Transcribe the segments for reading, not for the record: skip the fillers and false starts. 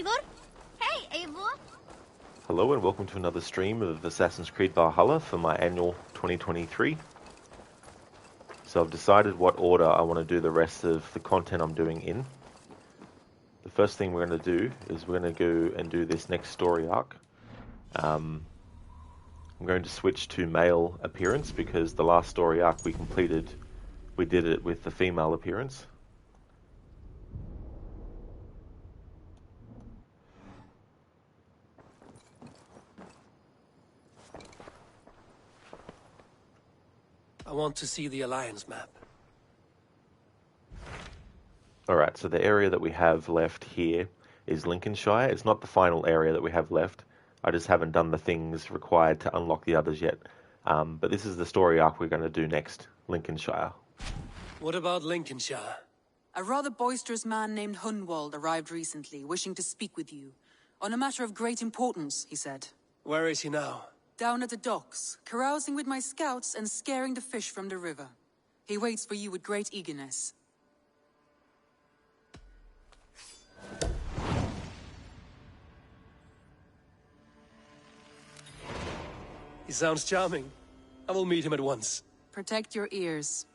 Vikingr. Hey, Eivor. Hello and welcome to another stream of Assassin's Creed Valhalla for my annual 2023. So I've decided what order I want to do the rest of the content I'm doing in. The first thing we're going to do is we're going to go and do this next story arc. I'm going to switch to male appearance because the last story arc we completed, we did it with the female appearance. I want to see the Alliance map. Alright, so the area that we have left here is Lincolnshire. It's not the final area that we have left. I just haven't done the things required to unlock the others yet. But this is the story arc we're going to do next, Lincolnshire. What about Lincolnshire? A rather boisterous man named Hunwald arrived recently, wishing to speak with you. On a matter of great importance, he said. Where is he now? Down at the docks, carousing with my scouts and scaring the fish from the river. He waits for you with great eagerness. He sounds charming. I will meet him at once. Protect your ears.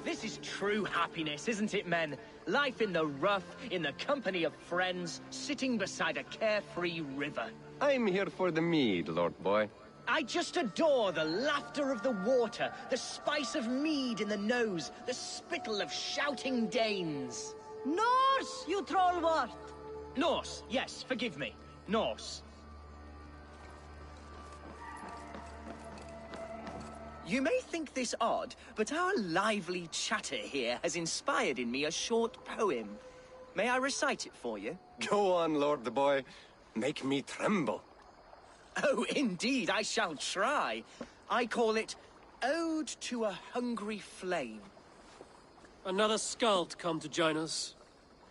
This is true happiness, isn't it, men? Life in the rough, in the company of friends, sitting beside a carefree river. I'm here for the mead, Lord Boy. I just adore the laughter of the water, the spice of mead in the nose, the spittle of shouting Danes. Norse, you trollwort. Norse, yes, forgive me. Norse. You may think this odd, but our lively chatter here has inspired in me a short poem. May I recite it for you? Go on, Lord Boy. Make me tremble. Oh, indeed, I shall try. I call it Ode to a Hungry Flame. Another skald come to join us.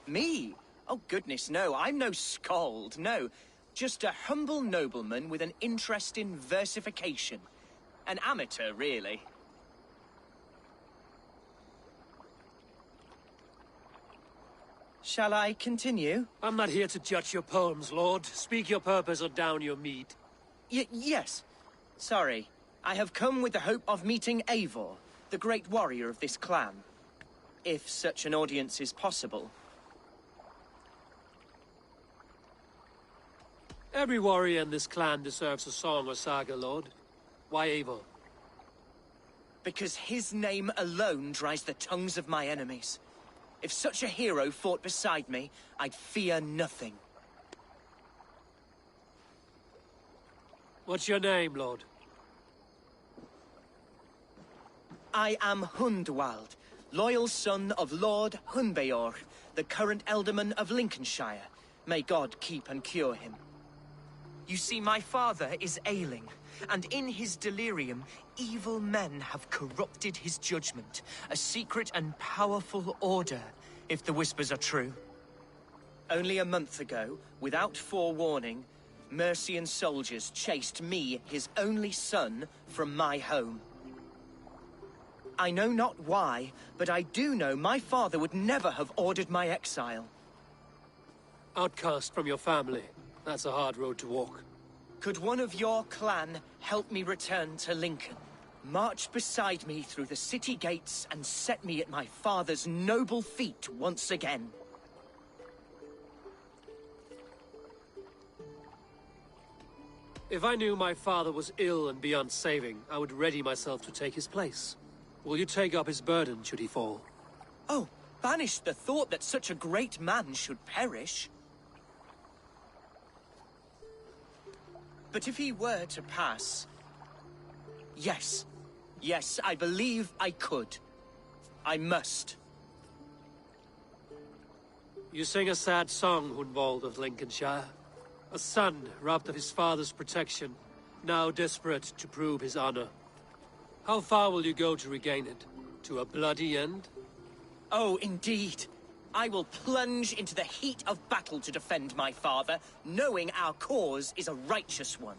Me? Oh, goodness, no, I'm no skald, no. Just a humble nobleman with an interest in versification. An amateur, really. Shall I continue? I'm not here to judge your poems, Lord. Speak your purpose or down your mead. Yes. Sorry. I have come with the hope of meeting Eivor, the great warrior of this clan. If such an audience is possible. Every warrior in this clan deserves a song or saga, Lord. Why Eivor? Because his name alone dries the tongues of my enemies. If such a hero fought beside me, I'd fear nothing. What's your name, Lord? I am Hundwald, loyal son of Lord Hunbeorg, the current Ealdorman of Lincolnshire. May God keep and cure him. You see, my father is ailing, and in his delirium, evil men have corrupted his judgment. A secret and powerful order, if the whispers are true. Only a month ago, without forewarning, Mercian soldiers chased me, his only son, from my home. I know not why, but I do know my father would never have ordered my exile. Outcast from your family. That's a hard road to walk. Could one of your clan help me return to Lincoln? March beside me through the city gates and set me at my father's noble feet once again. If I knew my father was ill and beyond saving, I would ready myself to take his place. Will you take up his burden should he fall? Oh, banish the thought that such a great man should perish. But if he were to pass... Yes, I believe I could. I must. You sing a sad song, Hunwald of Lincolnshire. A son robbed of his father's protection, now desperate to prove his honor. How far will you go to regain it? To a bloody end? Oh, indeed. I will plunge into the heat of battle to defend my father, knowing our cause is a righteous one.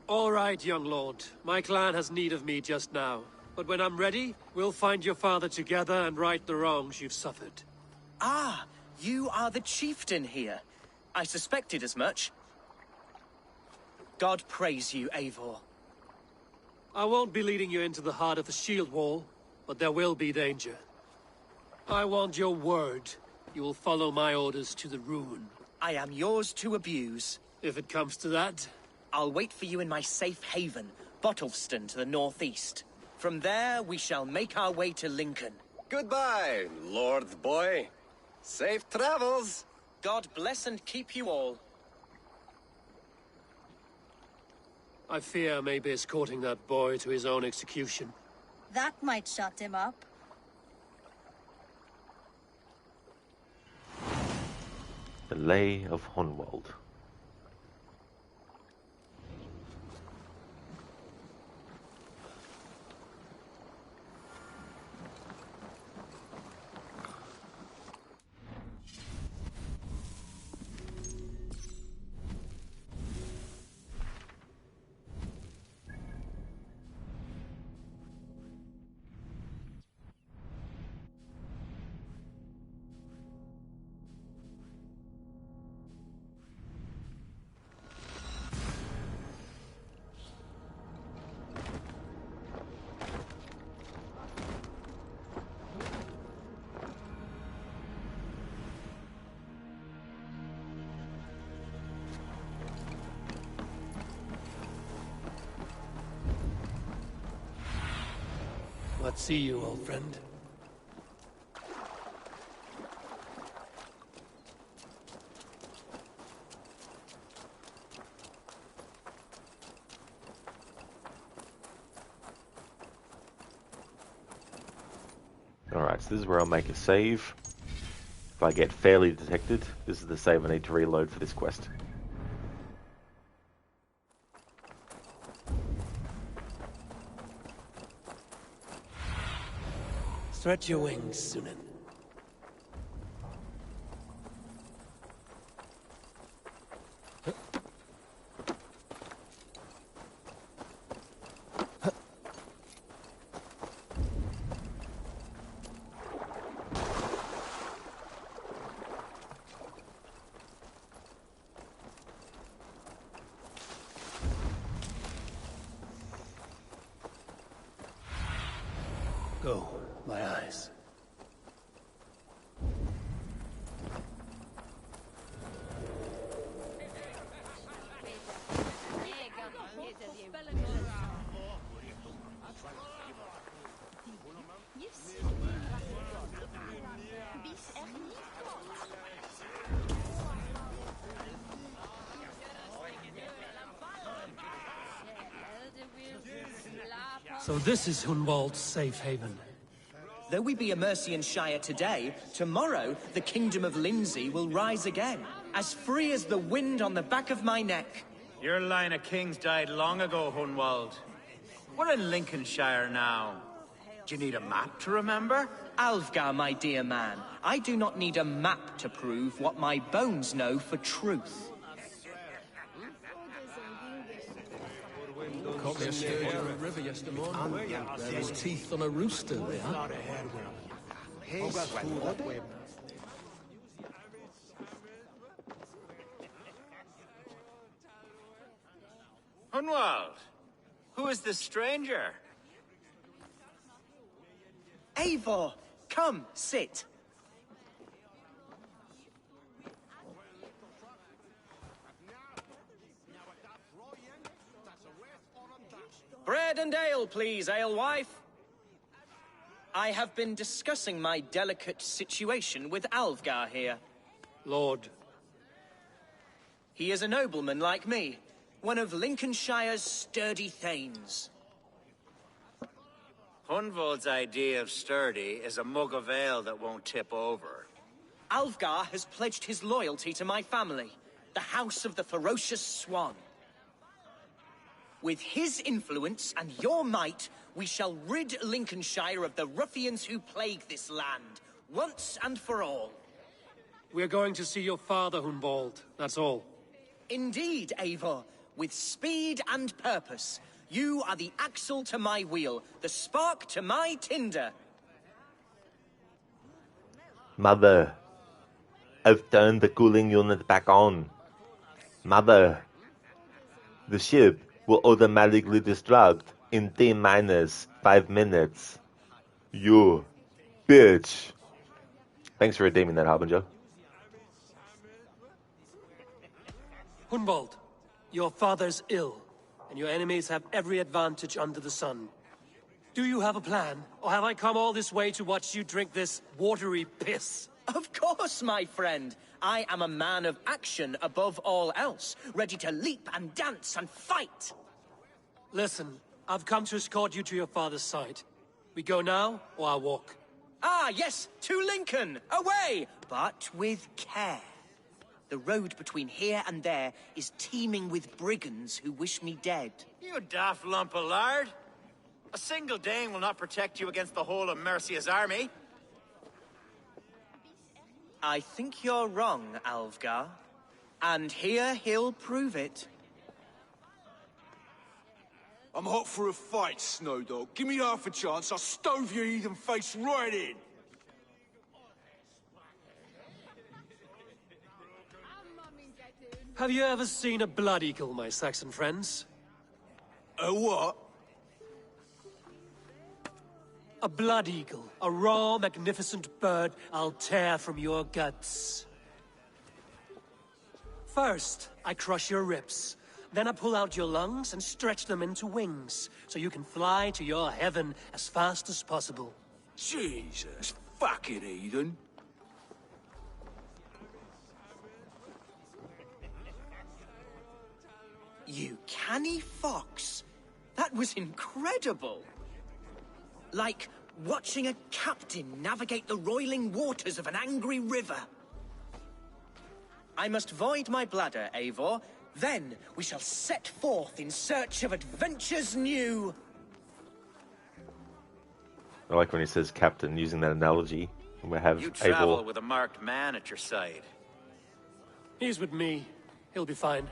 All right, young lord. My clan has need of me just now. But when I'm ready, we'll find your father together and right the wrongs you've suffered. Ah, you are the chieftain here. I suspected as much. God praise you, Eivor. I won't be leading you into the heart of the shield wall, but there will be danger. I want your word. You will follow my orders to the ruin. I am yours to abuse. If it comes to that. I'll wait for you in my safe haven, Bottleston to the northeast. From there, we shall make our way to Lincoln. Goodbye, Lord boy. Safe travels. God bless and keep you all. I fear I may be escorting that boy to his own execution. That might shut him up. The Lay of Hunwald. What see you, old friend? Alright, so this is where I'll make a save. If I get fairly detected, this is the save I need to reload for this quest. Stretch your wings, Sunan. Go, my eyes. So this is Hunwald's safe haven. Though we be a Mercian Shire today, tomorrow the Kingdom of Lindsey will rise again, as free as the wind on the back of my neck. Your line of kings died long ago, Hunwald. We're in Lincolnshire now. Do you need a map to remember? Alfgar, my dear man, I do not need a map to prove what my bones know for truth. Caught me a sturgeon on a river yesterday morning. There was teeth on a rooster, they are. Hunwald, who is this stranger? Eivor, come, sit. Bread and ale, please, alewife. I have been discussing my delicate situation with Alfgar here. Lord. He is a nobleman like me, one of Lincolnshire's sturdy thanes. Hunwald's idea of sturdy is a mug of ale that won't tip over. Alfgar has pledged his loyalty to my family. the House of the Ferocious Swan. With his influence and your might, we shall rid Lincolnshire of the ruffians who plague this land, once and for all. We're going to see your father, Hunwald. That's all. Indeed, Eivor. With speed and purpose. You are the axle to my wheel, the spark to my tinder. Mother, I've turned the cooling unit back on. Mother, the ship will automatically destruct in T-5 minutes. You bitch. Thanks for redeeming that, Harbinger. Hunwald, your father's ill, and your enemies have every advantage under the sun. Do you have a plan, or have I come all this way to watch you drink this watery piss? Of course, my friend. I am a man of action above all else, ready to leap and dance and fight. Listen, I've come to escort you to your father's side. We go now, or I walk? Ah, yes, to Lincoln, away, but with care. The road between here and there is teeming with brigands who wish me dead. You daft lump of lard. A single Dane will not protect you against the whole of Mercia's army. I think you're wrong, Alvgar. And here he'll prove it. I'm hot for a fight, Snowdog. Give me half a chance, I'll stove your heathen face right in. Have you ever seen a blood eagle, my Saxon friends? A what? A blood eagle. A raw, magnificent bird I'll tear from your guts. First, I crush your ribs. Then I pull out your lungs and stretch them into wings, so you can fly to your heaven as fast as possible. Jesus, fucking heathen. You canny fox. That was incredible. Like watching a captain navigate the roiling waters of an angry river. I must void my bladder, Eivor. Then we shall set forth in search of adventures new. I like when he says captain, using that analogy. And we have You travel Eivor. with a marked man at your side. He's with me. He'll be fine.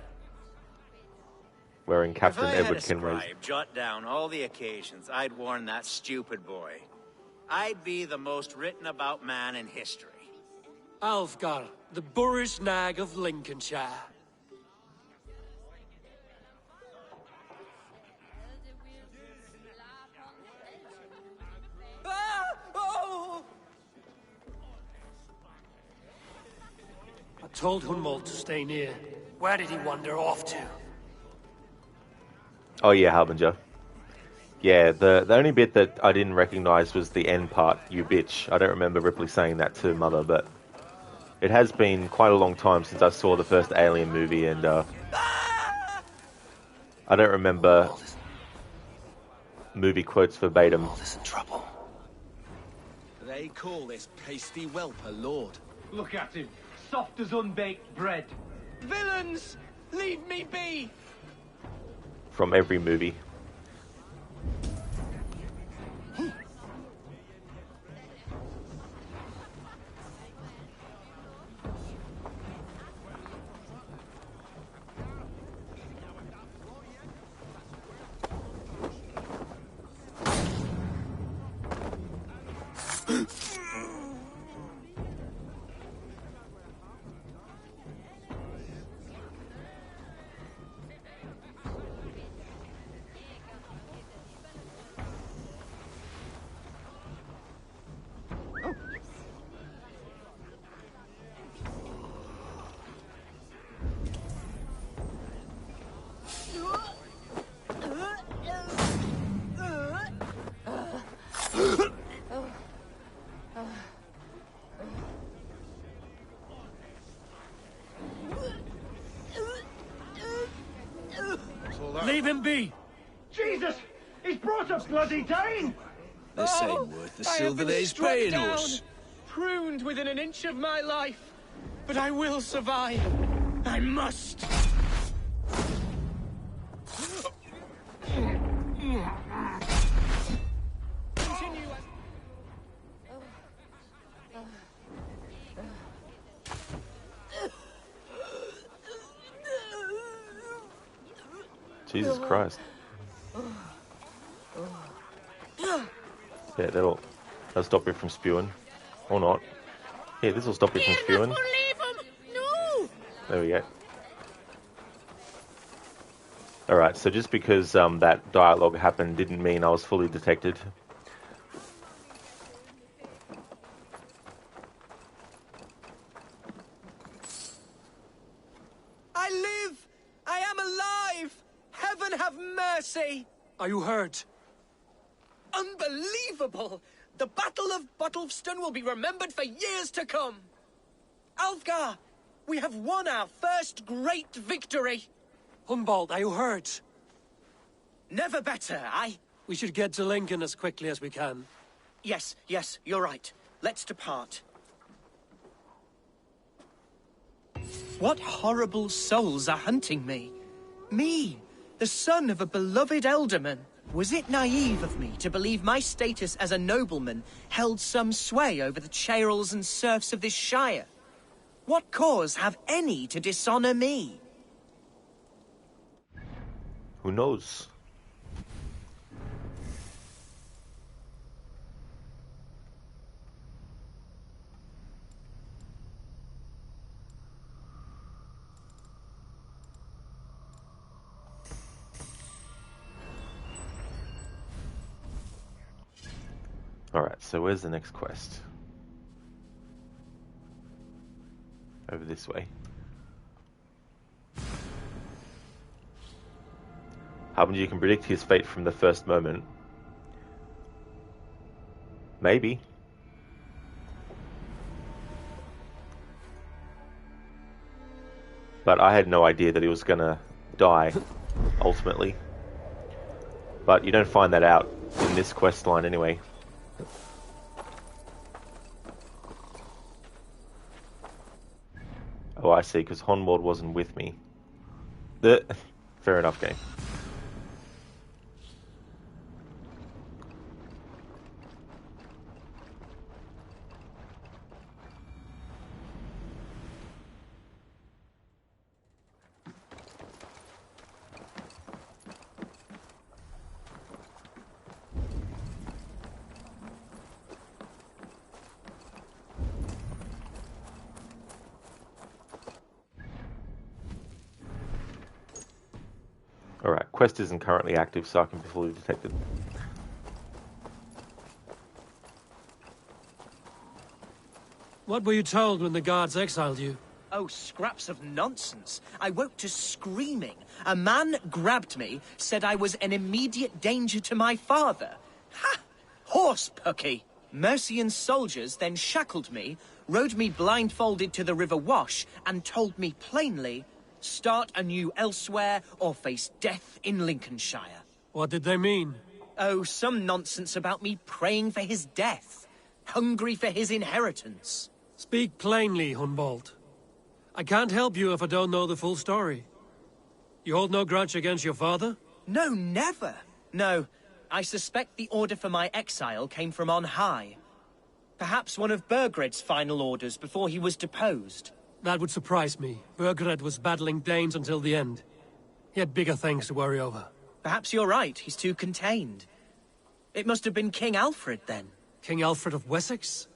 Wearing Captain If I had Edward a Kenway's. scribe jot down all the occasions I'd warn that stupid boy, I'd be the most written about man in history. Alfgar, the boorish nag of Lincolnshire. Ah! Oh! I told Hunwald to stay near. Where did he wander off to? Oh yeah, Harbinger. Yeah, the only bit that I didn't recognise was the end part, you bitch. I don't remember Ripley saying that to Mother, but it has been quite a long time since I saw the first Alien movie, and I don't remember movie quotes verbatim. All this in trouble. They call this pasty whelp a lord. Look at him, soft as unbaked bread. Villains! Leave me be! From every movie. Leave him be! Jesus! He's brought a bloody Dane! This ain't worth the silver that he's paying us. Pruned within an inch of my life. But I will survive. I must! Continue. Jesus Christ. Yeah, that'll stop you from spewing. Or not. Yeah, this will stop you from spewing. No! There we go. Alright, so just because that dialogue happened didn't mean I was fully detected. I live! I am alive! Heaven have mercy! Are you hurt? Unbelievable! The Battle of Bottleston will be remembered for years to come! Alfgar, we have won our first great victory! Hunwald, are you hurt? Never better, We should get to Lincoln as quickly as we can. Yes, you're right. Let's depart. What horrible souls are hunting me? Me, the son of a beloved ealdorman. Was it naive of me to believe my status as a nobleman held some sway over the churls and serfs of this shire? What cause have any to dishonor me? Who knows? Alright, so where's the next quest? Over this way. Harbinger, you can predict his fate from the first moment. Maybe. But I had no idea that he was gonna die, ultimately. But you don't find that out in this quest line anyway. Oh, I see, because Honwald wasn't with me. Fair enough, game. Alright, quest isn't currently active, so I can be fully detected. What were you told when the guards exiled you? Oh, scraps of nonsense. I woke to screaming. A man grabbed me, said I was an immediate danger to my father. Ha! Horse pucky! Mercian soldiers then shackled me, rode me blindfolded to the River Wash, and told me plainly, start anew elsewhere or face death in Lincolnshire. What did they mean? Oh, some nonsense about me praying for his death. Hungry for his inheritance. Speak plainly, Hunwald. I can't help you if I don't know the full story. You hold no grudge against your father? No, never. No, I suspect the order for my exile came from on high. Perhaps one of Burgred's final orders before he was deposed. That would surprise me. Burgred was battling Danes until the end. He had bigger things to worry over. Perhaps you're right, he's too contained. It must have been King Alfred, then. King Alfred of Wessex?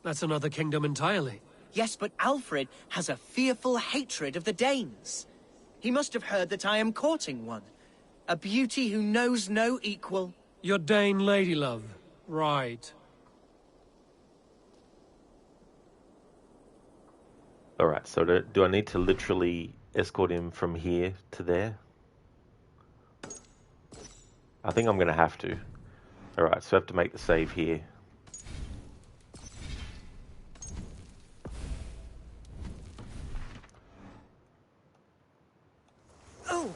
That's another kingdom entirely. Yes, but Alfred has a fearful hatred of the Danes. He must have heard that I am courting one. A beauty who knows no equal. Your Dane lady love. Right. Alright, so do I need to literally escort him from here to there? I think I'm going to have to. Alright, so I have to make the save here. Oh!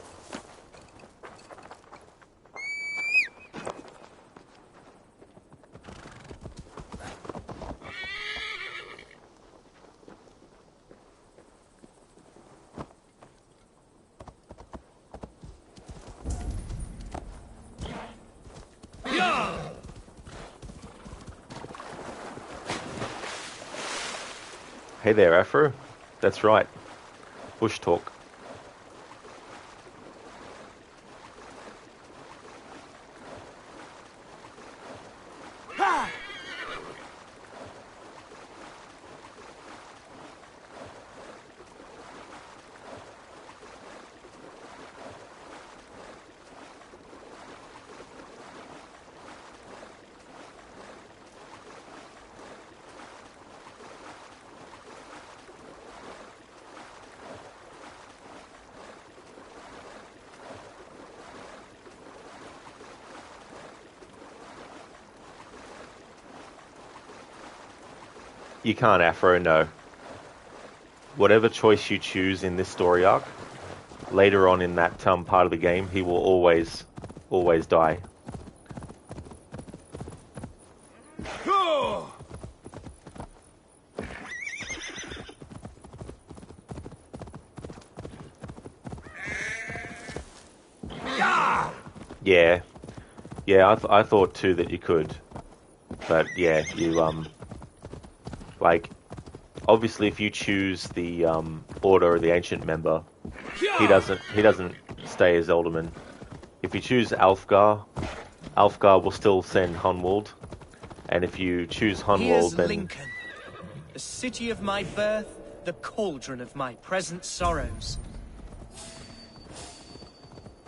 Hey there, Afro. That's right. Bush talk. You can't Afro, no. Whatever choice you choose in this story arc, later on in that part of the game, he will always die. Yeah, I thought too that you could, but yeah, you like, obviously if you choose the Order or the Ancient Member, he doesn't stay as Alderman. If you choose Alfgar will still send Hunwald, and if you choose Hunwald, Here's then Lincoln, the city of my birth, the cauldron of my present sorrows.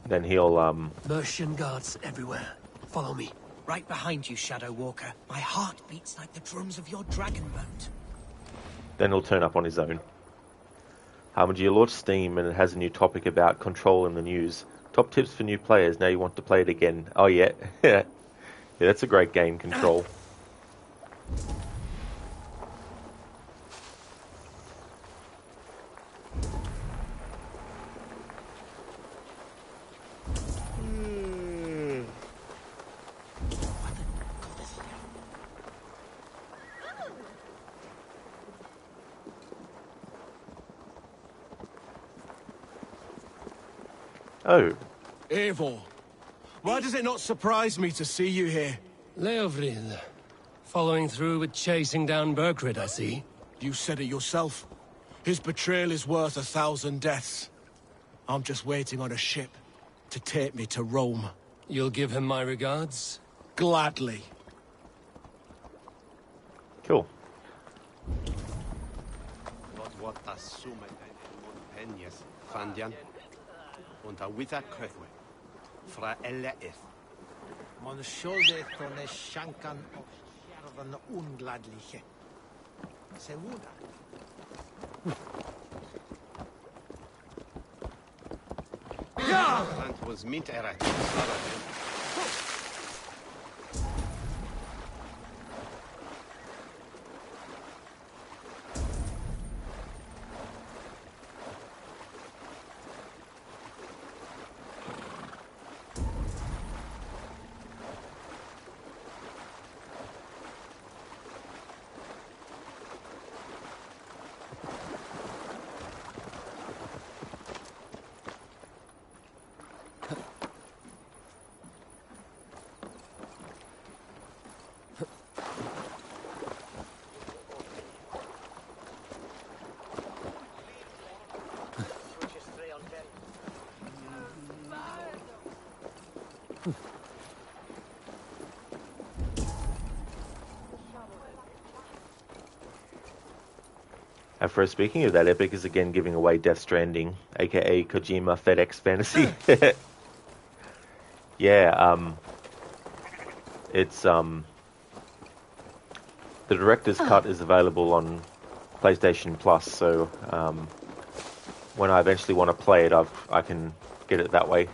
then he'll Mercian guards everywhere. Follow me. Right behind you, Shadow Walker. My heart beats like the drums of your dragon boat. then he'll turn up on his own. You launched Steam and it has a new topic about Control in the news. Top tips for new players. Now you want to play it again. Oh yeah, yeah, that's a great game, Control. Oh. Eivor, why does it not surprise me to see you here? Leofrid, following through with chasing down Berkrid, I see. You said it yourself. His betrayal is worth 1,000 deaths. I'm just waiting on a ship to take me to Rome. You'll give him my regards? Gladly. Cool. Unta witha krethwe. Fra elleith. Man skjolde tone shankan och kärvan ungladliche. Sevuda. Ja! Sant was mint erat. Afro, speaking of that, Epic is again giving away Death Stranding, aka Kojima FedEx Fantasy. Yeah, it's the director's cut is available on PlayStation Plus, so when I eventually want to play it, I can get it that way.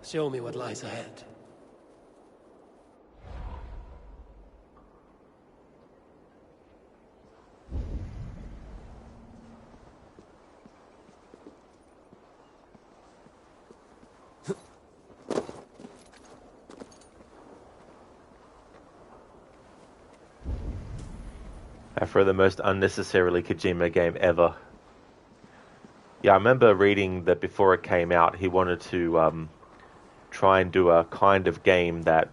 Show me what lies ahead. For the most unnecessarily Kojima game ever. Yeah, I remember reading that before it came out, he wanted to try and do a kind of game that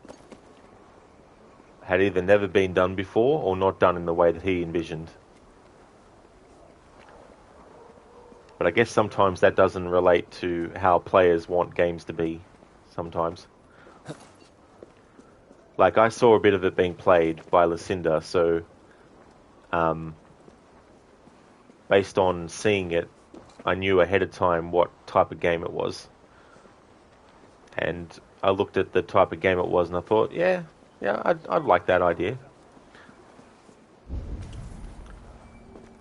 had either never been done before or not done in the way that he envisioned. But I guess sometimes that doesn't relate to how players want games to be, sometimes. Like, I saw a bit of it being played by Lucinda, so based on seeing it, I knew ahead of time what type of game it was. And I looked at the type of game it was and I thought, yeah, I'd like that idea.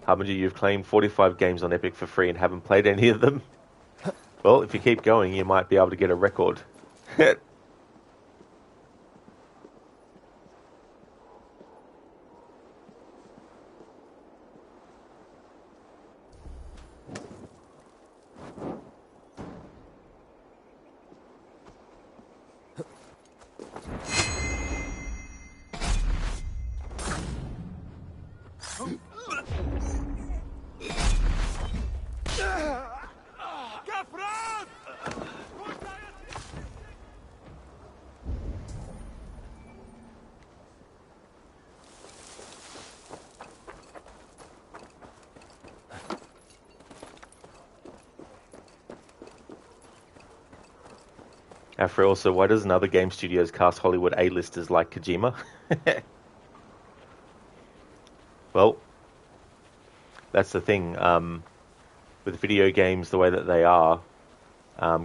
Harbinger, you've claimed 45 games on Epic for free and haven't played any of them. Well, if you keep going, you might be able to get a record. Afra, also, why doesn't other game studios cast Hollywood A-listers like Kojima? Well, that's the thing. With video games the way that they are,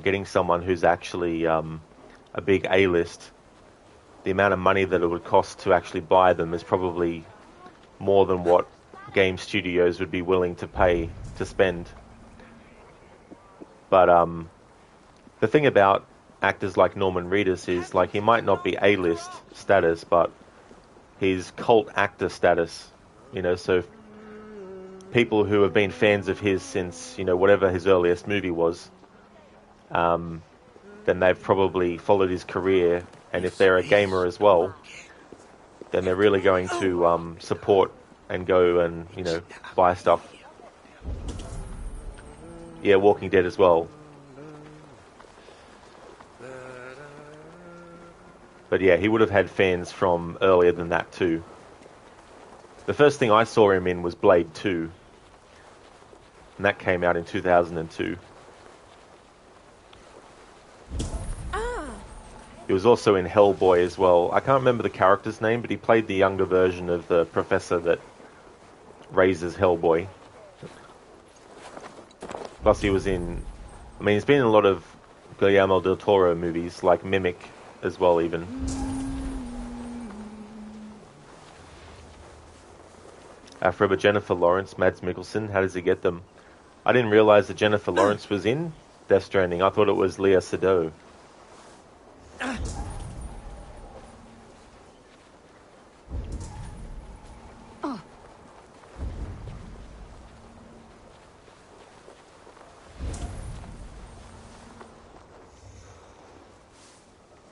getting someone who's actually a big A-list, the amount of money that it would cost to actually buy them is probably more than what game studios would be willing to pay to spend. But the thing about actors like Norman Reedus is, like, he might not be A-list status, but he's cult actor status, you know, so people who have been fans of his since, you know, whatever his earliest movie was, then they've probably followed his career, and if they're a gamer as well, then they're really going to support and go and, you know, buy stuff. Yeah, Walking Dead as well. But yeah, he would have had fans from earlier than that too. The first thing I saw him in was Blade 2. And that came out in 2002. He was also in Hellboy as well. I can't remember the character's name, but he played the younger version of the professor that raises Hellboy. Plus he was in... I mean, he's been in a lot of Guillermo del Toro movies, like Mimic as well, even. But Jennifer Lawrence, Mads Mikkelsen, how does he get them? I didn't realise that Jennifer Lawrence was in Death Stranding. I thought it was Léa Seydoux.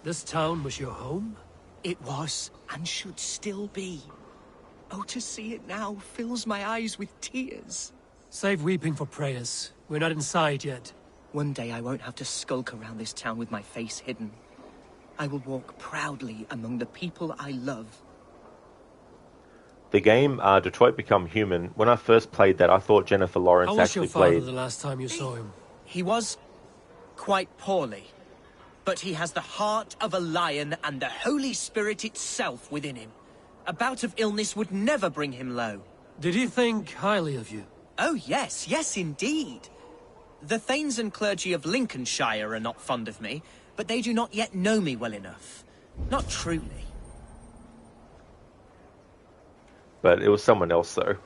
This town was your home? It was, and should still be. Oh, to see it now fills my eyes with tears. Save weeping for prayers. We're not inside yet. One day I won't have to skulk around this town with my face hidden. I will walk proudly among the people I love. The game Detroit Become Human, when I first played that, I thought Jennifer Lawrence actually played... How was your father the last time you saw him? He was quite poorly. But he has the heart of a lion and the Holy Spirit itself within him. A bout of illness would never bring him low. Did he think highly of you? Oh, yes, yes, indeed. The Thanes and clergy of Lincolnshire are not fond of me, but they do not yet know me well enough. Not truly. But it was someone else, though.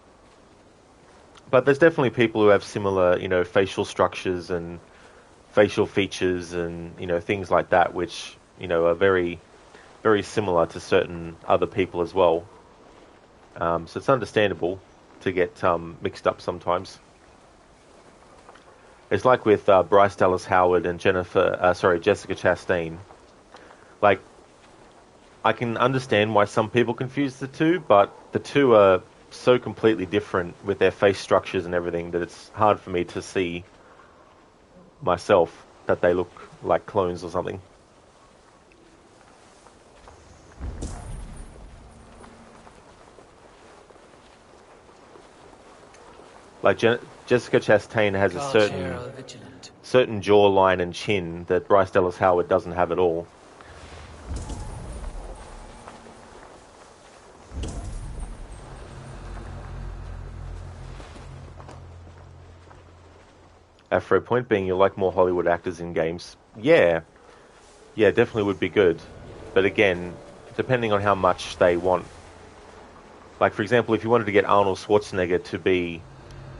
But there's definitely people who have similar, you know, facial structures and facial features and, you know, things like that, which, you know, are very, very similar to certain other people as well. So it's understandable to get mixed up sometimes. It's like with Bryce Dallas Howard and Jessica Chastain. Like, I can understand why some people confuse the two, but the two are so completely different with their face structures and everything that it's hard for me to see myself that they look like clones or something. Like Jessica Chastain has a certain jawline and chin that Bryce Dallas Howard doesn't have at all. Afro, point being, you like more Hollywood actors in games. Yeah, definitely would be good. But again, depending on how much they want. Like, for example, if you wanted to get Arnold Schwarzenegger to be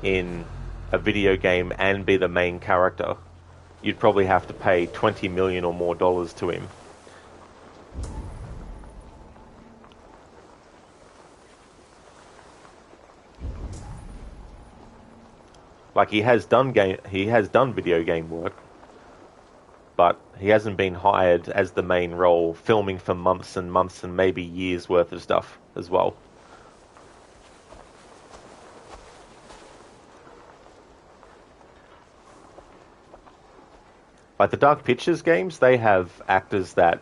in a video game and be the main character, you'd probably have to pay $20 million or more to him. Like, he has done video game work, but he hasn't been hired as the main role, filming for months and months and maybe years worth of stuff as well. Like the Dark Pictures games, they have actors that,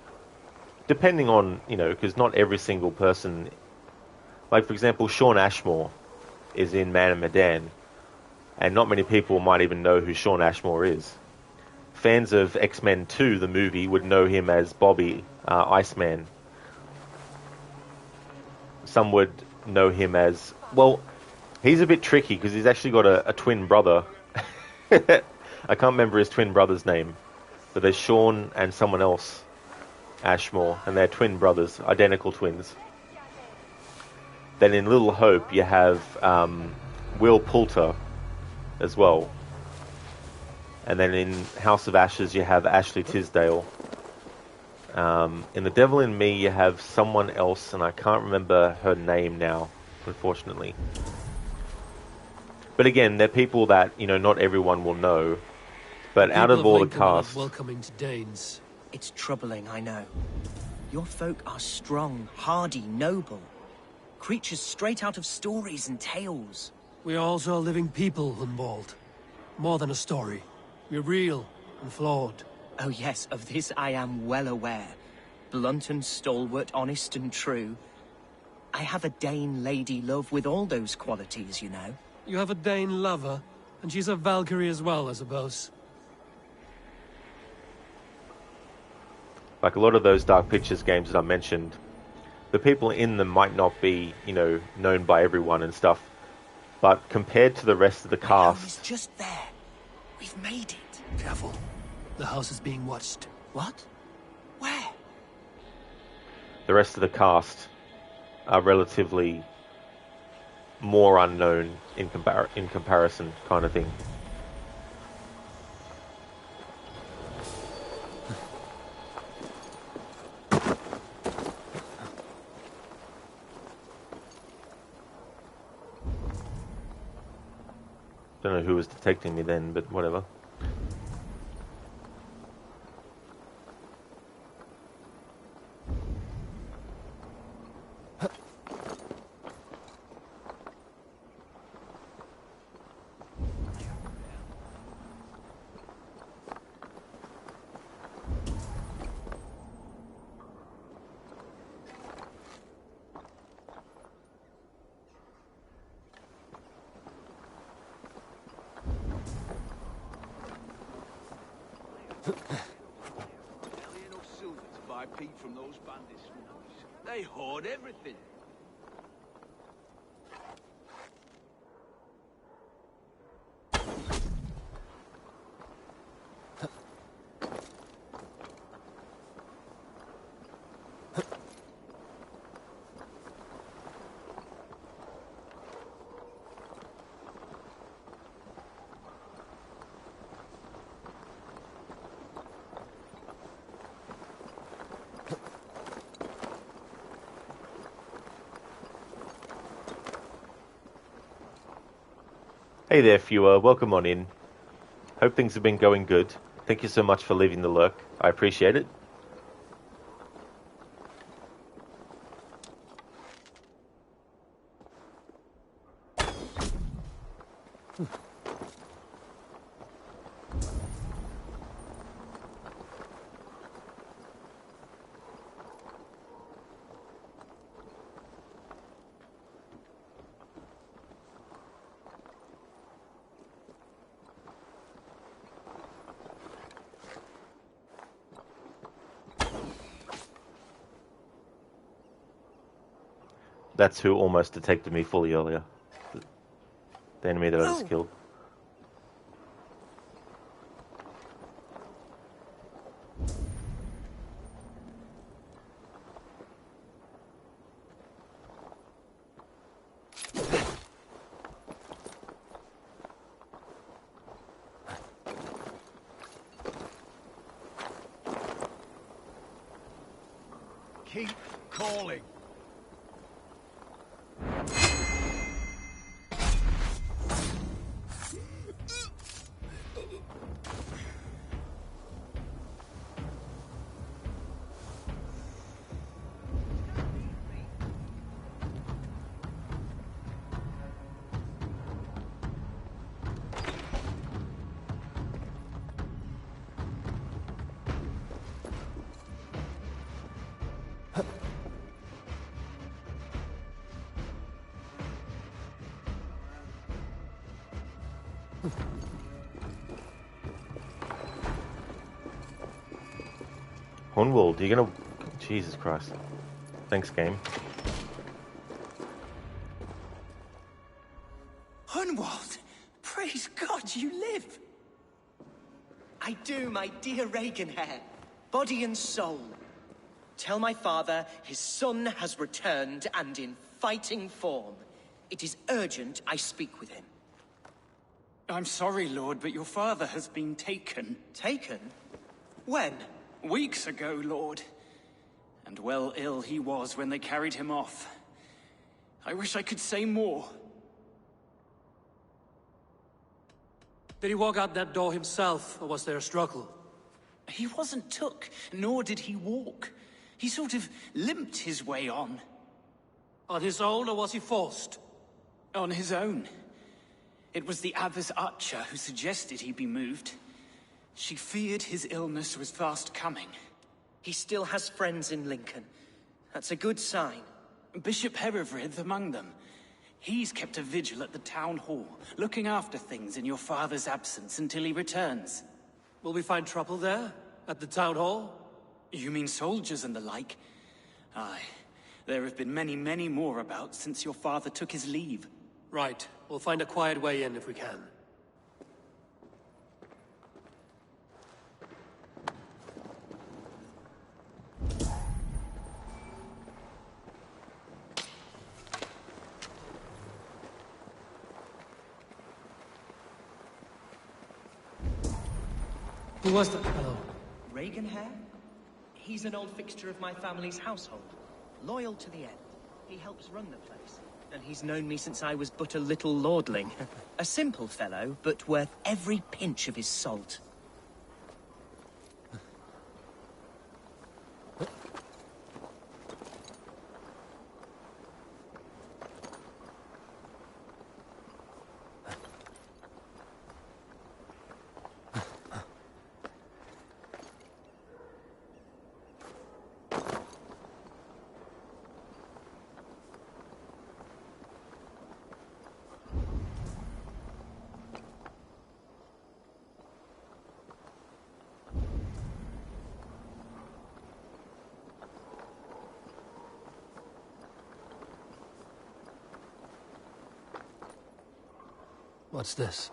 depending on, because not every single person, like for example, Shawn Ashmore is in Man of Medan, and not many people might even know who Shawn Ashmore is. Fans of X-Men 2, the movie, would know him as Bobby, Iceman. Some would know him as, well, he's a bit tricky because he's actually got a twin brother. I can't remember his twin brother's name, but there's Shawn and someone else, Ashmore, and they're twin brothers, identical twins. Then in Little Hope, you have Will Poulter as well. And then in House of Ashes, you have Ashley Tisdale. In The Devil in Me, you have someone else, and I can't remember her name now, unfortunately. But again, they're people that, not everyone will know. But out of all the cast... welcoming to Danes. It's troubling, I know. Your folk are strong, hardy, noble. Creatures straight out of stories and tales. We are also a living people, Hunwald. More than a story. We're real and flawed. Oh yes, of this I am well aware. Blunt and stalwart, honest and true. I have a Dane lady love with all those qualities, You have a Dane lover, and she's a Valkyrie as well, I suppose. Like a lot of those Dark Pictures games that I mentioned, the people in them might not be, known by everyone and stuff. But compared to the rest of the cast... It's just there. We've made it. Careful. The house is being watched. What? Where? The rest of the cast are relatively more unknown in comparison, kind of thing. Don't know who was detecting me then, but whatever. From those bandits, they hoard everything. Hey there, viewer. Welcome on in. Hope things have been going good. Thank you so much for leaving the lurk. I appreciate it. That's who almost detected me fully earlier. The enemy that I just killed. Keep calling. Hunwald, you're gonna... Jesus Christ. Thanks, game. Hunwald! Praise God you live! I do, my dear Regenhair. Body and soul. Tell my father his son has returned and in fighting form. It is urgent I speak with him. I'm sorry, Lord, but your father has been taken. Taken? When? Weeks ago, Lord. And well ill he was when they carried him off. I wish I could say more. Did he walk out that door himself, or was there a struggle? He wasn't took, nor did he walk. He sort of limped his way on. On his own, or was he forced? On his own. It was the Abbess Archer who suggested he be moved. She feared his illness was fast coming. He still has friends in Lincoln. That's a good sign. Bishop Herivrid among them. He's kept a vigil at the town hall, looking after things in your father's absence until he returns. Will we find trouble there? At the town hall? You mean soldiers and the like? Aye. There have been many, many more about since your father took his leave. Right. We'll find a quiet way in if we can. Who was that fellow? Regenhair? He's an old fixture of my family's household. Loyal to the end. He helps run the place. And he's known me since I was but a little lordling. A simple fellow, but worth every pinch of his salt. What's this?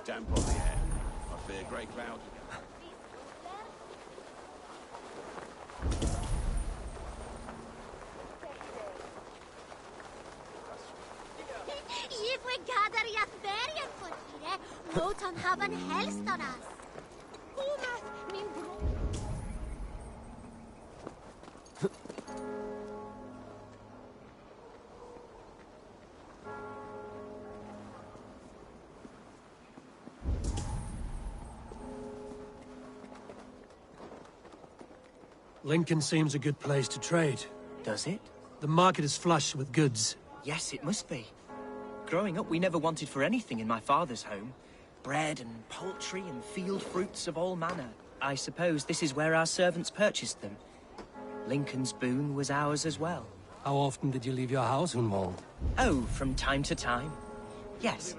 damp on the air. I fear great cloud. Moton haben helst on us. Min bror. Lincoln seems a good place to trade. Does it? The market is flush with goods. Yes, it must be. Growing up, we never wanted for anything in my father's home. Bread and poultry and field fruits of all manner. I suppose this is where our servants purchased them. Lincoln's boon was ours as well. How often did you leave your house, Hunwald? Oh, from time to time. Yes.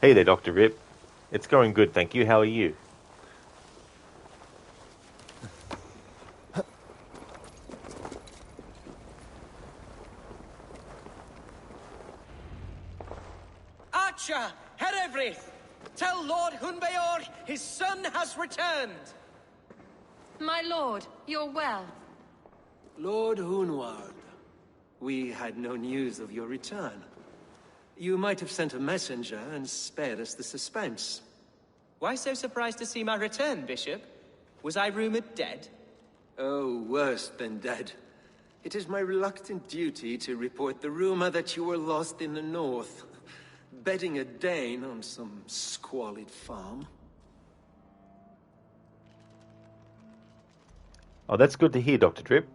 Hey there, Dr. Rip. It's going good, thank you. How are you? Archer, Herevryth, tell Lord Hunbeor his son has returned. My lord, you're well. Lord Hunwald, we had no news of your return. You might have sent a messenger and spared us the suspense. Why so surprised to see my return, Bishop? Was I rumored dead? Oh, worse than dead. It is my reluctant duty to report the rumor that you were lost in the north, bedding a Dane on some squalid farm. Oh, that's good to hear, Dr. Drip.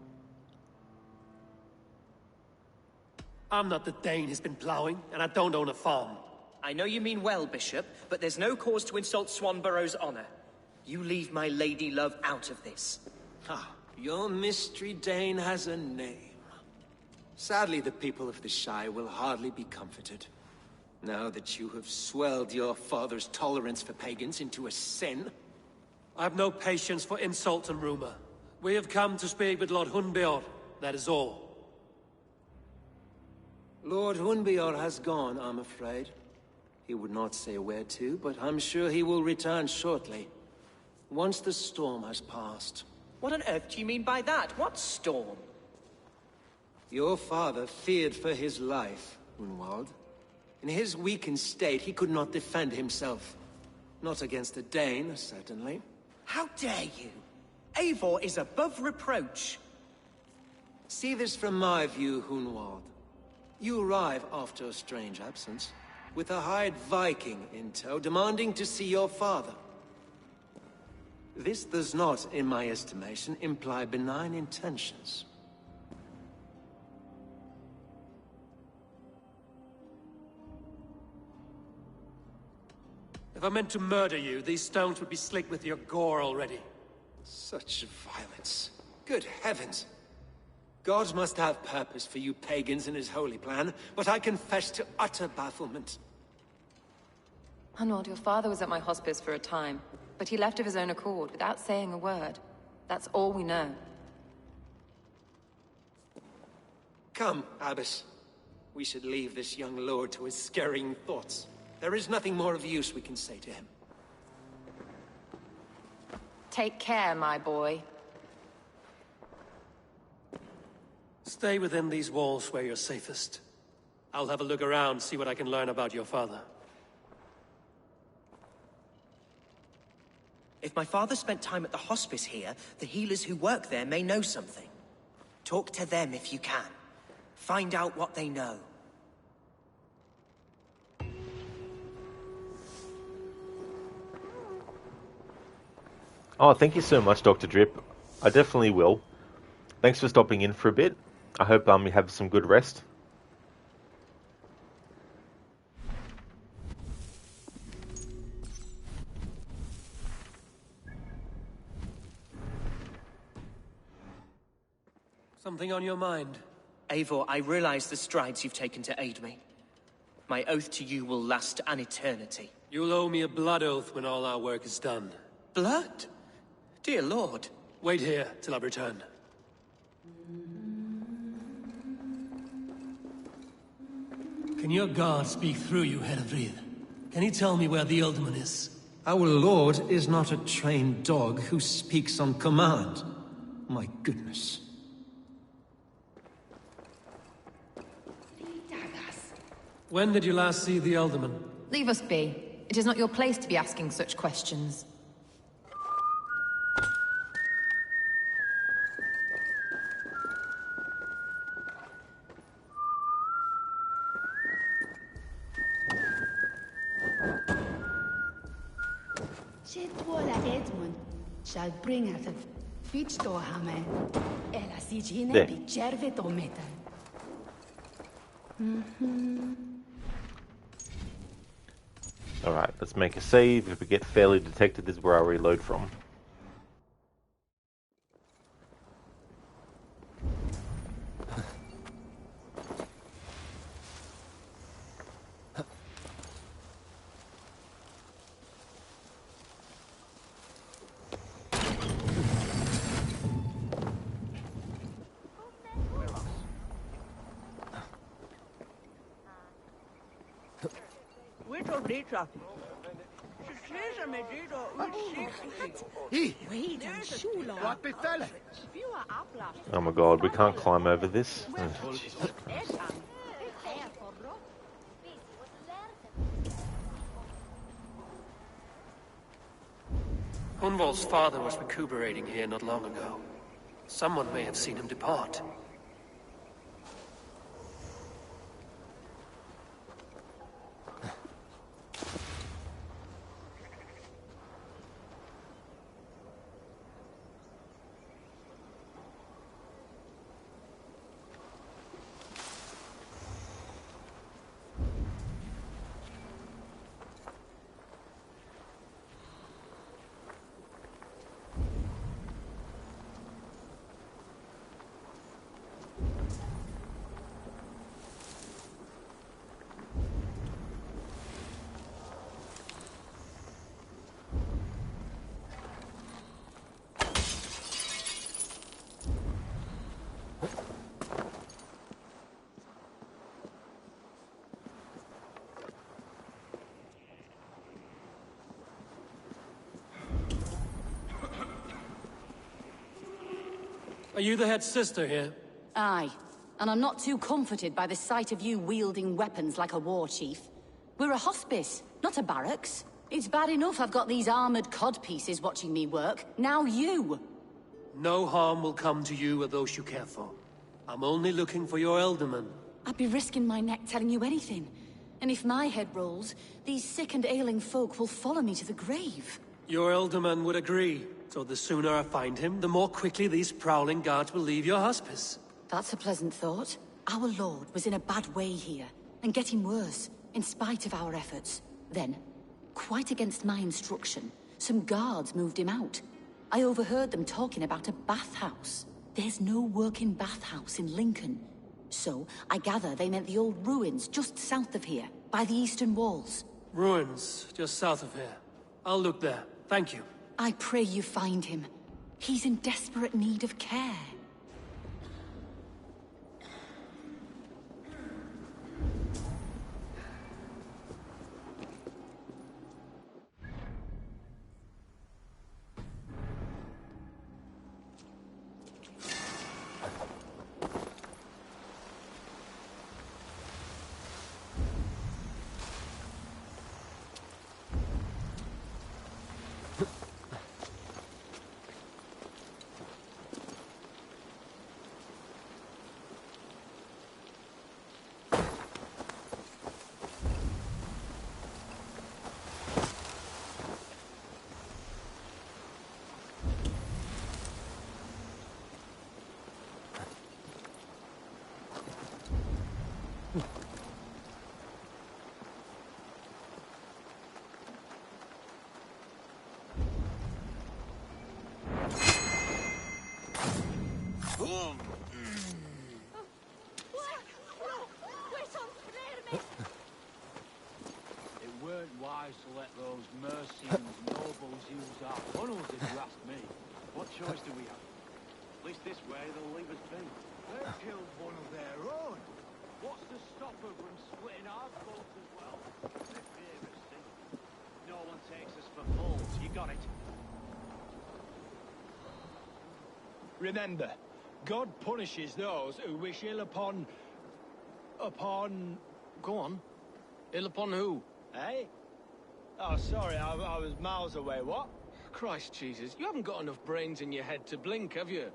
I'm not the Dane he's been ploughing, and I don't own a farm. I know you mean well, Bishop, but there's no cause to insult Swanborough's honor. You leave my lady love out of this. Ah, your mystery Dane has a name. Sadly, the people of the Shire will hardly be comforted. Now that you have swelled your father's tolerance for pagans into a sin. I have no patience for insult and rumor. We have come to speak with Lord Hunbeor, that is all. Lord Hunbeor has gone, I'm afraid. He would not say where to, but I'm sure he will return shortly. Once the storm has passed. What on earth do you mean by that? What storm? Your father feared for his life, Hunwald. In his weakened state, he could not defend himself. Not against a Dane, certainly. How dare you? Eivor is above reproach. See this from my view, Hunwald. You arrive after a strange absence, with a hired Viking in tow, demanding to see your father. This does not, in my estimation, imply benign intentions. If I meant to murder you, these stones would be slick with your gore already. Such violence. Good heavens! God must have purpose for you pagans in his holy plan, but I confess to utter bafflement. Hunwald, your father was at my hospice for a time, but he left of his own accord without saying a word. That's all we know. Come, Abbess. We should leave this young lord to his scurrying thoughts. There is nothing more of use we can say to him. Take care, my boy. Stay within these walls where you're safest. I'll have a look around, see what I can learn about your father. If my father spent time at the hospice here, the healers who work there may know something. Talk to them if you can. Find out what they know. Oh, thank you so much, Dr. Drip. I definitely will. Thanks for stopping in for a bit. I hope you have some good rest. Something on your mind? Eivor, I realize the strides you've taken to aid me. My oath to you will last an eternity. You'll owe me a blood oath when all our work is done. Blood? Dear Lord. Wait here till I return. Can your guard speak through you, Hervrid? Can he tell me where the Ealdorman is? Our lord is not a trained dog who speaks on command. My goodness. When did you last see the Ealdorman? Leave us be. It is not your place to be asking such questions. Shall bring at Fitch to Hame. Ela si chine There. bi cerve to meta. Alright, let's make a save. If we get fairly detected, this is where I'll reload from. What befell it? Oh my god, we can't climb over this. Hunwald's father was recuperating here not long ago. Someone may have seen him depart. Are you the head sister here? Aye, and I'm not too comforted by the sight of you wielding weapons like a war chief. We're a hospice, not a barracks. It's bad enough I've got these armored codpieces watching me work. Now you! No harm will come to you or those you care for. I'm only looking for your Ealdorman. I'd be risking my neck telling you anything. And if my head rolls, these sick and ailing folk will follow me to the grave. Your Ealdorman would agree. So the sooner I find him, the more quickly these prowling guards will leave your hospice. That's a pleasant thought. Our lord was in a bad way here, and getting worse, in spite of our efforts. Then, quite against my instruction, some guards moved him out. I overheard them talking about a bathhouse. There's no working bathhouse in Lincoln. So, I gather they meant the old ruins just south of here, by the eastern walls. Ruins, just south of here. I'll look there. Thank you. I pray you find him. He's in desperate need of care. weren't wise to let those Mercians nobles use our tunnels, if you ask me. What choice do we have? At least this way they'll leave us be. They killed one of their own. What's to stop them from splitting our boats as well? They fear us, see? No one takes us for fools. You got it. Remember, God punishes those who wish ill upon... Go on. Ill upon who? Eh? Oh, sorry, I was miles away. What? Christ Jesus, you haven't got enough brains in your head to blink, have you?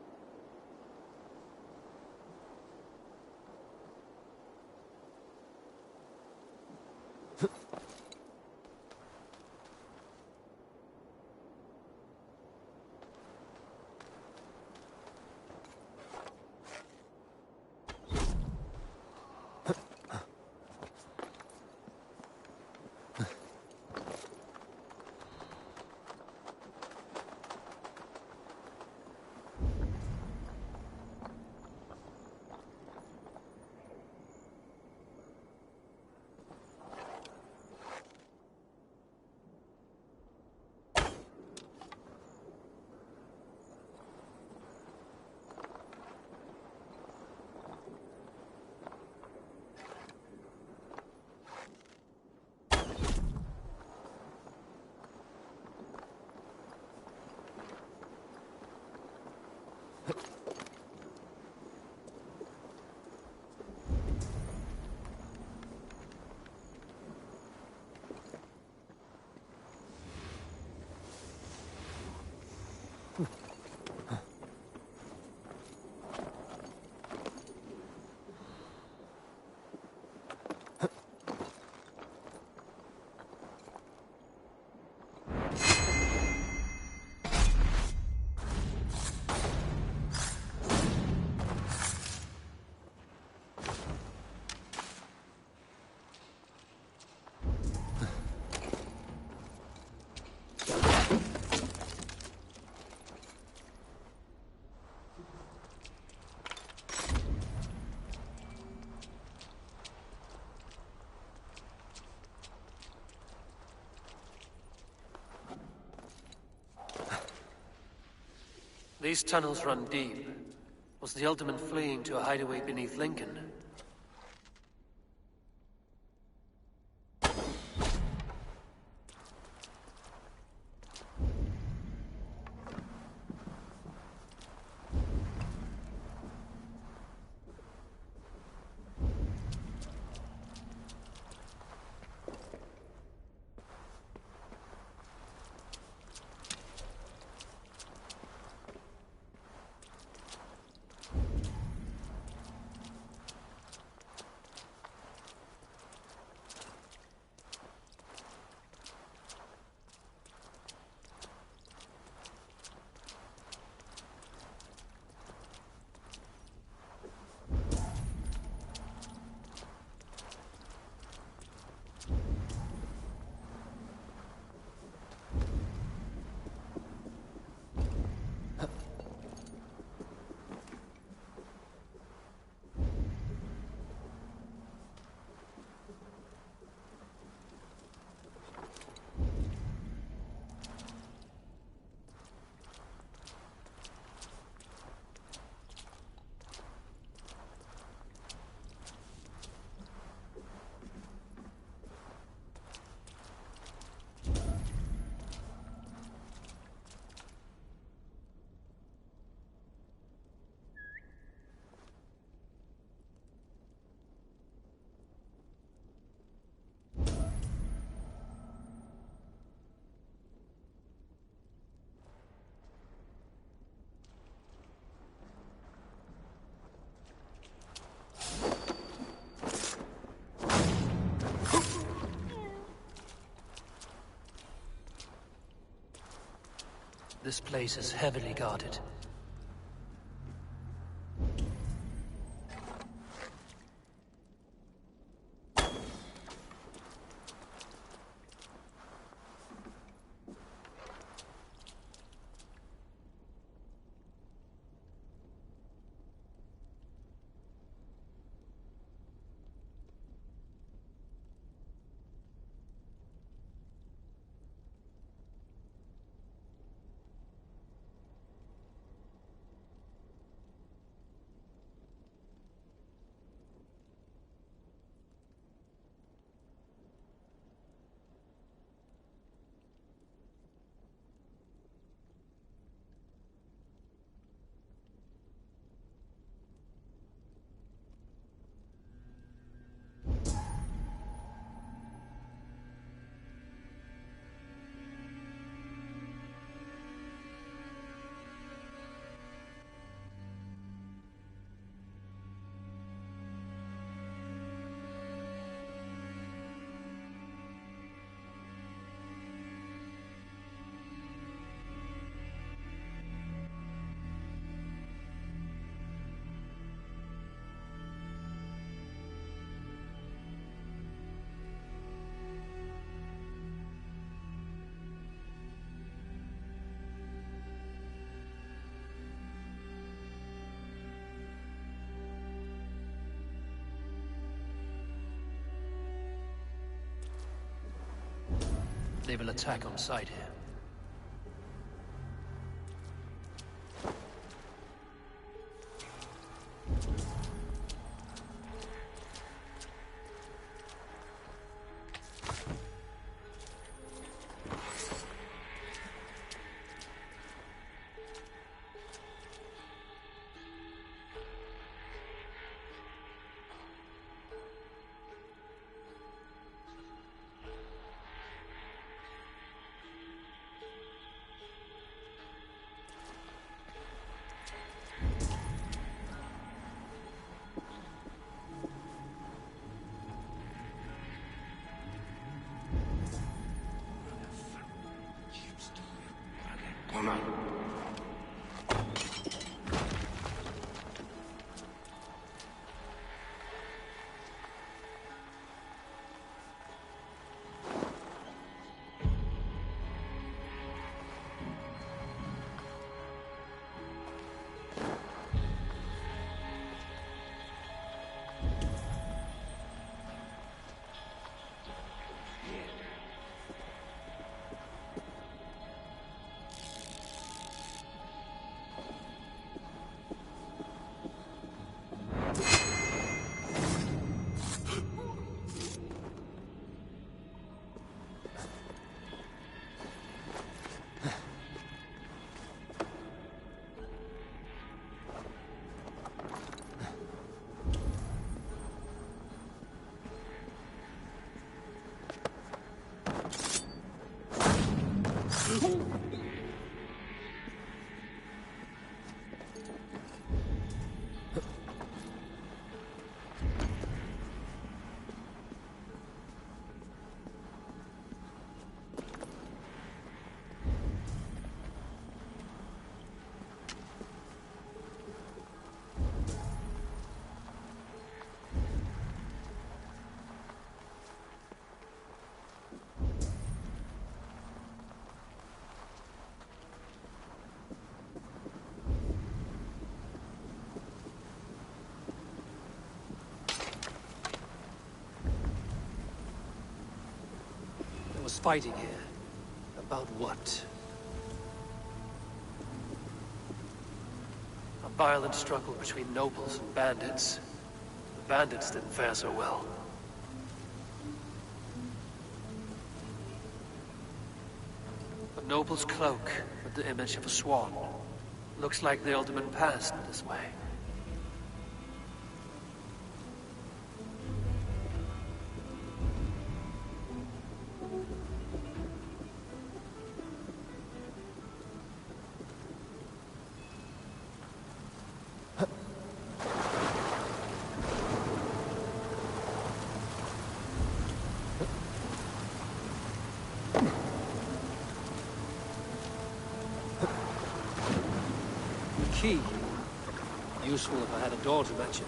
These tunnels run deep. Was the Alderman fleeing to a hideaway beneath Lincoln? This place is heavily guarded. They will attack on sight here. There was fighting here. About what? A violent struggle between nobles and bandits. The bandits didn't fare so well. A noble's cloak with the image of a swan. Looks like the alderman passed this way. Key. Useful if I had a door to match it.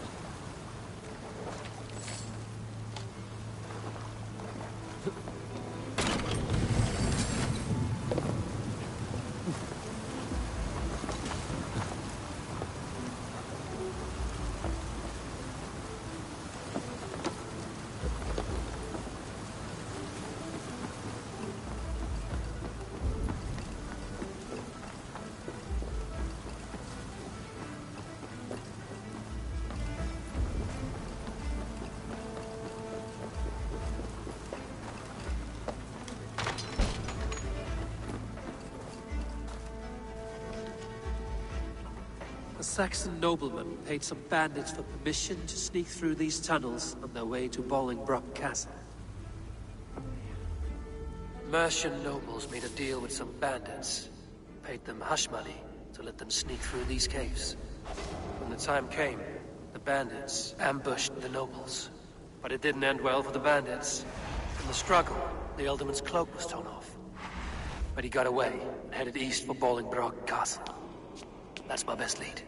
A Saxon nobleman paid some bandits for permission to sneak through these tunnels on their way to Bolingbroke Castle. Mercian nobles made a deal with some bandits, paid them hush money to let them sneak through these caves. When the time came, the bandits ambushed the nobles. But it didn't end well for the bandits. In the struggle, the Alderman's cloak was torn off. But he got away and headed east for Bolingbroke Castle. That's my best lead.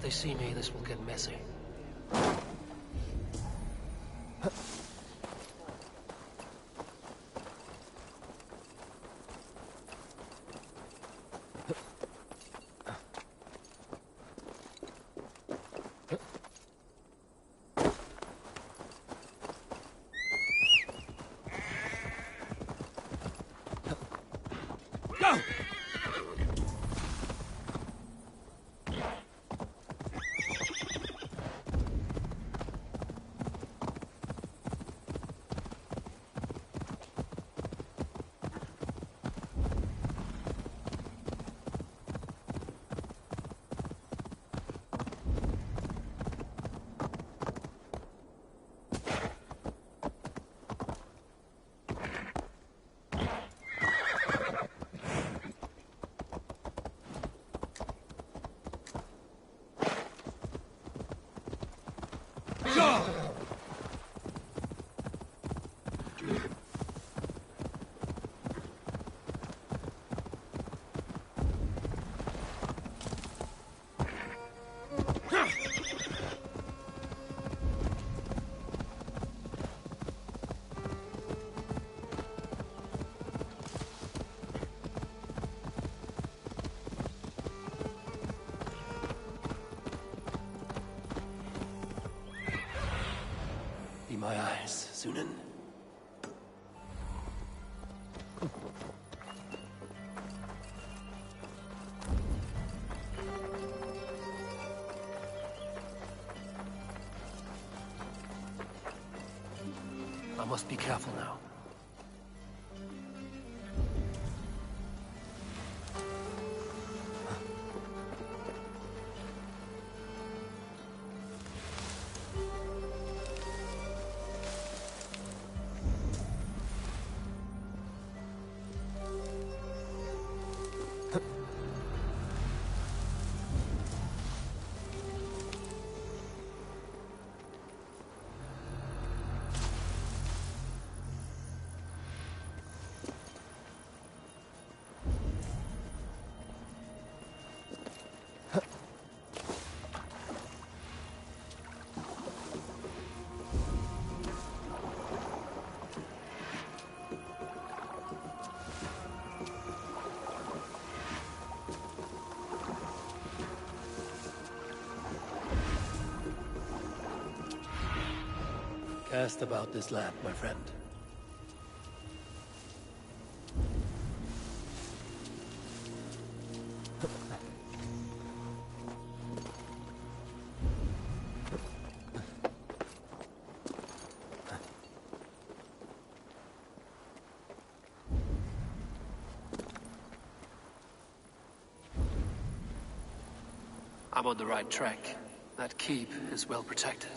they see me, this will get messy. Be my eyes, Sunan. I must be careful now. Cast about this land, my friend. I'm on the right track. That keep is well protected.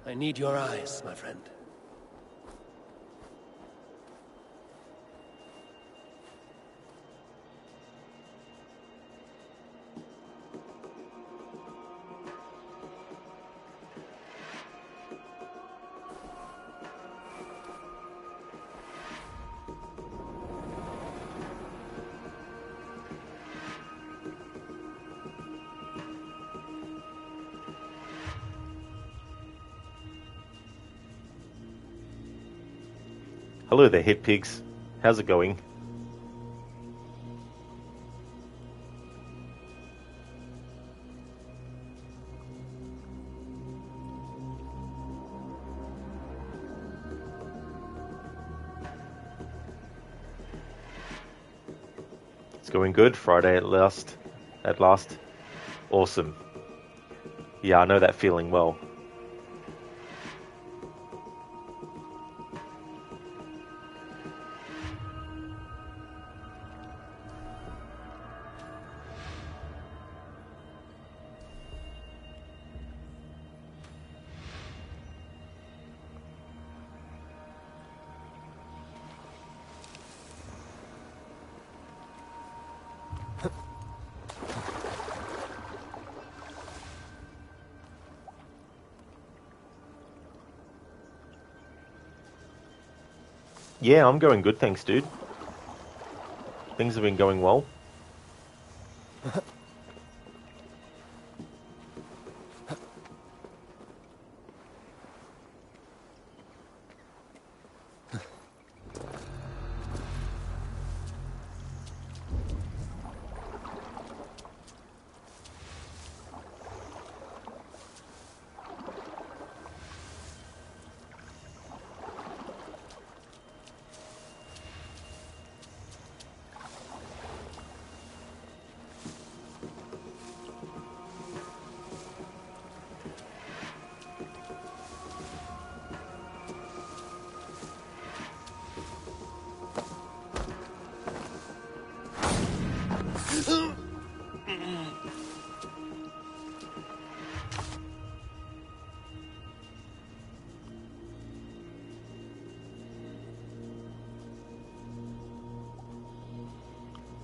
I need your eyes, my friend. Hello there, hit pigs. How's it going? It's going good. Friday at last. At last. Awesome. Yeah, I know that feeling well. Yeah, I'm going good, thanks, dude. Things have been going well.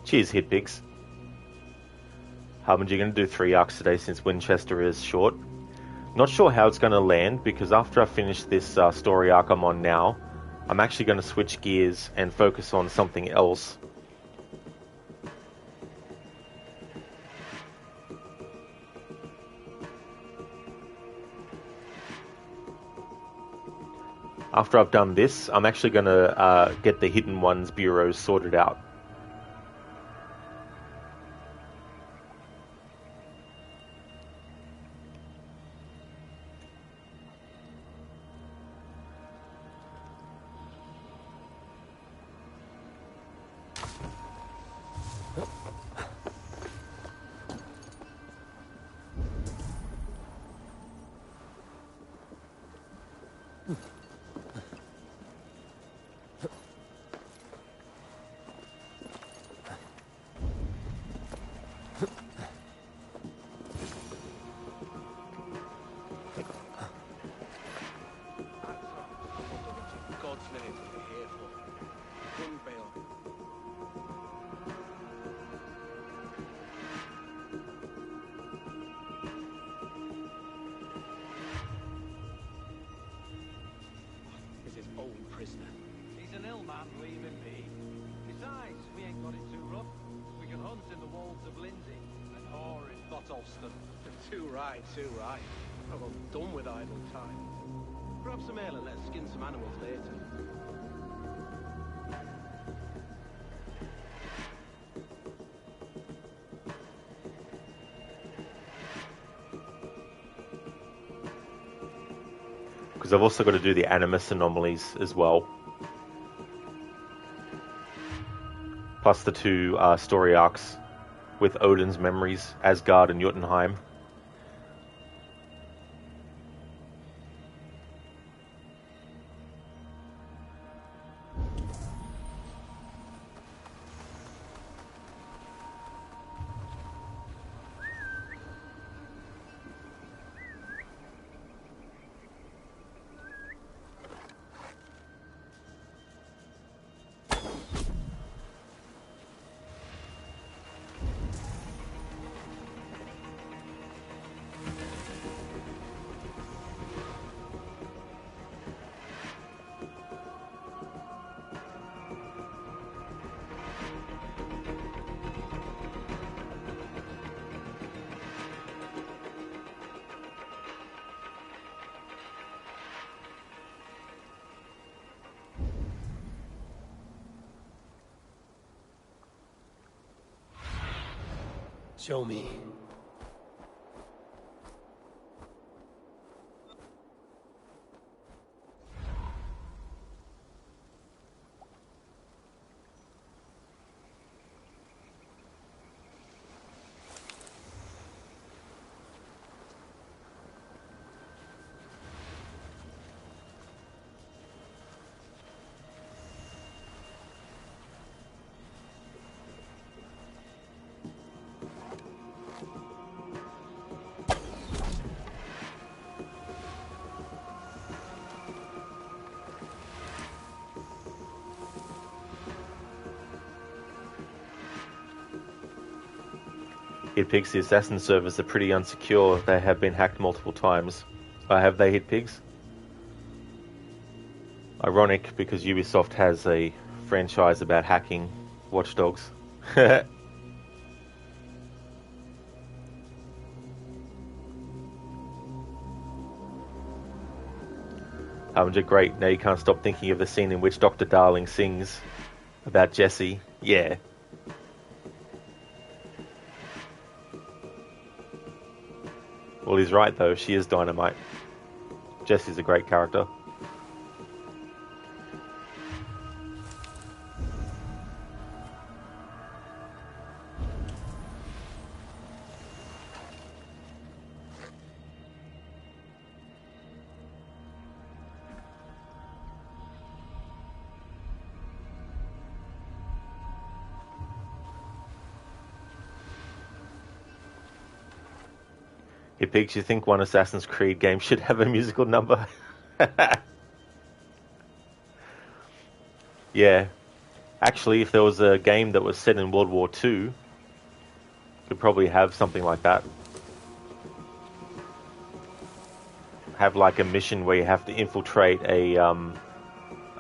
Cheers, hitpigs. Harbinger, you're going to do 3 arcs today since Winchester is short. Not sure how it's going to land, because after I finish this story arc I'm on now, I'm actually going to switch gears and focus on something else. After I've done this, I'm actually going to get the Hidden Ones bureaus sorted out. Too right. Oh, well, done with idle time. Grab some ale and let's skin some animals later. Because I've also got to do the animus anomalies as well. Plus the 2 story arcs with Odin's memories, Asgard and Jotunheim. Show me. Hit pigs, the assassin servers are pretty unsecure. They have been hacked multiple times. Have they hit pigs? Ironic, because Ubisoft has a franchise about hacking Watch Dogs. Great. Now you can't stop thinking of the scene in which Dr. Darling sings about Jessie. Yeah. Well, he's right, though. She is dynamite. Jessie's a great character. Hey, Pigs, you think one Assassin's Creed game should have a musical number? Yeah. Actually, if there was a game that was set in World War II, could probably have something like that. Have like a mission where you have to infiltrate a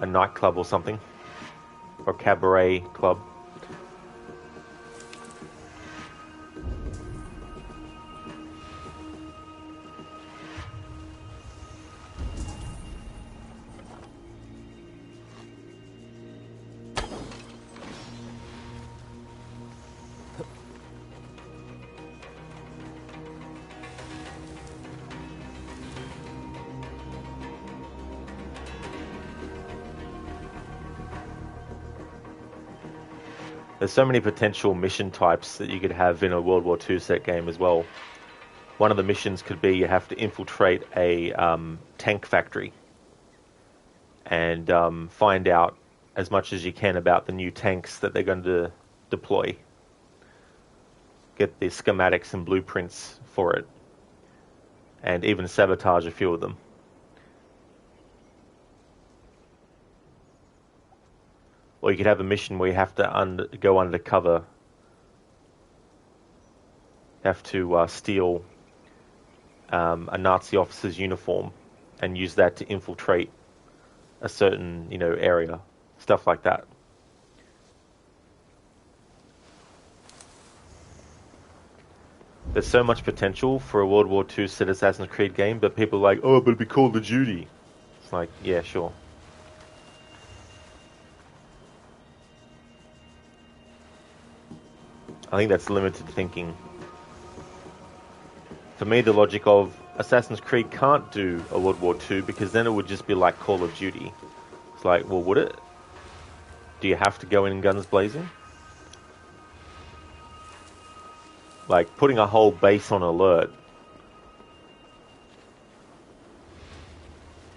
nightclub or something. Or a cabaret club. There's so many potential mission types that you could have in a World War II set game as well. One of the missions could be you have to infiltrate a tank factory and find out as much as you can about the new tanks that they're going to deploy. Get the schematics and blueprints for it. And even sabotage a few of them. Or you could have a mission where you have to go undercover. You have to steal a Nazi officer's uniform and use that to infiltrate a certain, area. Stuff like that. There's so much potential for a World War II set Assassin's Creed game, but people are like, oh, but it'd be Call of Duty. It's like, yeah, sure. I think that's limited thinking. For me, the logic of Assassin's Creed can't do a World War II because then it would just be like Call of Duty. It's like, well, would it? Do you have to go in guns blazing? Like, putting a whole base on alert.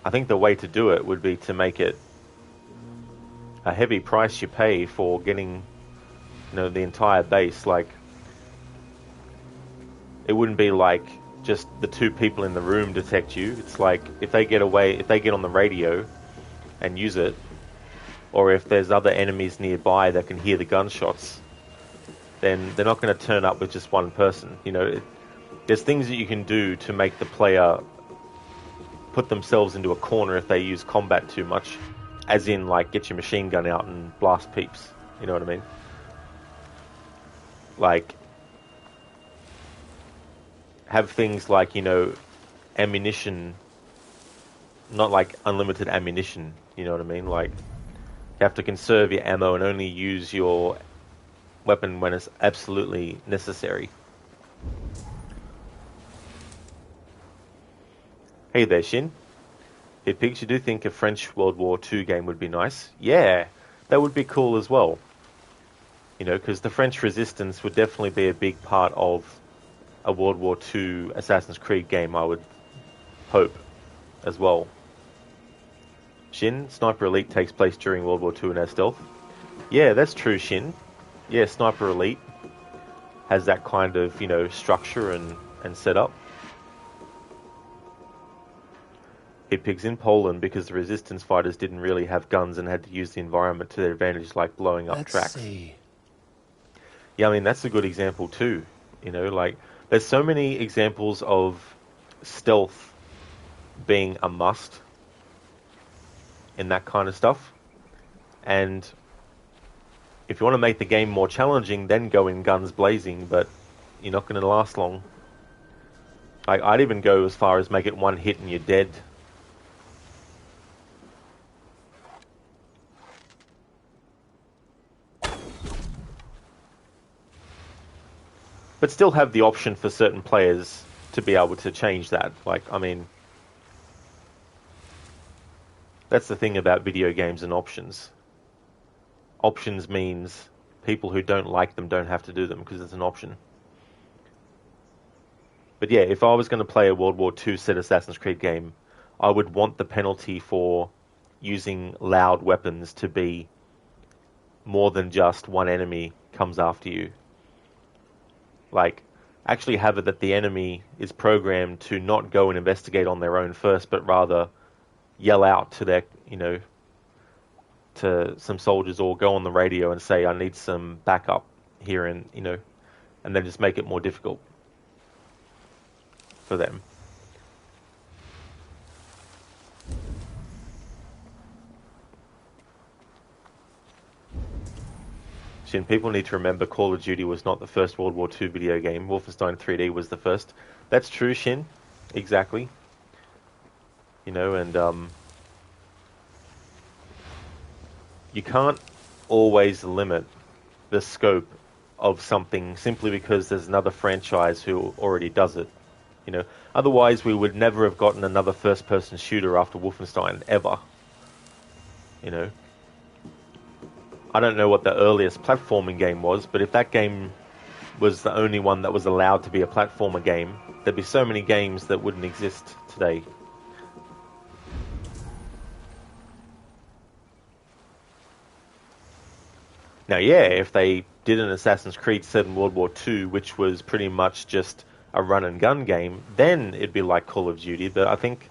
I think the way to do it would be to make it a heavy price you pay for getting, the entire base. Like, it wouldn't be like just the two people in the room detect you. It's like if they get on the radio and use it, or if there's other enemies nearby that can hear the gunshots, then they're not going to turn up with just one person. There's things that you can do to make the player put themselves into a corner if they use combat too much, as in like get your machine gun out and blast peeps. You know what I mean? Like, have things like, ammunition, not like unlimited ammunition, you know what I mean? Like, you have to conserve your ammo and only use your weapon when it's absolutely necessary. Hey there, Shin. Hey, Pigs, you do think a French World War II game would be nice? Yeah, that would be cool as well. You know, because the French resistance would definitely be a big part of a World War II Assassin's Creed game, I would hope, as well. Shin, Sniper Elite takes place during World War II and has stealth. Yeah, that's true, Shin. Yeah, Sniper Elite has that kind of, you know, structure and setup. It pigs in Poland because the resistance fighters didn't really have guns and had to use the environment to their advantage, like blowing up tracks. See. Yeah, I mean, that's a good example too. You know, like, there's so many examples of stealth being a must in that kind of stuff. And if you want to make the game more challenging, then go in guns blazing, but you're not going to last long. I'd even go as far as make it one hit and you're dead. But still have the option for certain players to be able to change that. Like, I mean, that's the thing about video games and options. Options means people who don't like them don't have to do them because it's an option. But yeah, if I was going to play a World War II set Assassin's Creed game, I would want the penalty for using loud weapons to be more than just one enemy comes after you. Like, actually have it that the enemy is programmed to not go and investigate on their own first, but rather yell out to their, you know, to some soldiers or go on the radio and say, I need some backup here, and, you know, and then just make it more difficult for them. Shin, people need to remember Call of Duty was not the first World War II video game. Wolfenstein 3D was the first. That's true, Shin. Exactly. You know, and you can't always limit the scope of something simply because there's another franchise who already does it. You know, otherwise we would never have gotten another first-person shooter after Wolfenstein, ever. You know, I don't know what the earliest platforming game was, but if that game was the only one that was allowed to be a platformer game, there'd be so many games that wouldn't exist today. Now, yeah, if they did an Assassin's Creed set in World War II, which was pretty much just a run-and-gun game, then it'd be like Call of Duty. But I think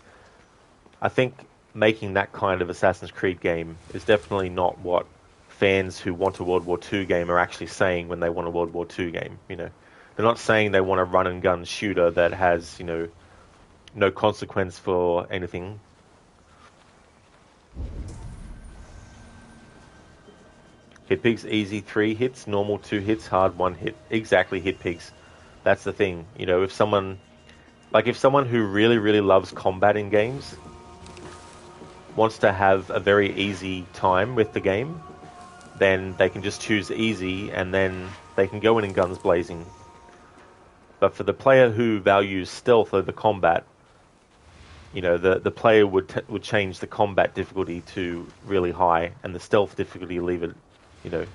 making that kind of Assassin's Creed game is definitely not what fans who want a World War II game are actually saying when they want a World War II game. You know, they're not saying they want a run-and-gun shooter that has, you know, no consequence for anything. Hit pigs, easy 3 hits, normal 2 hits, hard 1 hit. Exactly, hit pigs. That's the thing. You know, if someone who really, really loves combat in games wants to have a very easy time with the game, then they can just choose easy and then they can go in guns blazing. But for the player who values stealth over combat, you know, the player would change the combat difficulty to really high and the stealth difficulty leave it, you know.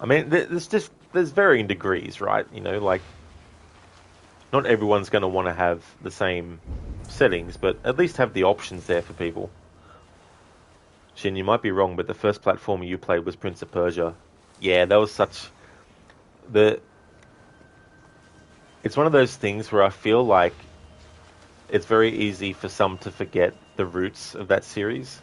I mean, there's varying degrees, right? You know, like, not everyone's going to want to have the same settings, but at least have the options there for people. Shin, you might be wrong, but the first platformer you played was Prince of Persia. Yeah, that was it's one of those things where I feel like it's very easy for some to forget the roots of that series.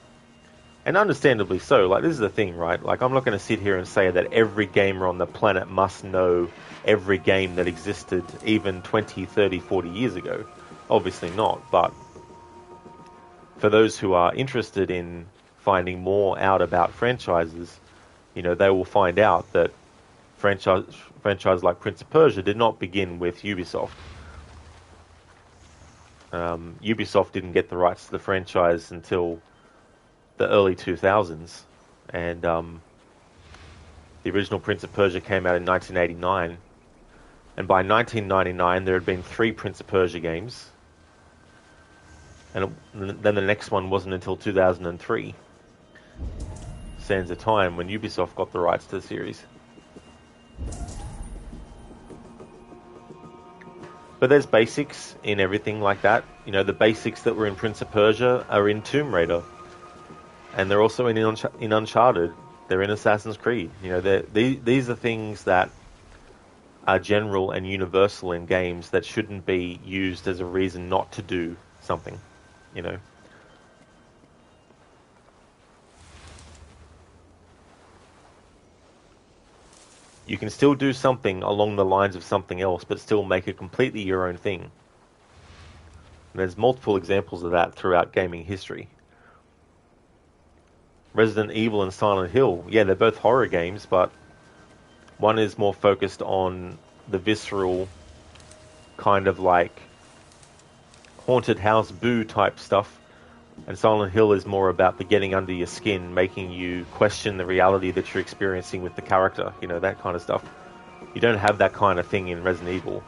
And understandably so. Like, this is the thing, right? Like, I'm not going to sit here and say that every gamer on the planet must know every game that existed even 20, 30, 40 years ago. Obviously not, but for those who are interested in finding more out about franchises, you know, they will find out that franchise like Prince of Persia did not begin with Ubisoft. Ubisoft didn't get the rights to the franchise until the early 2000s, and the original Prince of Persia came out in 1989, and by 1999 there had been 3 Prince of Persia games, And then the next one wasn't until 2003, Sands of Time, when Ubisoft got the rights to the series. But there's basics in everything like that. You know, the basics that were in Prince of Persia are in Tomb Raider. And they're also in Uncharted. They're in Assassin's Creed. You know, these are things that are general and universal in games that shouldn't be used as a reason not to do something, you know. You can still do something along the lines of something else, but still make it completely your own thing. And there's multiple examples of that throughout gaming history. Resident Evil and Silent Hill, yeah, they're both horror games, but one is more focused on the visceral kind of like haunted house boo type stuff, and Silent Hill is more about the getting under your skin, making you question the reality that you're experiencing with the character, you know, that kind of stuff. You don't have that kind of thing in Resident Evil.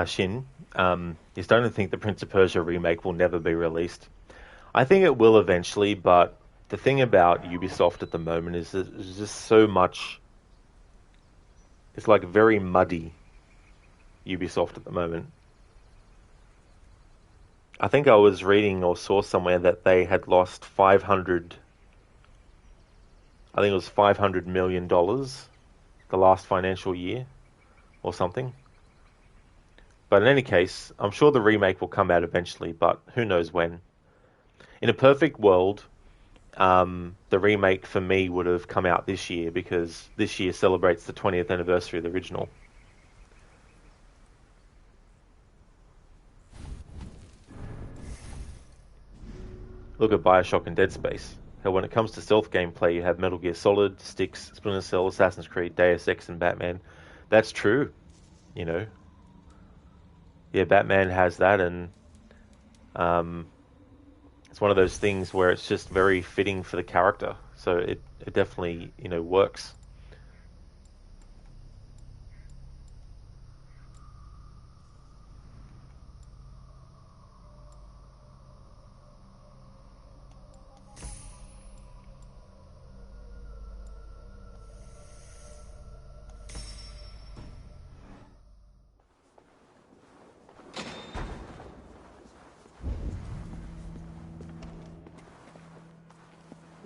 Shin, you're starting to think the Prince of Persia remake will never be released. I think it will eventually, but the thing about Ubisoft at the moment is that there's just so much. It's like very muddy Ubisoft at the moment. I think I was reading or saw somewhere that they had lost $500 million the last financial year or something. But in any case, I'm sure the remake will come out eventually, but who knows when. In a perfect world, the remake for me would have come out this year, because this year celebrates the 20th anniversary of the original. Look at Bioshock and Dead Space. How when it comes to stealth gameplay, you have Metal Gear Solid, Styx, Splinter Cell, Assassin's Creed, Deus Ex, and Batman. That's true, you know. Yeah, Batman has that, and it's one of those things where it's just very fitting for the character. So it definitely, you know, works.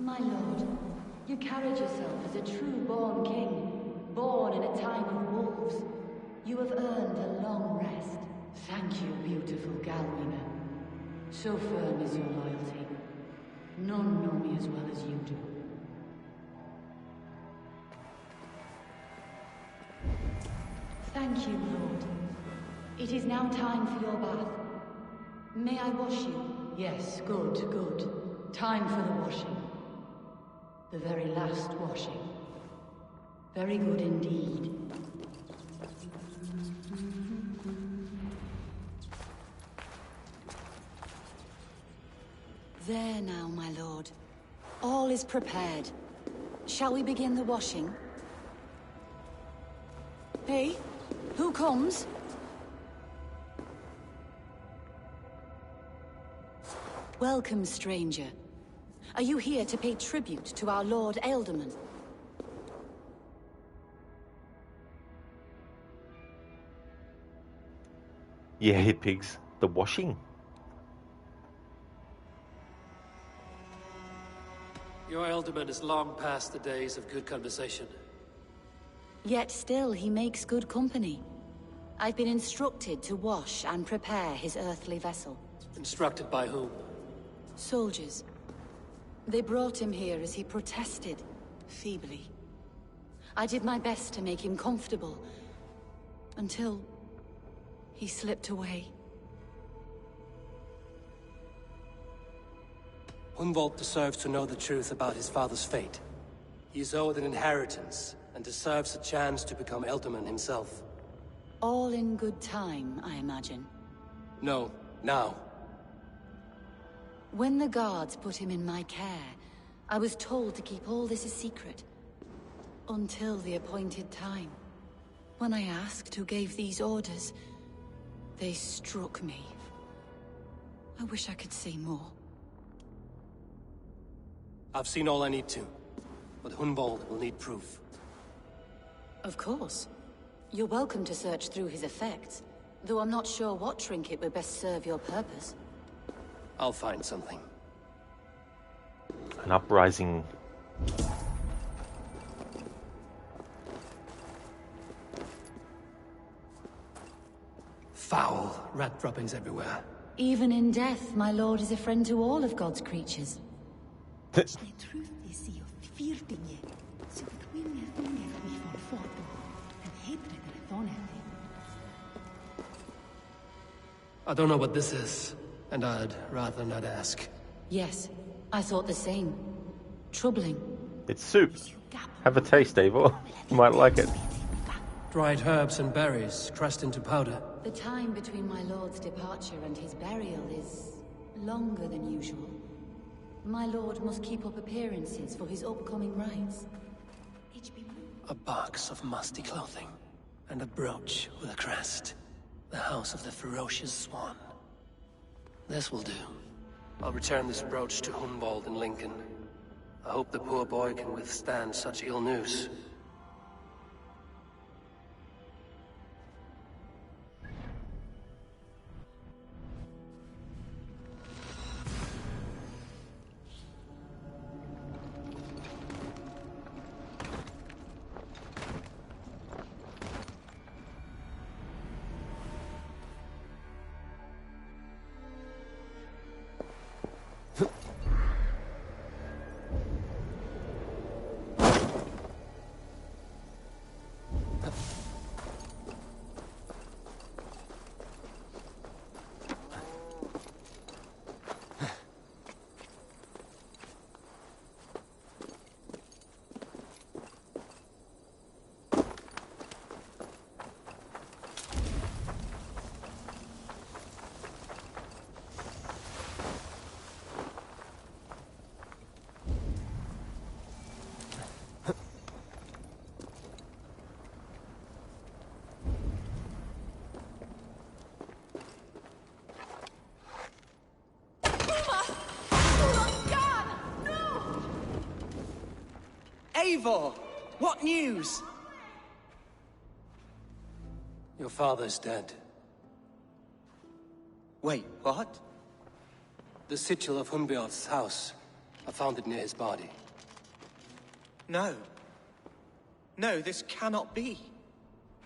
My lord, you carried yourself as a true-born king, born in a time of wolves. You have earned a long rest. Thank you, beautiful Galwina. So firm is your loyalty. None know me as well as you do. Thank you, Lord. It is now time for your bath. May I wash you? Yes, good, good. Time for the washing. The very last washing. Very good indeed. There now, my lord. All is prepared. Shall we begin the washing? Hey, who comes? Welcome, stranger. Are you here to pay tribute to our Lord Ealdorman? Yeah, pigs. The washing. Your Ealdorman is long past the days of good conversation. Yet still he makes good company. I've been instructed to wash and prepare his earthly vessel. Instructed by whom? Soldiers. They brought him here as he protested, feebly. I did my best to make him comfortable, until he slipped away. Hunwald deserves to know the truth about his father's fate. He is owed an inheritance, and deserves a chance to become Ealdorman himself. All in good time, I imagine. No, now. When the guards put him in my care, I was told to keep all this a secret. Until the appointed time. When I asked who gave these orders, they struck me. I wish I could say more. I've seen all I need to, but Hunwald will need proof. Of course. You're welcome to search through his effects, though I'm not sure what trinket would best serve your purpose. I'll find something. An uprising. Foul rat droppings everywhere. Even in death, my lord is a friend to all of God's creatures. I don't know what this is, and I'd rather not ask. Yes, I thought the same. Troubling. It's soup. Have a taste, Eivor. You might like it. Dried herbs and berries, crushed into powder. The time between my lord's departure and his burial is longer than usual. My lord must keep up appearances for his upcoming rites. A box of musty clothing, and a brooch with a crest. The House of the Ferocious Swan. This will do. I'll return this brooch to Hunwald in Lincoln. I hope the poor boy can withstand such ill news. Eivor! What news? Your father's dead. Wait, what? The sigil of Hunbeorth's house. I found it near his body. No. No, this cannot be.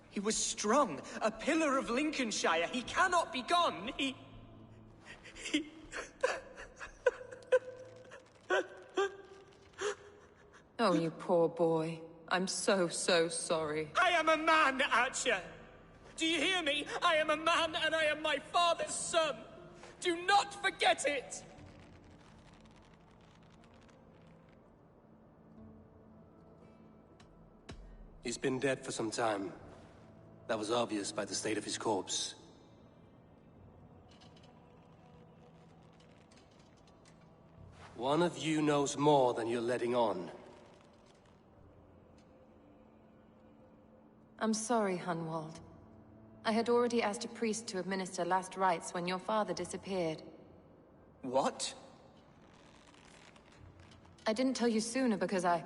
He was strong, a pillar of Lincolnshire. He cannot be gone. He... Oh, you poor boy. I'm so sorry. I am a man, Archer. Do you hear me? I am a man and I am my father's son. Do not forget it. He's been dead for some time. That was obvious by the state of his corpse. One of you knows more than you're letting on. I'm sorry, Hunwald. I had already asked a priest to administer last rites when your father disappeared. What? I didn't tell you sooner because I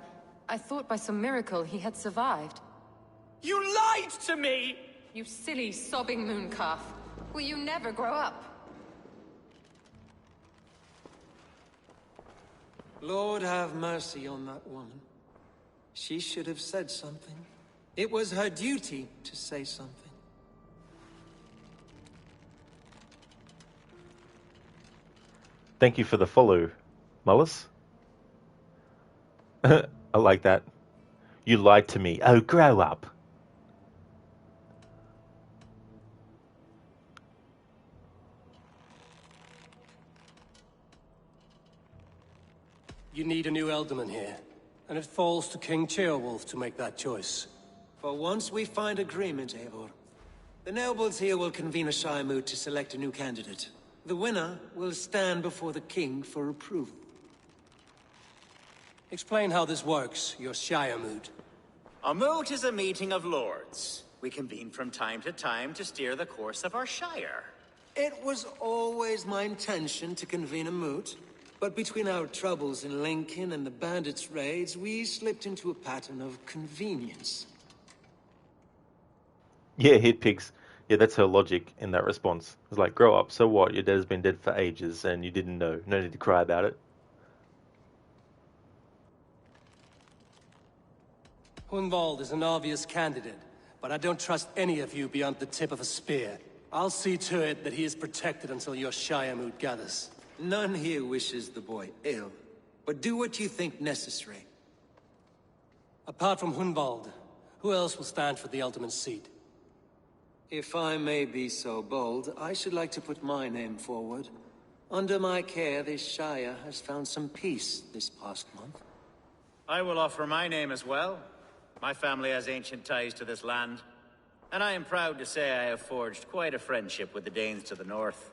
thought by some miracle he had survived. You lied to me! You silly, sobbing mooncalf. Will you never grow up? Lord have mercy on that woman. She should have said something. It was her duty to say something. Thank you for the follow, Mullis. I like that. You lied to me. Oh, grow up. You need a new Elderman here, and it falls to King Ceolwulf to make that choice. For once we find agreement, Eivor, the nobles here will convene a Shire moot to select a new candidate. The winner will stand before the king for approval. Explain how this works, your Shire moot. A moot is a meeting of lords. We convene from time to time to steer the course of our Shire. It was always my intention to convene a moot, but between our troubles in Lincoln and the bandits' raids, we slipped into a pattern of convenience. Yeah, hit pigs. Yeah, that's her logic in that response. It's like, grow up, so what? Your dad has been dead for ages and you didn't know. No need to cry about it. Hunwald is an obvious candidate, but I don't trust any of you beyond the tip of a spear. I'll see to it that he is protected until your Shire moot gathers. None here wishes the boy ill, but do what you think necessary. Apart from Hunwald, who else will stand for the Elderman's seat? If I may be so bold, I should like to put my name forward. Under my care, this Shire has found some peace this past month. I will offer my name as well. My family has ancient ties to this land, and I am proud to say I have forged quite a friendship with the Danes to the north.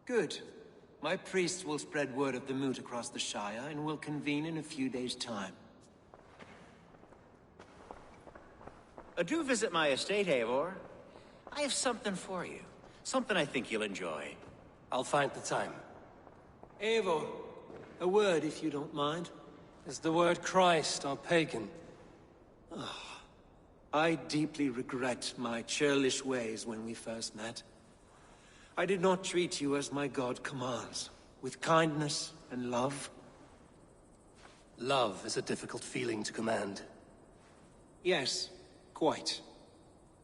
Good. My priest will spread word of the moot across the Shire, and will convene in a few days' time. Do visit my estate, Eivor. I have something for you. Something I think you'll enjoy. I'll find the time. Eivor, a word if you don't mind. Is the word Christ or pagan? I deeply regret my churlish ways when we first met. I did not treat you as my God commands, with kindness and love. Love is a difficult feeling to command. Yes, quite.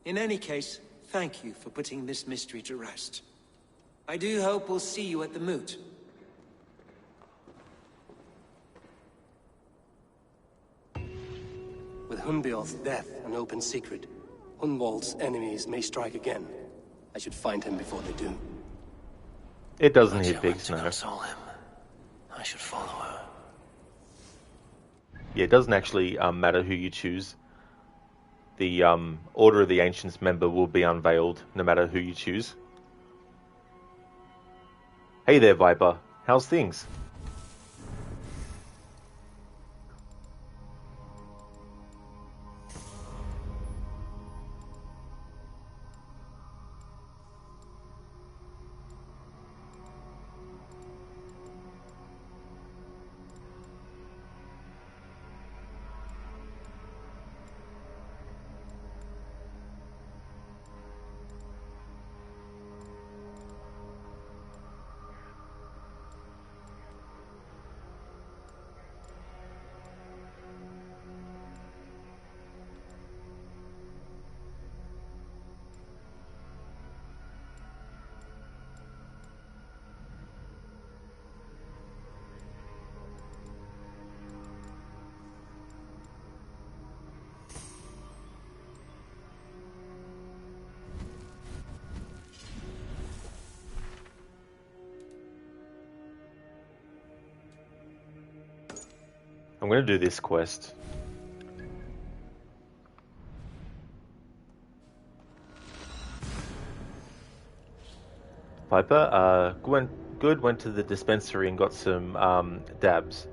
In any case, thank you for putting this mystery to rest. I do hope we'll see you at the moot. With Hunbeor's death an open secret, Hunwald's enemies may strike again. I should find him before they do. It doesn't hit pigs, no. Console him. I should follow her. Yeah, it doesn't actually matter who you choose. The Order of the Ancients member will be unveiled no matter who you choose. Hey there, Viper. How's things? I'm going to do this quest. Piper, good, went to the dispensary and got some dabs.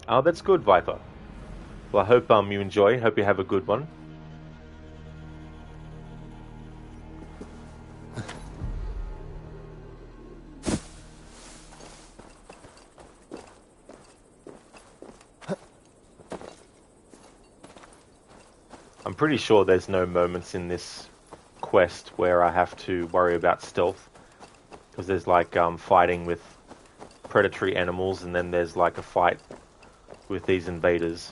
Oh, that's good, Viper. Well, I hope you enjoy. Hope you have a good one. I'm pretty sure there's no moments in this quest where I have to worry about stealth. Because there's like fighting with predatory animals, and then there's like a fight with these invaders.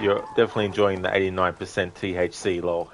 You're definitely enjoying the 89% THC, lol.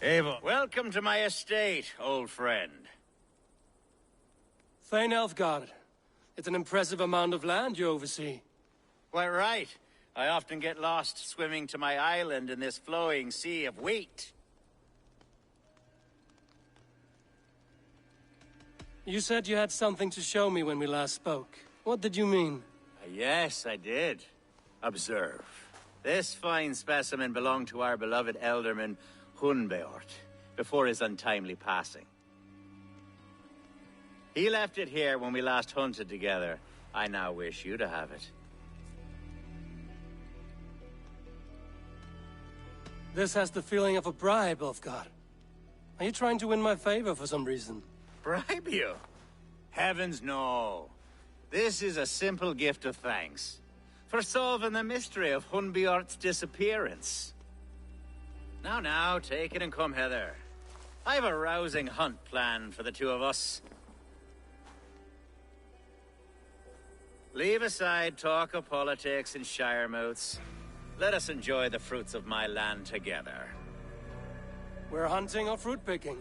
Ava, welcome to my estate, old friend. Thane Elfgard. It's an impressive amount of land you oversee. Quite right. I often get lost swimming to my island in this flowing sea of wheat. You said you had something to show me when we last spoke. What did you mean? Yes, I did. Observe. This fine specimen belonged to our beloved elderman, Hunbeort, before his untimely passing. He left it here when we last hunted together. I now wish you to have it. This has the feeling of a bribe, Ulfgar. Are you trying to win my favor for some reason? Bribe you? Heavens no. This is a simple gift of thanks for solving the mystery of Hunbeort's disappearance. Now, take it and come hither. I've a rousing hunt planned for the two of us. Leave aside talk of politics and shiremouths. Let us enjoy the fruits of my land together. We're hunting or fruit picking?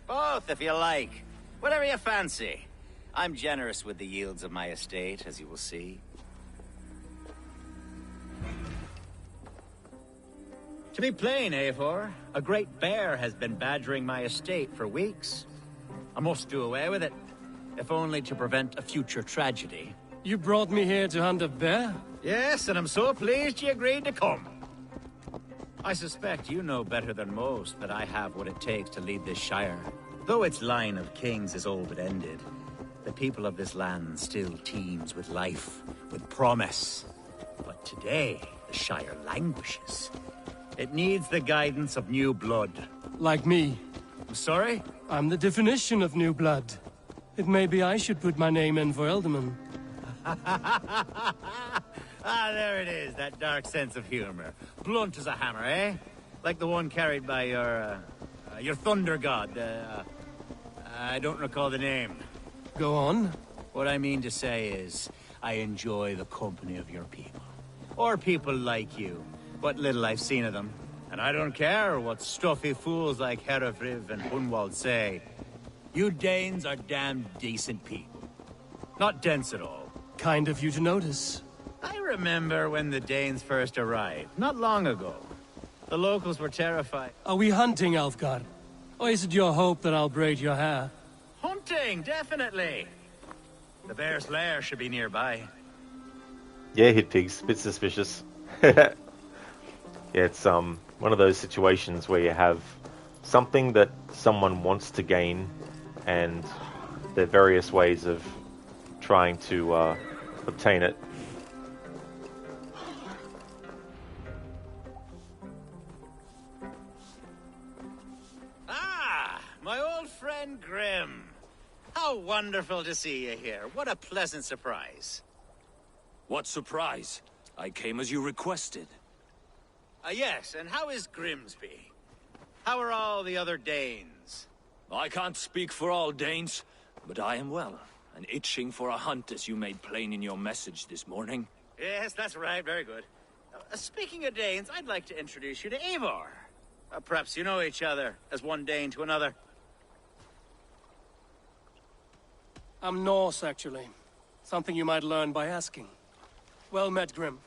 Both, if you like. Whatever you fancy. I'm generous with the yields of my estate, as you will see. To be plain, Eivor, a great bear has been badgering my estate for weeks. I must do away with it, if only to prevent a future tragedy. You brought me here to hunt a bear? Yes, and I'm so pleased you agreed to come. I suspect you know better than most that I have what it takes to lead this shire. Though its line of kings is all but ended, the people of this land still teems with life, with promise. But today, the shire languishes. It needs the guidance of new blood. Like me. I'm sorry? I'm the definition of new blood. It may be I should put my name in for Elderman. There it is, that dark sense of humor. Blunt as a hammer, eh? Like the one carried by your thunder god. I don't recall the name. Go on. What I mean to say is, I enjoy the company of your people. Or people like you. What little I've seen of them. And I don't care what stuffy fools like Herefriv and Hunwald say. You Danes are damn decent people. Not dense at all. Kind of you to notice. I remember when the Danes first arrived, not long ago. The locals were terrified. Are we hunting, Alfgar? Or is it your hope that I'll braid your hair? Hunting, definitely. The bear's lair should be nearby. Yeah, hit pigs. Bit suspicious. Yeah, it's one of those situations where you have something that someone wants to gain, and there are various ways of trying to obtain it. Ah, my old friend Grim. How wonderful to see you here. What a pleasant surprise. What surprise? I came as you requested. Yes, and how is Grimsby? How are all the other Danes? I can't speak for all Danes, but I am well, and itching for a hunt as you made plain in your message this morning. Yes, that's right. Very good. Speaking of Danes, I'd like to introduce you to Eivor. Perhaps you know each other, as one Dane to another. I'm Norse, actually. Something you might learn by asking. Well met, Grim.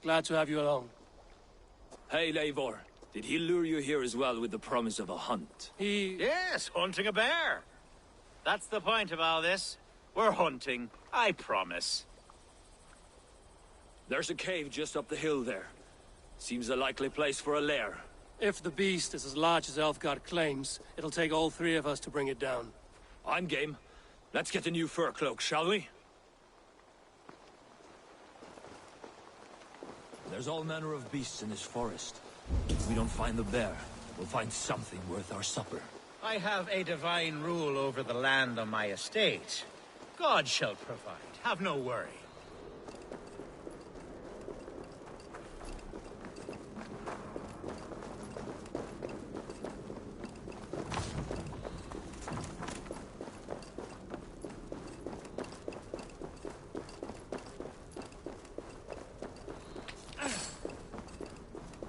Glad to have you along. Hey, Eivor. Did he lure you here as well with the promise of a hunt? Yes, hunting a bear. That's the point of all this. We're hunting, I promise. There's a cave just up the hill there. Seems a likely place for a lair. If the beast is as large as Elfgard claims, it'll take all three of us to bring it down. I'm game. Let's get a new fur cloak, shall we? There's all manner of beasts in this forest. If we don't find the bear, we'll find something worth our supper. I have a divine rule over the land on my estate. God shall provide. Have no worry.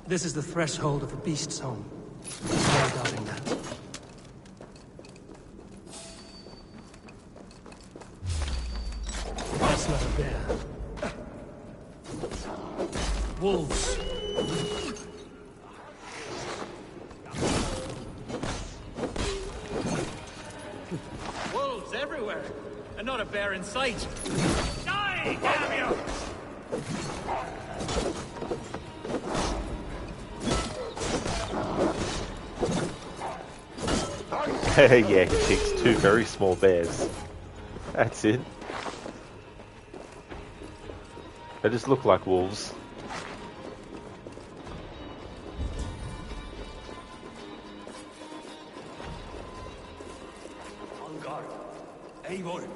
This is the threshold of the beast's home. No doubting that. That's not a bear. Wolves. Wolves everywhere, and not a bear in sight. Die, damn you! Yeah, he takes two very small bears. That's it. They just look like wolves. On guard. Eivor,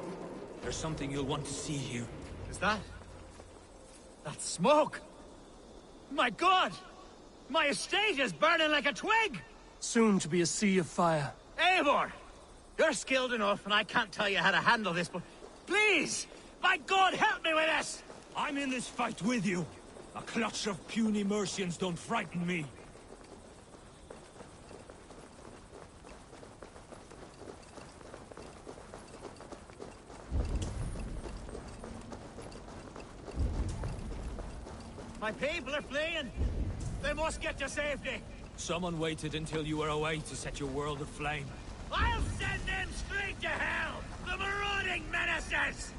there's something you'll want to see here. Is that? That's smoke! My God! My estate is burning like a twig! Soon to be a sea of fire. Eivor! You're skilled enough, and I can't tell you how to handle this, but please! My God, help me with this! I'm in this fight with you. A clutch of puny Mercians don't frighten me. My people are fleeing! They must get to safety! Someone waited until you were away to set your world aflame. I'll send them straight to hell! The marauding menaces!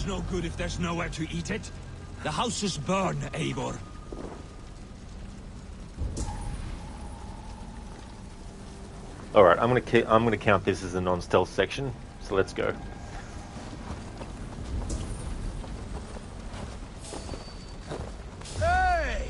food's no good if there's nowhere to eat it. The houses burn, Eivor. All right, I'm gonna count this as a non-stealth section. So let's go. Hey!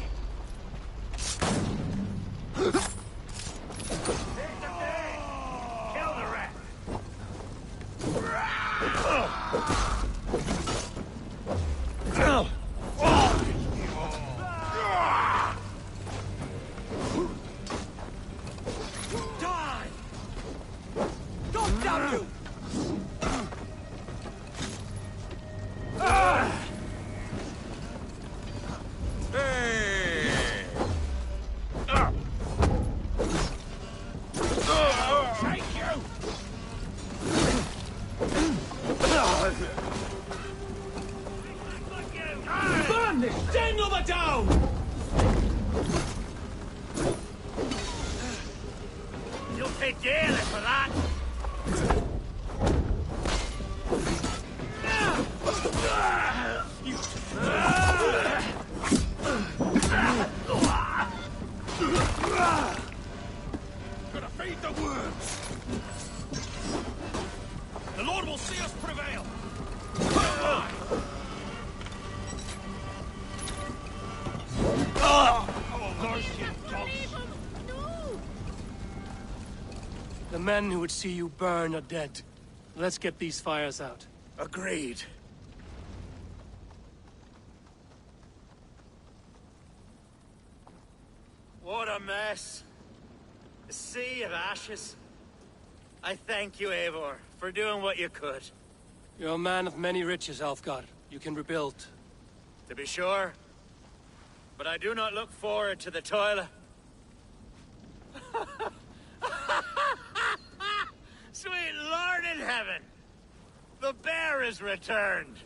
The men who would see you burn are dead. Let's get these fires out. Agreed. What a mess. A sea of ashes. I thank you, Eivor, for doing what you could. You're a man of many riches, Alfgar. You can rebuild. To be sure. But I do not look forward to the toil. Sweet Lord in heaven! The bear is returned!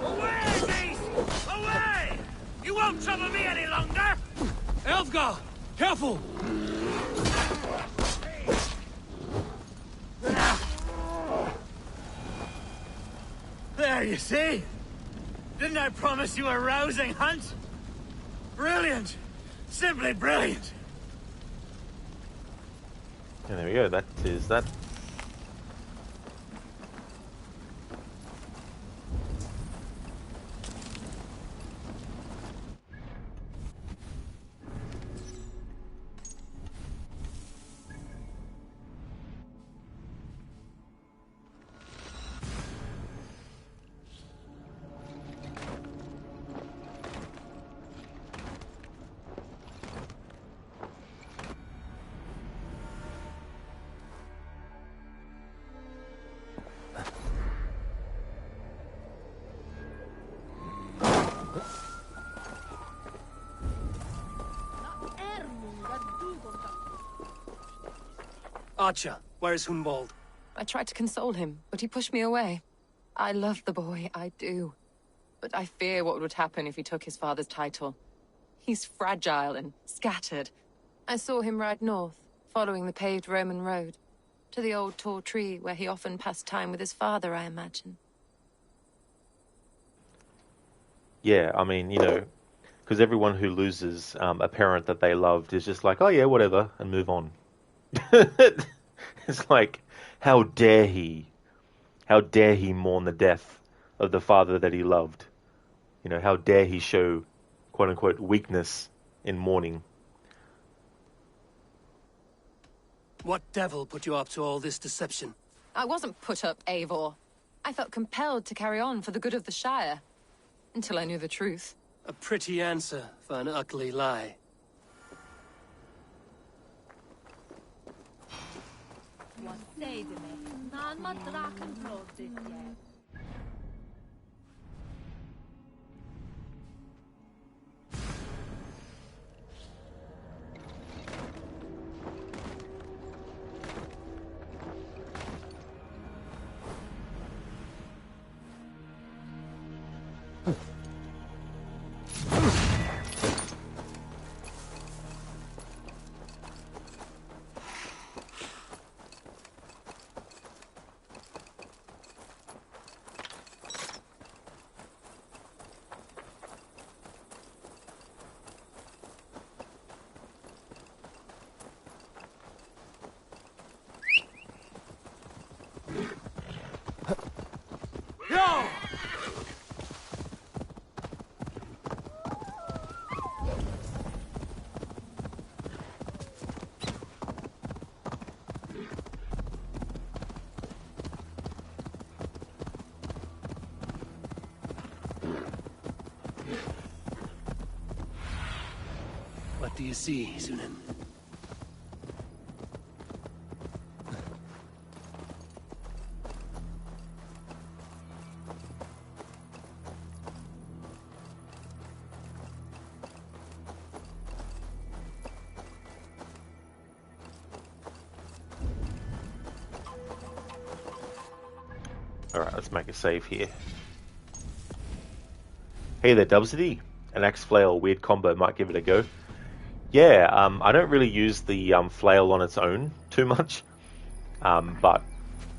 Away, beast! Away! You won't trouble me any longer! Elfgar! Careful! There, you see? Didn't I promise you a rousing hunt? Brilliant! Simply brilliant! And there we go, that is that. Archer, where is Hunwald? I tried to console him, but he pushed me away. I love the boy, I do. But I fear what would happen if he took his father's title. He's fragile and scattered. I saw him ride north, following the paved Roman road. To the old tall tree where he often passed time with his father, I imagine. Yeah, I mean, you know, because everyone who loses a parent that they loved is just like, oh yeah, whatever, and move on. It's like, how dare he mourn the death of the father that he loved? You know, how dare he show, quote unquote, weakness in mourning? What devil put you up to all this deception? I wasn't put up, Eivor. I felt compelled to carry on for the good of the Shire. Until I knew the truth. A pretty answer for an ugly lie. What say to me? Nan ma draken brodit je. do you see, Sunan? Alright, let's make a save here. Hey there, Dubsity. An axe flail weird combo, might give it a go. Yeah, I don't really use the flail on its own too much. But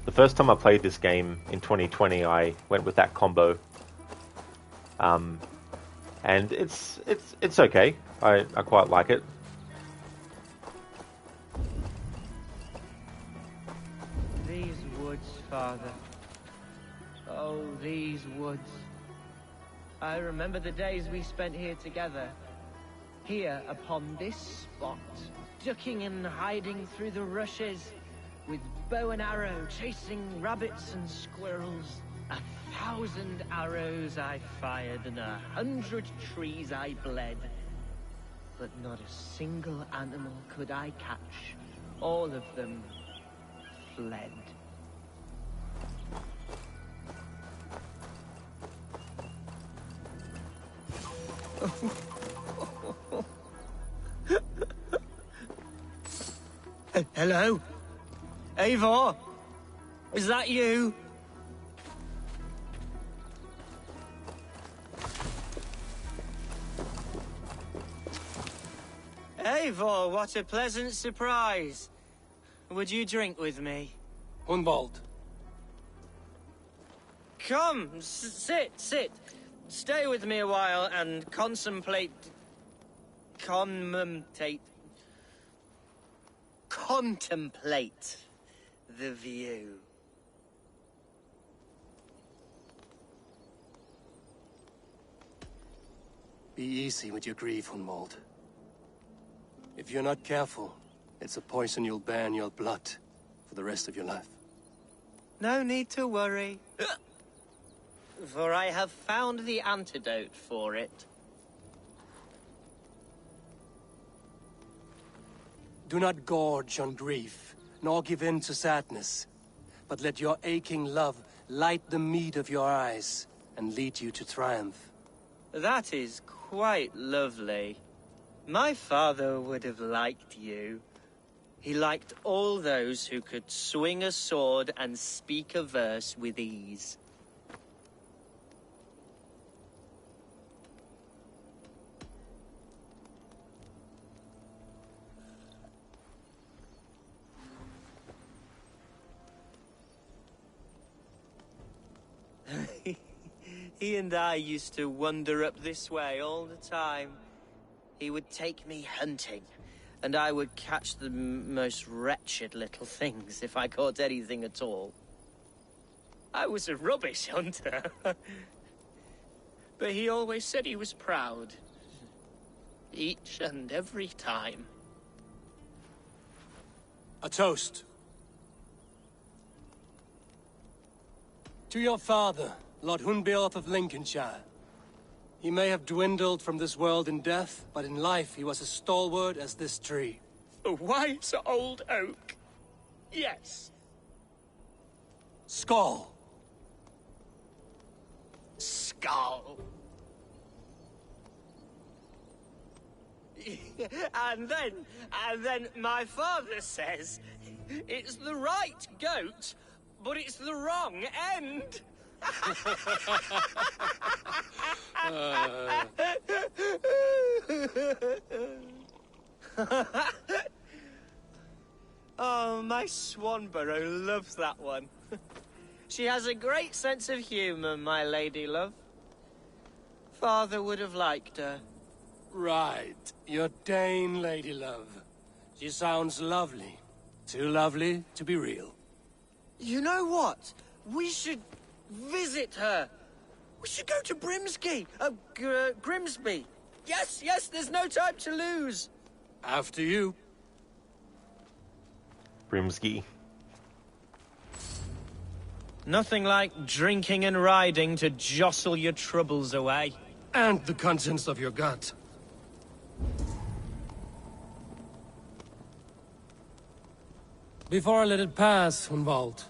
the first time I played this game in 2020, I went with that combo. And it's okay. I quite like it. These woods, Father. Oh, these woods. I remember the days we spent here together. Here upon this spot. Ducking and hiding through the rushes. With bow and arrow, chasing rabbits and squirrels. 1,000 arrows I fired and 100 trees I bled. But not a single animal could I catch. All of them fled. Hello? Eivor? Is that you? Eivor, what a pleasant surprise. Would you drink with me? Hunwald. Come, sit. Stay with me a while and contemplate the view. Be easy with your grief, Hunwald. If you're not careful, it's a poison you'll bear in your blood for the rest of your life. No need to worry. For I have found the antidote for it. Do not gorge on grief, nor give in to sadness, but let your aching love light the mead of your eyes and lead you to triumph. That is quite lovely. My father would have liked you. He liked all those who could swing a sword and speak a verse with ease. He and I used to wander up this way all the time. He would take me hunting, and I would catch the most wretched little things if I caught anything at all. I was a rubbish hunter. But he always said he was proud. Each and every time. A toast. To your father, Lord Hunbeorth of Lincolnshire. He may have dwindled from this world in death, but in life he was as stalwart as this tree. A wise old oak. Yes. Skull. Skull. And then my father says, it's the right goat, but it's the wrong end. Oh, my Swanborough loves that one. She has a great sense of humor, my lady love. Father would have liked her. Right. Your Dane lady love. She sounds lovely. Too lovely to be real. You know what? We should visit her. We should go to Grimsby. Yes, there's no time to lose. After you. Grimsby. Nothing like drinking and riding to jostle your troubles away. And the contents of your gut. Before I let it pass, Hunwald.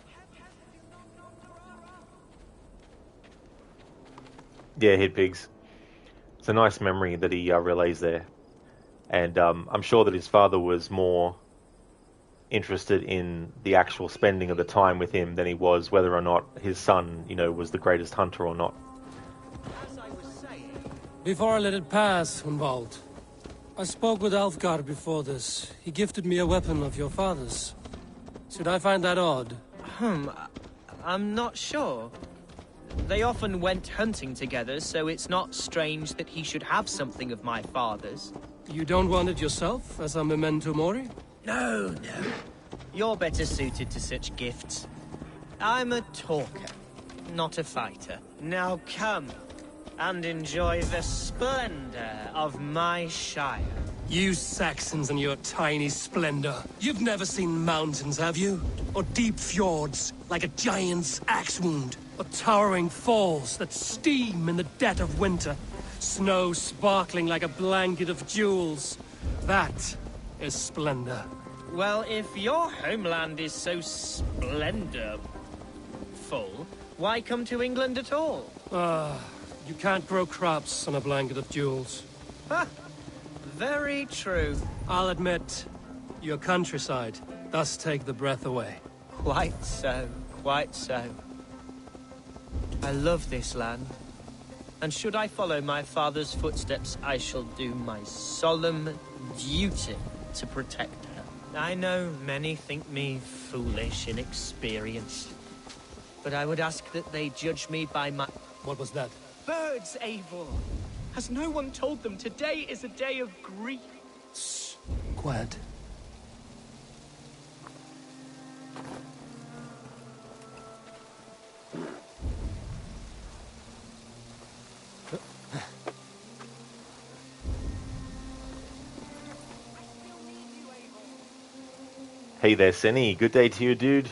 Yeah, head pigs. It's a nice memory that he relays there. And I'm sure that his father was more interested in the actual spending of the time with him than he was whether or not his son, was the greatest hunter or not. Before I let it pass, Hunwald. I spoke with Alfgar before this. He gifted me a weapon of your father's. Should I find that odd? I'm not sure. They often went hunting together, so it's not strange that he should have something of my father's. You don't want it yourself, as a memento mori? No. You're better suited to such gifts. I'm a talker, not a fighter. Now come, and enjoy the splendor of my shire. You Saxons and your tiny splendor. You've never seen mountains, have you? Or deep fjords, like a giant's axe wound? Or towering falls that steam in the dead of winter? Snow sparkling like a blanket of jewels? That is splendor. Well, if your homeland is so splendorful, why come to England at all? You can't grow crops on a blanket of jewels. Very true. I'll admit, your countryside does take the breath away. Quite so, quite so. I love this land. And should I follow my father's footsteps, I shall do my solemn duty to protect her. I know many think me foolish, inexperienced. But I would ask that they judge me by my... What was that? Birds, Eivor! Has no one told them today is a day of grief? Shh. Quiet. Hey there, Senny. Good day to you, dude.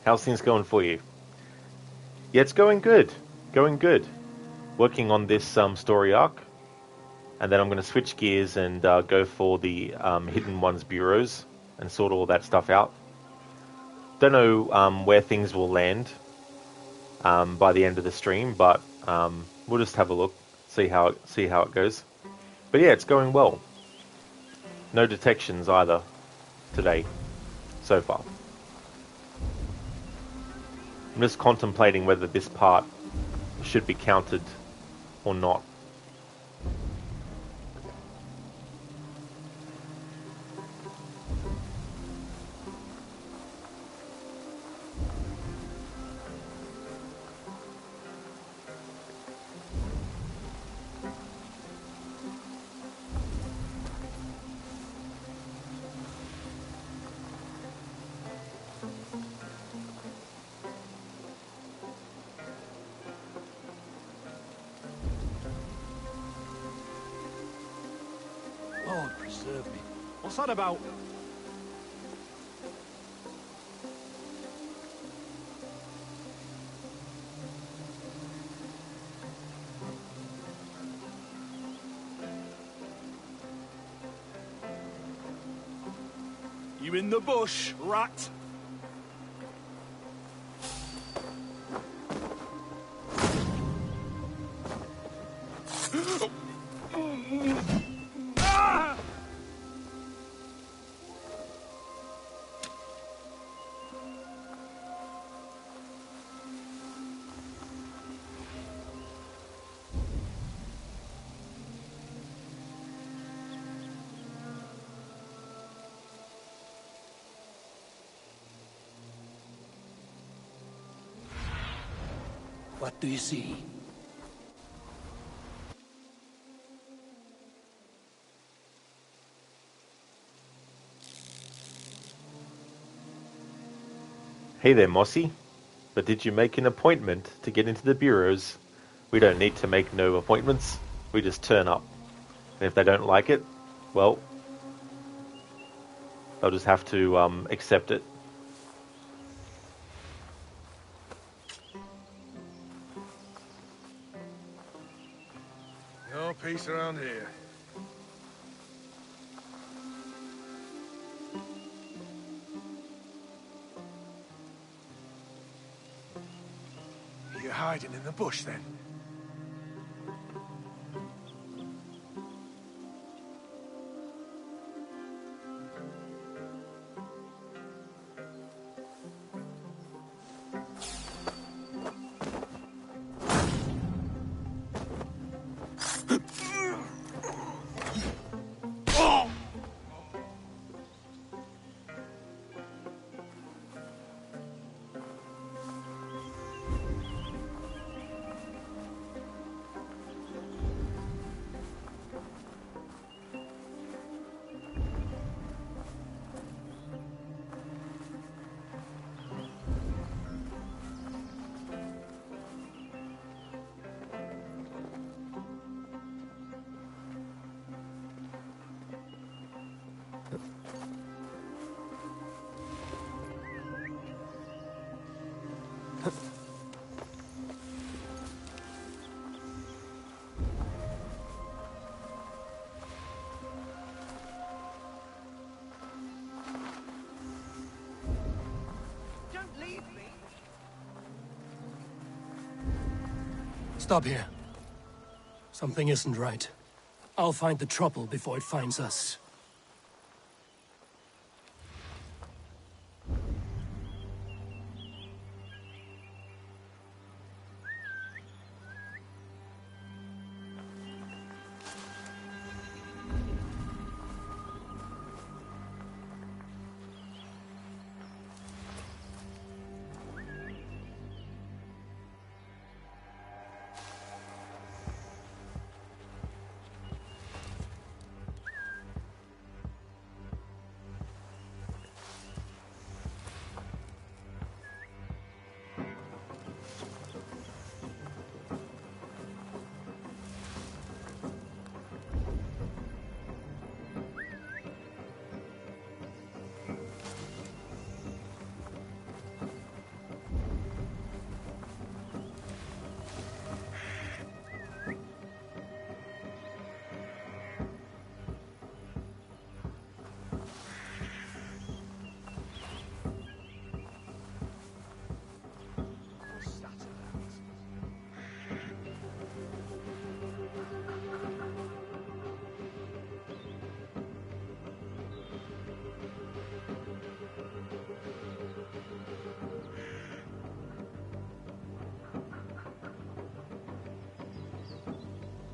How's things going for you? Yeah, it's going good. Going good. Working on this story arc. And then I'm going to switch gears and go for the Hidden Ones bureaus and sort all that stuff out. Don't know where things will land by the end of the stream, but we'll just have a look, see how it goes. But yeah, it's going well. No detections either today, so far. I'm just contemplating whether this part should be counted or not. Lord preserve me. What's that about? You in the bush, rat? What do you see? Hey there, Mossy. But did you make an appointment to get into the bureaus? We don't need to make no appointments. We just turn up. And if they don't like it, well, they'll just have to accept it. No peace around here. hiding in the bush, then? Stop here. Something isn't right. I'll find the trouble before it finds us.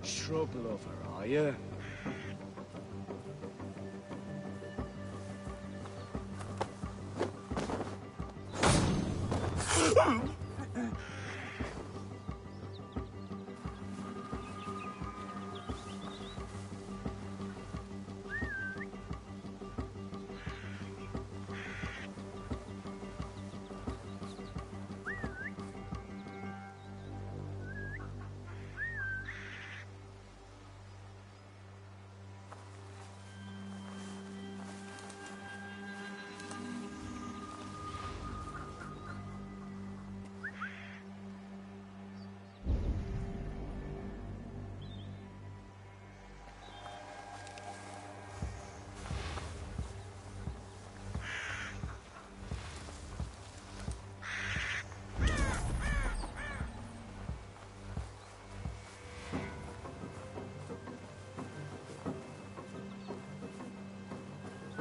Shrub lover, are you?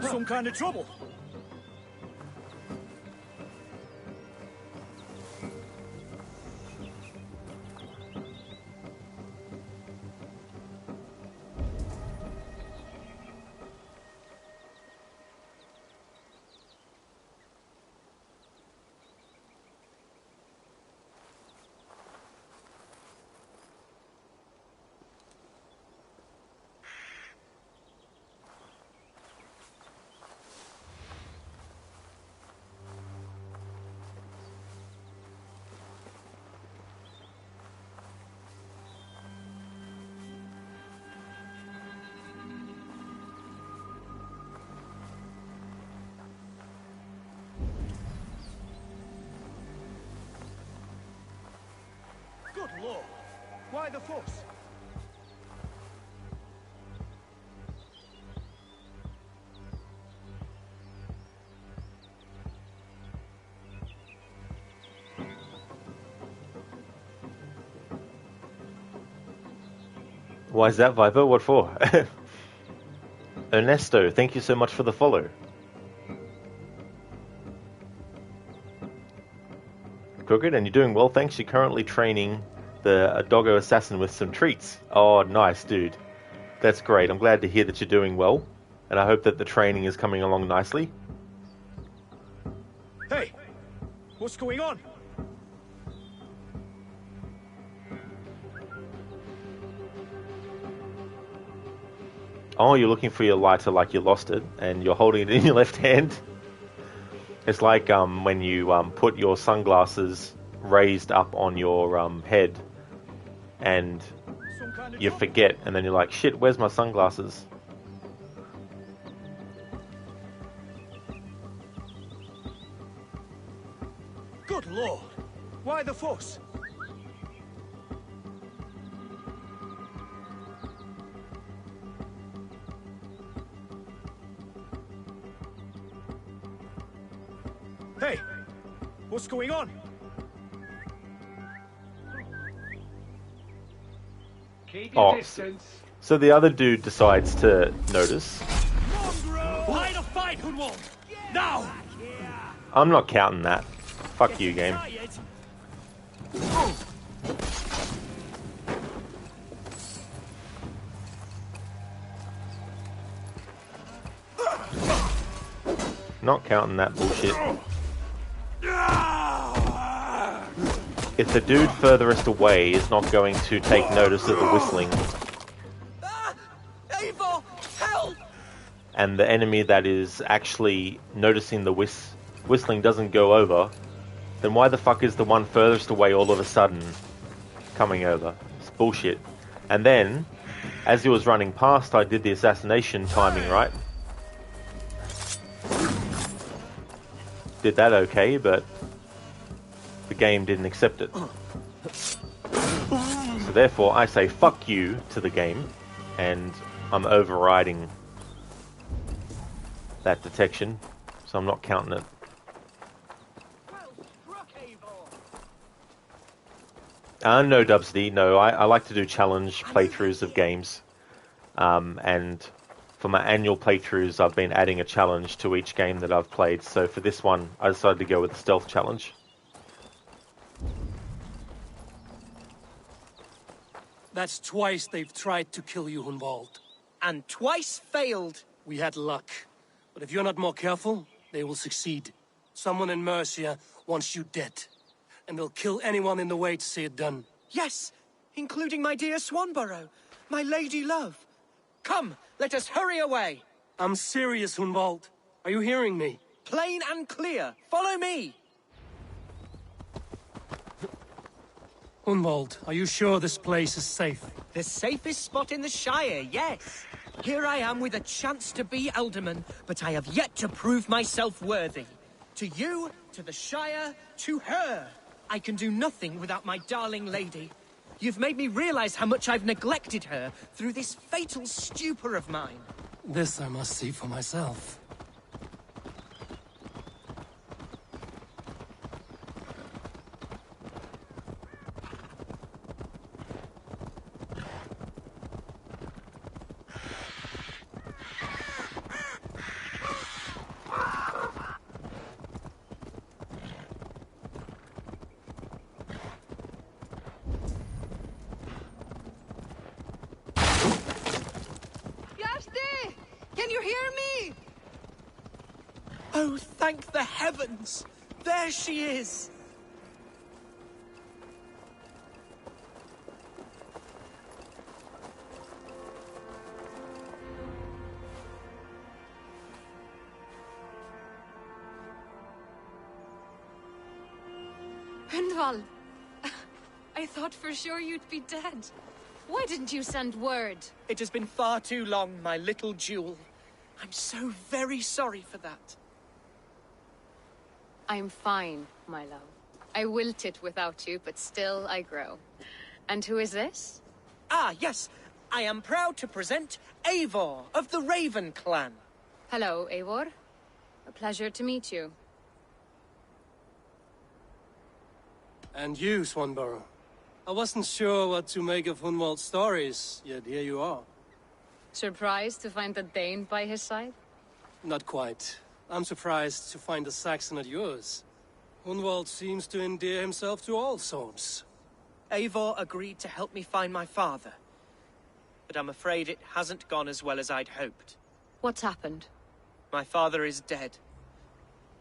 Some kind of trouble. Good lord! Why the fuss? Why is that, Viper? What for? Ernesto, thank you so much for the follow. Crooked, and you're doing well, thanks. You're currently training the doggo assassin with some treats. Oh, nice, dude. That's great. I'm glad to hear that you're doing well, and I hope that the training is coming along nicely. Hey! What's going on? Oh, you're looking for your lighter like you lost it, and you're holding it in your left hand. It's like when you put your sunglasses raised up on your head, and you forget, and then you're like, shit, where's my sunglasses? Good lord! Why the fuss? Hey! What's going on? Keep your distance. So the other dude decides to notice. Light a fight, Hunwald! Now! I'm not counting that. Fuck you, game. Not counting that bullshit. If the dude furthest away is not going to take notice of the whistling, and the enemy that is actually noticing the whistling doesn't go over, then why the fuck is the one furthest away all of a sudden coming over? It's bullshit. And then, as he was running past, I did the assassination timing, right? Did that okay, but the game didn't accept it. So therefore, I say fuck you to the game, and I'm overriding that detection, so I'm not counting it. No, Dubsy, no. I like to do challenge playthroughs of games, and for my annual playthroughs, I've been adding a challenge to each game that I've played. So for this one, I decided to go with the stealth challenge. That's twice they've tried to kill you, Hunwald. And twice failed. We had luck. But if you're not more careful, they will succeed. Someone in Mercia wants you dead. And they'll kill anyone in the way to see it done. Yes, including my dear Swanborough, my lady love. Come, let us hurry away. I'm serious, Hunwald. Are you hearing me? Plain and clear. Follow me. Hunwald, are you sure this place is safe? The safest spot in the Shire, yes. Here I am with a chance to be Alderman, but I have yet to prove myself worthy. To you, to the Shire, to her. I can do nothing without my darling lady. You've made me realize how much I've neglected her through this fatal stupor of mine. This I must see for myself. Can you hear me? Oh, thank the heavens! There she is! Hunwald, I thought for sure you'd be dead. Why didn't you send word? It has been far too long, my little jewel. I'm so very sorry for that. I'm fine, my love. I wilted without you, but still I grow. And who is this? Ah, yes. I am proud to present Eivor of the Raven clan. Hello, Eivor. A pleasure to meet you. And you, Swanborough. I wasn't sure what to make of Hunwald's stories, yet here you are. Surprised to find a Dane by his side? Not quite. I'm surprised to find a Saxon at yours. Hunwald seems to endear himself to all sorts. Eivor agreed to help me find my father. But I'm afraid it hasn't gone as well as I'd hoped. What's happened? My father is dead.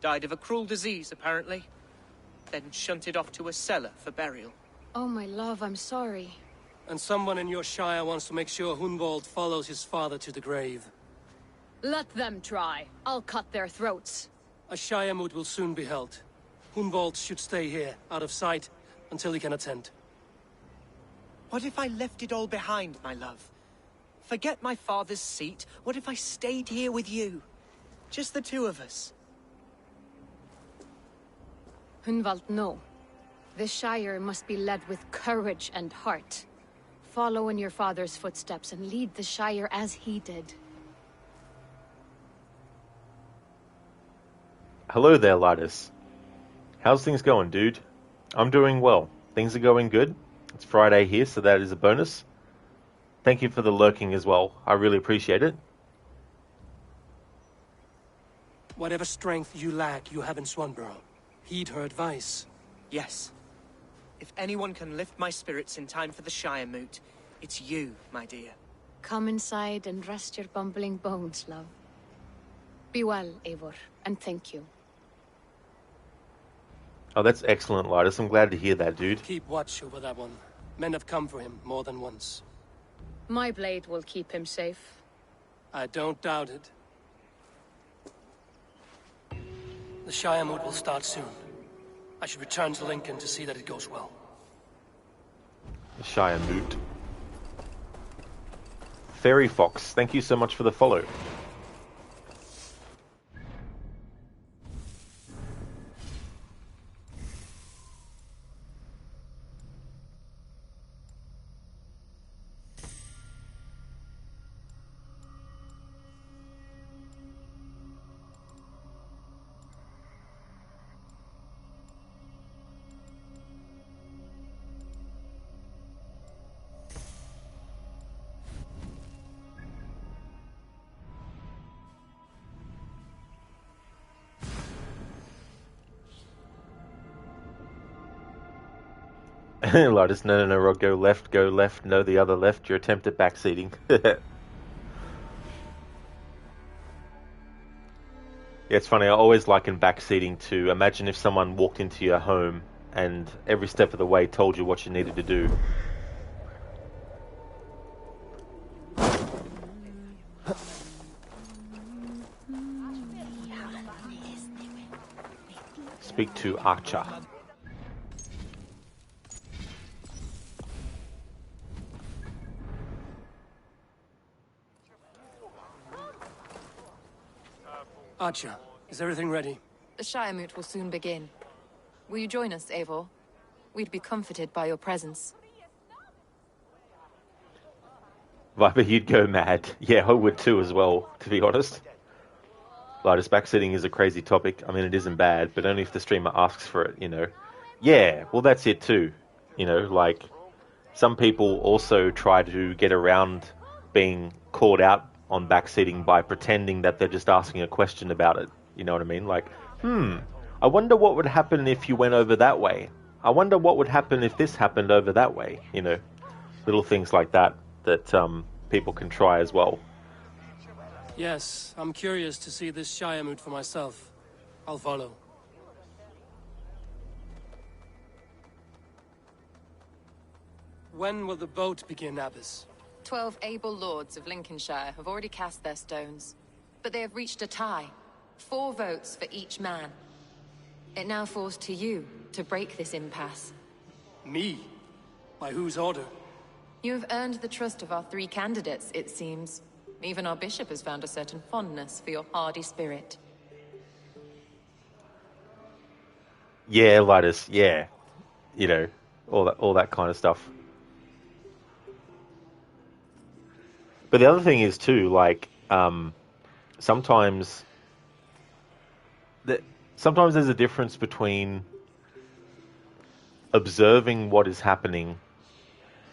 Died of a cruel disease, apparently. Then shunted off to a cellar for burial. Oh, my love, I'm sorry. And someone in your shire wants to make sure Hunwald follows his father to the grave. Let them try. I'll cut their throats. A shire moot will soon be held. Hunwald should stay here, out of sight, until he can attend. What if I left it all behind, my love? Forget my father's seat. What if I stayed here with you? Just the two of us. Hunwald, no. This shire must be led with courage and heart. Follow in your father's footsteps and lead the shire as he did. Hello there, Lidus. How's things going, dude? I'm doing well. Things are going good. It's Friday here, so that is a bonus. Thank you for the lurking as well. I really appreciate it. Whatever strength you lack, you have in Swanborough. Heed her advice. Yes. If anyone can lift my spirits in time for the Shire moot, it's you, my dear. Come inside and rest your bumbling bones, love. Be well, Eivor, and thank you. Oh, that's excellent, Lidus. I'm glad to hear that, dude. Keep watch over that one. Men have come for him more than once. My blade will keep him safe. I don't doubt it. The Shire moot will start soon. I should return to Lincoln to see that it goes well. The Shire moot. Fairy Fox, thank you so much for the follow. Lidus, no, Rod, go left, no, the other left, your attempt at backseating. Yeah, it's funny, I always liken backseating to, imagine if someone walked into your home and every step of the way told you what you needed to do. Speak to Archer. Archer, is everything ready? The Shire moot will soon begin. Will you join us, Eivor? We'd be comforted by your presence. Viper, you'd go mad. Yeah, I would too as well, to be honest. Lidus, backseating is a crazy topic. I mean, it isn't bad, but only if the streamer asks for it, you know. Yeah, well, that's it too. You know, like, some people also try to get around being called out on backseating by pretending that they're just asking a question about it. You know what I mean? Like, I wonder what would happen if you went over that way. I wonder what would happen if this happened over that way. You know, little things like that people can try as well. Yes, I'm curious to see this Shire moot for myself. I'll follow. When will the boat begin, Abbess? 12 able lords of Lincolnshire have already cast their stones, but they have reached a tie. 4 votes for each man. It now falls to you to break this impasse. Me? By whose order? You have earned the trust of our 3 candidates, it seems. Even our bishop has found a certain fondness for your hardy spirit. Yeah, Lidus, yeah. You know, all that kind of stuff. But the other thing is too, like, sometimes there's a difference between observing what is happening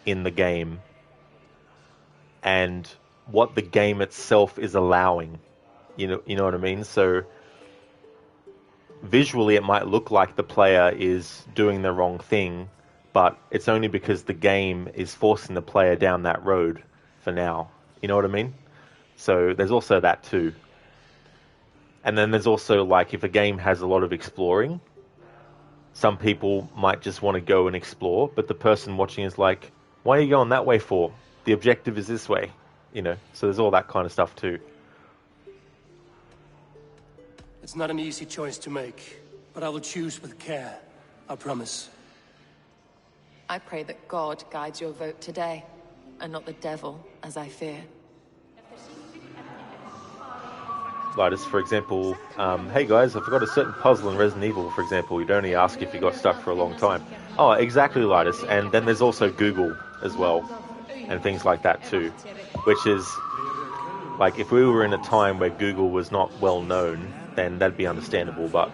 in the game and what the game itself is allowing. You know what I mean? So visually it might look like the player is doing the wrong thing, but it's only because the game is forcing the player down that road for now. You know what I mean? So there's also that too. And then there's also, like, if a game has a lot of exploring, some people might just want to go and explore, but the person watching is like, why are you going that way for? The objective is this way, you know? So there's all that kind of stuff too. It's not an easy choice to make, but I will choose with care. I promise. I pray that God guides your vote today, and not the devil, as I fear. Lidus, for example, hey guys, I forgot a certain puzzle in Resident Evil, for example. You'd only ask if you got stuck for a long time. Oh, exactly, Lidus. And then there's also Google as well, and things like that too. Which is, like, if we were in a time where Google was not well known, then that'd be understandable. But,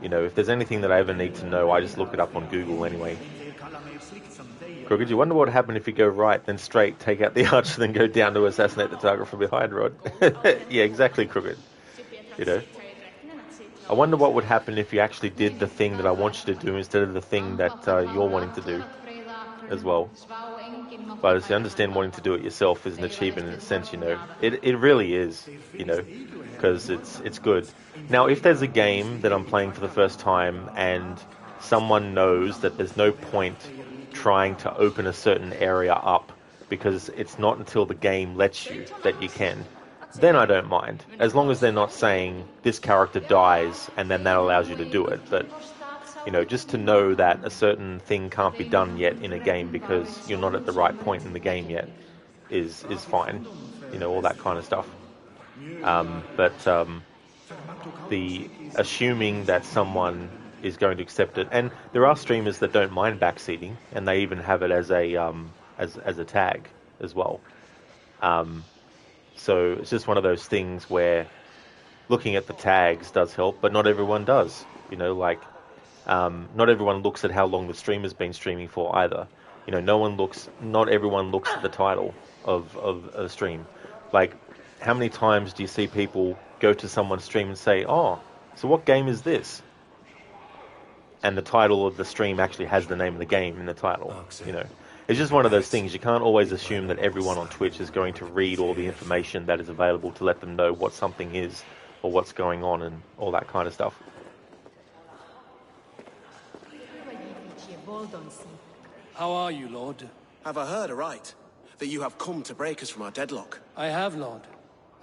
you know, if there's anything that I ever need to know, I just look it up on Google anyway. Crooked, you wonder what would happen if you go right, then straight, take out the archer, then go down to assassinate the target from behind, Rod. Yeah, exactly, Crooked. You know? I wonder what would happen if you actually did the thing that I want you to do instead of the thing that you're wanting to do as well. But as you understand, wanting to do it yourself is an achievement in a sense, you know. It really is, you know, because it's good. Now, if there's a game that I'm playing for the first time and someone knows that there's no point trying to open a certain area up because it's not until the game lets you that you can, then I don't mind. As long as they're not saying this character dies and then that allows you to do it. But, you know, just to know that a certain thing can't be done yet in a game because you're not at the right point in the game yet is fine. You know, all that kind of stuff. The assuming that someone is going to accept it, and there are streamers that don't mind backseating, and they even have it as a tag as well. So it's just one of those things where looking at the tags does help, but not everyone does. You know, like not everyone looks at how long the streamer's been streaming for either. You know, not everyone looks at the title of a stream. Like, how many times do you see people go to someone's stream and say, "Oh, so what game is this?" And the title of the stream actually has the name of the game in the title. You know, it's just one of those things. You can't always assume that everyone on Twitch is going to read all the information that is available to let them know what something is or what's going on and all that kind of stuff. How are you, Lord? Have I heard aright that you have come to break us from our deadlock? I have, Lord.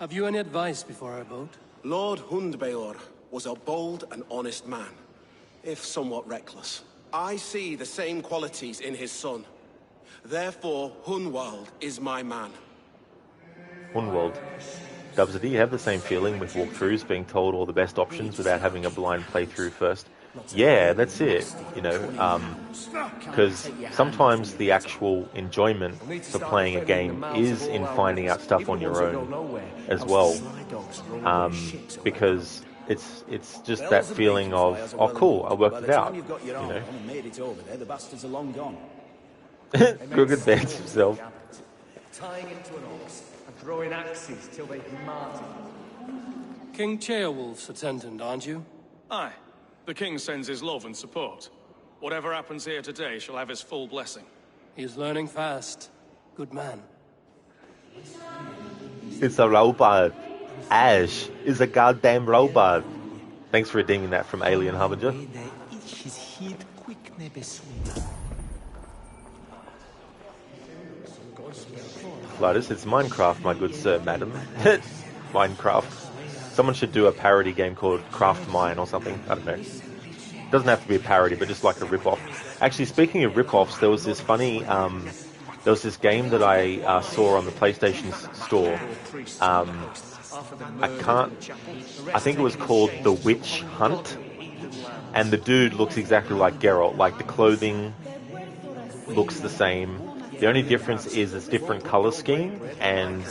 Have you any advice before I vote? Lord Hundbeor was a bold and honest man, if somewhat reckless. I see the same qualities in his son. Therefore, Hunwald is my man. Hunwald. Dubs, do you have the same feeling with walkthroughs, being told all the best options without having a blind playthrough first? Yeah, that's it, you know, because sometimes the actual enjoyment for playing a game is in finding out stuff on your own as well, because it's just that feeling of, oh cool, I worked it out, you know. Crooked bends himself. Tying into an ox and throwing axes till they martyr. King Ceolwulf's attendant, aren't you? Aye. The king sends his love and support. Whatever happens here today shall have his full blessing. He is learning fast. Good man. It's a robot. Ash is a goddamn robot. Thanks for redeeming that from Alien Harbinger. Lotus, it's Minecraft, my good sir, madam. Minecraft. Someone should do a parody game called Craft Mine or something. I don't know. It doesn't have to be a parody, but just like a rip-off. Actually, speaking of rip-offs, there was this funny... there was this game that I saw on the PlayStation Store. I think it was called The Witch Hunt. And the dude looks exactly like Geralt. Like, the clothing looks the same. The only difference is it's different color scheme, and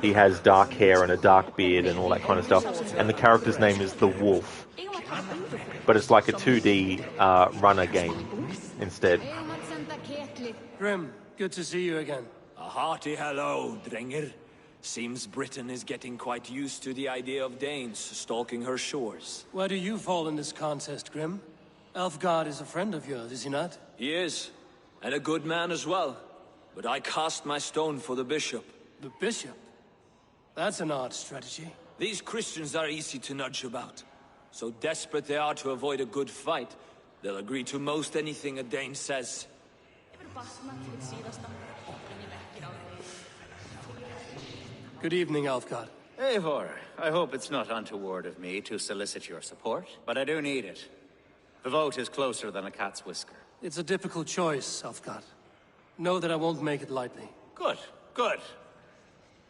he has dark hair and a dark beard and all that kind of stuff. And the character's name is The Wolf. But it's like a 2D runner game instead. Grim, Good to see you again. A hearty hello, Drengr. Seems Britain is getting quite used to the idea of Danes stalking her shores. Where do you fall in this contest, Grim? Elfgard is a friend of yours, is he not? He is, and a good man as well. But I cast my stone for the bishop. The bishop? That's an odd strategy. These Christians are easy to nudge about. So desperate they are to avoid a good fight, they'll agree to most anything a Dane says. Good evening, Alfgard. Eivor, I hope it's not untoward of me to solicit your support, but I do need it. The vote is closer than a cat's whisker. It's a difficult choice, Alfgard. Know that I won't make it lightly. Good, good.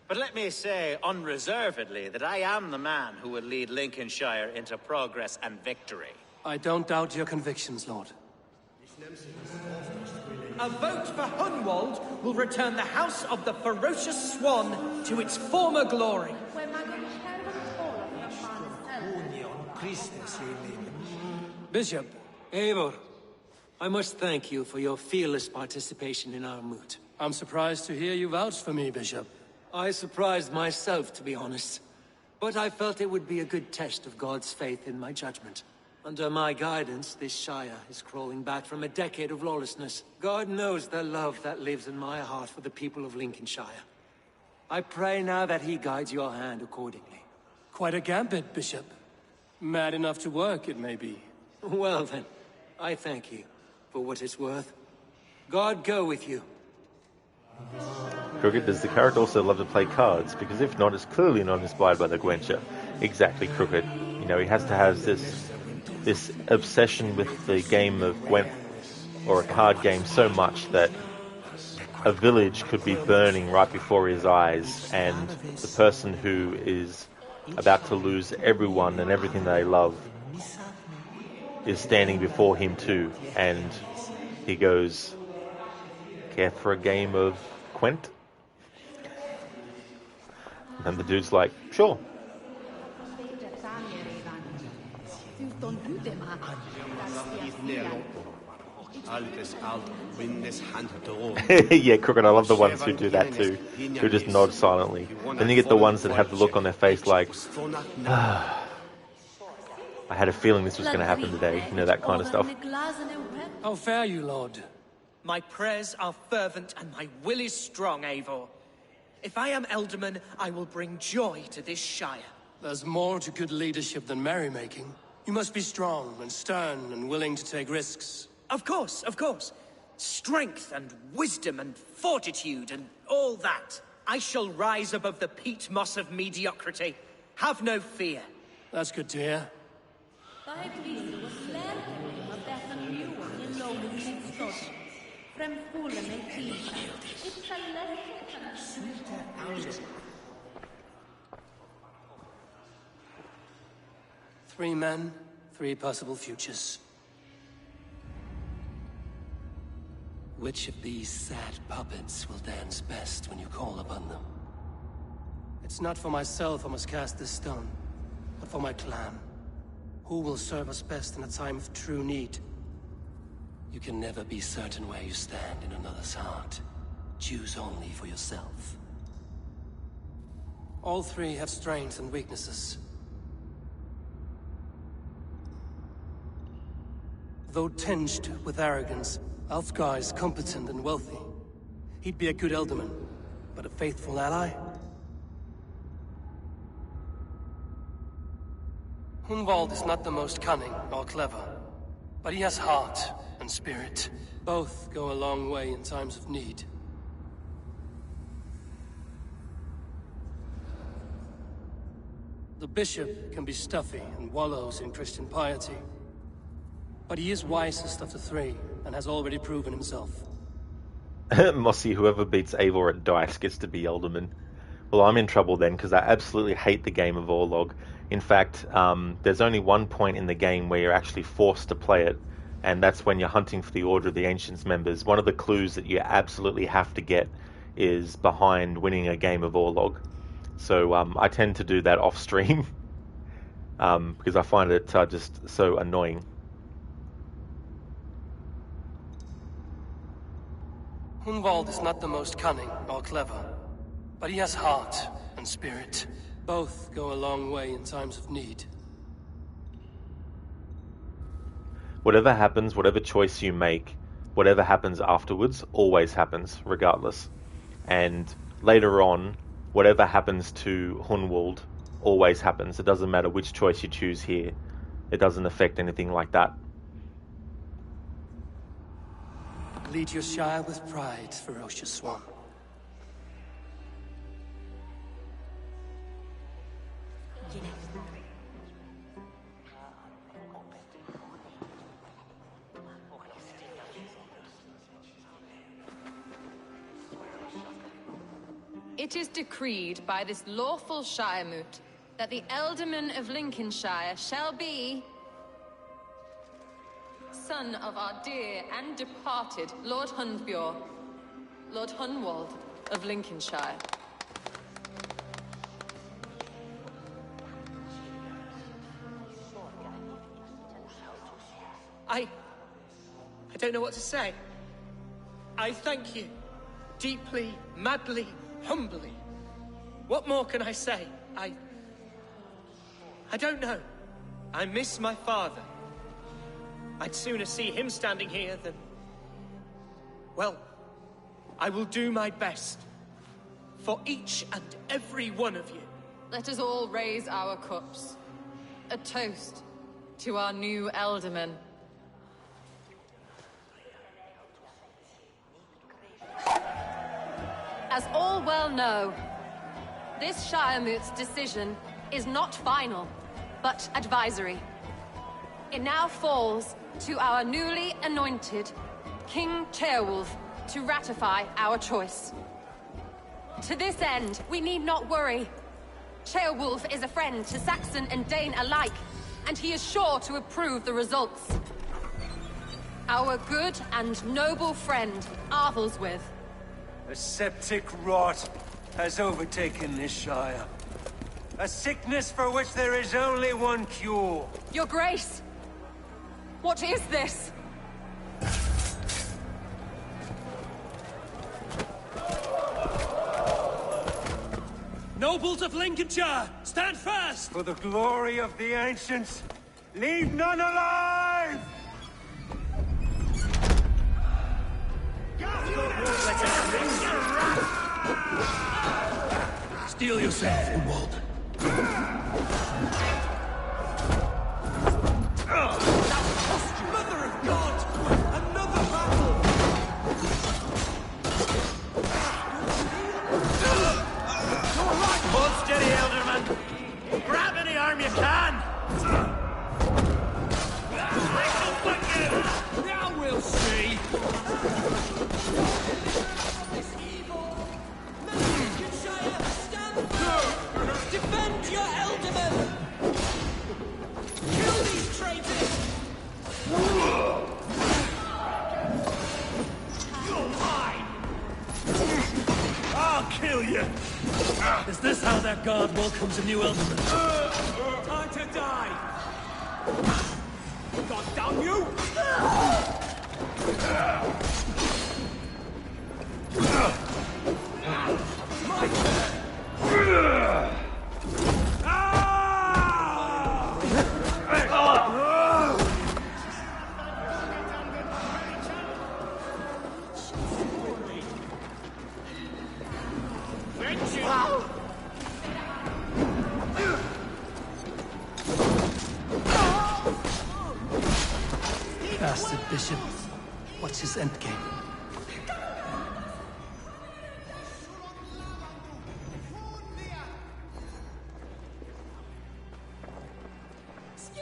But let me say unreservedly that I am the man who will lead Lincolnshire into progress and victory. I don't doubt your convictions, Lord. A vote for Hunwald will return the House of the Ferocious Swan to its former glory. Bishop, Eivor, I must thank you for your fearless participation in our moot. I'm surprised to hear you vouch for me, Bishop. I surprised myself, to be honest. But I felt it would be a good test of God's faith in my judgment. Under my guidance, this Shire is crawling back from a decade of lawlessness. God knows the love that lives in my heart for the people of Lincolnshire. I pray now that he guides your hand accordingly. Quite a gambit, Bishop. Mad enough to work, it may be. Well then, I thank you for what it's worth. God go with you. Crooked, does the character also love to play cards? Because if not, it's clearly not inspired by the Gwencher. Exactly, Crooked. You know, he has to have this obsession with the game of Gwent, or a card game, so much that a village could be burning right before his eyes, and the person who is about to lose everyone and everything they love is standing before him too, and he goes, "Care for a game of Gwent?" And the dude's like, "Sure." Yeah, Crooked, I love the ones who do that too, who just nod silently. Then you get the ones that have the look on their face like, I had a feeling this was going to happen today, you know, that kind of stuff. How fare you, Lord? My prayers are fervent and my will is strong, Eivor. If I am Elderman, I will bring joy to this Shire. There's more to good leadership than merrymaking. You must be strong and stern and willing to take risks. Of course, of course. Strength and wisdom and fortitude and all that. I shall rise above the peat moss of mediocrity. Have no fear. That's good to hear. Three men, three possible futures. Which of these sad puppets will dance best when you call upon them? It's not for myself I must cast this stone, but for my clan. Who will serve us best in a time of true need? You can never be certain where you stand in another's heart. Choose only for yourself. All three have strengths and weaknesses. Though tinged with arrogance, Alfgar is competent and wealthy. He'd be a good Elderman, but a faithful ally? Hunwald is not the most cunning or clever, but he has heart and spirit. Both go a long way in times of need. The bishop can be stuffy and wallows in Christian piety, but he is wisest of the three and has already proven himself. Mossy, whoever beats Eivor at dice gets to be Elderman. Well, I'm in trouble then, because I absolutely hate the game of Orlog. In fact, there's only one point in the game where you're actually forced to play it, and that's when you're hunting for the Order of the Ancients members. One of the clues that you absolutely have to get is behind winning a game of Orlog. So I tend to do that off-stream, because I find it just so annoying. Hunwald is not the most cunning or clever, but he has heart and spirit. Both go a long way in times of need. Whatever happens, whatever choice you make, whatever happens afterwards always happens, regardless. And later on, whatever happens to Hunwald always happens. It doesn't matter which choice you choose here. It doesn't affect anything like that. Lead your Shire with pride, ferocious one. It is decreed by this lawful Shiremoot that the Ealdorman of Lincolnshire shall be son of our dear and departed Lord Hundbjorn, Lord Hunwald of Lincolnshire. I don't know what to say. I thank you. Deeply, madly, humbly. What more can I say? I don't know. I miss my father. I'd sooner see him standing here than... Well, I will do my best. For each and every one of you. Let us all raise our cups. A toast to our new Ealdorman. As all well know, this Shiremoot's decision is not final, but advisory. It now falls to our newly anointed King Ceolwulf to ratify our choice. To this end, we need not worry. Ceolwulf is a friend to Saxon and Dane alike, and he is sure to approve the results. Our good and noble friend, Arthelswith. A septic rot has overtaken this Shire. A sickness for which there is only one cure. Your Grace! What is this? Nobles of Lincolnshire, stand fast! For the glory of the ancients, leave none alive! Steel yourself, Hunwald. Mother of God! Another battle! Hold steady, Ealdorman. Grab any arm you can. Now we'll see. Defend your Ealdorman! Kill these traitors! You're mine! I'll kill you! Is this how that guard welcomes a new Ealdorman? Time to die! God damn you! My turn! Bastard Bishop. What's his endgame?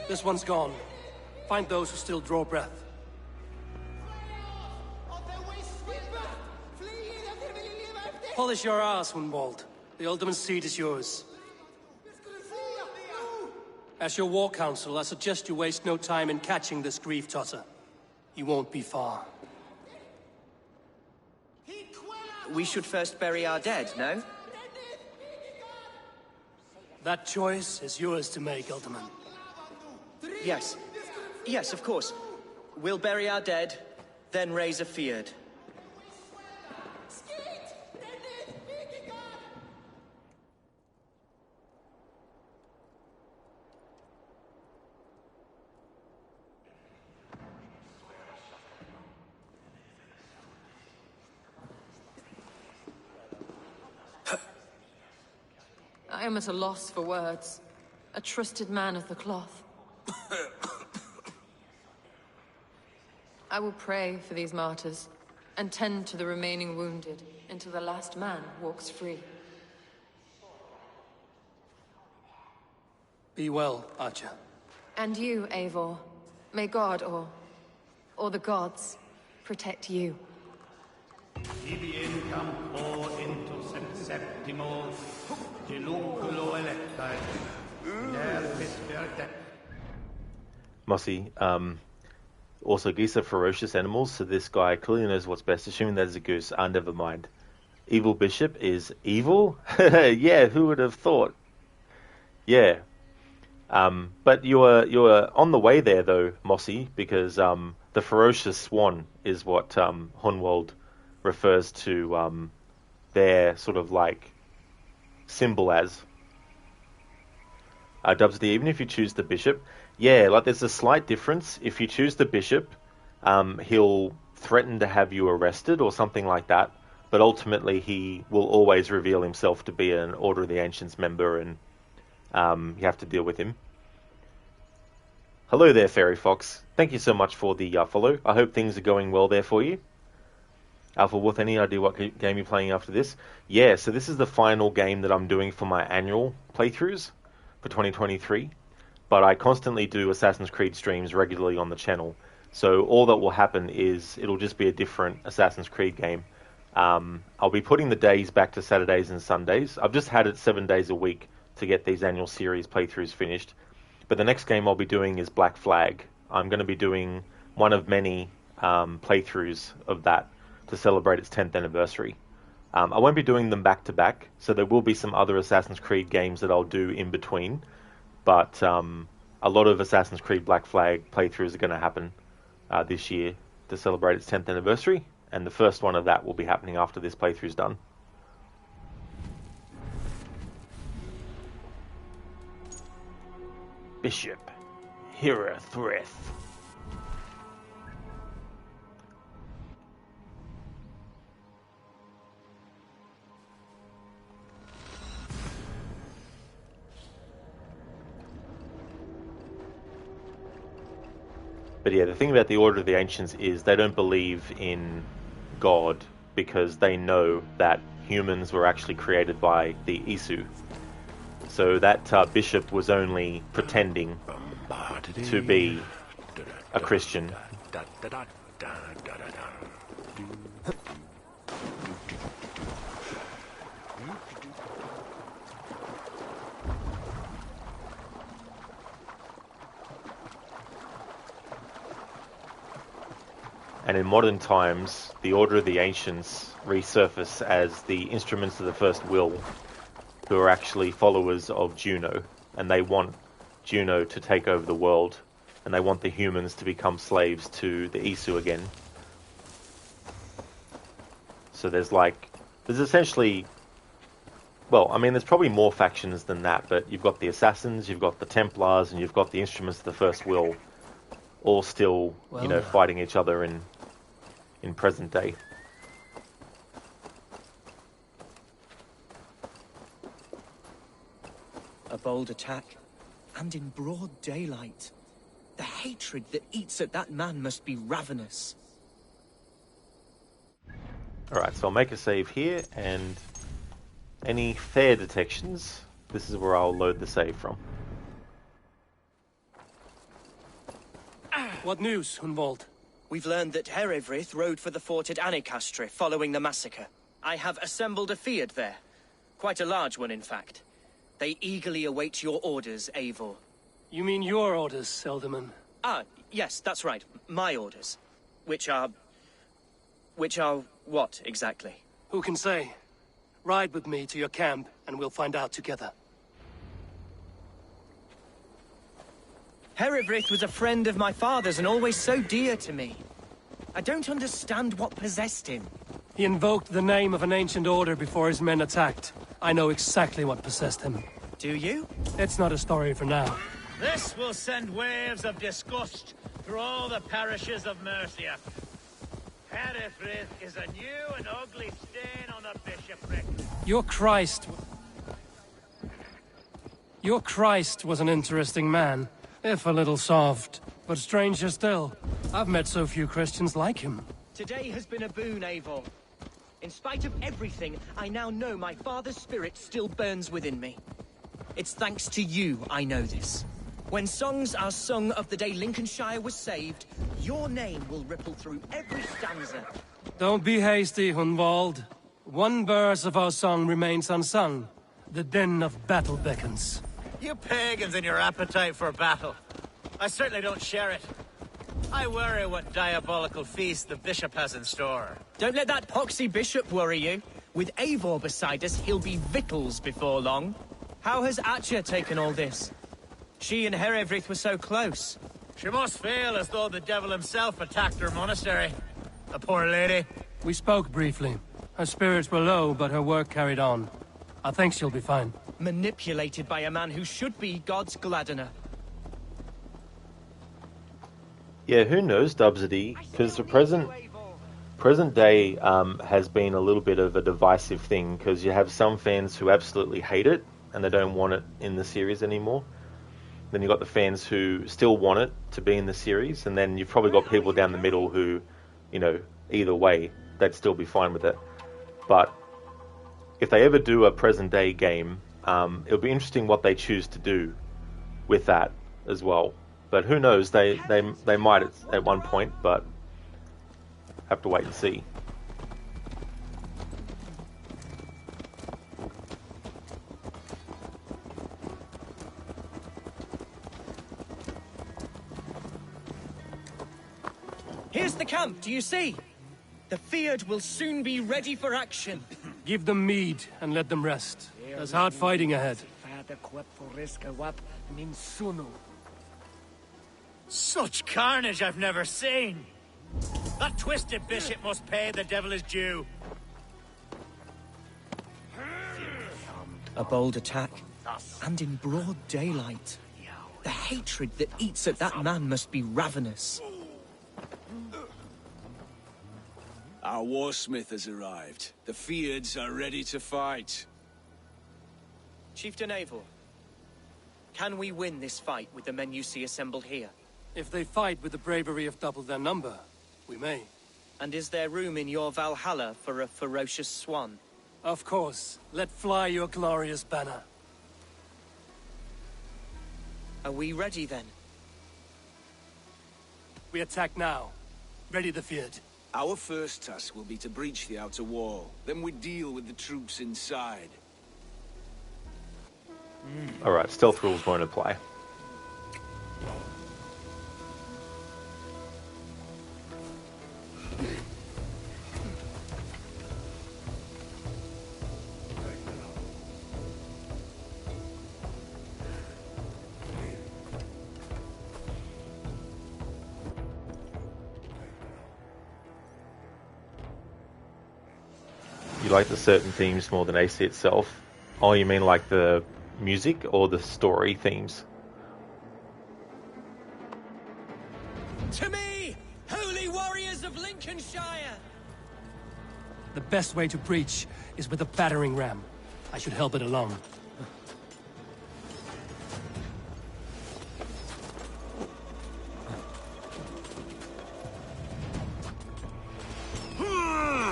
This one's gone. Find those who still draw breath. Polish your ass, Hunwald. The Ealdorman's seat is yours. As your war council, I suggest you waste no time in catching this grief totter. He won't be far. We should first bury our dead, no? That choice is yours to make, Ealdorman. Yes. Yes, of course. We'll bury our dead, then raise a feard. am at a loss for words. A trusted man of the cloth. I will pray for these martyrs, and tend to the remaining wounded, until the last man walks free. Be well, Archer. And you, Eivor. May God, or the gods, protect you. Mossy, also geese are ferocious animals, so this guy clearly knows what's best, assuming that is a goose. Never mind. Evil Bishop is evil? Yeah, who would have thought? Yeah. But you were on the way there, though, Mossy, because the ferocious swan is what Hunwald refers to their sort of like symbol as. Dubsy, even if you choose the bishop, yeah, like there's a slight difference. If you choose the bishop, he'll threaten to have you arrested or something like that, but ultimately he will always reveal himself to be an Order of the Ancients member, and you have to deal with him. Hello there, Fairy Fox. Thank you so much for the follow. I hope things are going well there for you. Alpha Wolf, any idea what game you're playing after this? Yeah, so this is the final game that I'm doing for my annual playthroughs for 2023. But I constantly do Assassin's Creed streams regularly on the channel. So all that will happen is it'll just be a different Assassin's Creed game. I'll be putting the days back to Saturdays and Sundays. I've just had it 7 days a week to get these annual series playthroughs finished. But the next game I'll be doing is Black Flag. I'm going to be doing one of many playthroughs of that to celebrate its 10th anniversary. I won't be doing them back to back, so there will be some other Assassin's Creed games that I'll do in between. But a lot of Assassin's Creed Black Flag playthroughs are going to happen this year to celebrate its 10th anniversary, and the first one of that will be happening after this playthrough's done. Bishop Hirathrith. But yeah, the thing about the Order of the Ancients is they don't believe in God because they know that humans were actually created by the Isu. So that bishop was only pretending to be a Christian. And in modern times, the Order of the Ancients resurface as the instruments of the First Will, who are actually followers of Juno, and they want Juno to take over the world, and they want the humans to become slaves to the Isu again. So there's essentially, well, I mean, there's probably more factions than that, but you've got the Assassins, you've got the Templars, and you've got the instruments of the First Will, all still, fighting each other in present day. A bold attack, and in broad daylight. The hatred that eats at that man must be ravenous. Alright, so I'll make a save here, and any fair detections, this is where I'll load the save from. What news, Hunwald? We've learned that Herewrith rode for the fort at Annikastre following the massacre. I have assembled a field there. Quite a large one, in fact. They eagerly await your orders, Eivor. You mean your orders, Elderman? Ah, yes, that's right. My orders. Which are what, exactly? Who can say? Ride with me to your camp, and we'll find out together. Herewrith was a friend of my father's and always so dear to me. I don't understand what possessed him. He invoked the name of an ancient order before his men attacked. I know exactly what possessed him. Do you? It's not a story for now. This will send waves of disgust through all the parishes of Mercia. Herefrith is a new and ugly stain on the bishopric. Your Christ... Your Christ was an interesting man, if a little soft. But stranger still, I've met so few Christians like him. Today has been a boon, Eivor. In spite of everything, I now know my father's spirit still burns within me. It's thanks to you I know this. When songs are sung of the day Lincolnshire was saved, your name will ripple through every stanza. Don't be hasty, Hunwald. One verse of our song remains unsung. The din of battle beckons. You pagans and your appetite for battle. I certainly don't share it. I worry what diabolical feast the bishop has in store. Don't let that poxy bishop worry you. With Eivor beside us, he'll be victuals before long. How has Atcha taken all this? She and Herevryth were so close. She must feel as though the devil himself attacked her monastery. The poor lady. We spoke briefly. Her spirits were low, but her work carried on. I think she'll be fine. Manipulated by a man who should be God's gladdener. Yeah, who knows, Dubsity? Because the present day has been a little bit of a divisive thing, because you have some fans who absolutely hate it and they don't want it in the series anymore. Then you've got the fans who still want it to be in the series, and then you've probably got people down the middle who, you know, either way, they'd still be fine with it. But if they ever do a present day game, it'll be interesting what they choose to do with that as well. But who knows, they might at one point, but have to wait and see. Here's the camp, do you see? The Fyrd will soon be ready for action. Give them mead and let them rest. There's hard fighting ahead. Such carnage I've never seen. That twisted bishop must pay the devil his due. A bold attack, and in broad daylight. The hatred that eats at that man must be ravenous. Our warsmith has arrived. The Fyrds are ready to fight. Chieftain Eivor, can we win this fight with the men you see assembled here? If they fight with the bravery of double their number, we may. And is there room in your Valhalla for a ferocious swan? Of course. Let fly your glorious banner. Are we ready then? We attack now. Ready the Fyrd. Our first task will be to breach the outer wall. Then we deal with the troops inside. Alright, stealth rules won't apply. You like the certain themes more than AC itself? Oh, you mean like the music or the story themes? To me, holy warriors of Lincolnshire! The best way to breach is with a battering ram. I should help it along.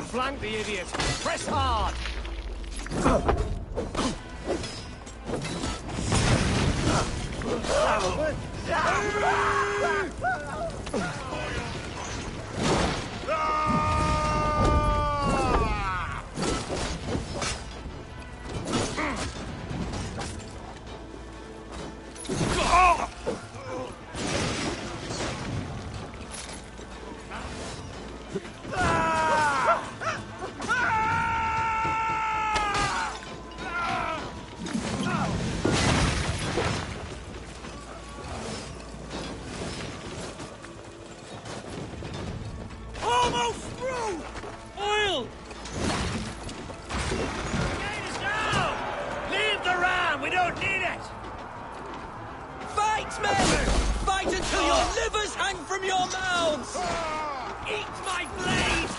Flank the idiot! Press hard! Almost through! Oil! Gate is down! Leave the ram! We don't need it! Fight, men! Fight until your livers hang from your mouths! Eat my blade!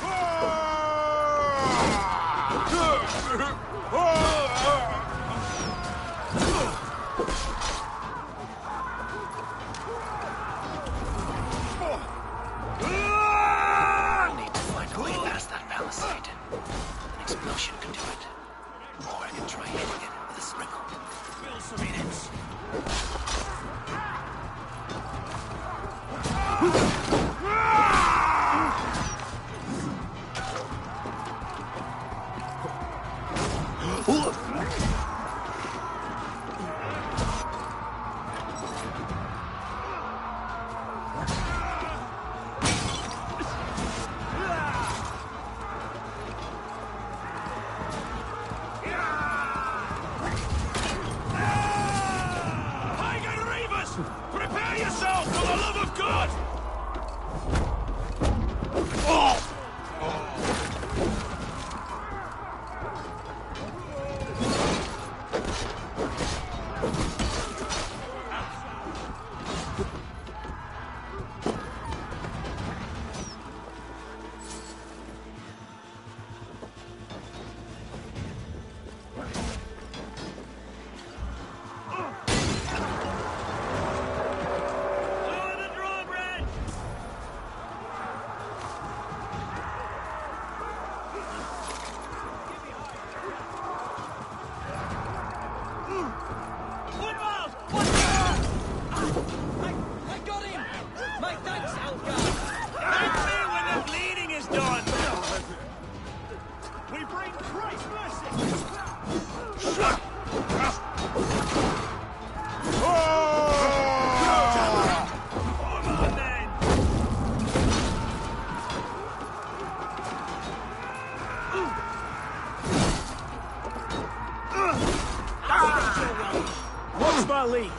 our lead.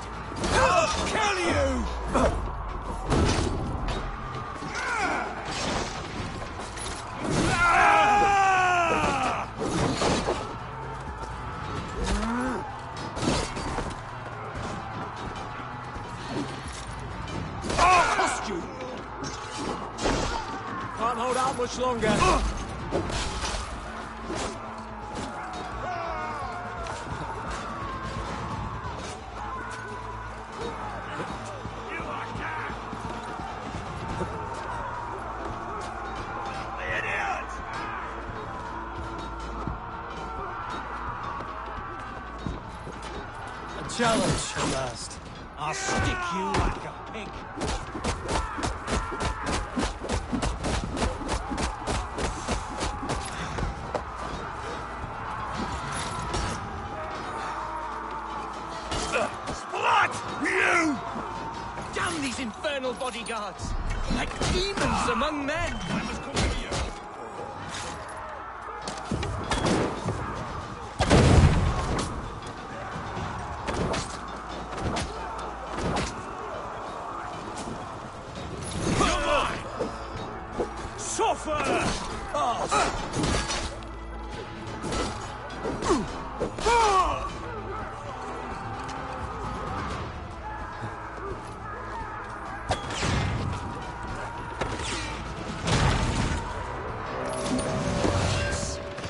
I'll kill you! Can't hold out much longer. A challenge at last. I'll stick you like a pig. Damn these infernal bodyguards! Like demons among men! Come on! Suffer!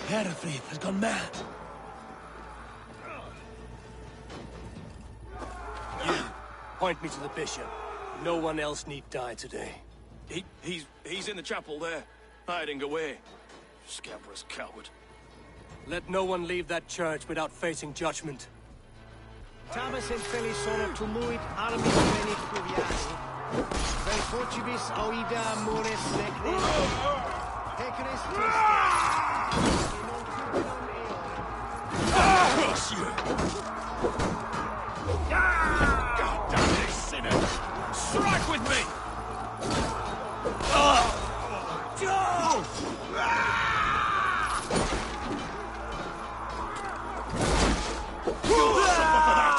Herefleet has gone mad. You, point me to the bishop. No one else need die today. He's in the chapel there, hiding away. Scabrous coward. Let no one leave that church without facing judgment. Tamas en felisono tumuit armis veni fluviani. Vel fortibus oida mores necne. Hecaris Christi. Cross you! God damn it, sinner! Strike with me! You'll suffer for that!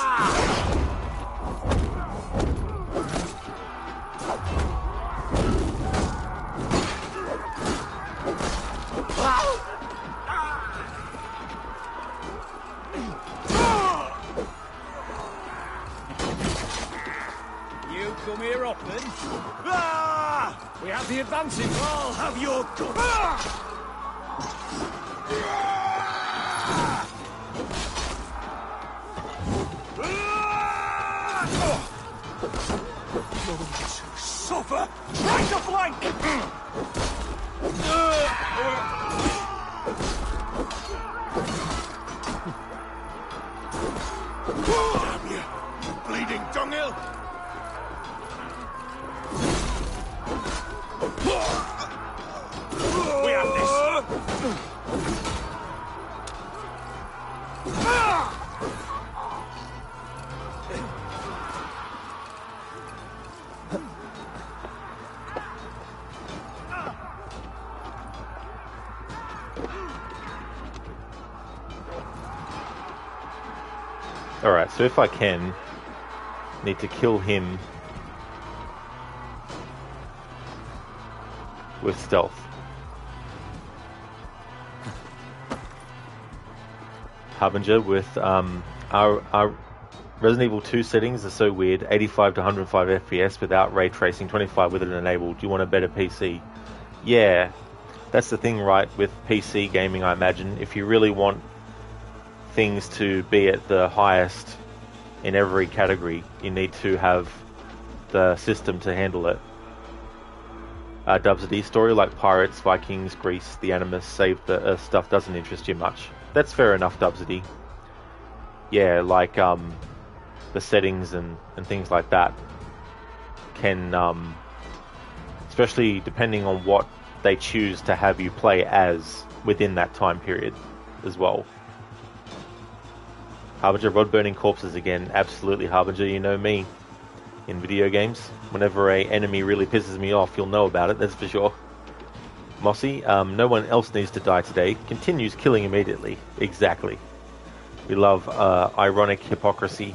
You come here often? We have the advantage. I'll have your gun. Suffer! Try to flank! Damn you! Bleeding dunghill! We have this! Alright, so if I can, need to kill him with stealth. Harbinger with our Resident Evil 2 settings are so weird. 85 to 105 FPS without ray tracing, 25 with it enabled. Do you want a better PC? Yeah, that's the thing, right, with PC gaming, I imagine. If you really want things to be at the highest in every category, you need to have the system to handle it. Dubsity story like Pirates, Vikings, Greece, the Animus, Save the Earth stuff doesn't interest you much. That's fair enough, Dubsity. Yeah, like the settings and things like that can, especially depending on what they choose to have you play as within that time period as well. Harbinger, rod burning corpses again. Absolutely, Harbinger, you know me. In video games, whenever a enemy really pisses me off, you'll know about it, that's for sure. Mossy, no one else needs to die today. Continues killing immediately. Exactly. We love ironic hypocrisy.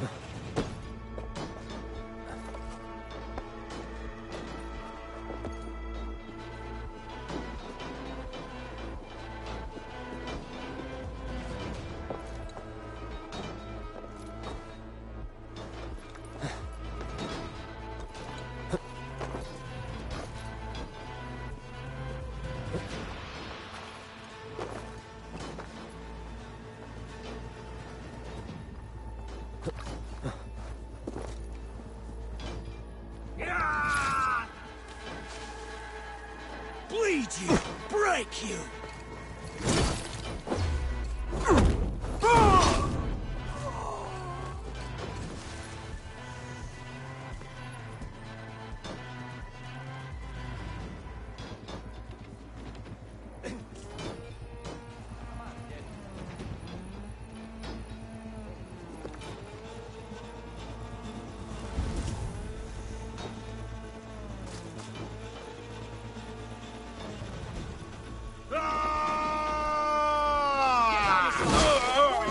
Bleed you! Break you!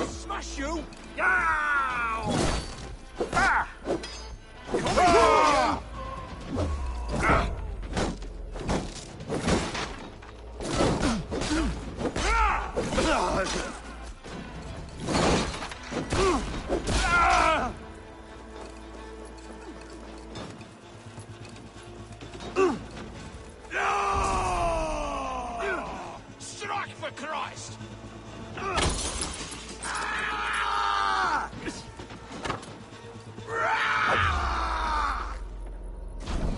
Smash you! Strike for Christ!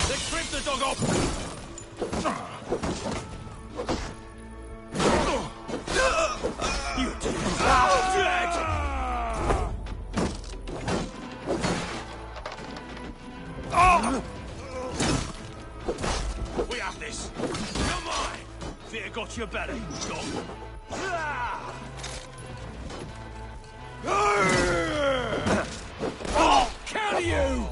They trip the dog off! You dead! We have this! Come on! Fear got your belly, dog! Oh, counter you!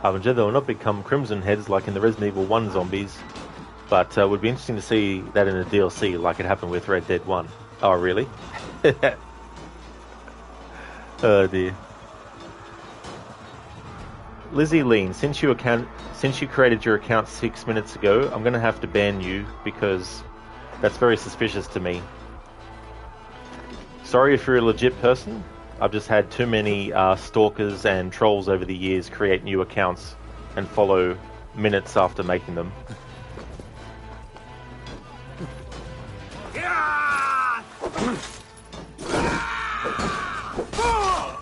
Harbinger, they will not become Crimson Heads like in the Resident Evil 1 zombies, but it would be interesting to see that in a DLC like it happened with Red Dead 1. Oh, really? Oh dear. Lizzie Lean, since you created your account 6 minutes ago, I'm going to have to ban you because that's very suspicious to me. Sorry if you're a legit person. I've just had too many stalkers and trolls over the years create new accounts and follow minutes after making them.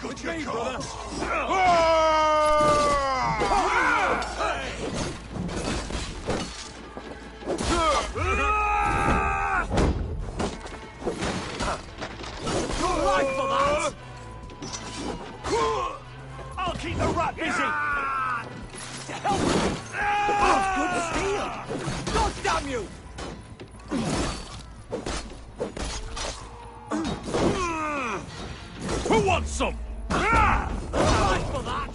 Good day, brother! Your life for that! I'll keep the rat busy! Help me! Oh, good steel! God damn you! Who wants some? Right for that!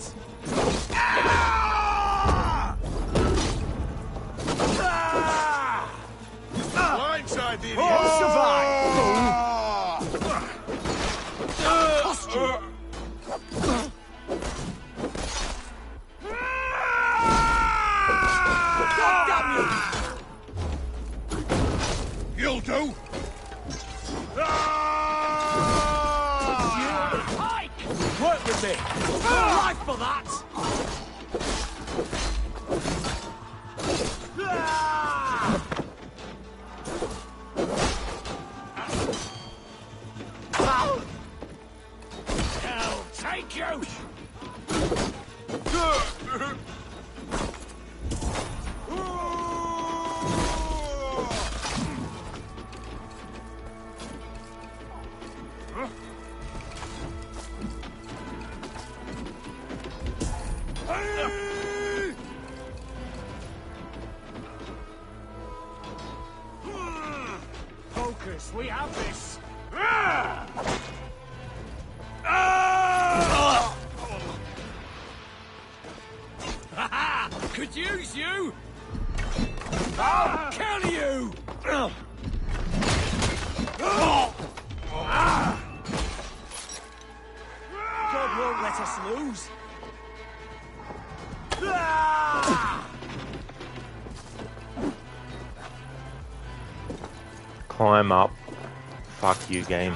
Blindside the idiot! You'll survive! Cost you! God damn you! You'll do! Work with me! Life for that! I'll take you! Marcus, we have this. Could use you! I'll kill you! God won't let us lose. Climb up. Fuck you, game.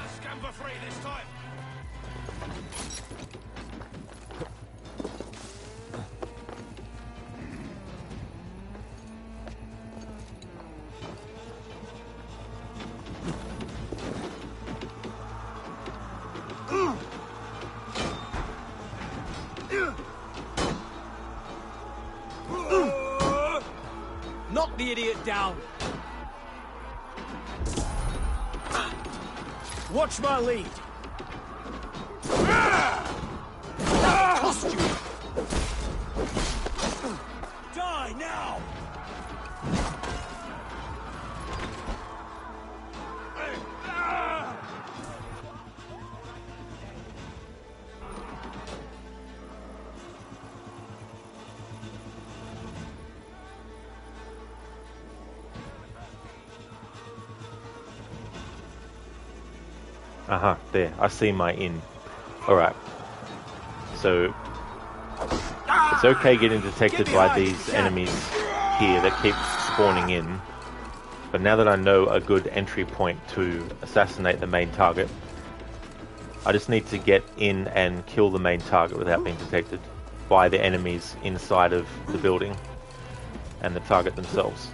Knock the idiot down. Watch my lead. That'll cost you. Die now. There. I see my inn. Alright. So, it's okay getting detected by these enemies here that keep spawning in. But now that I know a good entry point to assassinate the main target, I just need to get in and kill the main target without being detected by the enemies inside of the building and the target themselves.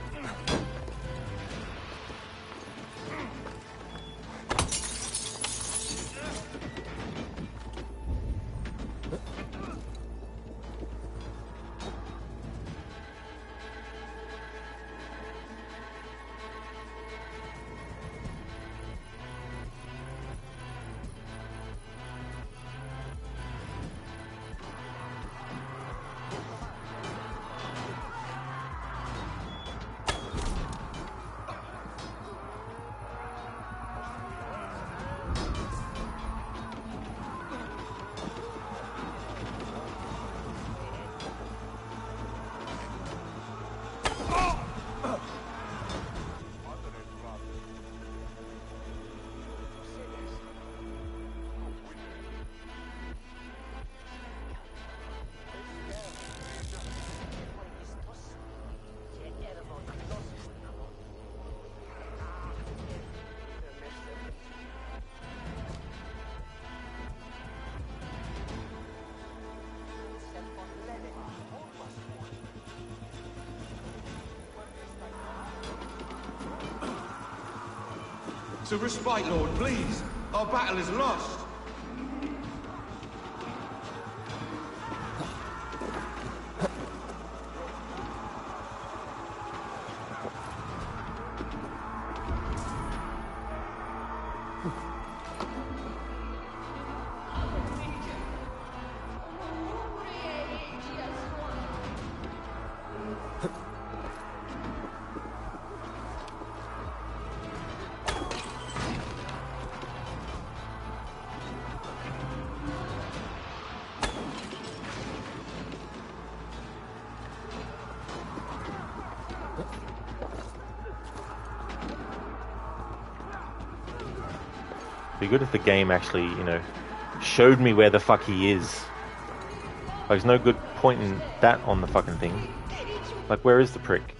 To respite, Lord, please. Our battle is lost. Be good if the game actually, you know, showed me where the fuck he is. Like, there's no good pointing that on the fucking thing. Like, where is the prick?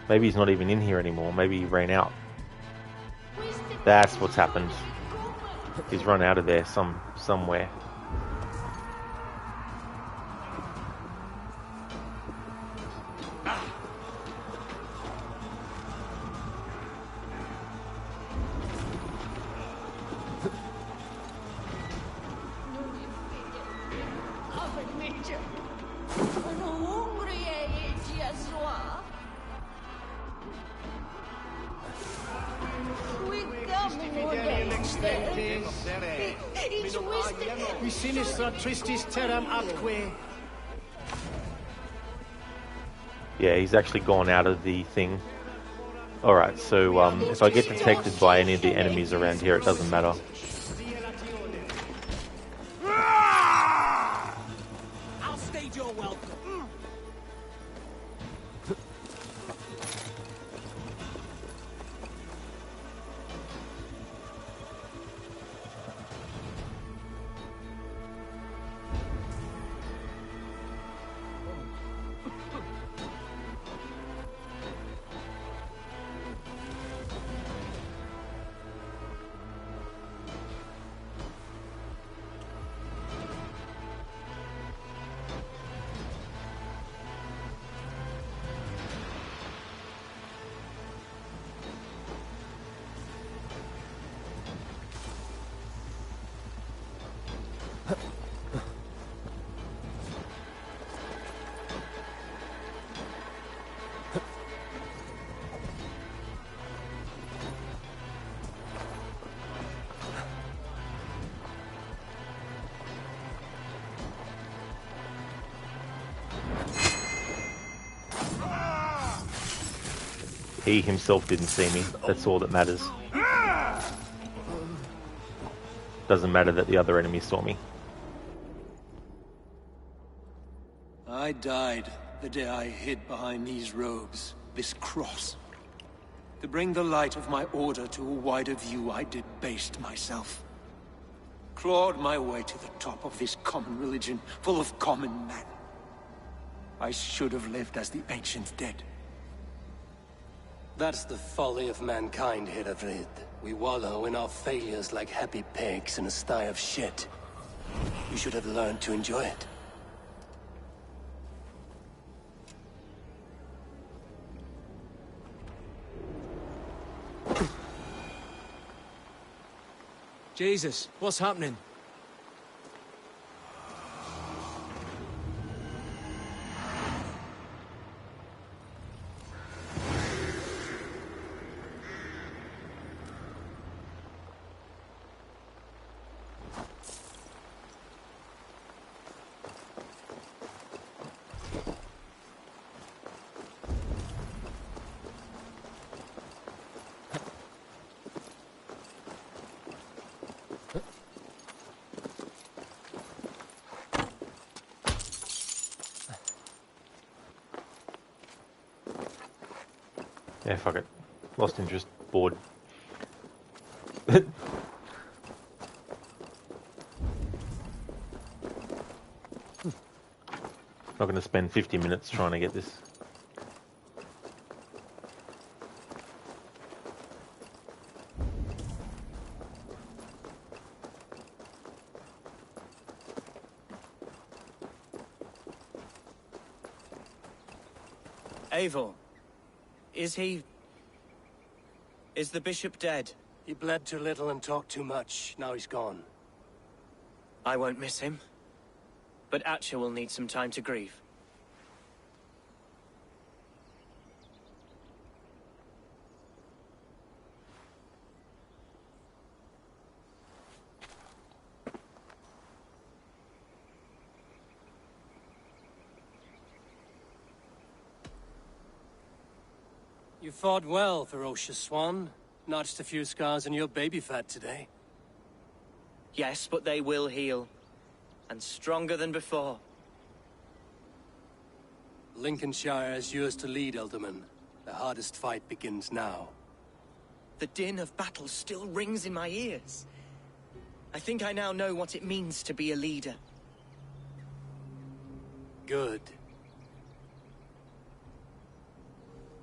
Maybe he's not even in here anymore. Maybe he ran out. That's what's happened. He's run out of there somewhere. Yeah, he's actually gone out of the thing. Alright, so if I get detected by any of the enemies around here, it doesn't matter. I'll stage your welcome. He himself didn't see me. That's all that matters. Doesn't matter that the other enemy saw me. I died the day I hid behind these robes, this cross. To bring the light of my order to a wider view, I debased myself. Clawed my way to the top of this common religion, full of common men. I should have lived as the ancients did. That's the folly of mankind, Hiravrid. We wallow in our failures like happy pigs in a sty of shit. You should have learned to enjoy it. Jesus, what's happening? Yeah, fuck it. Lost interest. Bored. Not going to spend 50 minutes trying to get this. Eivor, is the bishop dead? He bled too little and talked too much. Now he's gone. I won't miss him. But Atcha will need some time to grieve. You fought well, ferocious swan. Notched a few scars on your baby fat today. Yes, but they will heal. And stronger than before. Lincolnshire is yours to lead, Elderman. The hardest fight begins now. The din of battle still rings in my ears. I think I now know what it means to be a leader. Good.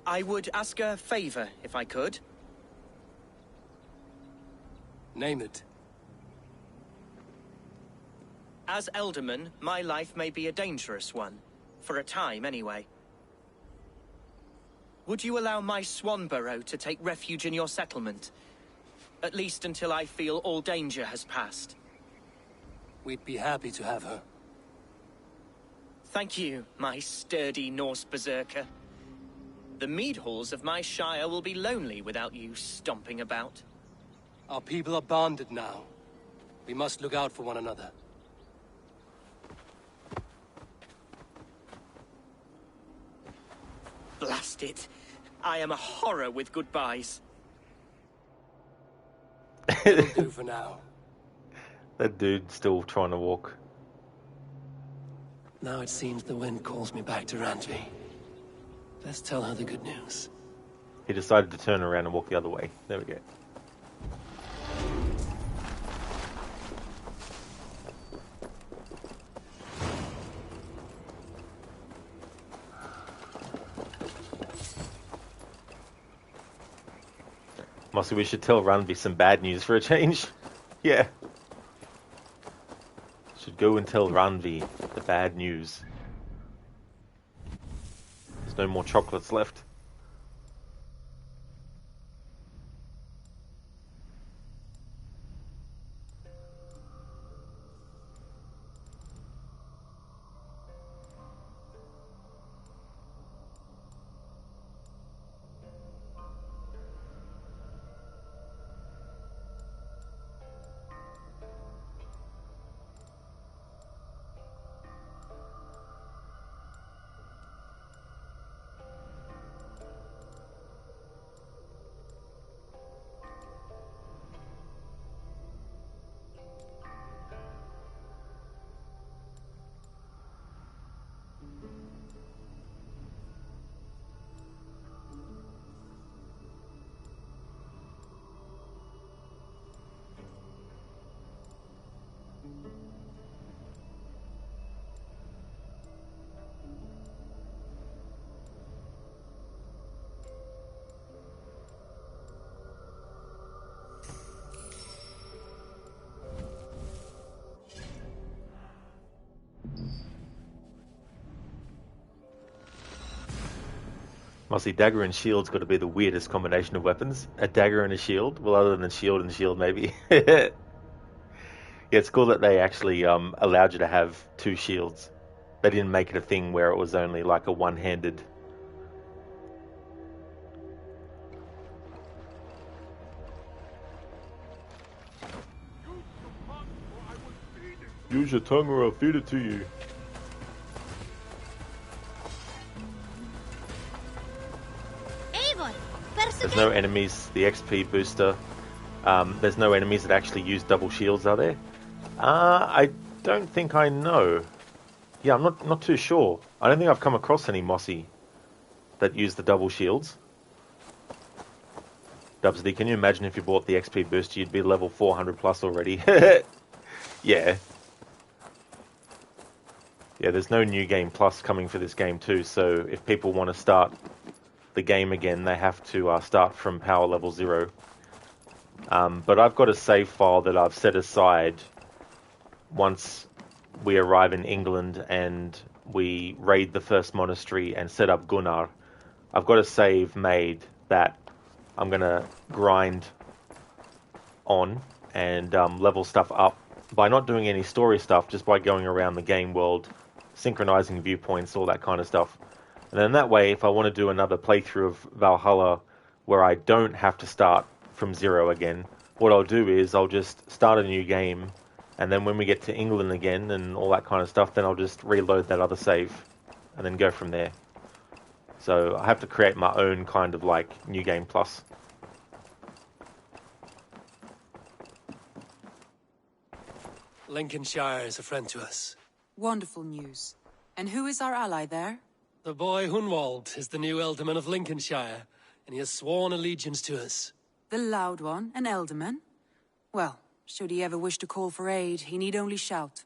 I would ask a favor, if I could. Name it. As Elderman, my life may be a dangerous one. For a time, anyway. Would you allow my Swanborough to take refuge in your settlement? At least until I feel all danger has passed. We'd be happy to have her. Thank you, my sturdy Norse berserker. The mead halls of my shire will be lonely without you stomping about. Our people are bonded now. We must look out for one another. Blast it. I am a horror with goodbyes. It'll do for now. That dude's still trying to walk. Now it seems the wind calls me back to Randvi. Let's tell her the good news. He decided to turn around and walk the other way. There we go. Mossy, we should tell Randvi some bad news for a change. Yeah. Should go and tell Randvi the bad news. There's no more chocolates left. Mossy, dagger and shield's got to be the weirdest combination of weapons. A dagger and a shield? Well, other than shield and shield, maybe. Yeah, it's cool that they actually allowed you to have two shields. They didn't make it a thing where it was only like a one-handed. Use your tongue or I'll feed it to you. There's no enemies, the XP booster. There's no enemies that actually use double shields, are there? I don't think I know. Yeah, I'm not too sure. I don't think I've come across any Mossy that use the double shields. Dubsy, can you imagine if you bought the XP booster, you'd be level 400 plus already? Yeah. Yeah, there's no new game plus coming for this game too, so if people want to start the game again, they have to start from power level 0. But I've got a save file that I've set aside once we arrive in England and we raid the first monastery and set up Gunnar. I've got a save made that I'm going to grind on and level stuff up by not doing any story stuff, just by going around the game world, synchronizing viewpoints, all that kind of stuff. And then that way, if I want to do another playthrough of Valhalla where I don't have to start from 0 again, what I'll do is I'll just start a new game, and then when we get to England again and all that kind of stuff, then I'll just reload that other save and then go from there. So I have to create my own kind of like new game plus. Lincolnshire is a friend to us. Wonderful news. And who is our ally there? The boy Hunwald is the new Ealdorman of Lincolnshire, and he has sworn allegiance to us. The loud one, an Ealdorman? Well, should he ever wish to call for aid, he need only shout.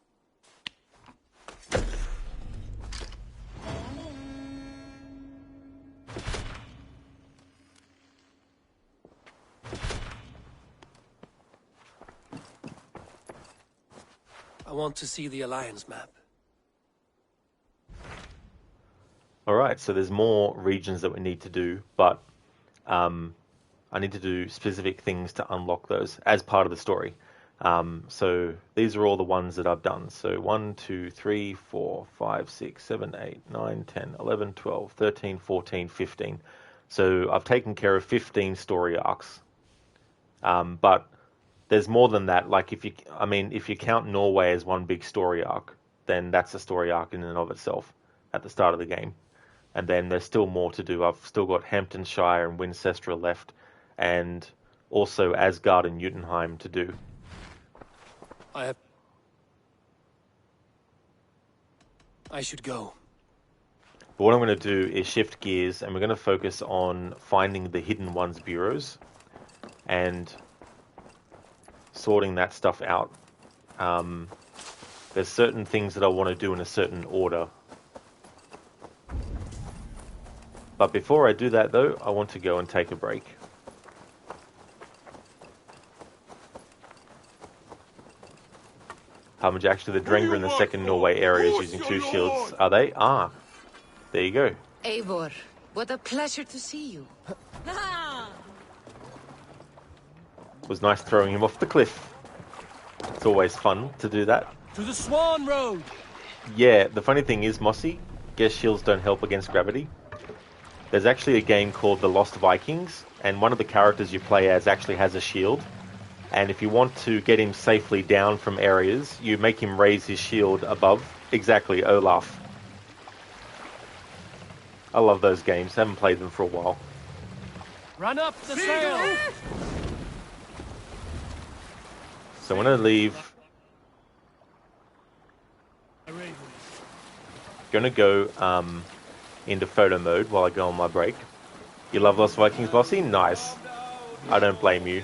I want to see the Alliance map. Alright, so there's more regions that we need to do, but I need to do specific things to unlock those as part of the story. So these are all the ones that I've done. So 1, 2, 3, 4, 5, 6, 7, 8, 9, 10, 11, 12, 13, 14, 15. So I've taken care of 15 story arcs. But there's more than that. Like if you count Norway as one big story arc, then that's a story arc in and of itself at the start of the game. And then there's still more to do. I've still got Hamptonshire and Wincestra left, and also Asgard and Jotunheim to do. I should go. But what I'm going to do is shift gears, and we're going to focus on finding the Hidden Ones bureaus and sorting that stuff out. There's certain things that I want to do in a certain order. But before I do that, though, I want to go and take a break. Actually, the Drengr in the second Norway area is using 2 shields. Are they? Ah, there you go. Eivor, what a pleasure to see you. It was nice throwing him off the cliff. It's always fun to do that. To the Swan Road! Yeah, the funny thing is, Mossy, guess shields don't help against gravity. There's actually a game called The Lost Vikings, and one of the characters you play as actually has a shield. And if you want to get him safely down from areas, you make him raise his shield above. Exactly, Olaf. I love those games. Haven't played them for a while. Run up the sail! So I'm going to leave. Going to go into photo mode while I go on my break. You love Lost Vikings, Bossy? Nice. I don't blame you.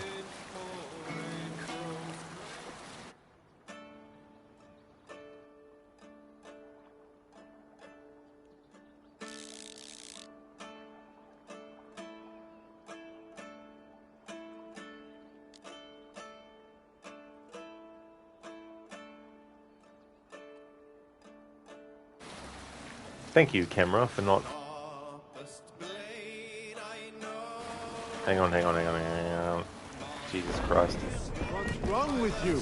Thank you, camera, for not... Hang on. Jesus Christ. What's wrong with you?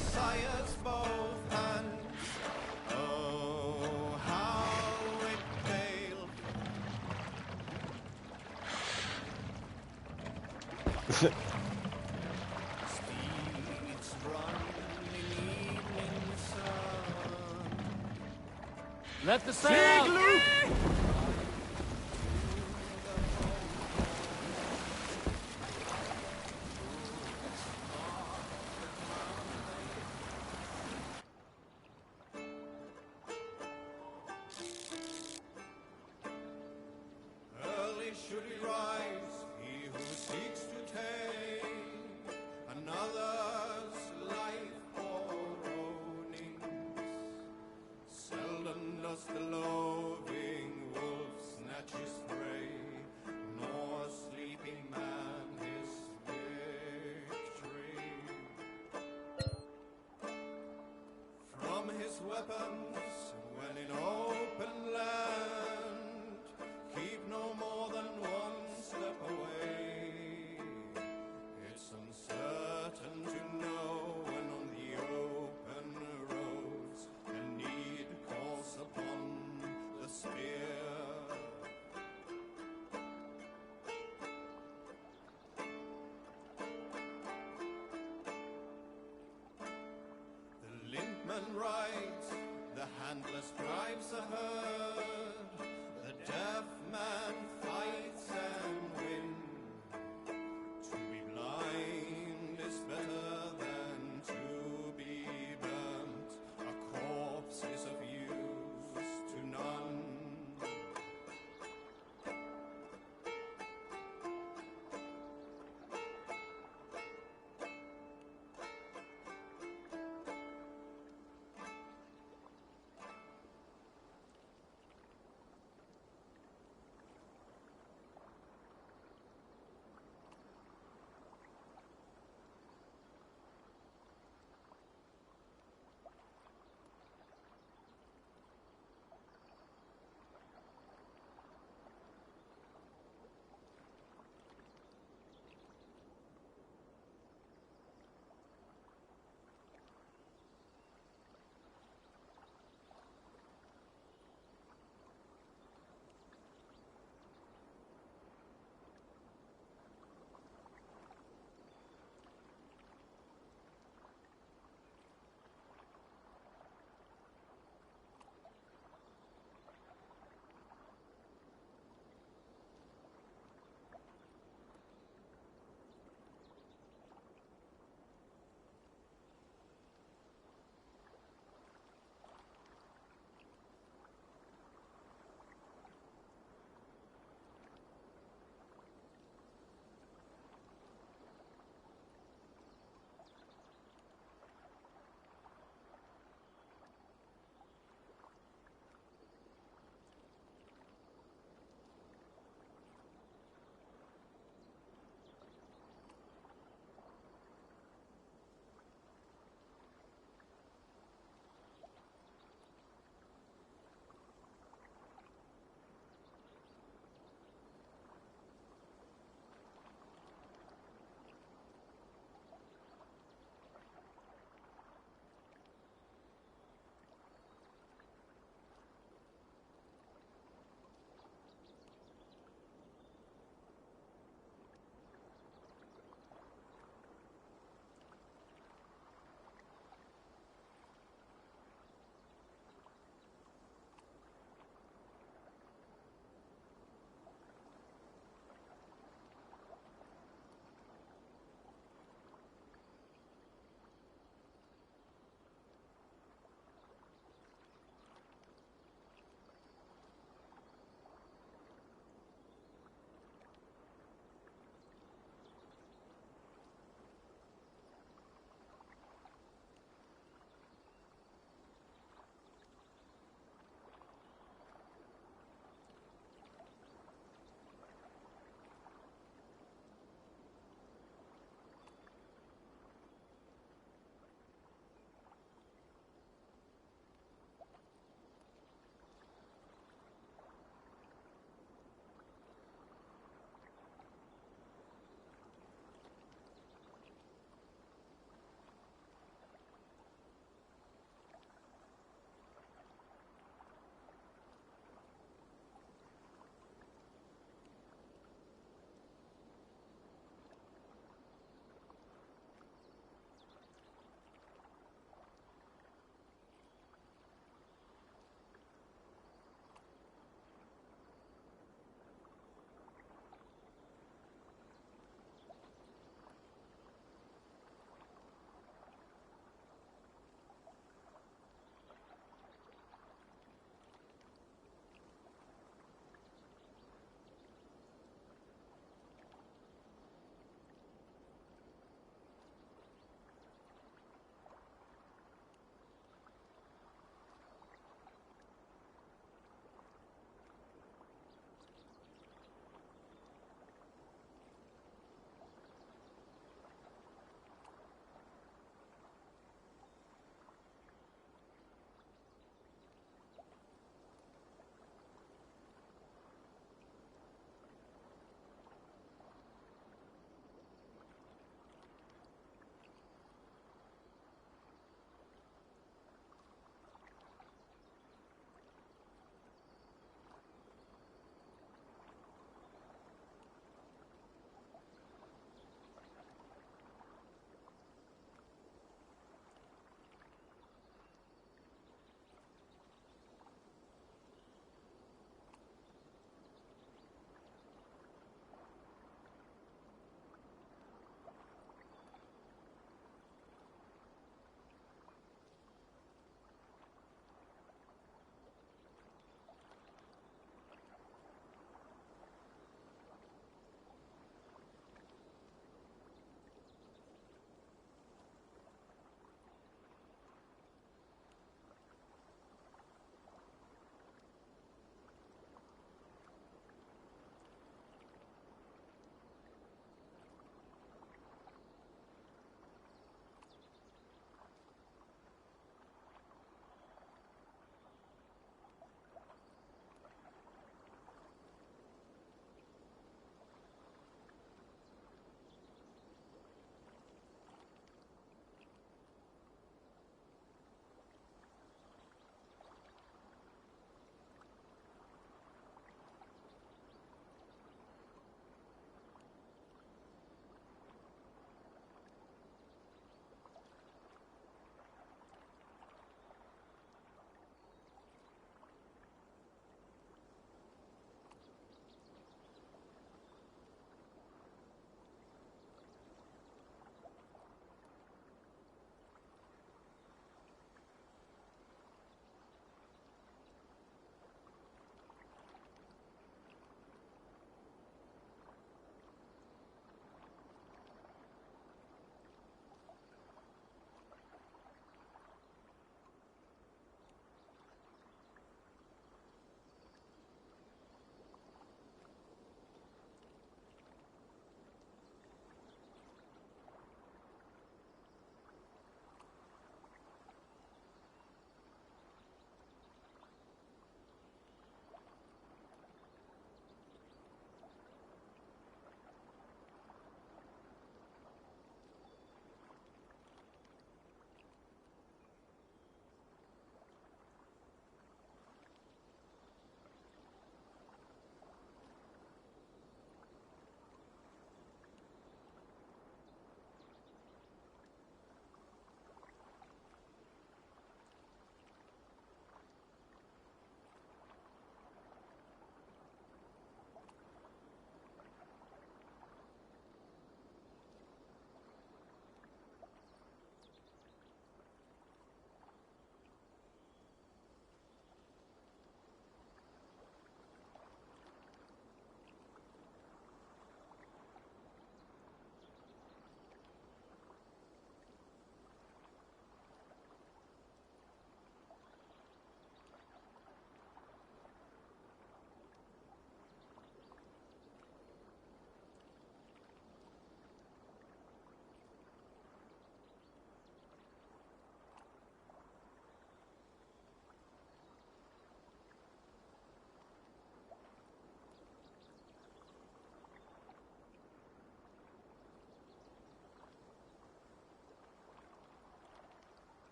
Let the sail! Early should he rise, he who seeks to take another's life for ownings. Seldom does the loving wolf snatch his prey, nor sleeping man his victory. From his weapons, when in open land, keep no more than one step away. It's uncertain to know when on the open roads a need calls upon the spear. The limpman rides, the handless drives a herd, the deaf man fights and wins. To be blind is better than to be burnt. A corpse is of use to none.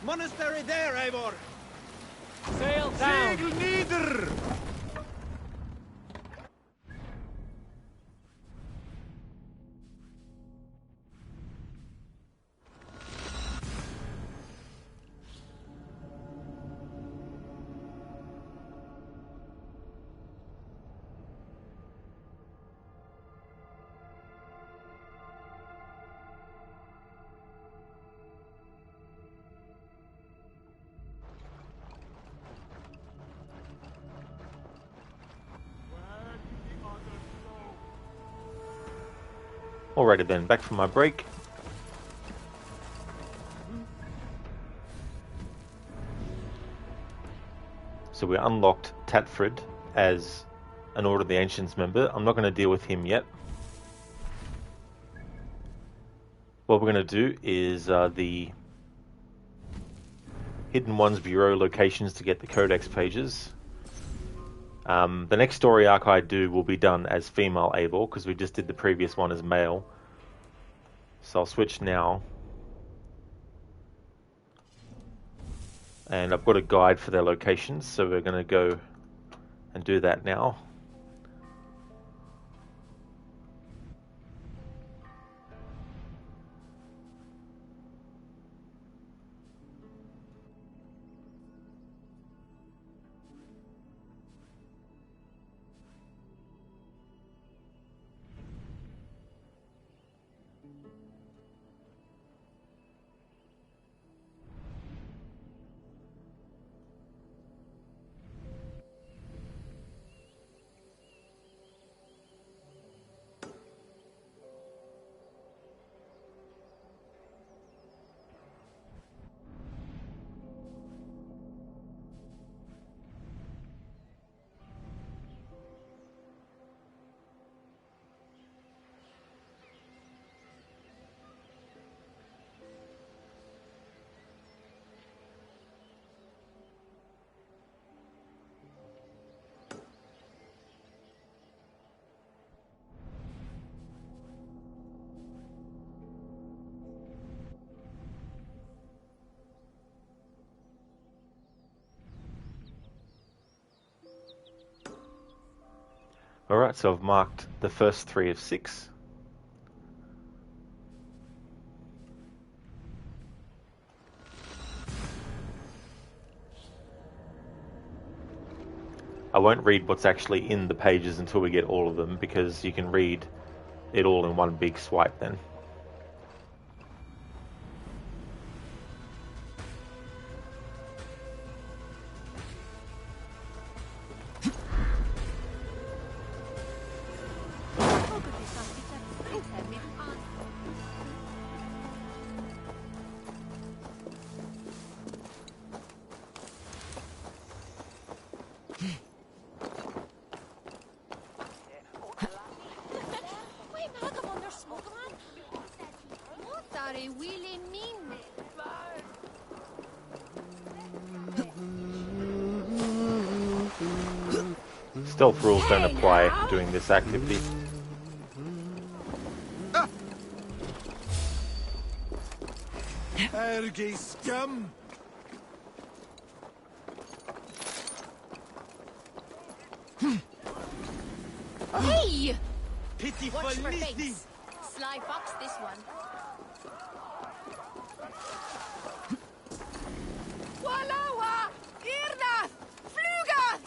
Monastery there, Eivor! Sail down! Segel nieder! Alrighty then, back from my break. So we unlocked Tatfrid as an Order of the Ancients member. I'm not going to deal with him yet. What we're going to do is the Hidden Ones Bureau locations to get the Codex pages. The next story arc I do will be done as female Eivor, because we just did the previous one as male. So I'll switch now. And I've got a guide for their locations, so we're going to go and do that now. Alright, so I've marked the first 3 of 6. I won't read what's actually in the pages until we get all of them, because you can read it all in one big swipe then. Stealth rules don't apply doing this activity. Ergi scum! Hey! Pitiful Watch for Lizzie! fakes. Sly fox, this one. Walawa! Irnath! Fluga!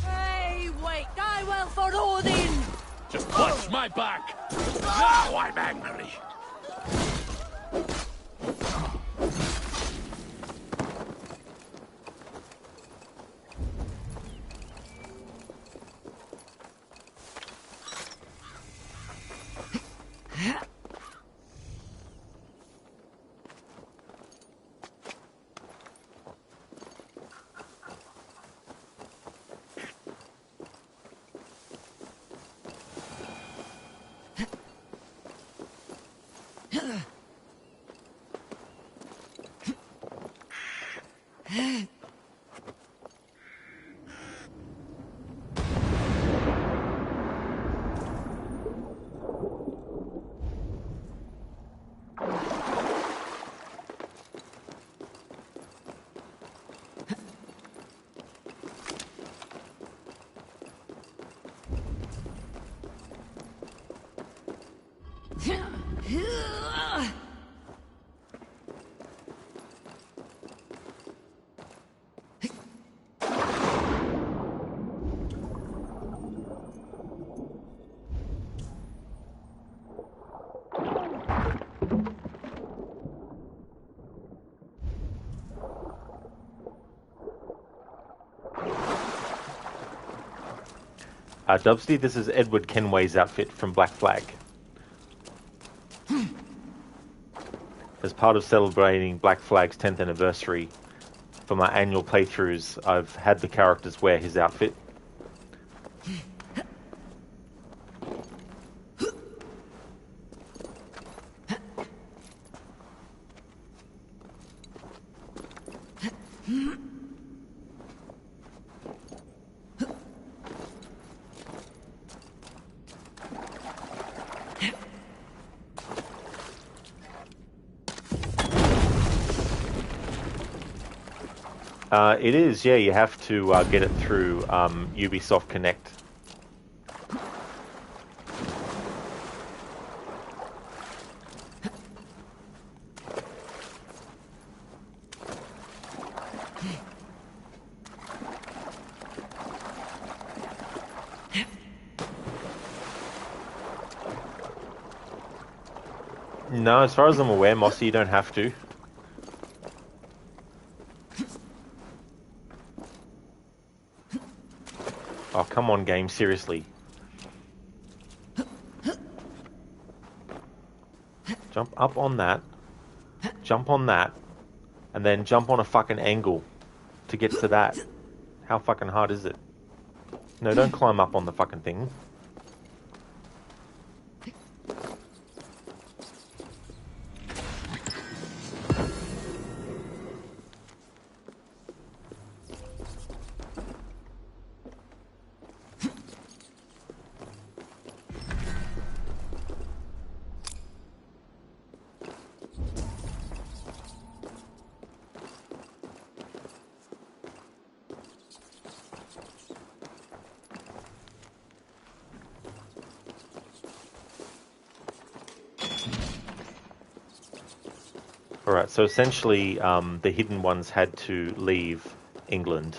Hey, wait! Die well for Odin! Just watch my back! Now I'm angry! Dubsy, this is Edward Kenway's outfit from Black Flag. As part of celebrating Black Flag's 10th anniversary, for my annual playthroughs, I've had the characters wear his outfit. It is, yeah, you have to get it through Ubisoft Connect. No, as far as I'm aware, Mossy, you don't have to. Oh, come on, game, seriously. Jump up on that, jump on that, and then jump on a fucking angle to get to that. How fucking hard is it? No, don't climb up on the fucking thing. Alright, so essentially the hidden ones had to leave England.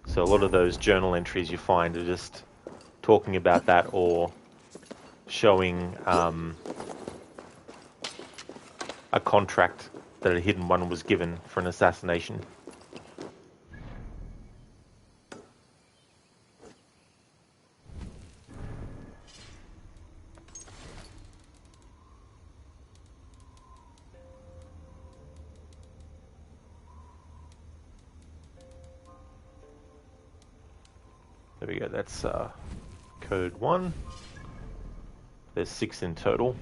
So a lot of those journal entries you find are just talking about that or showing a contract that a hidden one was given for an assassination. There we go, that's code 1. There's 6 in total.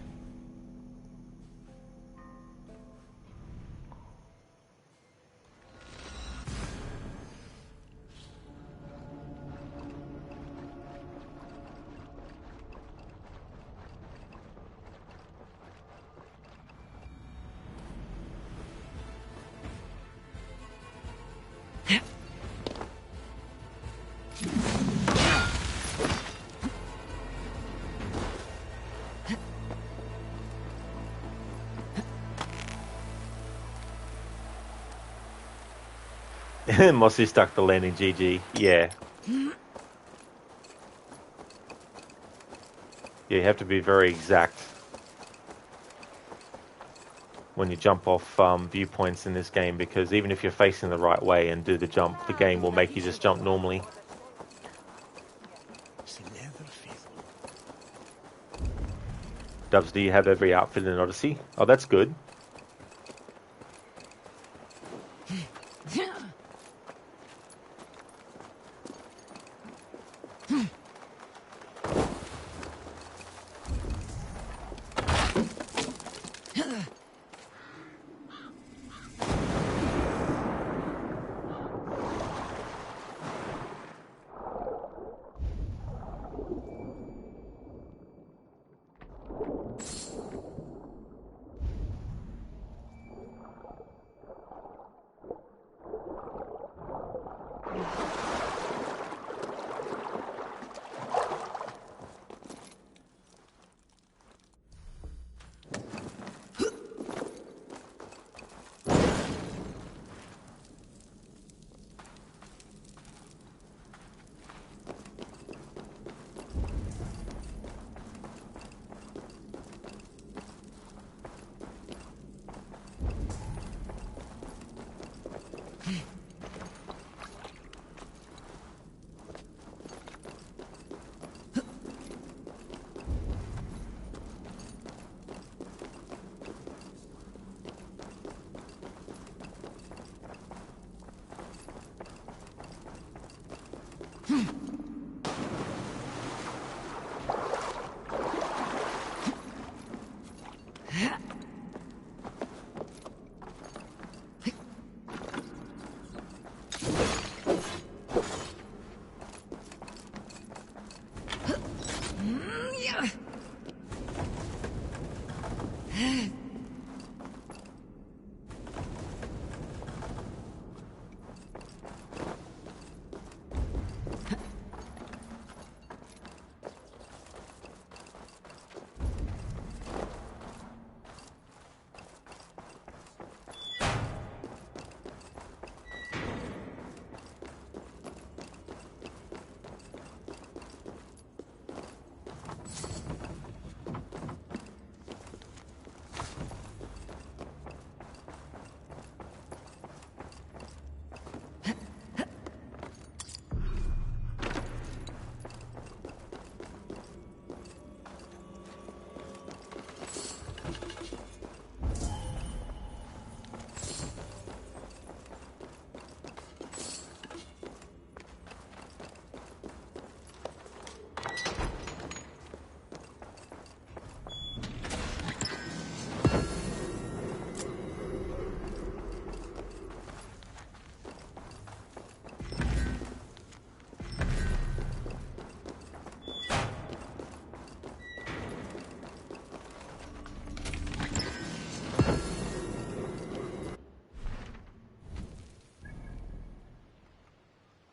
Mossy stuck the landing, GG. Yeah. Yeah, you have to be very exact when you jump off viewpoints in this game, because even if you're facing the right way and do the jump, the game will make you just jump normally. Dubs, do you have every outfit in Odyssey? Oh, that's good.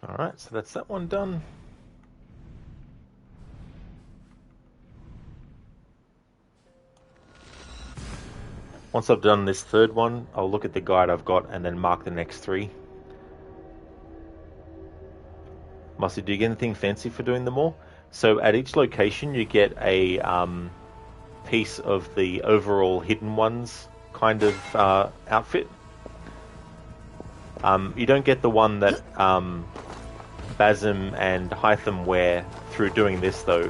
Alright, so that's that one done. Once I've done this third one, I'll look at the guide I've got and then mark the next 3. Musty, do you get anything fancy for doing them all? So at each location you get a piece of the overall Hidden Ones kind of outfit. You don't get the one that Basim and Hytham wear through doing this though,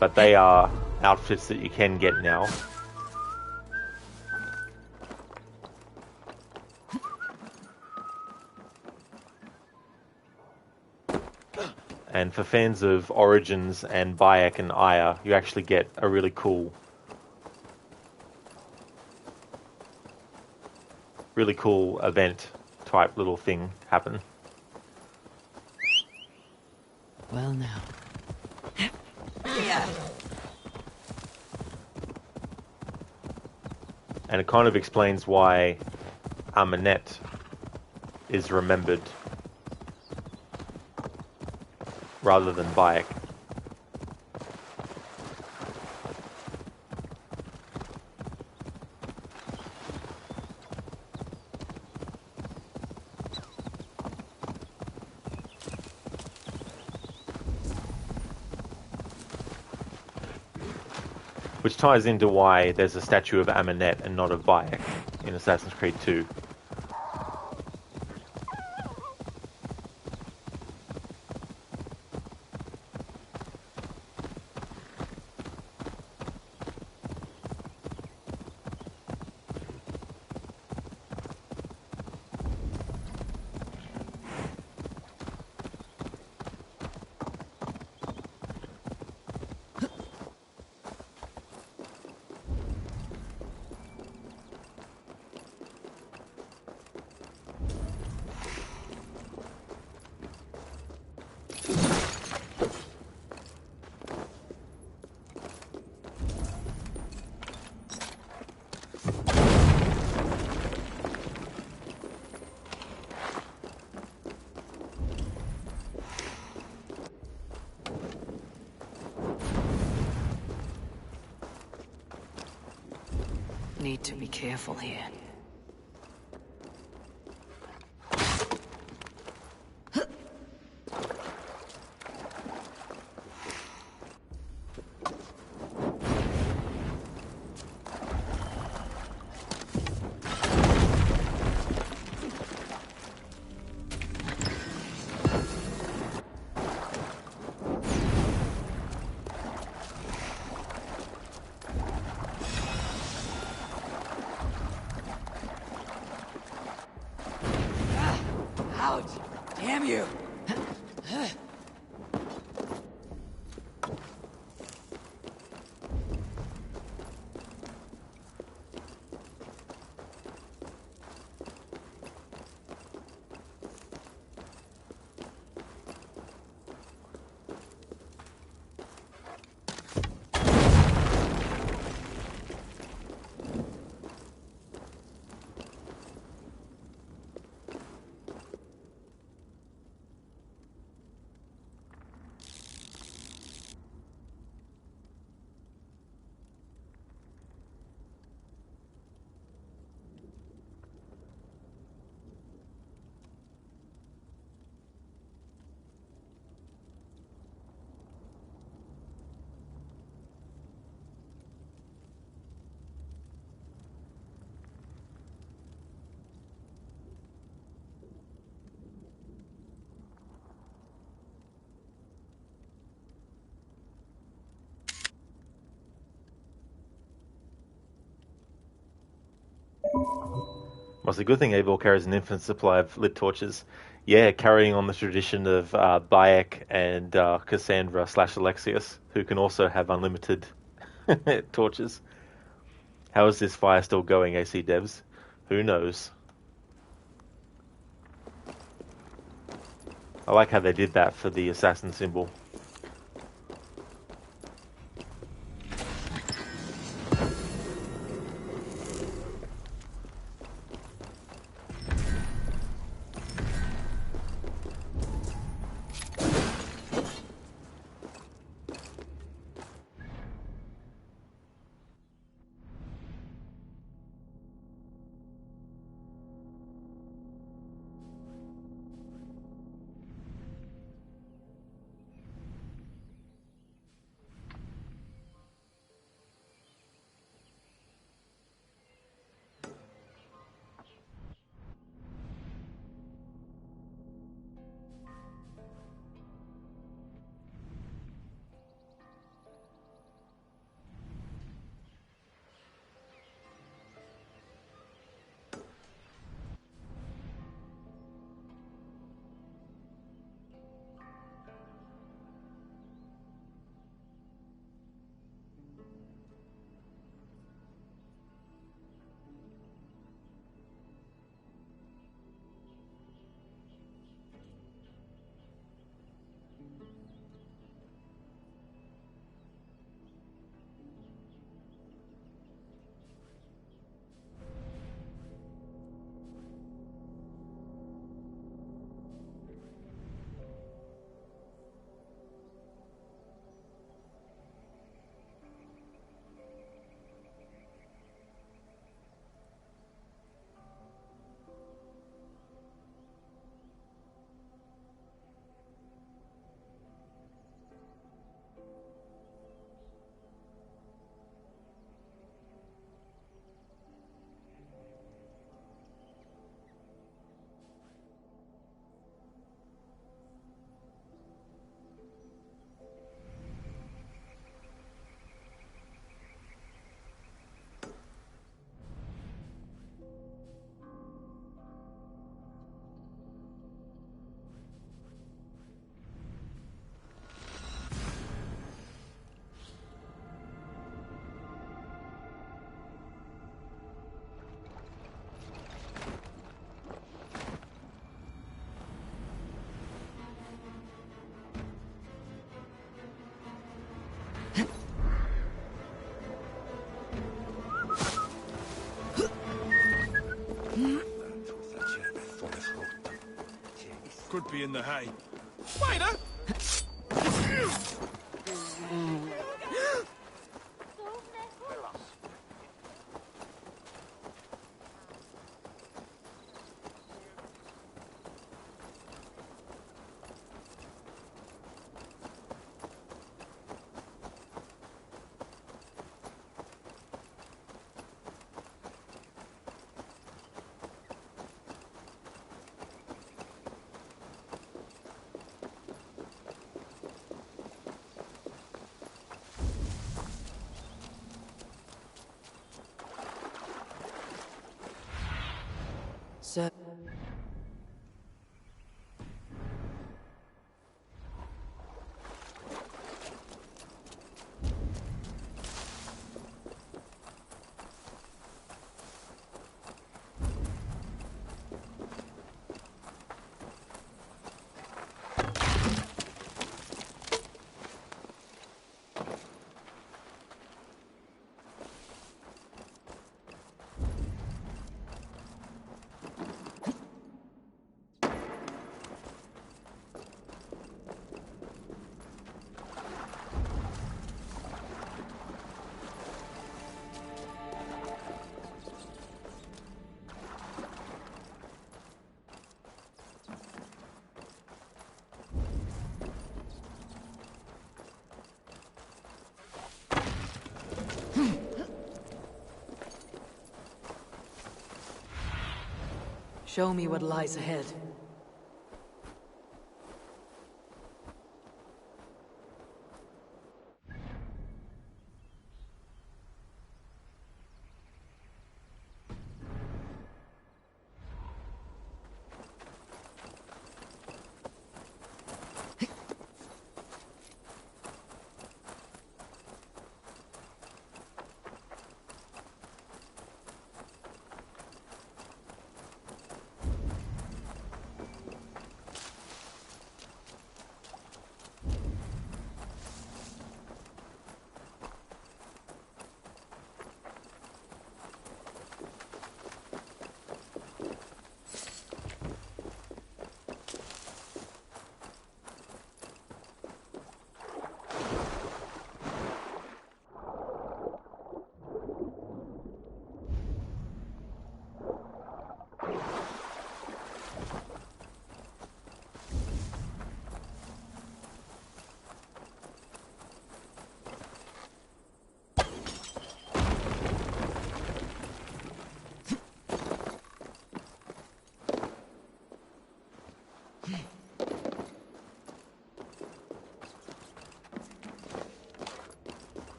but they are outfits that you can get now. And for fans of Origins and Bayek and Aya, you actually get a really cool event type little thing happen. Well now. And it kind of explains why Amenet is remembered rather than Bayek. Which ties into why there's a statue of Amenet and not of Bayek in Assassin's Creed 2. Need to be careful here. Ouch! Damn you! Well, it's a good thing Eivor carries an infinite supply of lit torches. Yeah, carrying on the tradition of Bayek and Cassandra / Alexius, who can also have unlimited torches. How is this fire still going, AC devs? Who knows? I like how they did that for the assassin symbol. Could be in the hay. Waiter! Sir. Show me what lies ahead.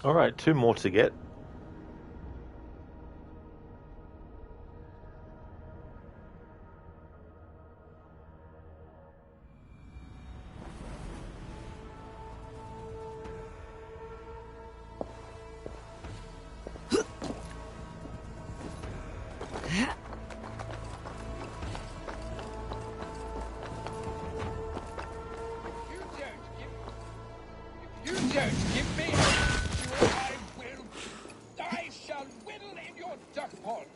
Alright, 2 more to get. You don't give me I will. I shall whittle in your duck pond.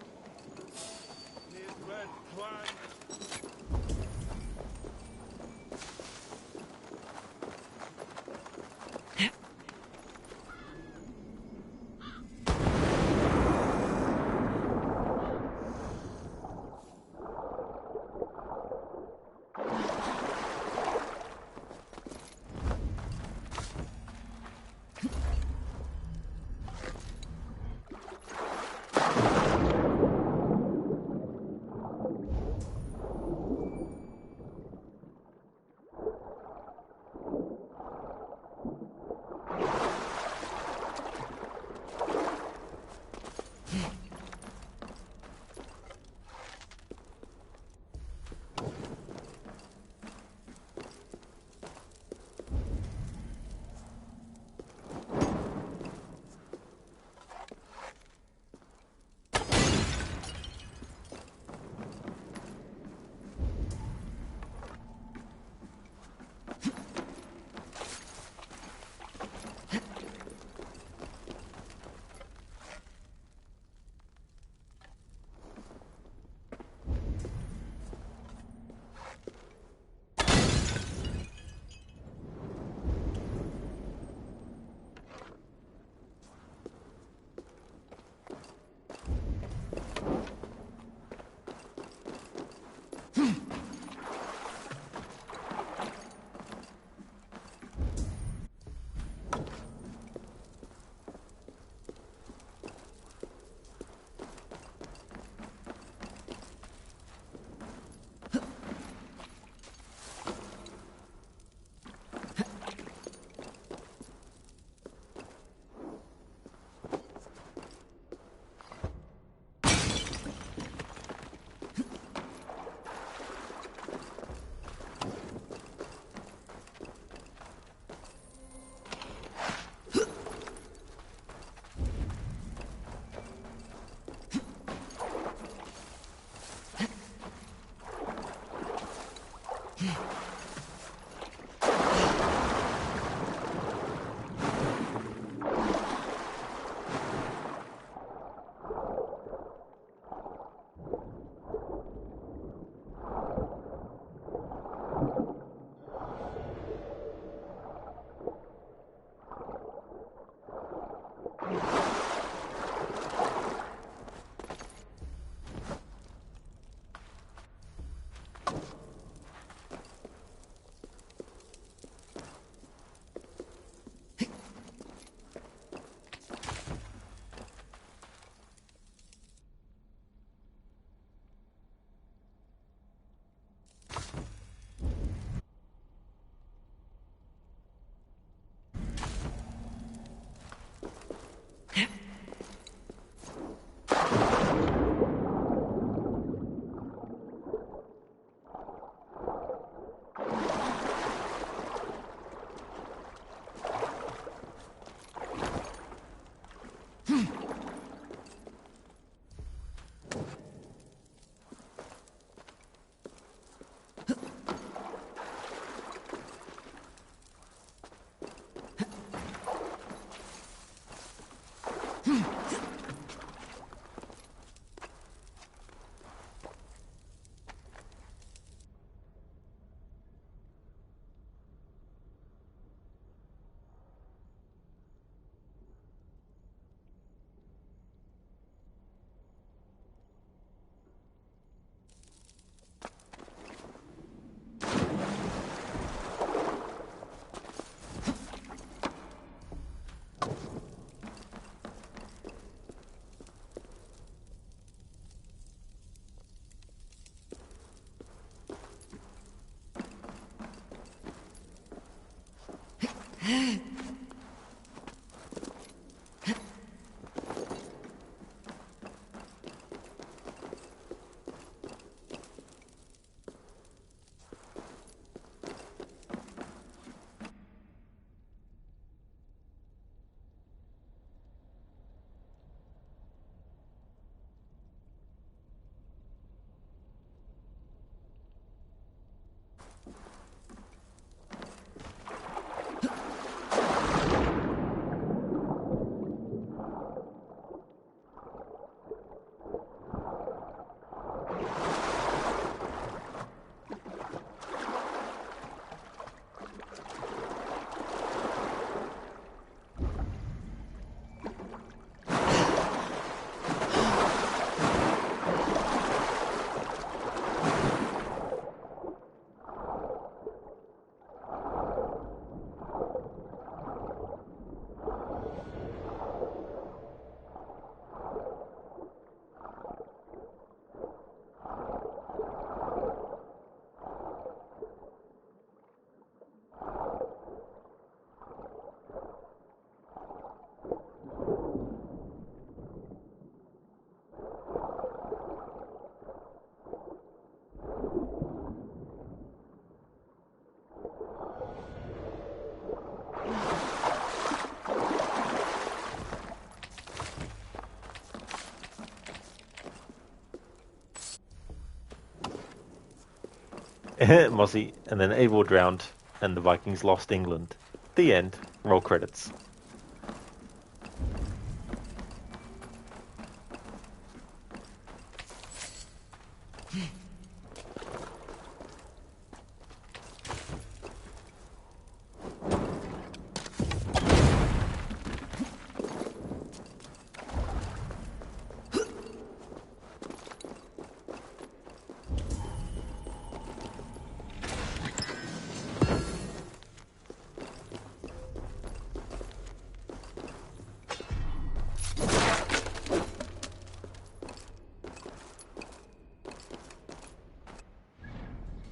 Mossy, and then Eivor drowned, and the Vikings lost England. The end. Roll credits.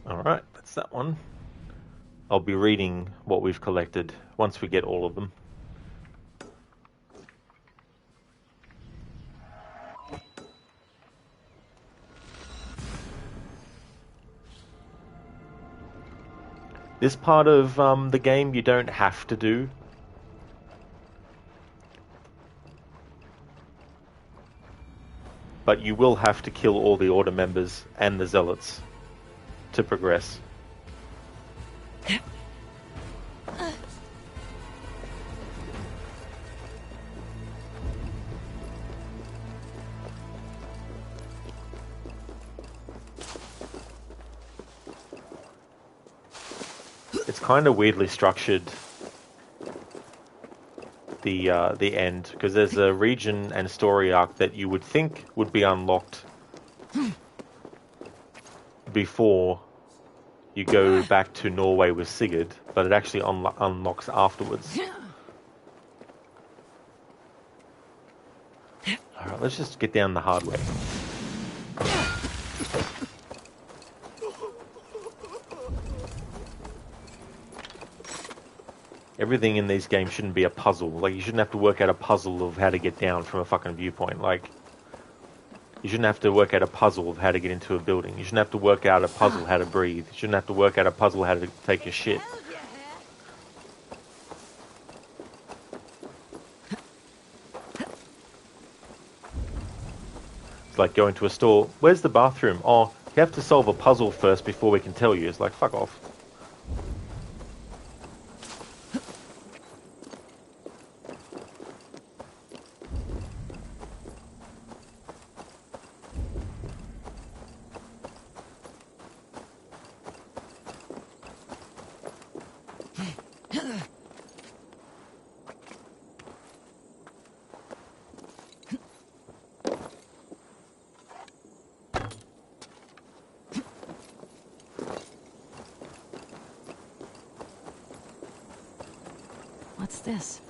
Alright, that's that one. I'll be reading what we've collected once we get all of them. This part of the game you don't have to do. But you will have to kill all the Order members and the Zealots to progress. It's kind of weirdly structured, the end, because there's a region and story arc that you would think would be unlocked before you go back to Norway with Sigurd, but it actually unlocks afterwards. Alright, let's just get down the hard way. Everything in these games shouldn't be a puzzle. Like, you shouldn't have to work out a puzzle of how to get down from a fucking viewpoint. Like, you shouldn't have to work out a puzzle of how to get into a building. You shouldn't have to work out a puzzle how to breathe. You shouldn't have to work out a puzzle how to take your shit. It's like going to a store. Where's the bathroom? Oh, you have to solve a puzzle first before we can tell you. It's like, fuck off. What's this?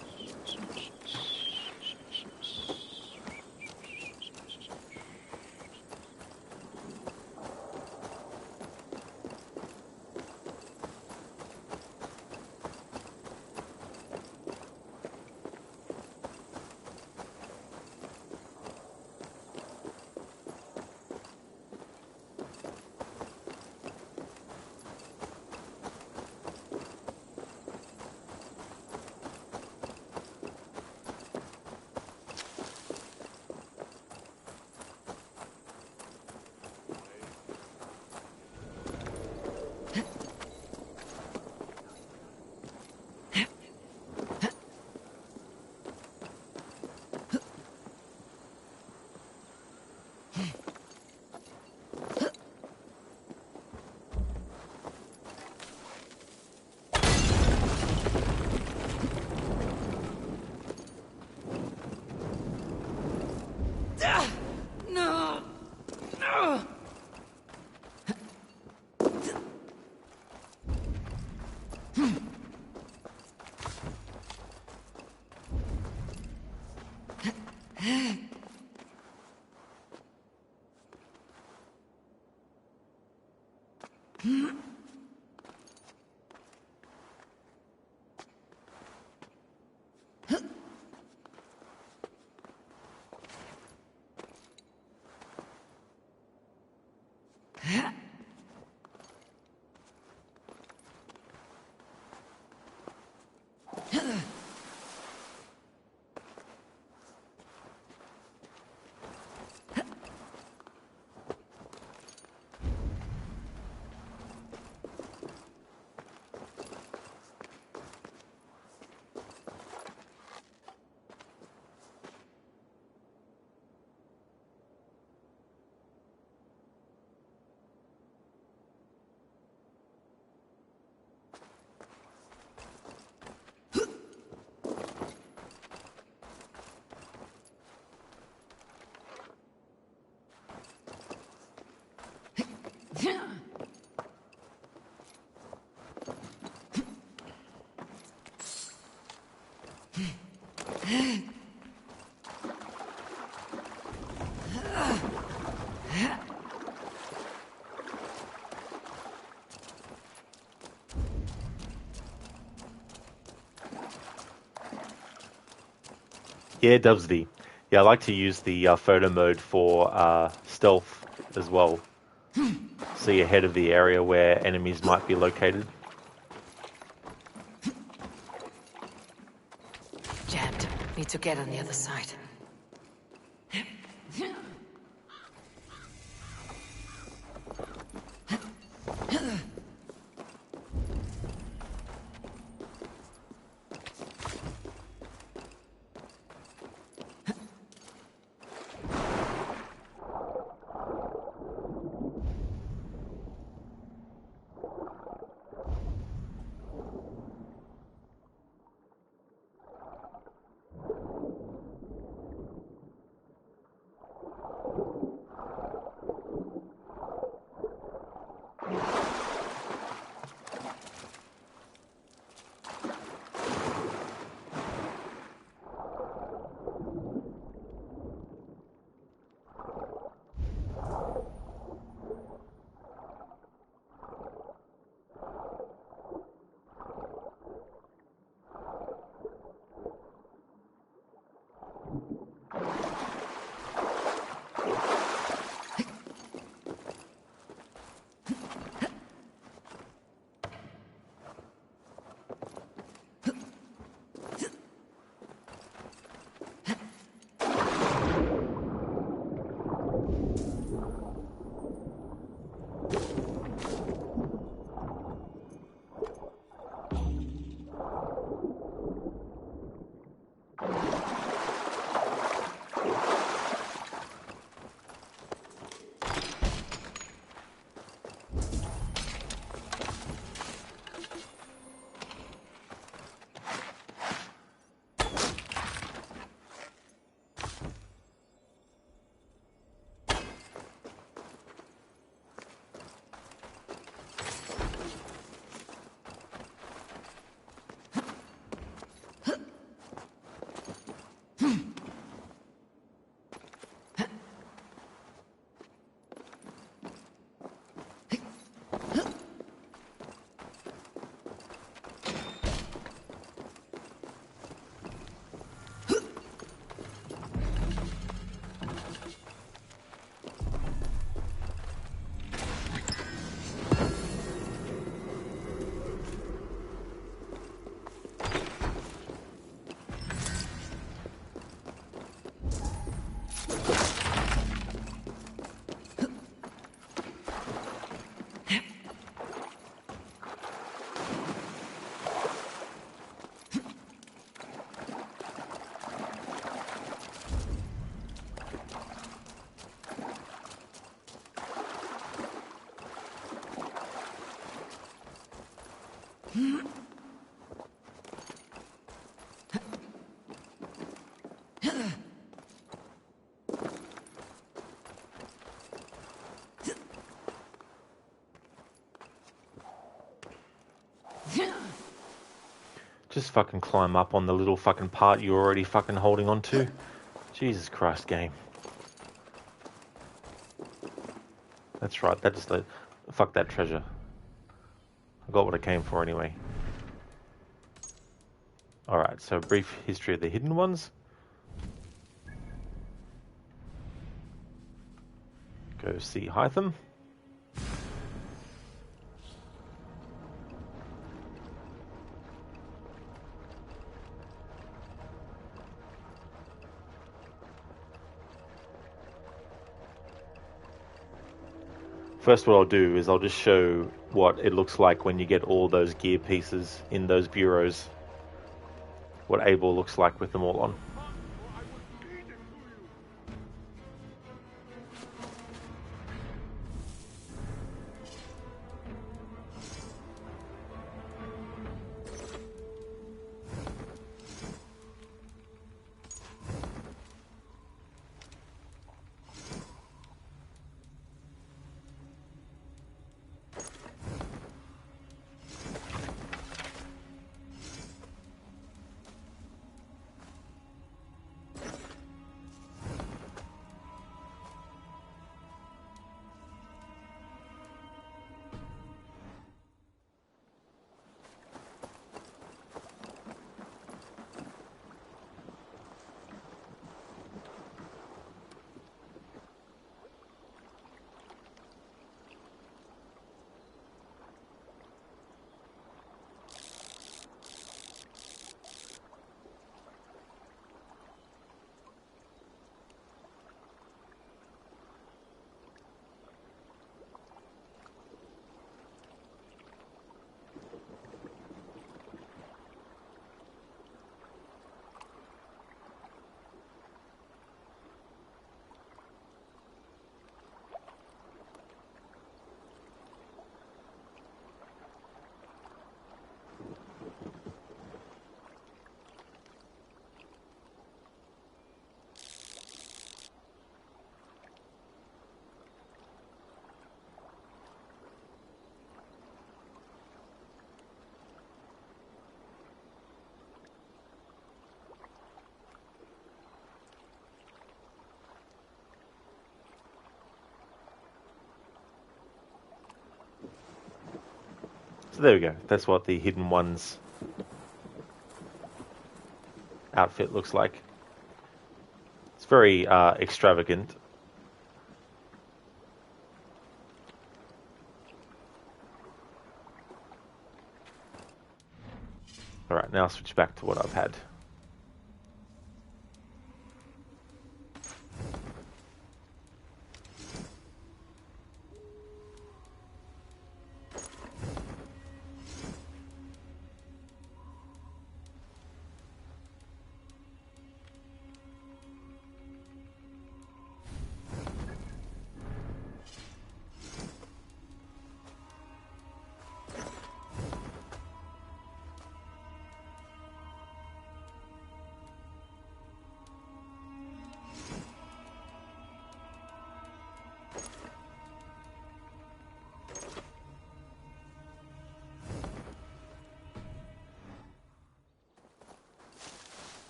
Yeah, Dubsy. Yeah, I like to use the photo mode for stealth as well. See ahead of the area where enemies might be located. Jammed. Need to get on the other side. Just fucking climb up on the little fucking part you're already fucking holding on to. Jesus Christ, game. That's right, that's the... Fuck that treasure. I got what I came for anyway. Alright, so brief history of the hidden ones. Go see Hytham. First what I'll do is I'll just show what it looks like when you get all those gear pieces in those bureaus. What Abel looks like with them all on. So there we go. That's what the Hidden Ones outfit looks like. It's very extravagant. Alright, now I'll switch back to what I've had.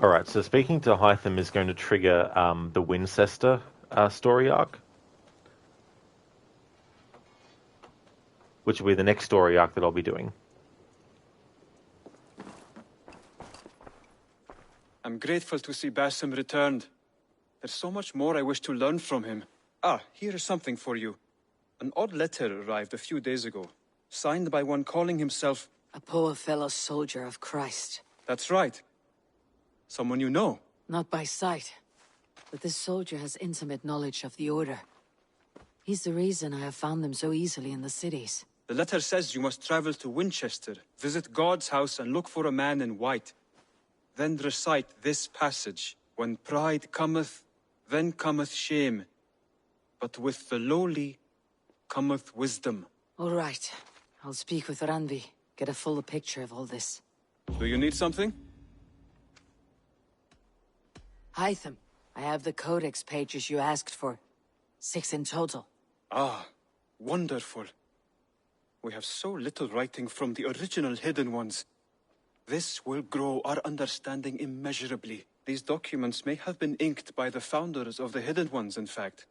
Alright, so speaking to Hytham is going to trigger the Winchester story arc. Which will be the next story arc that I'll be doing. I'm grateful to see Basim returned. There's so much more I wish to learn from him. Ah, here is something for you. An odd letter arrived a few days ago, signed by one calling himself... A poor fellow soldier of Christ. That's right. Someone you know? Not by sight, but this soldier has intimate knowledge of the Order. He's the reason I have found them so easily in the cities. The letter says you must travel to Winchester, visit God's house and look for a man in white. Then recite this passage. When pride cometh, then cometh shame. But with the lowly cometh wisdom. All right. I'll speak with Ranvi, get a fuller picture of all this. Do you need something? Hytham, I have the codex pages you asked for. 6 in total. Ah, wonderful. We have so little writing from the original Hidden Ones. This will grow our understanding immeasurably. These documents may have been inked by the founders of the Hidden Ones, in fact.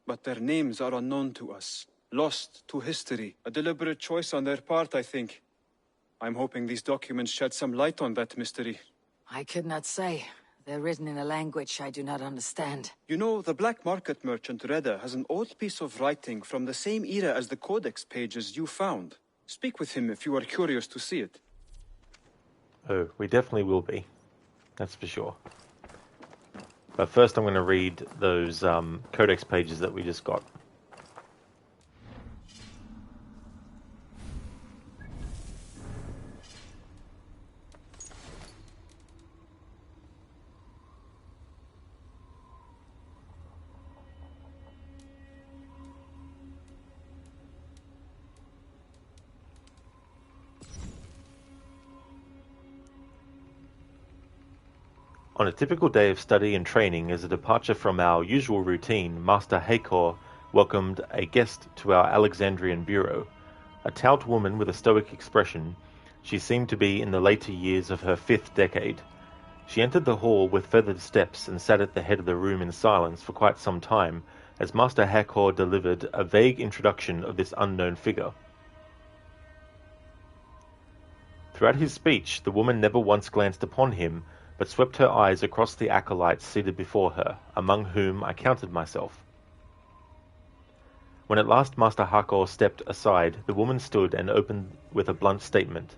But their names are unknown to us, lost to history. A deliberate choice on their part, I think. I'm hoping these documents shed some light on that mystery. I could not say. They're written in a language I do not understand. You know, the black market merchant Reda has an old piece of writing from the same era as the codex pages you found. Speak with him if you are curious to see it. Oh, we definitely will be. That's for sure. But first I'm going to read those codex pages that we just got. On a typical day of study and training, as a departure from our usual routine, Master Hakor welcomed a guest to our Alexandrian bureau. A tout woman with a stoic expression, she seemed to be in the later years of her 5th decade. She entered the hall with feathered steps and sat at the head of the room in silence for quite some time, as Master Hakor delivered a vague introduction of this unknown figure. Throughout his speech, the woman never once glanced upon him, but swept her eyes across the acolytes seated before her, among whom I counted myself. When at last Master Hakor stepped aside, the woman stood and opened with a blunt statement.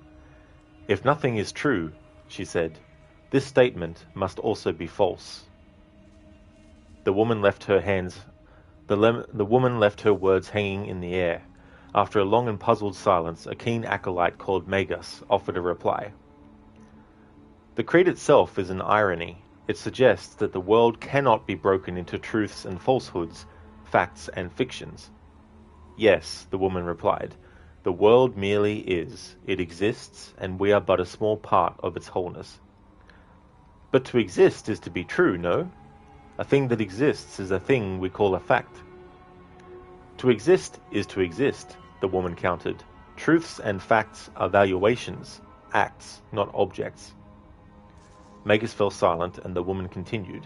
"If nothing is true," she said, "this statement must also be false." The woman left her words hanging in the air. After a long and puzzled silence, a keen acolyte called Magus offered a reply. The creed itself is an irony. It suggests that the world cannot be broken into truths and falsehoods, facts and fictions. Yes, the woman replied, the world merely is. It exists, and we are but a small part of its wholeness. But to exist is to be true, no? A thing that exists is a thing we call a fact. To exist is to exist, the woman countered. Truths and facts are valuations, acts, not objects. Magus fell silent, and the woman continued.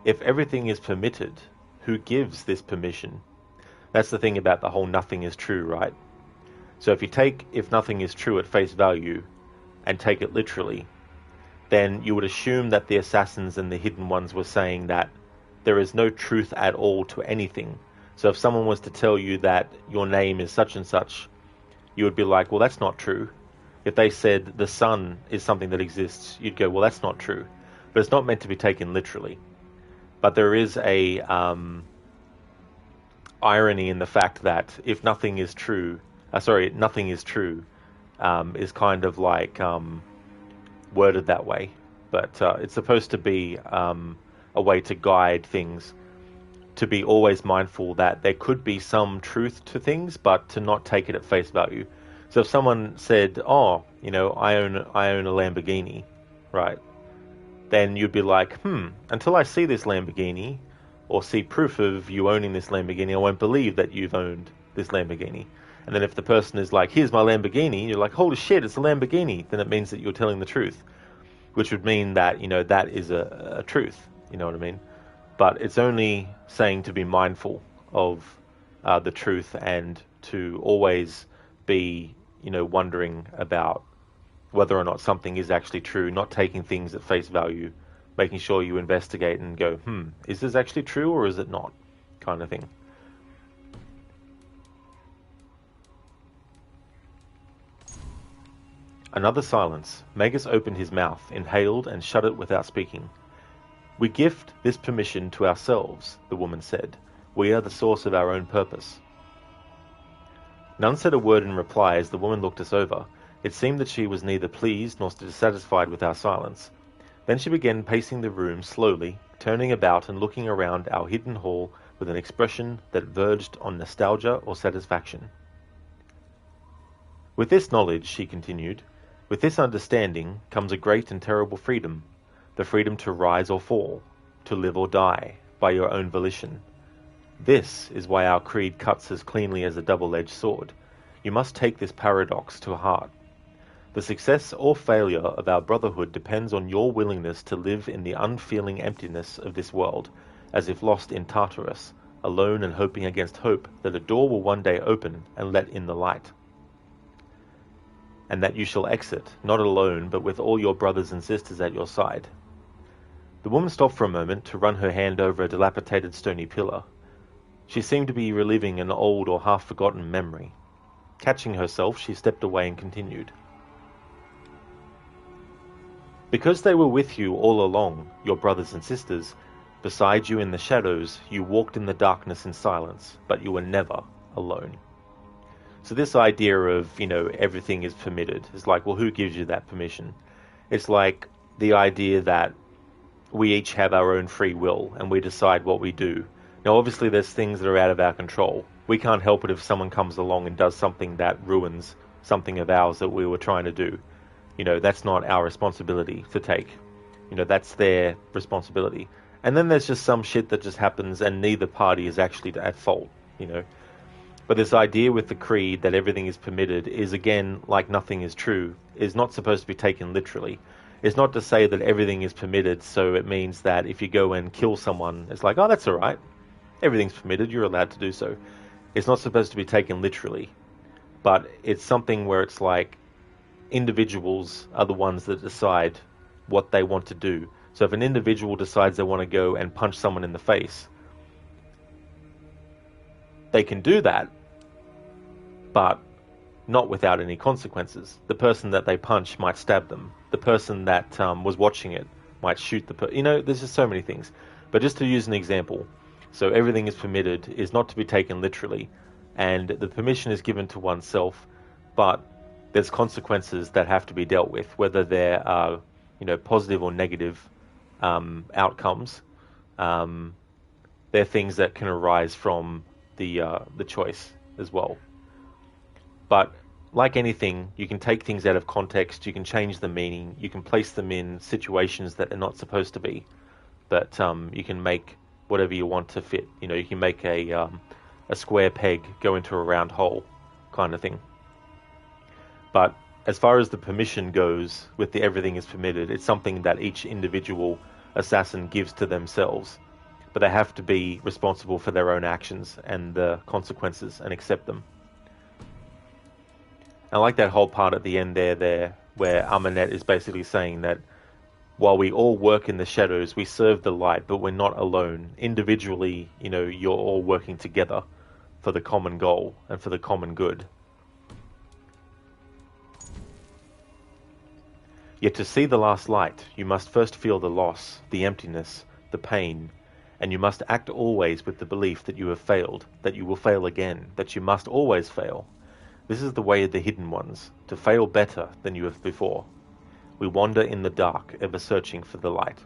If everything is permitted, who gives this permission? That's the thing about the whole nothing is true, right? So if you take if nothing is true at face value and take it literally, then you would assume that the assassins and the hidden ones were saying that there is no truth at all to anything. So if someone was to tell you that your name is such and such, you would be like, well, that's not true. If they said the sun is something that exists, you'd go, well, that's not true. But it's not meant to be taken literally. But there is a irony in the fact that if nothing is true, nothing is true, is kind of like worded that way. But it's supposed to be a way to guide things, to be always mindful that there could be some truth to things, but to not take it at face value. So if someone said, oh, I own a Lamborghini, right? Then you'd be like, until I see this Lamborghini, or see proof of you owning this Lamborghini, I won't believe that you've owned this Lamborghini. And then if the person is like, here's my Lamborghini, you're like, holy shit, it's a Lamborghini, then it means that you're telling the truth. Which would mean that, that is a truth, you know what I mean? But it's only saying to be mindful of the truth and to always be, wondering about whether or not something is actually true, not taking things at face value, making sure you investigate and go, is this actually true or is it not? Kind of thing. Another silence. Magus opened his mouth, inhaled, and shut it without speaking. We gift this permission to ourselves, the woman said. We are the source of our own purpose. None said a word in reply as the woman looked us over. It seemed that she was neither pleased nor dissatisfied with our silence. Then she began pacing the room slowly, turning about and looking around our hidden hall with an expression that verged on nostalgia or satisfaction. With this knowledge, she continued, with this understanding comes a great and terrible freedom, the freedom to rise or fall, to live or die by your own volition. This is why our creed cuts as cleanly as a double-edged sword. You must take this paradox to heart. The success or failure of our brotherhood depends on your willingness to live in the unfeeling emptiness of this world, as if lost in Tartarus, alone and hoping against hope that a door will one day open and let in the light. And that you shall exit, not alone, but with all your brothers and sisters at your side. The woman stopped for a moment to run her hand over a dilapidated stony pillar. She seemed to be reliving an old or half-forgotten memory. Catching herself, she stepped away and continued. Because they were with you all along, your brothers and sisters, beside you in the shadows, you walked in the darkness in silence, but you were never alone. So this idea of, everything is permitted is like, well, who gives you that permission? It's like the idea that we each have our own free will and we decide what we do. Now, obviously, there's things that are out of our control. We can't help it if someone comes along and does something that ruins something of ours that we were trying to do. That's not our responsibility to take. That's their responsibility. And then there's just some shit that just happens and neither party is actually at fault, But this idea with the creed that everything is permitted is, again, like nothing is true, is not supposed to be taken literally. It's not to say that everything is permitted, so it means that if you go and kill someone, it's like, oh, that's all right. Everything's permitted, you're allowed to do so. It's not supposed to be taken literally. But it's something where it's like, individuals are the ones that decide what they want to do. So if an individual decides they want to go and punch someone in the face, they can do that, but not without any consequences. The person that they punch might stab them. The person that was watching it might shoot the person. There's just so many things. But just to use an example, so everything is permitted is not to be taken literally, and the permission is given to oneself, but there's consequences that have to be dealt with, whether there are, positive or negative outcomes. They're things that can arise from the choice as well. But like anything, you can take things out of context, you can change the meaning, you can place them in situations that they're not supposed to be, but you can make whatever you want to fit. You can make a square peg go into a round hole kind of thing. But as far as the permission goes, with the everything is permitted, it's something that each individual assassin gives to themselves. But they have to be responsible for their own actions and the consequences and accept them. I like that whole part at the end there where Amanet is basically saying that while we all work in the shadows, we serve the light, but we're not alone. Individually, you're all working together for the common goal and for the common good. Yet to see the last light, you must first feel the loss, the emptiness, the pain, and you must act always with the belief that you have failed, that you will fail again, that you must always fail. This is the way of the hidden ones, to fail better than you have before. We wander in the dark, ever searching for the light.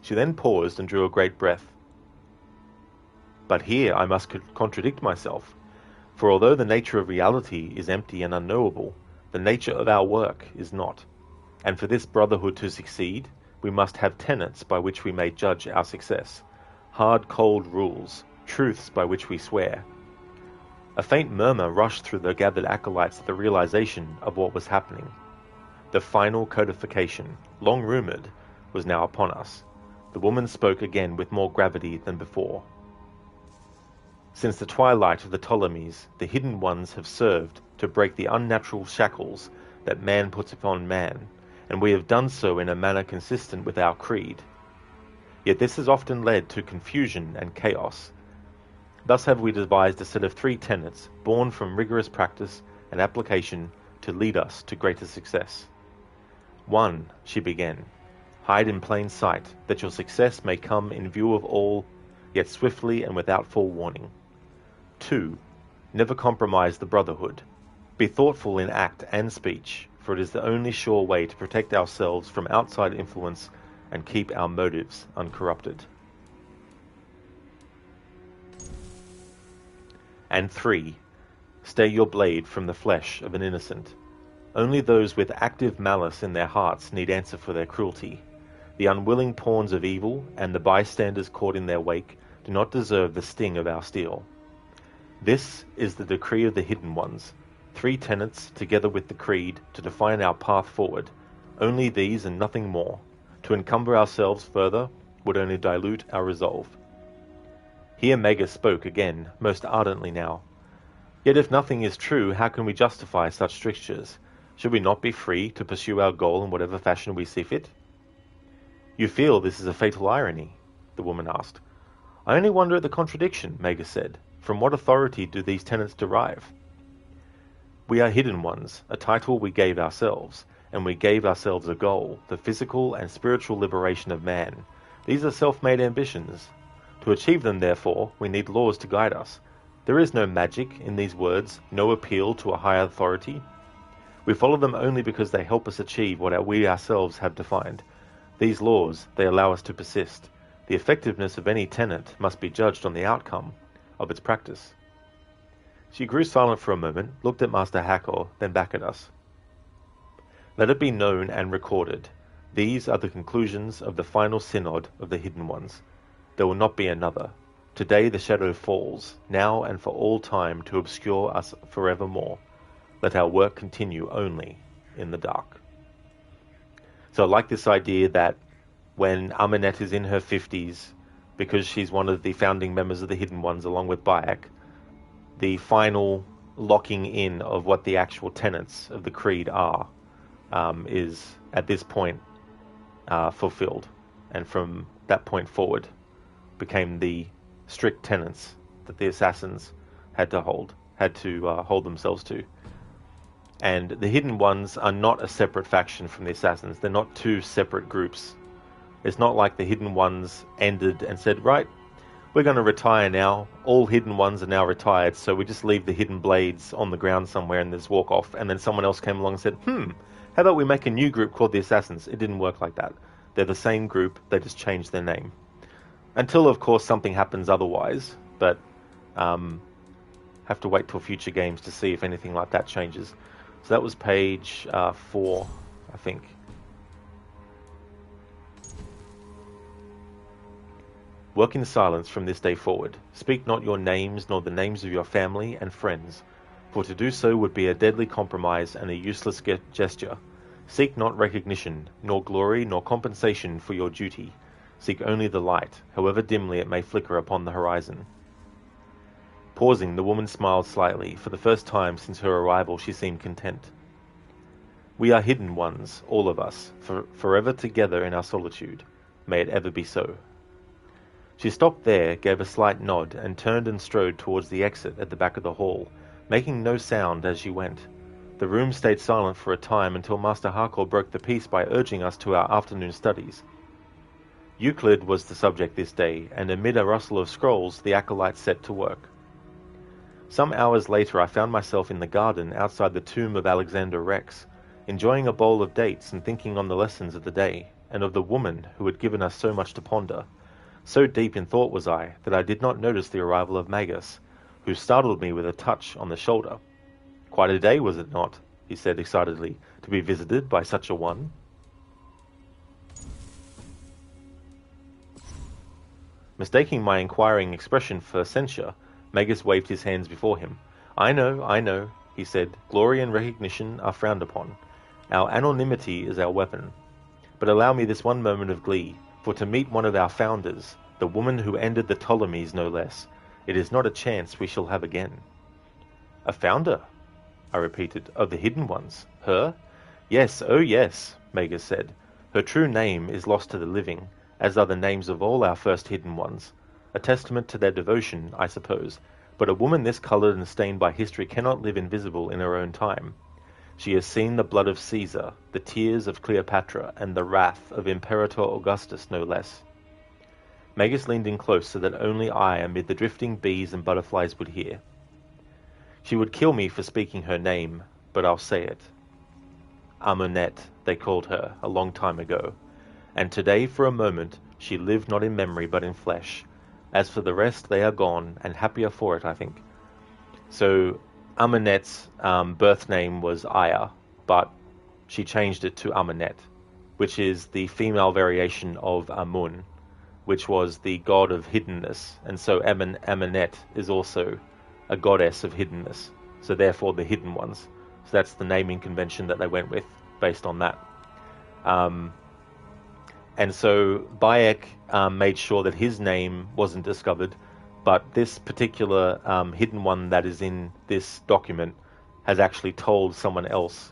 She then paused and drew a great breath. But here I must contradict myself, for although the nature of reality is empty and unknowable, the nature of our work is not. And for this brotherhood to succeed, we must have tenets by which we may judge our success, hard, cold rules, truths by which we swear. A faint murmur rushed through the gathered acolytes at the realization of what was happening. The final codification, long rumored, was now upon us. The woman spoke again with more gravity than before. Since the twilight of the Ptolemies, the hidden ones have served to break the unnatural shackles that man puts upon man, and we have done so in a manner consistent with our creed. Yet this has often led to confusion and chaos. Thus have we devised a set of 3 tenets, born from rigorous practice and application to lead us to greater success. 1, she began, hide in plain sight, that your success may come in view of all, yet swiftly and without forewarning. 2, never compromise the brotherhood. Be thoughtful in act and speech, for it is the only sure way to protect ourselves from outside influence and keep our motives uncorrupted. And 3, stay your blade from the flesh of an innocent. Only those with active malice in their hearts need answer for their cruelty. The unwilling pawns of evil and the bystanders caught in their wake do not deserve the sting of our steel. This is the decree of the Hidden Ones, 3 tenets together with the creed to define our path forward, only these and nothing more. To encumber ourselves further would only dilute our resolve. Here Magus spoke again, most ardently now. Yet if nothing is true, how can we justify such strictures? Should we not be free to pursue our goal in whatever fashion we see fit? You feel this is a fatal irony? The woman asked. I only wonder at the contradiction, Magus said. From what authority do these tenets derive? We are Hidden Ones, a title we gave ourselves, and we gave ourselves a goal, the physical and spiritual liberation of man. These are self-made ambitions. To achieve them, therefore, we need laws to guide us. There is no magic in these words, no appeal to a higher authority. We follow them only because they help us achieve what we ourselves have defined. These laws, they allow us to persist. The effectiveness of any tenet must be judged on the outcome of its practice. She grew silent for a moment, looked at Master Hakor, then back at us. Let it be known and recorded. These are the conclusions of the final synod of the Hidden Ones. There will not be another. Today the shadow falls, now and for all time, to obscure us forevermore. Let our work continue only in the dark. So I like this idea that when Amenet is in her 50s, because she's one of the founding members of the Hidden Ones along with Bayek, the final locking in of what the actual tenets of the creed are is at this point fulfilled, and from that point forward became the strict tenets that the assassins had to hold themselves to. And the Hidden Ones are not a separate faction from the assassins. They're not 2 separate groups. It's not like the Hidden Ones ended and said, right, we're going to retire now. All Hidden Ones are now retired, so we just leave the hidden blades on the ground somewhere and just walk off. And then someone else came along and said, how about we make a new group called the Assassins? It didn't work like that. They're the same group, they just changed their name. Until, of course, something happens otherwise, but have to wait till future games to see if anything like that changes. So that was page 4, I think. Work in silence from this day forward. Speak not your names nor the names of your family and friends, for to do so would be a deadly compromise and a useless gesture. Seek not recognition, nor glory, nor compensation for your duty. Seek only the light, however dimly it may flicker upon the horizon. Pausing, the woman smiled slightly. For the first time since her arrival, she seemed content. We are Hidden Ones, all of us, forever together in our solitude. May it ever be so. She stopped there, gave a slight nod, and turned and strode towards the exit at the back of the hall, making no sound as she went. The room stayed silent for a time until Master Hakor broke the peace by urging us to our afternoon studies. Euclid was the subject this day, and amid a rustle of scrolls, the acolytes set to work. Some hours later I found myself in the garden outside the tomb of Alexander Rex, enjoying a bowl of dates and thinking on the lessons of the day, and of the woman who had given us so much to ponder. So deep in thought was I, that I did not notice the arrival of Magus, who startled me with a touch on the shoulder. Quite a day, was it not? He said excitedly, to be visited by such a one. Mistaking my inquiring expression for censure, Magus waved his hands before him. I know, he said. Glory and recognition are frowned upon. Our anonymity is our weapon. But allow me this one moment of glee, for to meet one of our founders, the woman who ended the Ptolemies no less, it is not a chance we shall have again. A founder? I repeated. Of the Hidden Ones? Her? Yes, oh yes, Magus said. Her true name is lost to the living, as are the names of all our first Hidden Ones. A testament to their devotion, I suppose, but a woman this coloured and stained by history cannot live invisible in her own time. She has seen the blood of Caesar, the tears of Cleopatra, and the wrath of Imperator Augustus, no less. Magus leaned in close so that only I, amid the drifting bees and butterflies, would hear. She would kill me for speaking her name, but I'll say it. Amunet, they called her, a long time ago, and today for a moment she lived not in memory but in flesh. As for the rest, they are gone, and happier for it, I think. So Amunet's birth name was Aya, but she changed it to Amunet. which is the female variation of Amun, which was the god of hiddenness. And so Amenet is also a goddess of hiddenness. So therefore the hidden ones. So that's the naming convention that they went with based on that. And so Bayek made sure that his name wasn't discovered, but this particular hidden one that is in this document has actually told someone else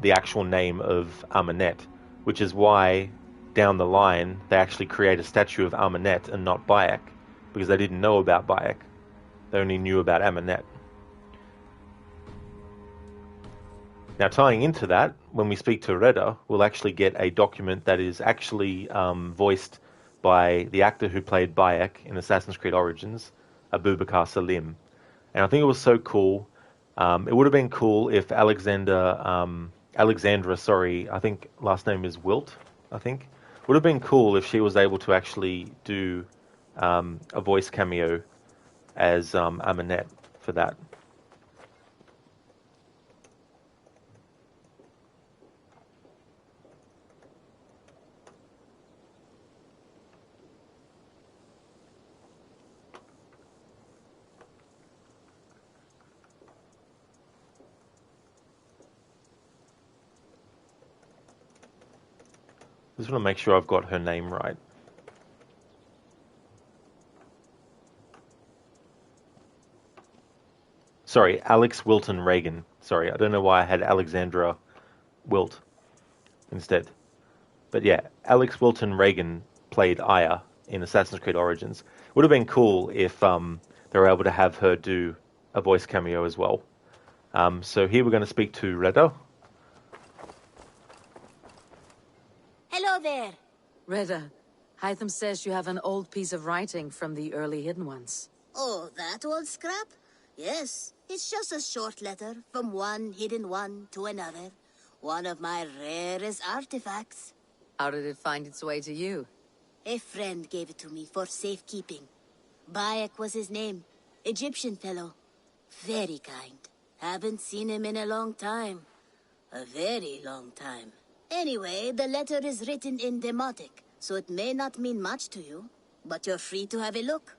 the actual name of Amenet, which is why down the line they actually create a statue of Amenet and not Bayek, because they didn't know about Bayek. They only knew about Amenet. Now, tying into that, when we speak to Reda, we'll actually get a document that is actually voiced by the actor who played Bayek in Assassin's Creed Origins, Abubakar Salim. And I think it was so cool. It would have been cool if Alexandra, I think last name is Wilt, I think. Would have been cool if she was able to actually do a voice cameo as Amenet for that. Just want to make sure I've got her name right. Sorry, Alex Wilton Reagan. Sorry, I don't know why I had Alexandra Wilt instead. But yeah, Alex Wilton Reagan played Aya in Assassin's Creed Origins. Would have been cool if they were able to have her do a voice cameo as well. So here we're going to speak to Reda. Hello there. Reda, Hytham says you have an old piece of writing from the early Hidden Ones. Oh, that old scrap? Yes, it's just a short letter from one hidden one to another. One of my rarest artifacts. How did it find its way to you? A friend gave it to me for safekeeping. Bayek was his name. Egyptian fellow. Very kind. Haven't seen him in a long time. A very long time. Anyway, the letter is written in Demotic, so it may not mean much to you, but you're free to have a look.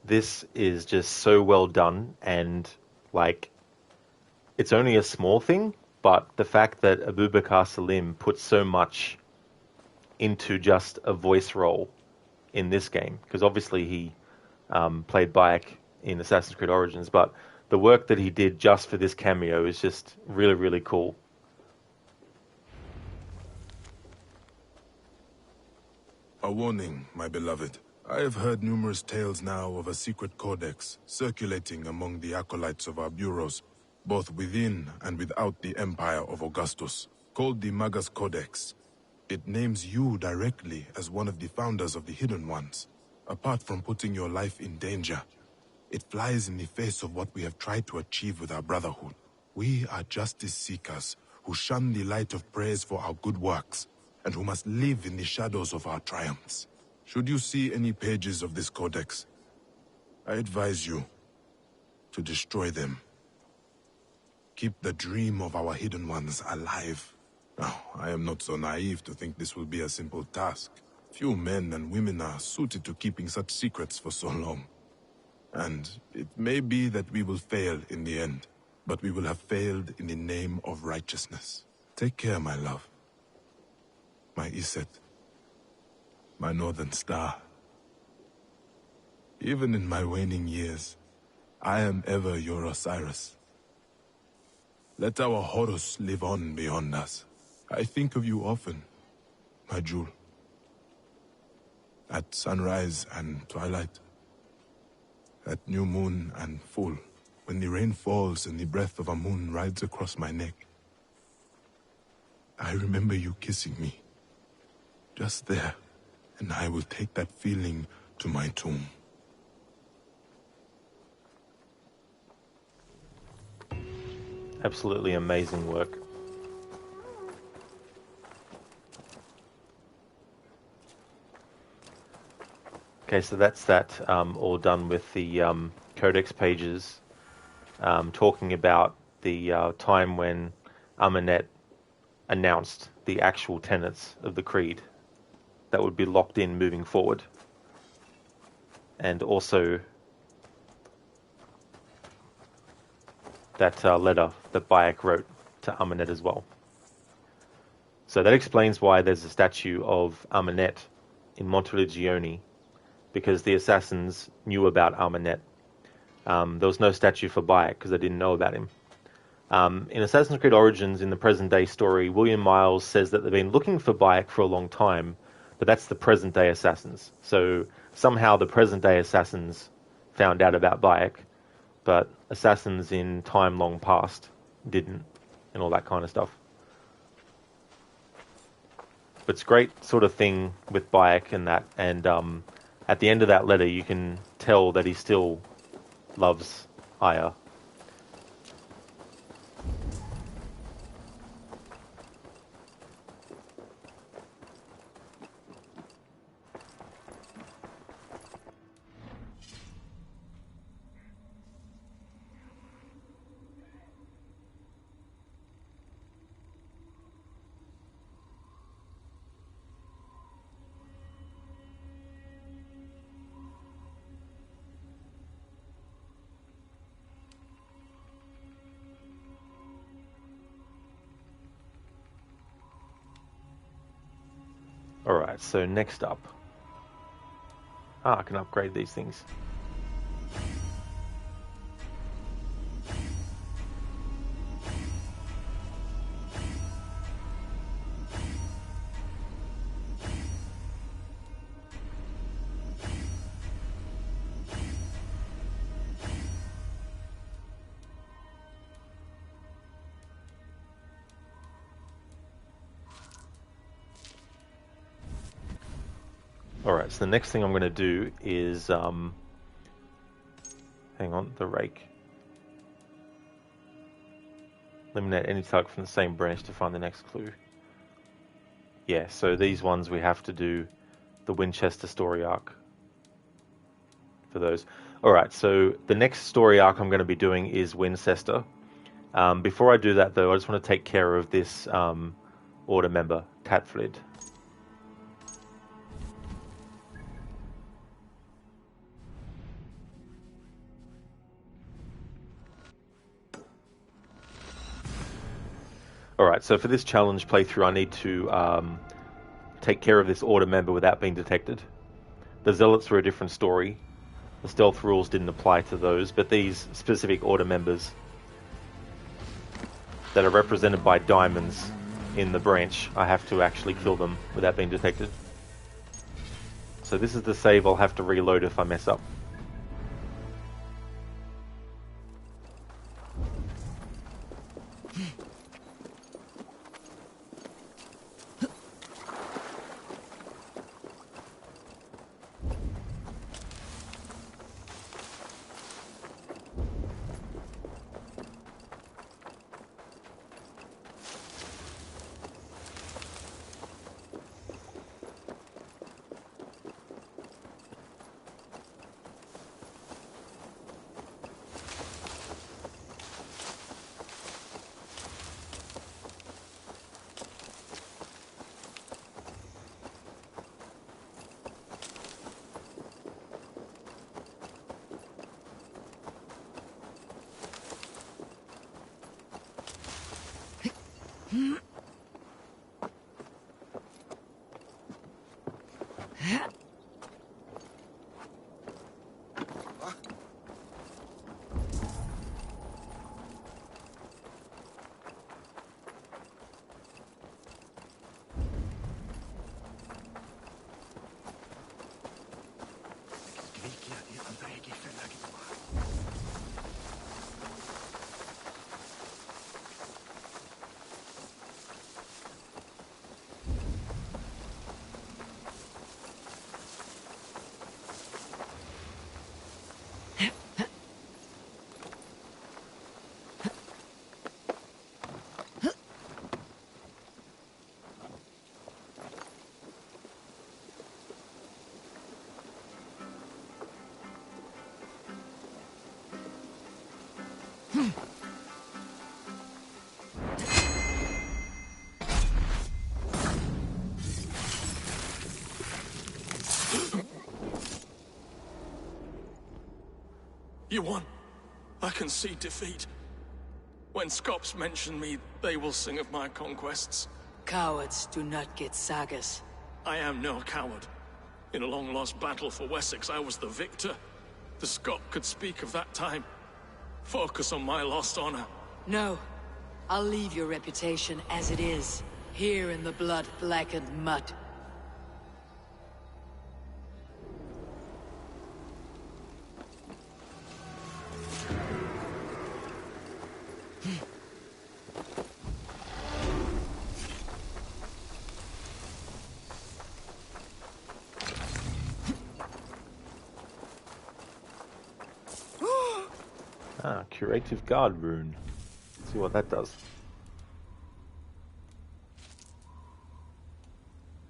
This is just so well done, and like, it's only a small thing, but the fact that Abubakar Salim put so much into just a voice role in this game, because obviously he played Bayek in Assassin's Creed Origins, but the work that he did just for this cameo is just really, really cool. A warning, my beloved. I have heard numerous tales now of a secret codex circulating among the acolytes of our bureaus, both within and without the Empire of Augustus, called the Magus Codex. It names you directly as one of the founders of the Hidden Ones. Apart from putting your life in danger, it flies in the face of what we have tried to achieve with our brotherhood. We are justice seekers who shun the light of praise for our good works, and who must live in the shadows of our triumphs. Should you see any pages of this codex, I advise you to destroy them. Keep the dream of our Hidden Ones alive. Now, I am not so naive to think this will be a simple task. Few men and women are suited to keeping such secrets for so long. And it may be that we will fail in the end, but we will have failed in the name of righteousness. Take care, my love. My Iset. My northern star. Even in my waning years, I am ever your Osiris. Let our Horus live on beyond us. I think of you often, my jewel. At sunrise and twilight. At new moon and full, when the rain falls and the breath of a moon rides across my neck. I remember you kissing me. Just there. And I will take that feeling to my tomb. Absolutely amazing work. Okay, so that's that all done with the codex pages talking about the time when Amenet announced the actual tenets of the creed that would be locked in moving forward. And also that letter that Bayek wrote to Amenet as well. So that explains why there's a statue of Amenet in Monteriggioni, because the assassins knew about Amenet. There was no statue for Bayek because they didn't know about him. In Assassin's Creed Origins, in the present-day story, William Miles says that they've been looking for Bayek for a long time, but that's the present-day assassins. So somehow the present-day assassins found out about Bayek, but assassins in time long past didn't, and all that kind of stuff. But it's a great sort of thing with Bayek and that, and at the end of that letter you can tell that he still loves Aya. Alright, so next up. I can upgrade these things. Alright, so the next thing I'm going to do is, hang on, the rake. Eliminate any target from the same branch to find the next clue. Yeah, so these ones we have to do the Winchester story arc for those. Alright, so the next story arc I'm going to be doing is Winchester. Before I do that though, I just want to take care of this order member, Tatflid. Alright, so for this challenge playthrough I need to take care of this order member without being detected. The Zealots were a different story. The stealth rules didn't apply to those, but these specific order members that are represented by diamonds in the branch, I have to actually kill them without being detected. So this is the save I'll have to reload if I mess up. You won. I can see defeat. When Scops mention me, they will sing of my conquests. Cowards do not get sagas. I am no coward. In a long-lost battle for Wessex, I was the victor. The Scot could speak of that time. Focus on my lost honor. No. I'll leave your reputation as it is, here in the blood-blackened mud. Curative Guard rune. Let's see what that does.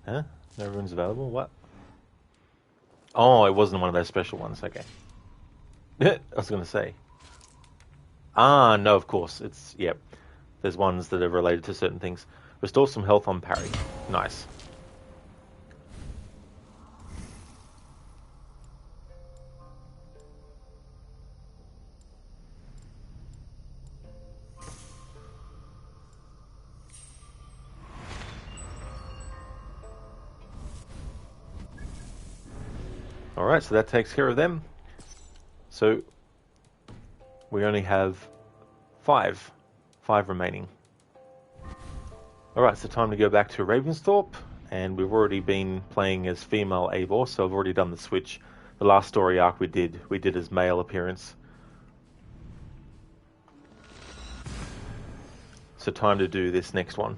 Huh? No runes available? What? Oh, it wasn't one of those special ones. Okay. I was going to say. Ah, no, of course. It's, yep. There's ones that are related to certain things. Restore some health on parry. Nice. Alright, so that takes care of them. So we only have five remaining. Alright, so time to go back to Ravensthorpe, and we've already been playing as female Eivor, so I've already done the switch. The last story arc we did as male appearance. So time to do this next one.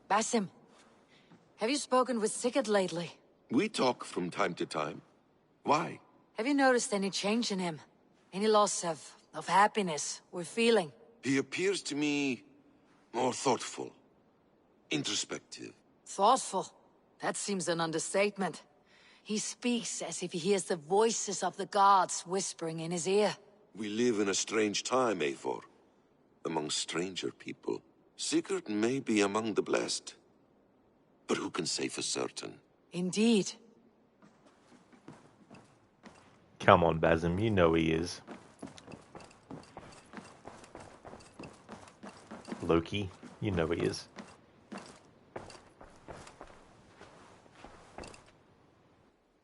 Basim, have you spoken with Sigurd lately? We talk from time to time. Why? Have you noticed any change in him? Any loss of happiness or feeling? He appears to me more thoughtful, introspective. Thoughtful? That seems an understatement. He speaks as if he hears the voices of the gods whispering in his ear. We live in a strange time, Eivor. Among stranger people. Sigurd may be among the blessed. But who can say for certain? Indeed. Come on, Basim, you know he is. Loki, you know he is.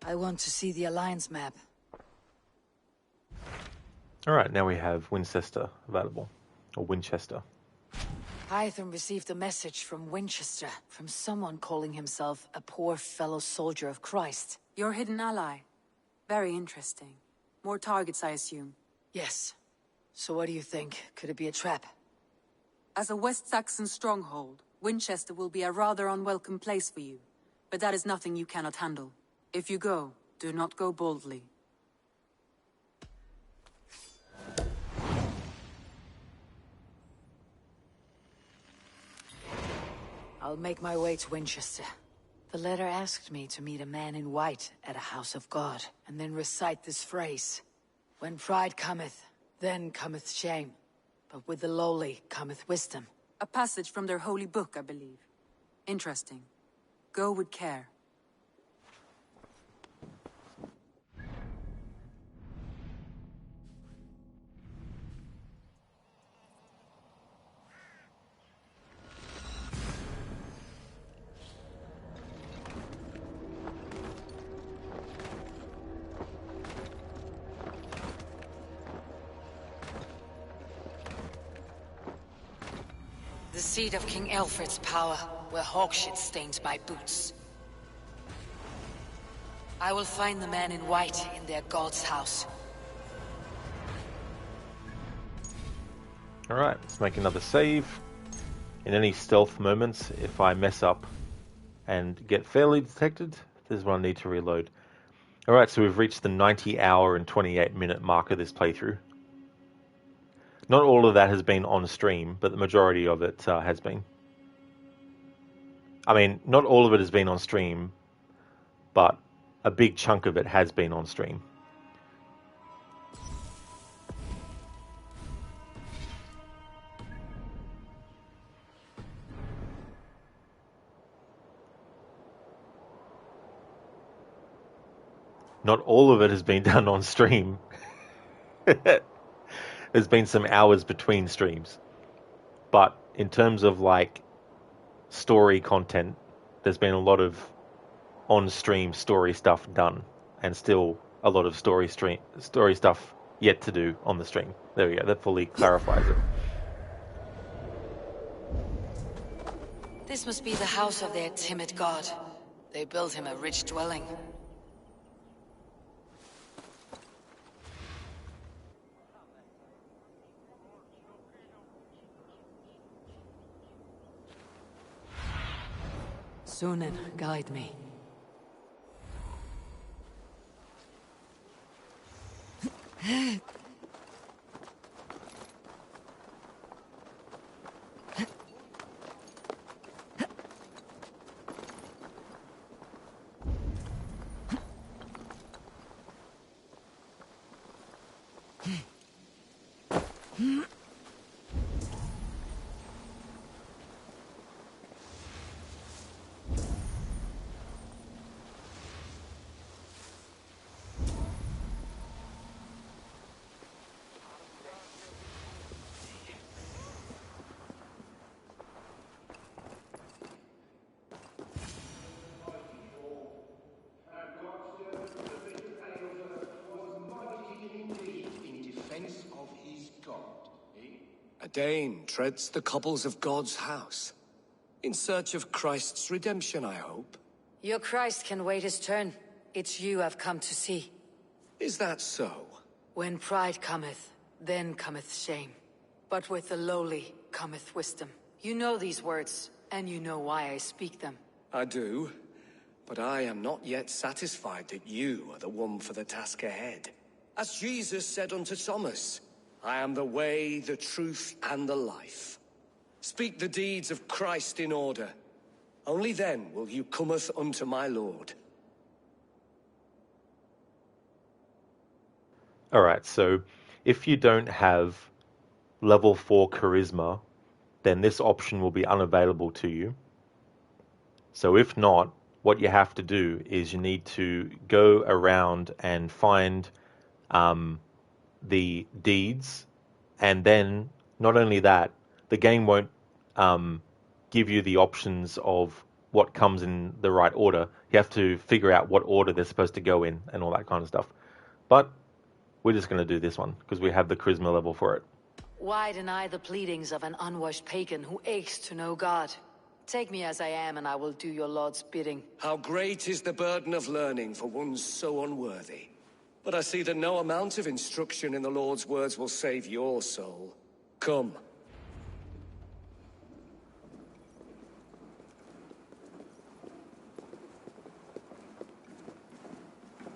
I want to see the Alliance map. Alright, now we have Winchester available. Or Winchester. Hytham received a message from Winchester, from someone calling himself a poor fellow soldier of Christ. Your hidden ally. Very interesting. More targets, I assume. Yes. So what do you think? Could it be a trap? As a West Saxon stronghold, Winchester will be a rather unwelcome place for you. But that is nothing you cannot handle. If you go, do not go boldly. I'll make my way to Winchester. The letter asked me to meet a man in white at a house of God, and then recite this phrase. When pride cometh, then cometh shame. But with the lowly cometh wisdom. A passage from their holy book, I believe. Interesting. Go with care. The seat of King Alfred's power. where hawkshit stained my boots. I will find the man in white in their god's house. Alright, let's make another save. In any stealth moments, if I mess up and get fairly detected, this is when I need to reload. Alright, so we've reached the 90 hour and 28 minute mark of this playthrough. Not all of that has been on stream, but the majority of it has been. I mean, not all of it has been on stream, but a big chunk of it has been on stream. Not all of it has been done on stream. There's been some hours between streams. But in terms of like story content, there's been a lot of on-stream story stuff done, and still a lot of story stuff yet to do on the stream. There we go, that fully clarifies it. This must be the house of their timid god. They built him a rich dwelling. Sunan, guide me. A Dane treads the cobbles of God's house. In search of Christ's redemption, I hope. Your Christ can wait his turn. It's you I've come to see. Is that so? When pride cometh, then cometh shame. But with the lowly cometh wisdom. You know these words, and you know why I speak them. I do, but I am not yet satisfied that you are the one for the task ahead. As Jesus said unto Thomas, I am the way, the truth, and the life. Speak the deeds of Christ in order. Only then will you cometh unto my Lord. Alright, so if you don't have level 4 charisma, then this option will be unavailable to you. So if not, what you have to do is you need to go around and find the deeds, and then not only that, the game won't give you the options of what comes in the right order. You have to figure out what order they're supposed to go in and all that kind of stuff. But we're just going to do this one because we have the charisma level for it. Why deny the pleadings of an unwashed pagan who aches to know God? Take me as I am, and I will do your Lord's bidding. How great is the burden of learning for one so unworthy. But I see that no amount of instruction in the Lord's words will save your soul. Come.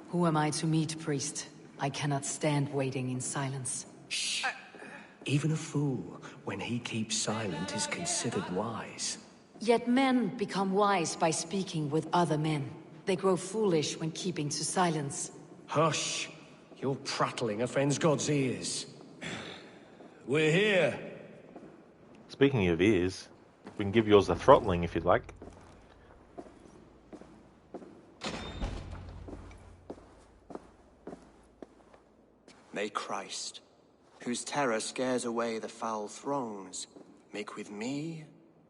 Who am I to meet, priest? I cannot stand waiting in silence. Shh. Even a fool, when he keeps silent, is considered wise. Yet men become wise by speaking with other men. They grow foolish when keeping to silence. Hush! Your prattling offends God's ears. We're here. Speaking of ears, we can give yours a throttling if you'd like. May Christ, whose terror scares away the foul throngs, make with me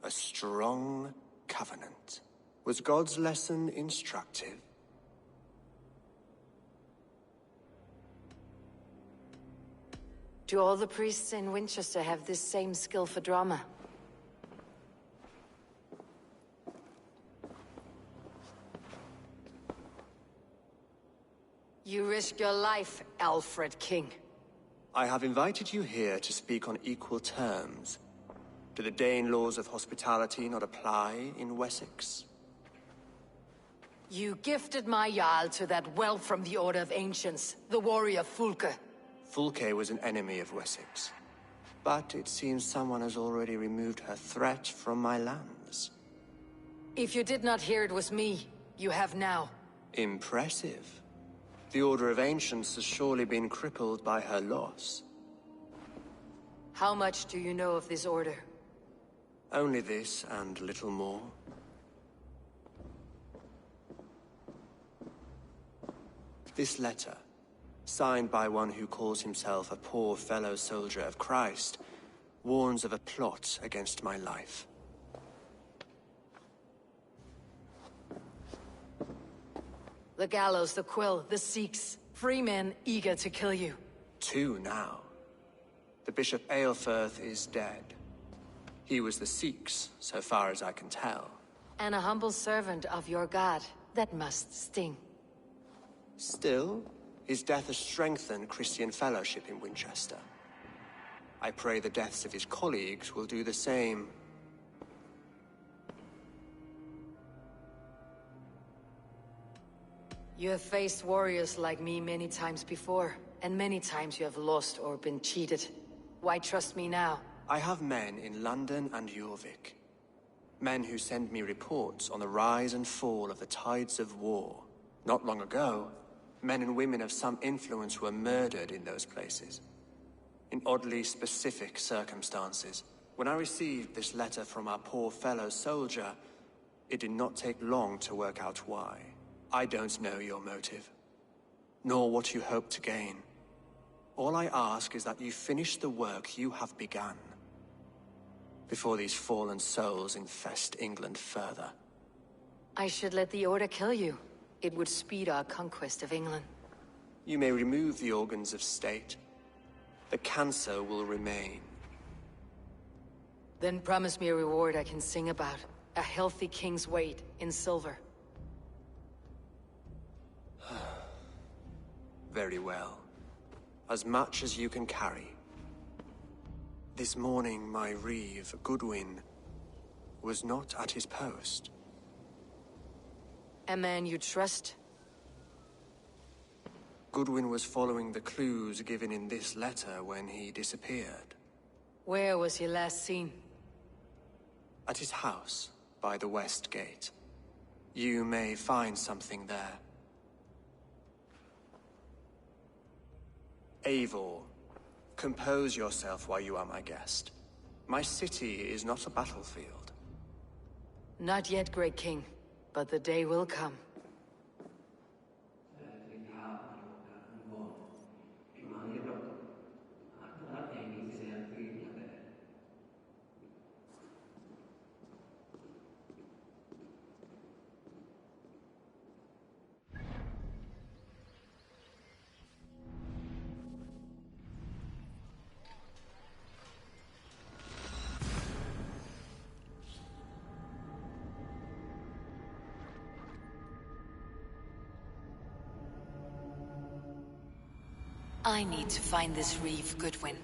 a strong covenant. Was God's lesson instructive? Do all the priests in Winchester have this same skill for drama? You risk your life, Alfred King. I have invited you here to speak on equal terms. Do the Dane laws of hospitality not apply in Wessex? You gifted my Jarl to that whelp from the Order of Ancients, the warrior Fulke. Fulke was an enemy of Wessex. But it seems someone has already removed her threat from my lands. If you did not hear it was me, you have now. Impressive. The Order of Ancients has surely been crippled by her loss. How much do you know of this order? Only this and little more. This letter, signed by one who calls himself a poor fellow soldier of Christ, warns of a plot against my life. The gallows, the quill, the Sikhs, free men eager to kill you. 2 now. The Bishop Aelfirth is dead. He was the Sikhs, so far as I can tell. And a humble servant of your god. That must sting. Still, his death has strengthened Christian fellowship in Winchester. I pray the deaths of his colleagues will do the same. You have faced warriors like me many times before, and many times you have lost or been cheated. Why trust me now? I have men in London and Jorvik. Men who send me reports on the rise and fall of the tides of war. Not long ago, men and women of some influence were murdered in those places. In oddly specific circumstances. When I received this letter from our poor fellow soldier, it did not take long to work out why. I don't know your motive, nor what you hope to gain. All I ask is that you finish the work you have begun, before these fallen souls infest England further. I should let the Order kill you. It would speed our conquest of England. You may remove the organs of state. The cancer will remain. Then promise me a reward I can sing about. A healthy king's weight in silver. Very well. As much as you can carry. This morning, my reeve, Goodwin, was not at his post. A man you trust? Goodwin was following the clues given in this letter when he disappeared. Where was he last seen? At his house, by the West Gate. You may find something there. Eivor, compose yourself while you are my guest. My city is not a battlefield. Not yet, great king, but the day will come. I need to find this reeve, Goodwin.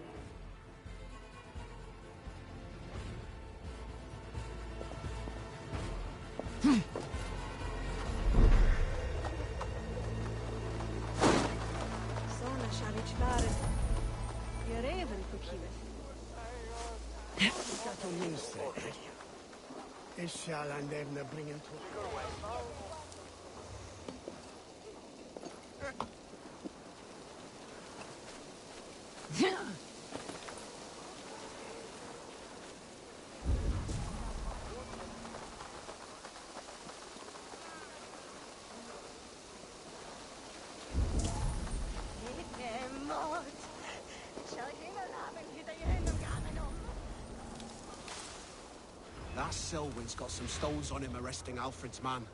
That Selwyn's got some stones on him arresting Alfred's man.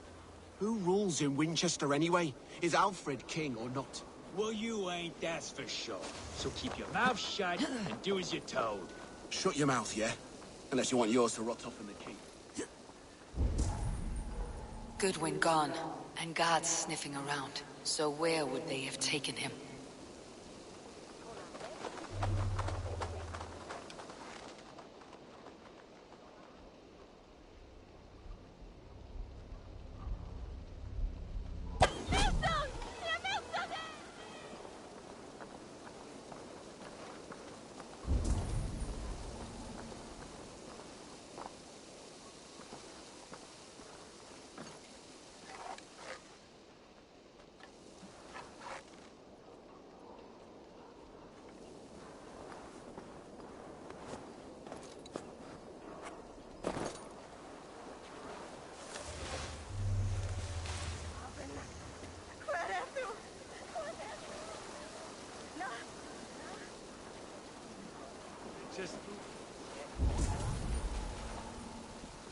Who rules in Winchester anyway? Is Alfred king or not? Well, you ain't, that's for sure. So keep your mouth shut and do as you're told. Shut your mouth, yeah? Unless you want yours to rot off in the king. Goodwin gone, and guards sniffing around. So where would they have taken him?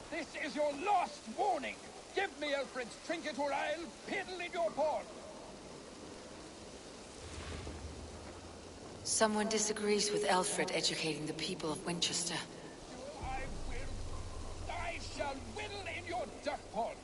This is your last warning! Give me Alfred's trinket or I'll piddle in your paw! Someone disagrees with Alfred educating the people of Winchester. I shall whittle in your duck pond!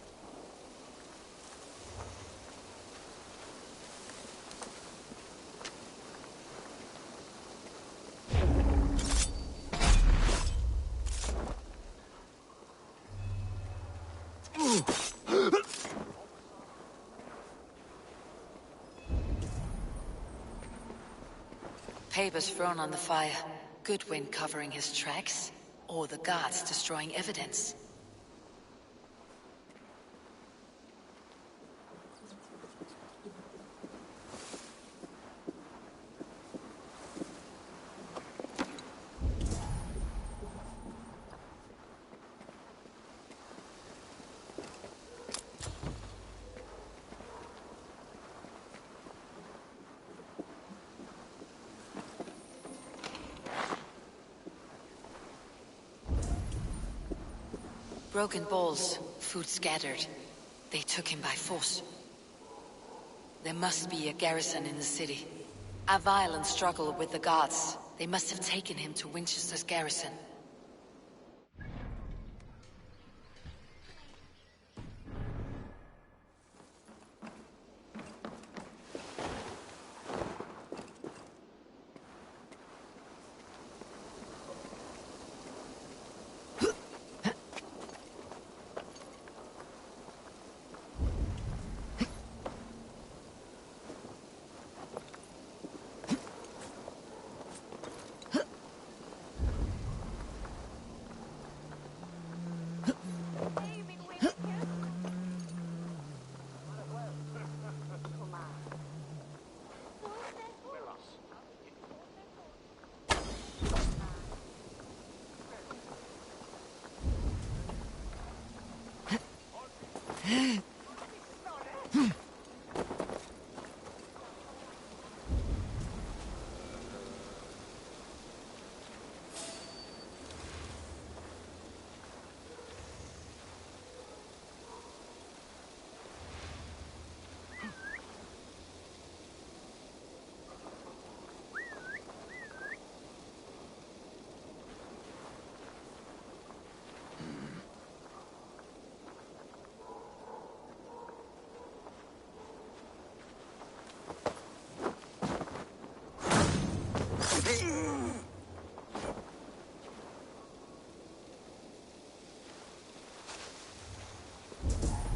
Papers thrown on the fire. Goodwin covering his tracks, or the guards destroying evidence. Broken bowls, food scattered. They took him by force. There must be a garrison in the city. A violent struggle with the guards. They must have taken him to Winchester's garrison.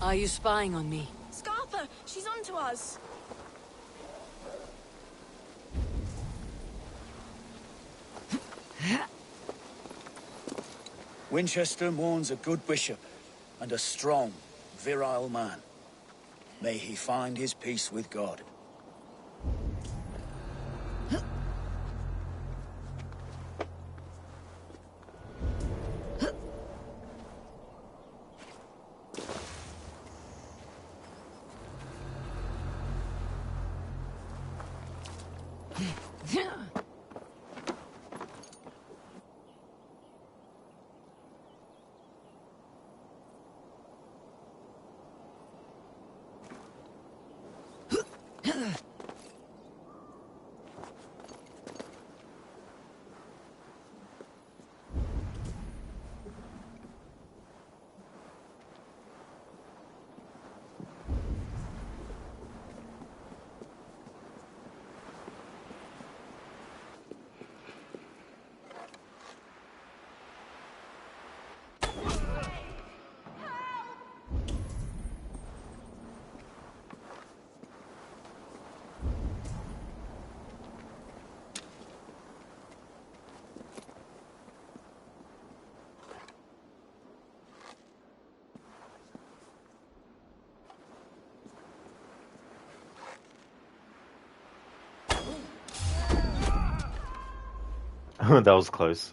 Are you spying on me? Scarpa! She's onto us! Winchester mourns a good bishop and a strong, virile man. May he find his peace with God. That was close.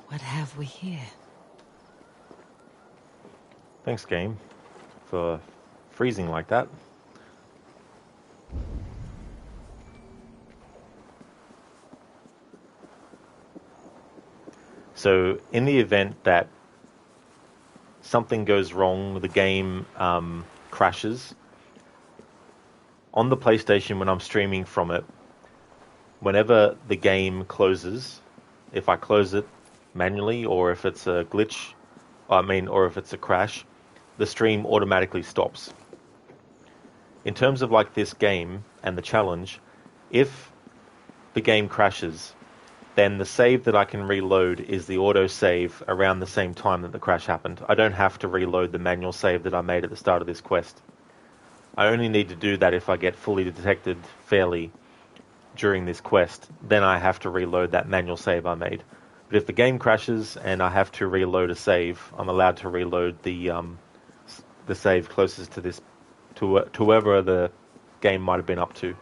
What have we here? Thanks, game, for freezing like that. So, in the event that something goes wrong, the game crashes, on the PlayStation when I'm streaming from it, whenever the game closes, if I close it manually or if it's a glitch, or if it's a crash, the stream automatically stops. In terms of like this game and the challenge, if the game crashes, then the save that I can reload is the auto save around the same time that the crash happened. I don't have to reload the manual save that I made at the start of this quest. I only need to do that if I get fully detected fairly during this quest. Then I have to reload that manual save I made. But if the game crashes and I have to reload a save, I'm allowed to reload the save closest to this, to whoever the game might have been up to.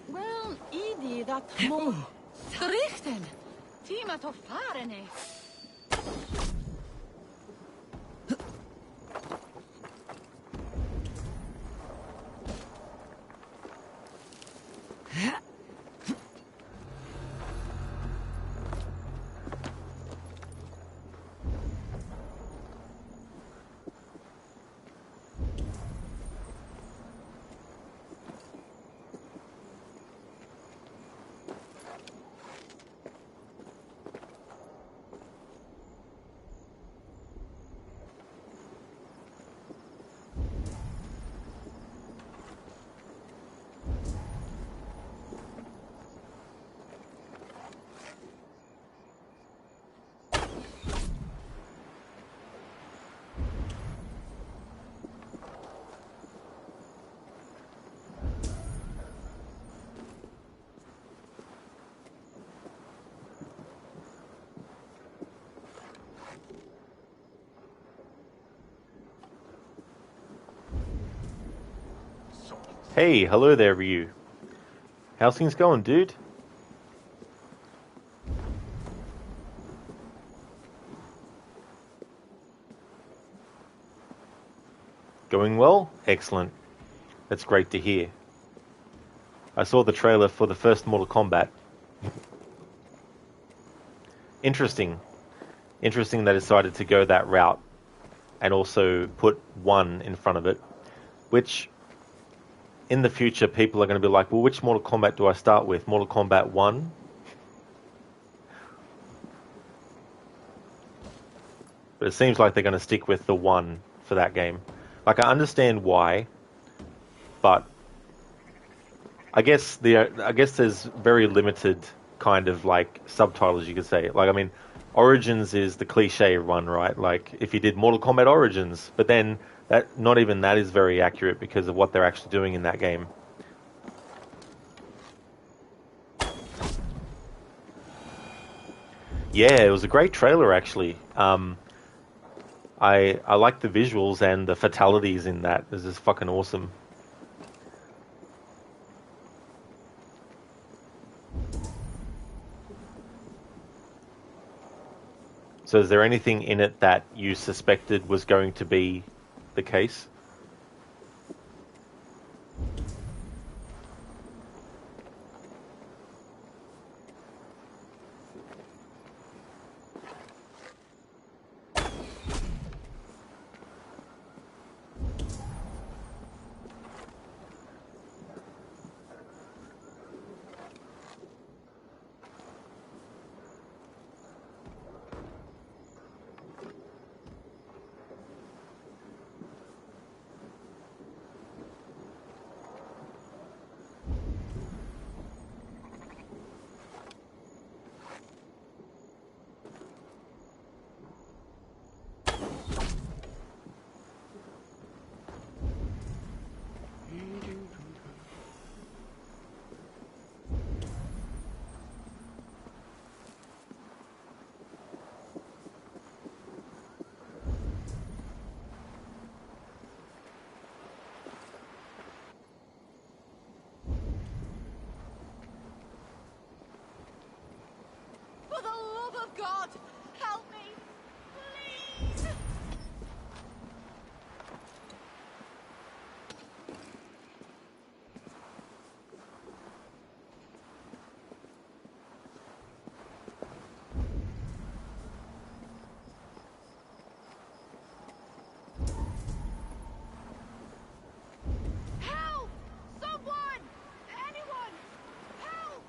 Well, Edie, that mo... Richten! Tima to farene! Hey, hello there, Ryu. How's things going, dude? Going well? Excellent. That's great to hear. I saw the trailer for the first Mortal Kombat. Interesting. Interesting they decided to go that route and also put 1 in front of it, which in the future people are going to be like, well, which Mortal Kombat do I start with? Mortal Kombat 1? But it seems like they're going to stick with the 1 for that game. Like, I understand why, but I guess there's very limited kind of like subtitles you could say. Like, I mean, Origins is the cliche one, right? Like, if you did Mortal Kombat Origins, but then that not even that is very accurate because of what they're actually doing in that game. Yeah, it was a great trailer actually. I like the visuals and the fatalities in that. This is fucking awesome. So is there anything in it that you suspected was going to be the case? For the love of God, help me, please! Help! Someone! Anyone! Help!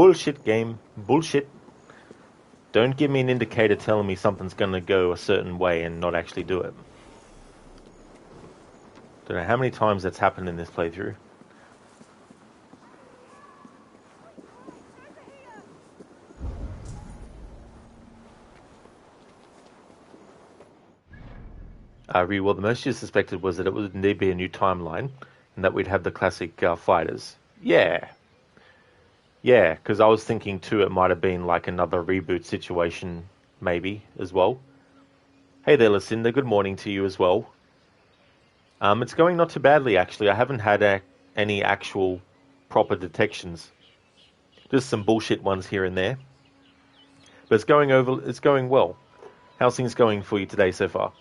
Bullshit game. Bullshit. Don't give me an indicator telling me something's going to go a certain way and not actually do it. Don't know how many times that's happened in this playthrough. Well, the most you suspected was that it would indeed be a new timeline and that we'd have the classic fighters. Yeah. Yeah, because I was thinking too it might have been like another reboot situation, maybe, as well. Hey there, Lucinda. Good morning to you as well. It's going not too badly, actually. I haven't had any actual proper detections. Just some bullshit ones here and there. But it's going well. How's things going for you today so far?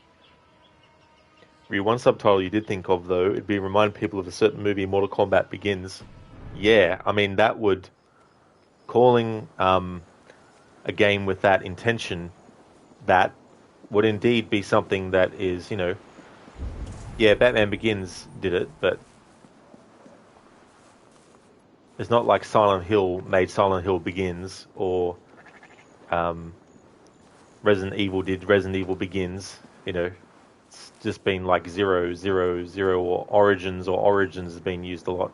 One subtitle you did think of, though, it'd be remind people of a certain movie, Mortal Kombat Begins. Yeah, I mean, that would... Calling a game with that intention, that would indeed be something that is, you know... Yeah, Batman Begins did it, but... It's not like Silent Hill made Silent Hill Begins, or Resident Evil did Resident Evil Begins, you know. It's just been like 0, 0, 0, or Origins has been used a lot.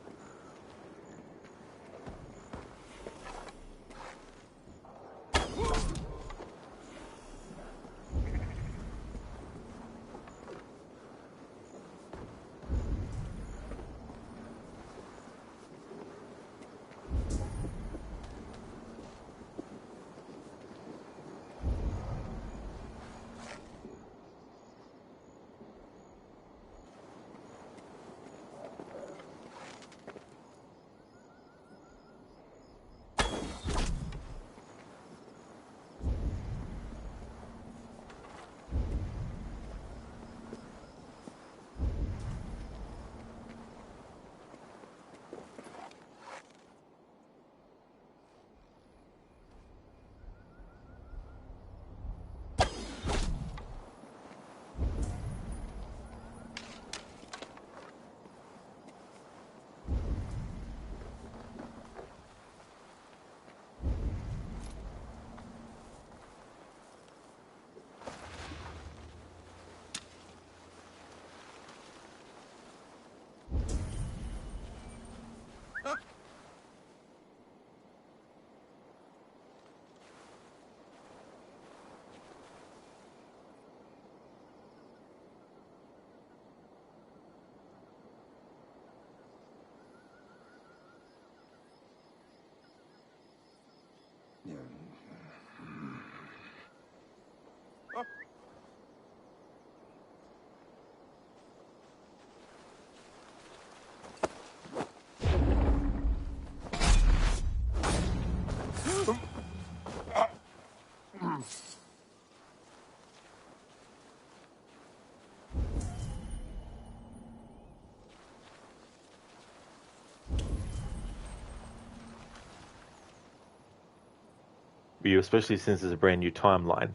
You, especially since it's a brand new timeline.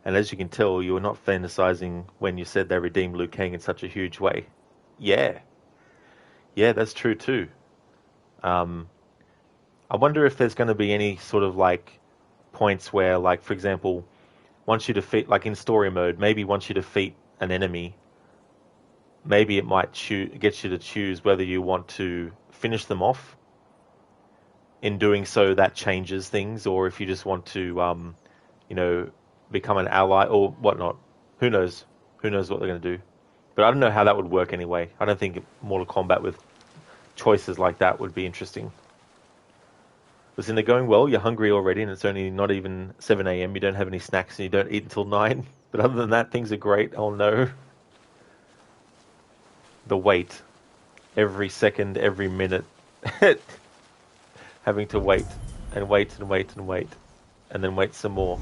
And as you can tell, you were not fantasizing when you said they redeemed Liu Kang in such a huge way. Yeah. Yeah, that's true too. I wonder if there's going to be any sort of like points where, like, for example, once you defeat, like in story mode, maybe once you defeat an enemy, maybe it might get you to choose whether you want to finish them off. In doing so, that changes things, or if you just want to, you know, become an ally or whatnot. Who knows? Who knows what they're going to do? But I don't know how that would work anyway. I don't think Mortal Kombat with choices like that would be interesting. Listen, they're going well. You're hungry already, and it's only not even 7 a.m. You don't have any snacks, and you don't eat until 9. But other than that, things are great. Oh no. The wait. Every second, every minute. Having to wait, and wait, and wait, and wait. And then wait some more.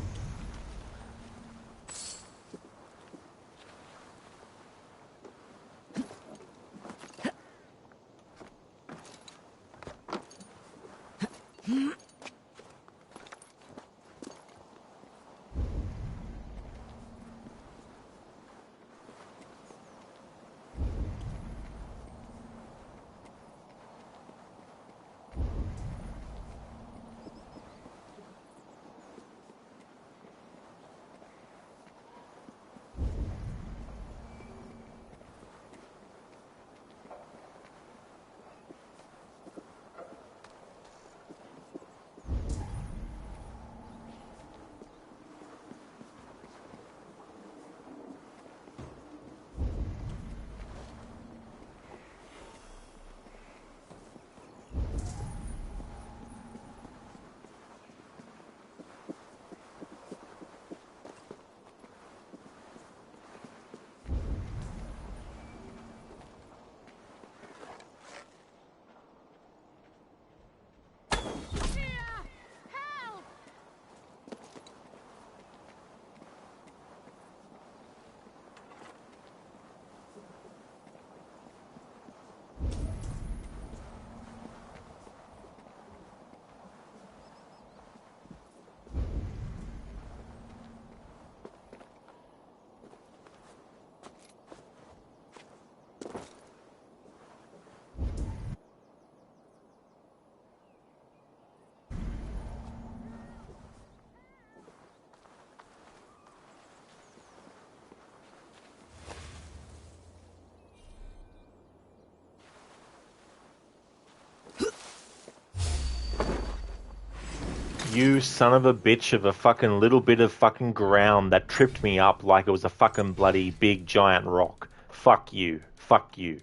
You son of a bitch of a fucking little bit of fucking ground that tripped me up like it was a fucking bloody big giant rock. Fuck you. Fuck you.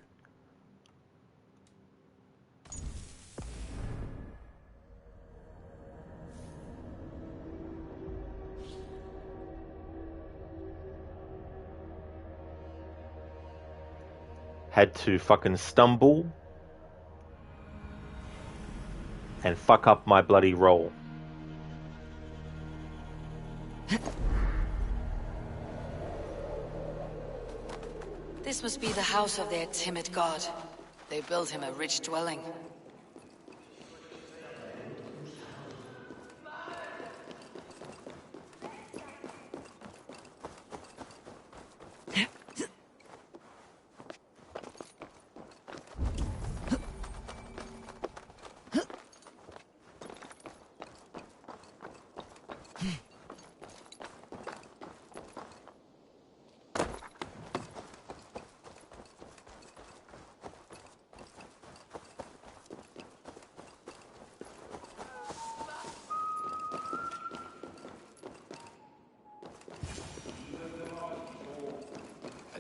Had to fucking stumble and fuck up my bloody roll. This must be the house of their timid god. They built him a rich dwelling.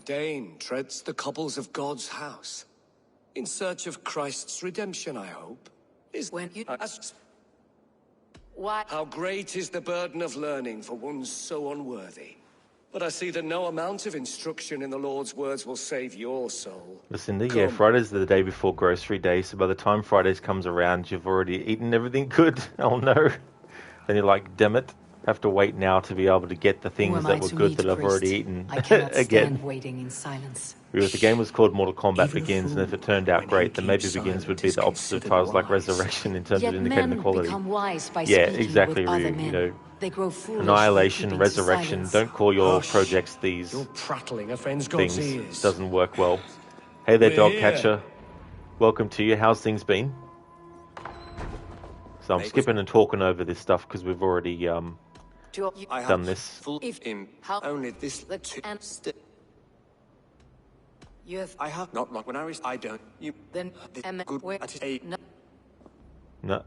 Dane treads the cobbles of God's house. In search of Christ's redemption, I hope. Is when you ask why? How great is the burden of learning for one so unworthy. But I see that no amount of instruction in the Lord's words will save your soul. Listen, yeah, Friday's the day before grocery day, so by the time Fridays comes around, you've already eaten everything good. Oh no. Then you're like, damn it. Have to wait now to be able to get the things that were good that I've already eaten I cannot again. stand waiting in silence. If the game was called Mortal Kombat Begins, and if it turned out great, then maybe Begins would be the opposite of titles like Resurrection in terms of indicating the quality. Yeah, exactly, Ryu. You know, they grow foolish. Annihilation, Resurrection. Don't call your projects these You're prattling a friend's God's things. ears. Doesn't work well. Hey there, Dogcatcher. Welcome to you. How's things been? So I'm skipping and talking over this stuff because we've already done this. Only this you have I have not when I don't. You then good at a no.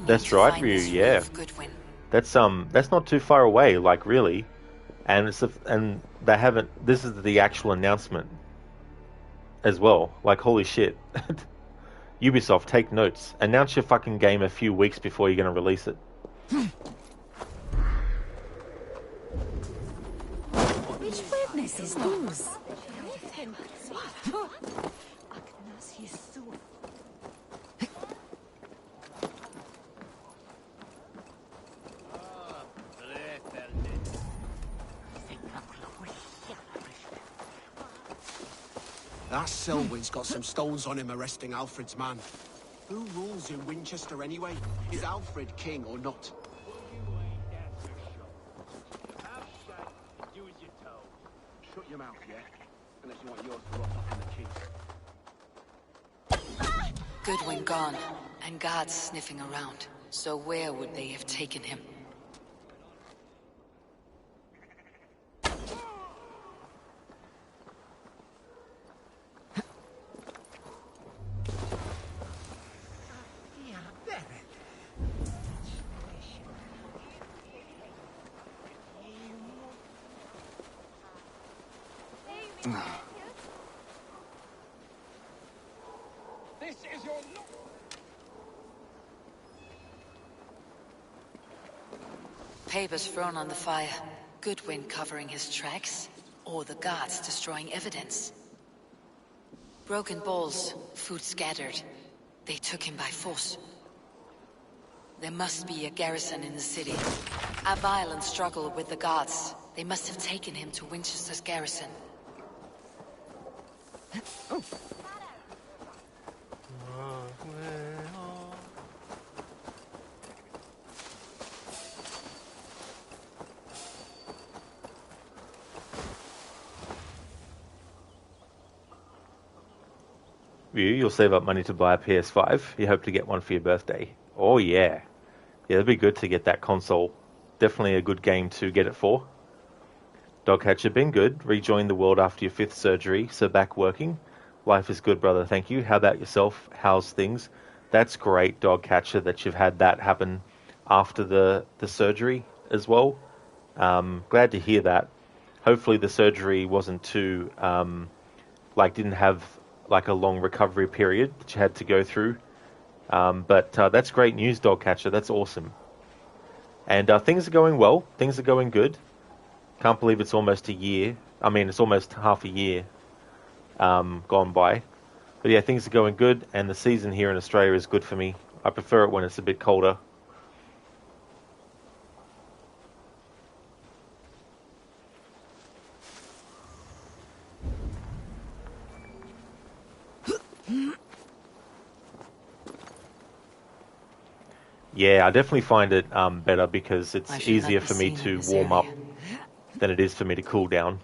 That's right, Ryu. Yeah, that's not too far away. Like really, and they haven't. This is the actual announcement as well. Like holy shit, Ubisoft, take notes. Announce your fucking game a few weeks before you're going to release it. Which witness is those? That Selwyn's got some stones on him arresting Alfred's man. Who rules in Winchester anyway? Is Alfred king or not? Shut your mouth, yeah? Unless you want yours to rot off in the cheek. Goodwin gone, and guards sniffing around. So where would they have taken him? This is your Papers thrown on the fire. Goodwin covering his tracks, or the guards destroying evidence. Broken bowls, food scattered. They took him by force. There must be a garrison in the city. A violent struggle with the guards. They must have taken him to Winchester's garrison. Oh. You'll save up money to buy a PS5. You hope to get one for your birthday. Oh yeah. Yeah, it'd be good to get that console. Definitely a good game to get it for. Dogcatcher, been good. Rejoined the world after your 5th surgery, so back working. Life is good, brother, thank you. How about yourself? How's things? That's great, Dogcatcher, that you've had that happen after the surgery as well. Glad to hear that. Hopefully the surgery wasn't too, didn't have like a long recovery period that you had to go through. But that's great news, Dogcatcher. That's awesome. And things are going well. Things are going good. Can't believe it's almost a year. I mean, it's almost half a year gone by. But yeah, things are going good, and the season here in Australia is good for me. I prefer it when it's a bit colder. Yeah, I definitely find it better because it's easier for me to warm up than it is for me to cool down.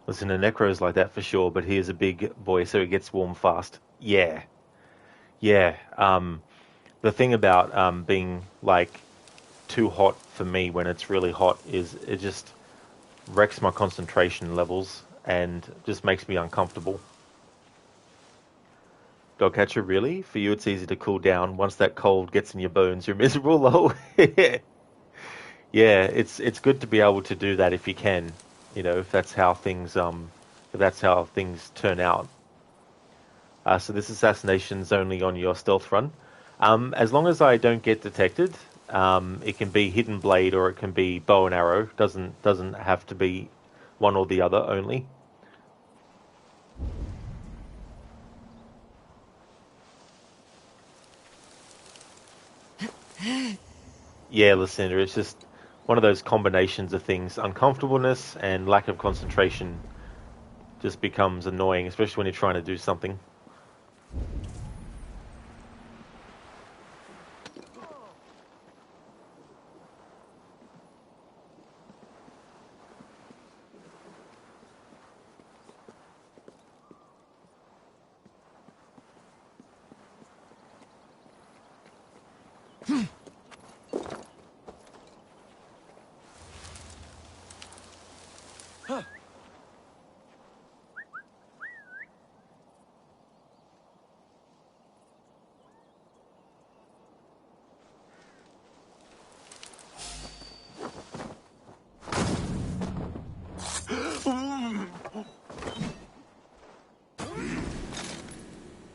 Listen, a Necro's like that for sure, but he is a big boy, so he gets warm fast. Yeah. Yeah. The thing about being, like, too hot for me when it's really hot is it just wrecks my concentration levels and just makes me uncomfortable. Dogcatcher, really? For you, it's easy to cool down. Once that cold gets in your bones, you're miserable, lol. Yeah, it's good to be able to do that if you can. You know, if that's how things turn out. So this assassination's only on your stealth run. As long as I don't get detected, it can be hidden blade or it can be bow and arrow. Doesn't have to be one or the other only. Yeah, Lucinda, it's just one of those combinations of things. Uncomfortableness and lack of concentration just becomes annoying, especially when you're trying to do something.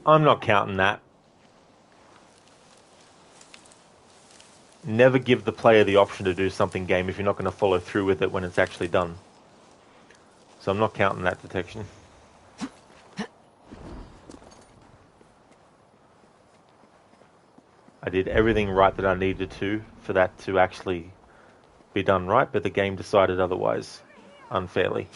I'm not counting that. never give the player the option to do something game if you're not going to follow through with it when it's actually done. So I'm not counting that detection. I did everything right that I needed to for that to actually be done right, but the game decided otherwise, unfairly.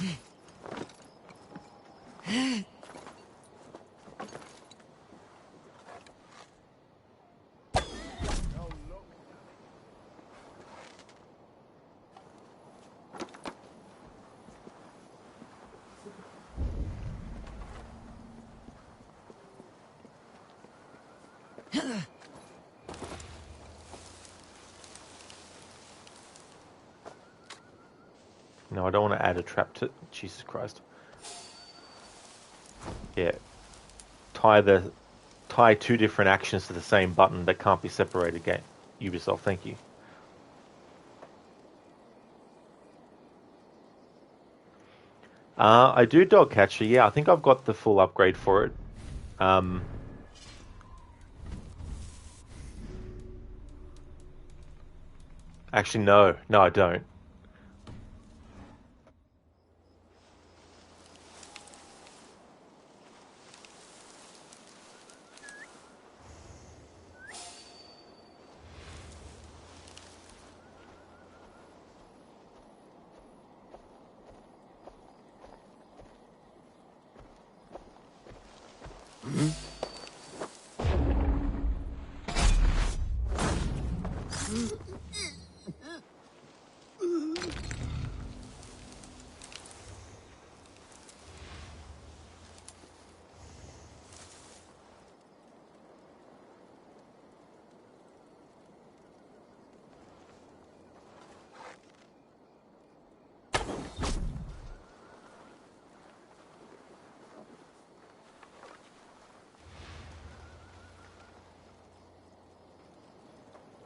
No, I don't want to add a trap to... Jesus Christ. Yeah. Tie two different actions to the same button that can't be separated. Game Ubisoft, thank you. I do dog catcher. Yeah, I think I've got the full upgrade for it. Actually, no, I don't.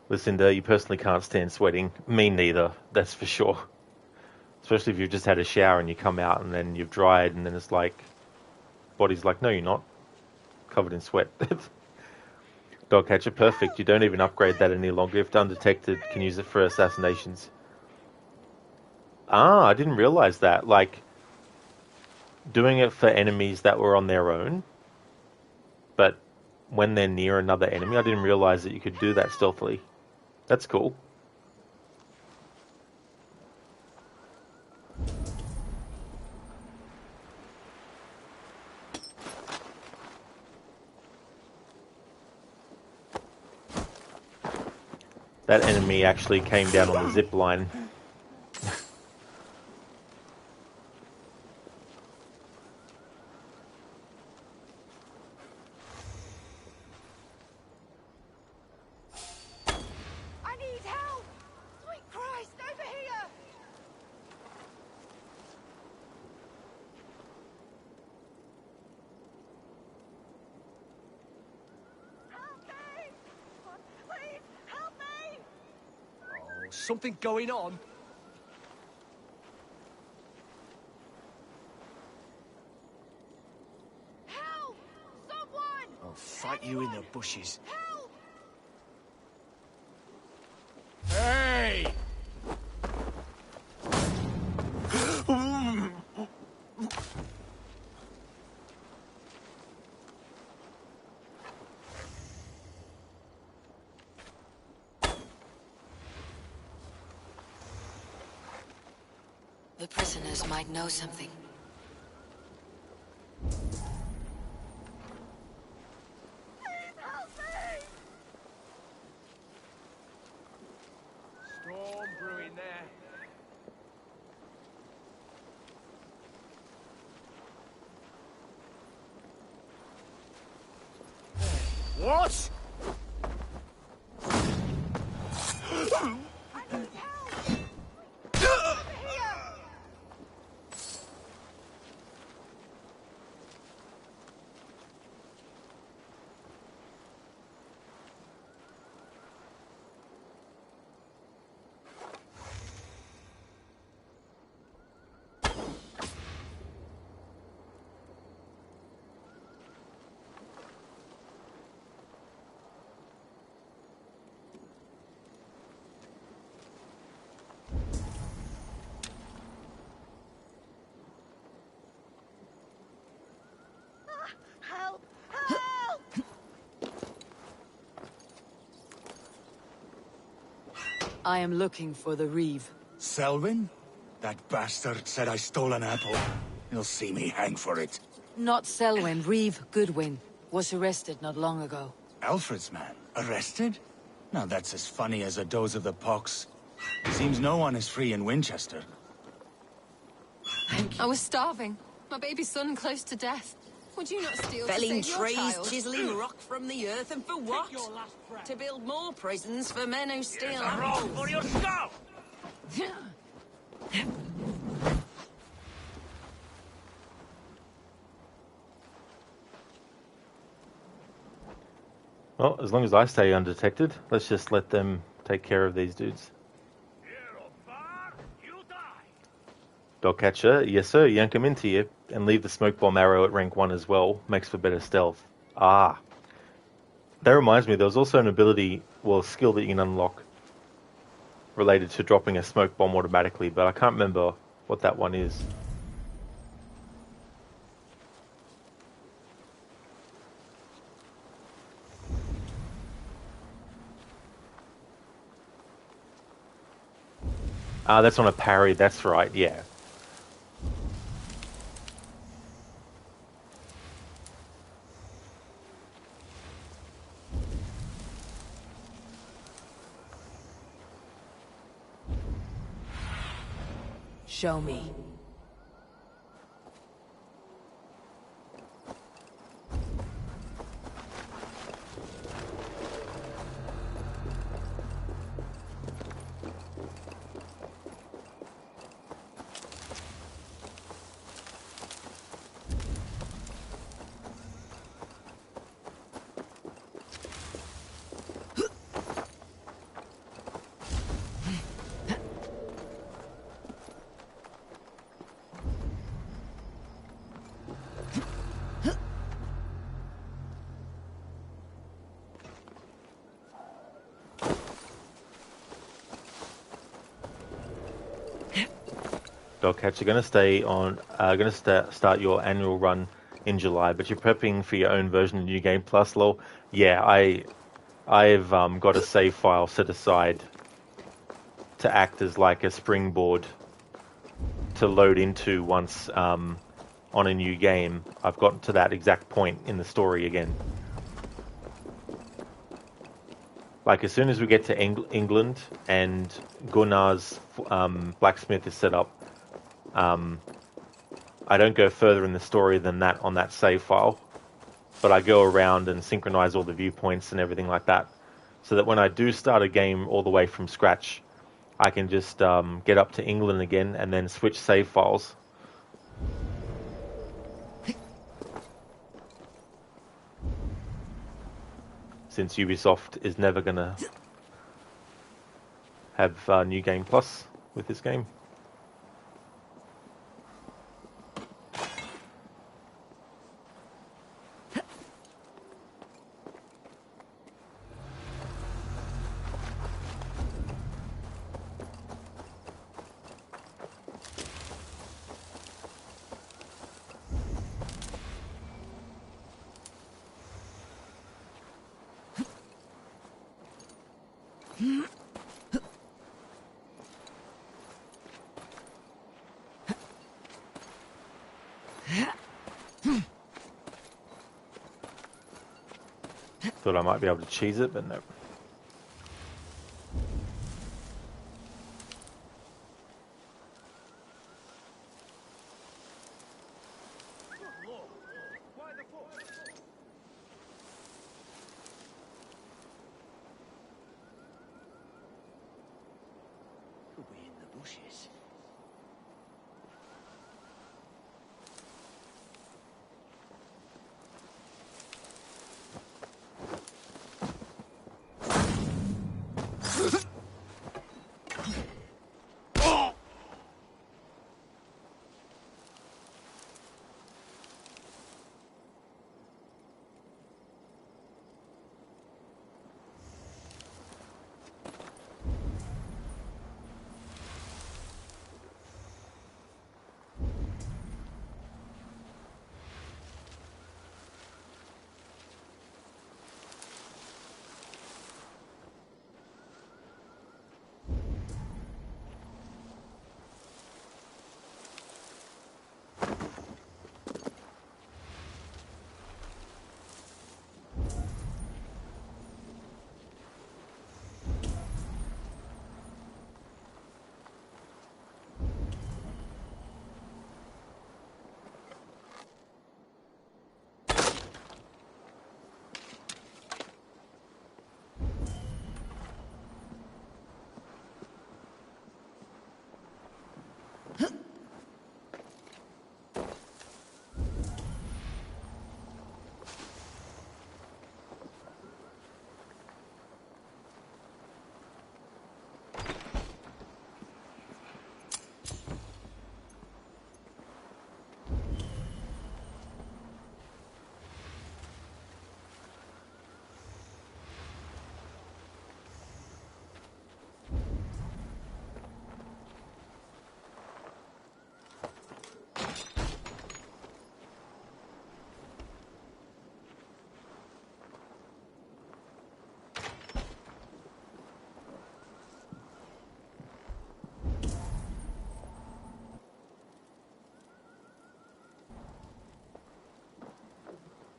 Lucinda, you personally can't stand sweating. Me neither, that's for sure. Especially if you've just had a shower and you come out and then you've dried and then it's like... Body's like, no you're not. Covered in sweat. Dog catcher, perfect. You don't even upgrade that any longer. If undetected, can use it for assassinations. Ah, I didn't realize that. Like, doing it for enemies that were on their own, but when they're near another enemy, I didn't realize that you could do that stealthily. That's cool. That enemy actually came down on the zip line. I need help! Sweet Christ, over here! Help me! Please, help me! Oh, something going on? Help! Someone! I'll fight you in the bushes. Help! Hey! The prisoners might know something. Storm brewing there. What? I am looking for the Reeve. Selwyn? That bastard said I stole an apple. He'll see me hang for it. Not Selwyn, Reeve Goodwin. Was arrested not long ago. Alfred's man? Arrested? Now that's as funny as a dose of the pox. Seems no one is free in Winchester. I was starving. My baby son close to death. Would you not steal Felling to save trees, your child? chiseling rock from the earth, and for what? To build more prisons for men who steal apples. For your skull! Well, as long as I stay undetected, let's just let them take care of these dudes. Dog catcher, yes sir, yank him into you, and leave the smoke bomb arrow at rank 1 as well, makes for better stealth. Ah. That reminds me, there was also an ability, well, a skill that you can unlock related to dropping a smoke bomb automatically, but I can't remember what that one is. Ah, that's on a parry, that's right, yeah. Show me. Dogcats, you're going to stay on. Going to start your annual run in July, but you're prepping for your own version of New Game Plus. Lol. Yeah, I've got a save file set aside to act as like a springboard to load into once on a new game. I've gotten to that exact point in the story again. Like as soon as we get to England and Gunnar's blacksmith is set up, I don't go further in the story than that on that save file, but I go around and synchronize all the viewpoints and everything like that, so that when I do start a game all the way from scratch, I can just get up to England again and then switch save files. Since Ubisoft is never going to have New Game Plus with this game. Thought I might be able to cheese it, but no. Could be in the bushes.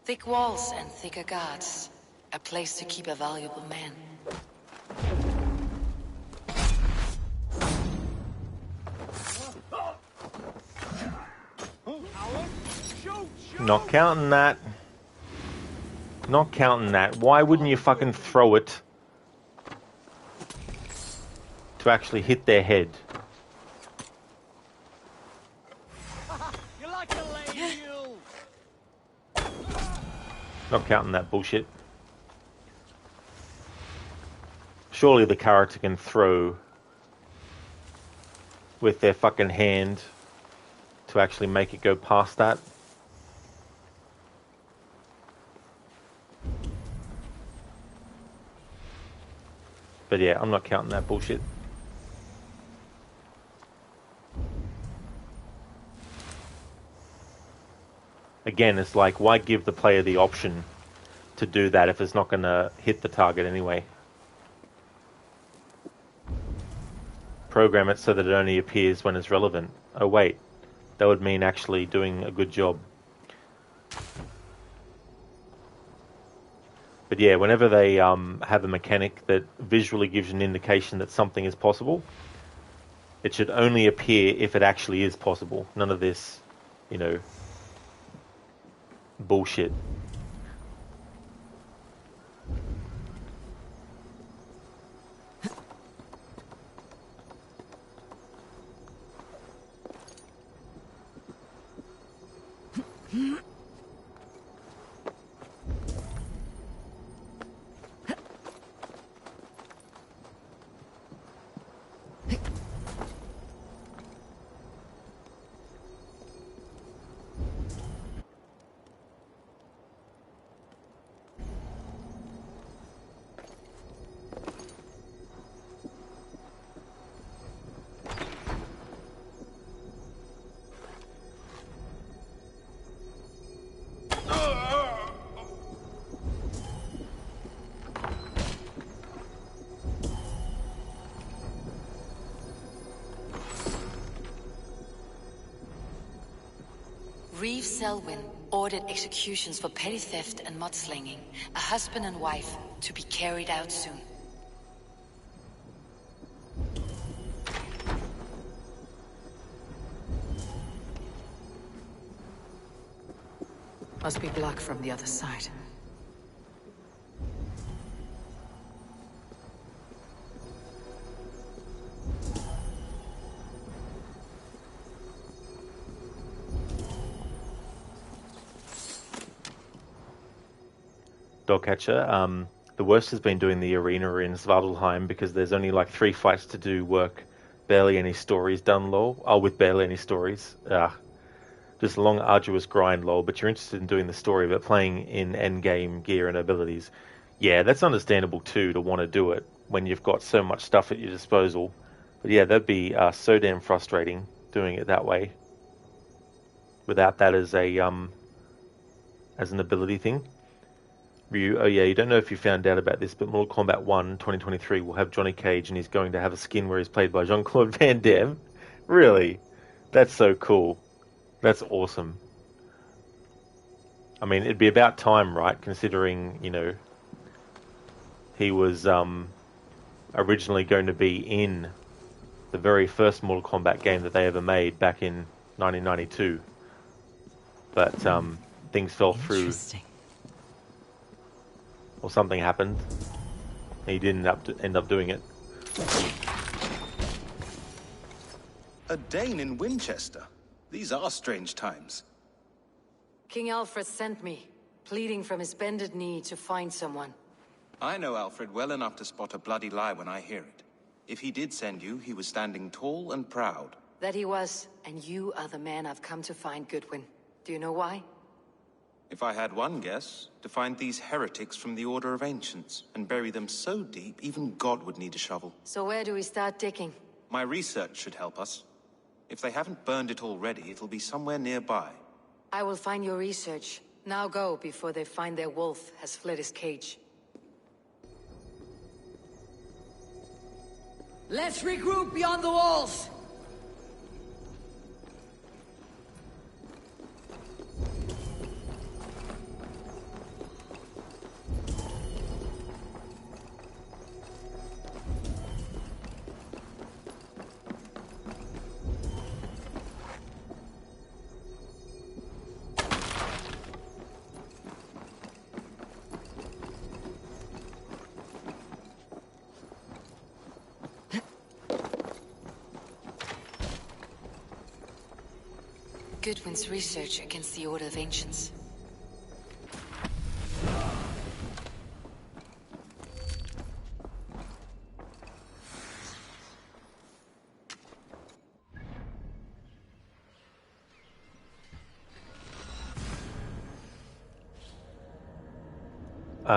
Thick walls and thicker guards. A place to keep a valuable man. Not counting that. Not counting that. Why wouldn't you fucking throw it to actually hit their head? You like a lady, you? Not counting that bullshit. Surely the character can throw with their fucking hand to actually make it go past that. But yeah, I'm not counting that bullshit. Again, it's like, why give the player the option to do that if it's not going to hit the target anyway? Program it so that it only appears when it's relevant. Oh wait, that would mean actually doing a good job. But yeah, whenever they have a mechanic that visually gives an indication that something is possible, it should only appear if it actually is possible. None of this, you know, bullshit. Reeve Selwyn ordered executions for petty theft and mudslinging. A husband and wife to be carried out soon. Must be blocked from the other side. Dogcatcher, the worst has been doing the arena in Svartalfheim because there's only like 3 fights to do work. Barely any stories done, lol. Oh, with barely any stories. Just a long, arduous grind, lol. But you're interested in doing the story, but playing in endgame gear and abilities. Yeah, that's understandable too, to want to do it when you've got so much stuff at your disposal. But yeah, that'd be so damn frustrating doing it that way. Without that as an ability thing. Ryu, oh yeah, you don't know if you found out about this, but Mortal Kombat 1 2023 will have Johnny Cage and he's going to have a skin where he's played by Jean-Claude Van Damme. Really? That's so cool. That's awesome. I mean, it'd be about time, right? Considering, you know, he was originally going to be in the very first Mortal Kombat game that they ever made back in 1992. But things fell through. Or something happened. He didn't end up doing it. A Dane in Winchester? These are strange times. King Alfred sent me, pleading from his bended knee to find someone. I know Alfred well enough to spot a bloody lie when I hear it. If he did send you, he was standing tall and proud. That he was, and you are the man I've come to find, Goodwin. Do you know why? If I had one guess, to find these heretics from the Order of Ancients, and bury them so deep, even God would need a shovel. So where do we start digging? My research should help us. If they haven't burned it already, it'll be somewhere nearby. I will find your research. Now go, before they find their wolf has fled his cage. Let's regroup beyond the walls! Goodwin's research against the Order of Ancients.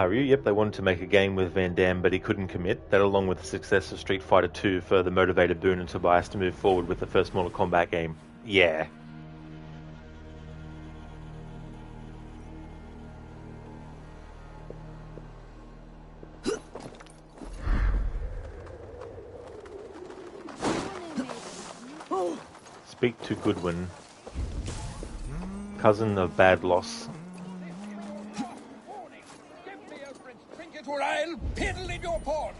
Yep, they wanted to make a game with Van Damme, but he couldn't commit. That, along with the success of Street Fighter 2, further motivated Boone and Tobias to move forward with the first Mortal Kombat game. Yeah. Speak to Goodwin, cousin of Bad Loss. Or I'll piddle in your pawn.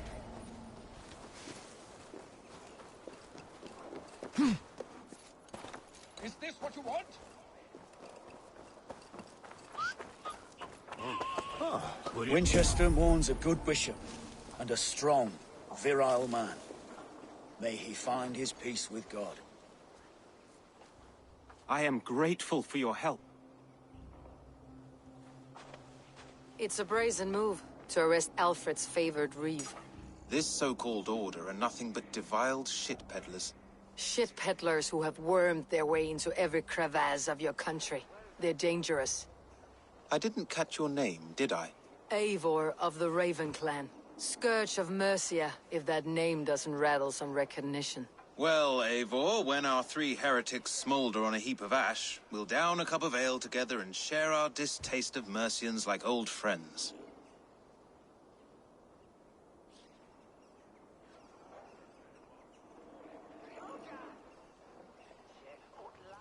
Is this what you want? Winchester mourns a good bishop and a strong, virile man. May he find his peace with God. I am grateful for your help. It's a brazen move to arrest Alfred's favored reeve. This so-called order are nothing but deviled shit peddlers. Shit peddlers who have wormed their way into every crevasse of your country. They're dangerous. I didn't catch your name, did I? Eivor of the Raven Clan. Scourge of Mercia, if that name doesn't rattle some recognition. Well, Eivor, when our three heretics smolder on a heap of ash, we'll down a cup of ale together and share our distaste of Mercians like old friends.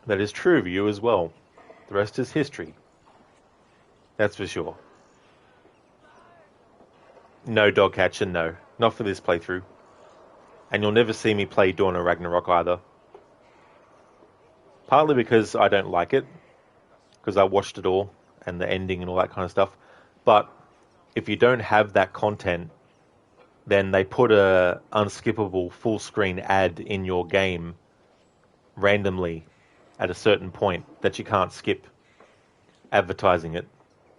That is true of you as well. The rest is history. That's for sure. No dog catcher, no. Not for this playthrough. And you'll never see me play Dawn of Ragnarok either. Partly because I don't like it. Because I watched it all. And the ending and all that kind of stuff. But if you don't have that content, then they put a unskippable full screen ad in your game randomly at a certain point that you can't skip, advertising it.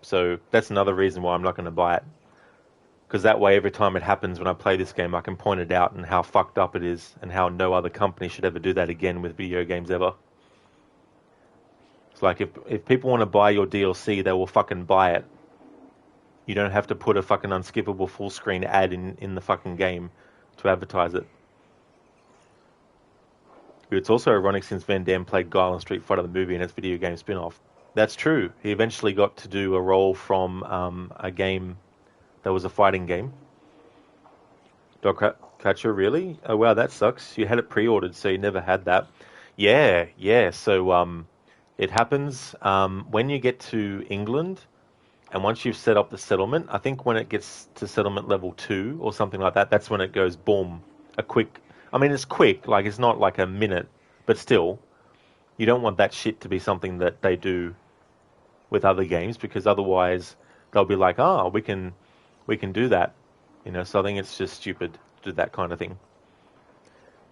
So that's another reason why I'm not going to buy it. Because that way, every time it happens when I play this game, I can point it out and how fucked up it is and how no other company should ever do that again with video games ever. It's like, if people want to buy your DLC, they will fucking buy it. You don't have to put a fucking unskippable full screen ad in the fucking game to advertise it. It's also ironic since Van Damme played Guile in Street Fighter the movie and its video game spin-off. That's true. He eventually got to do a role from a game that was a fighting game. Dog Catcher, really? Oh wow, that sucks. You had it pre-ordered, so you never had that. Yeah. So it happens when you get to England, and once you've set up the settlement, I think when it gets to settlement level 2 or something like that, that's when it goes boom. It's quick, like it's not like a minute, but still, you don't want that shit to be something that they do with other games, because otherwise they'll be like, we can do that, so I think it's just stupid to do that kind of thing.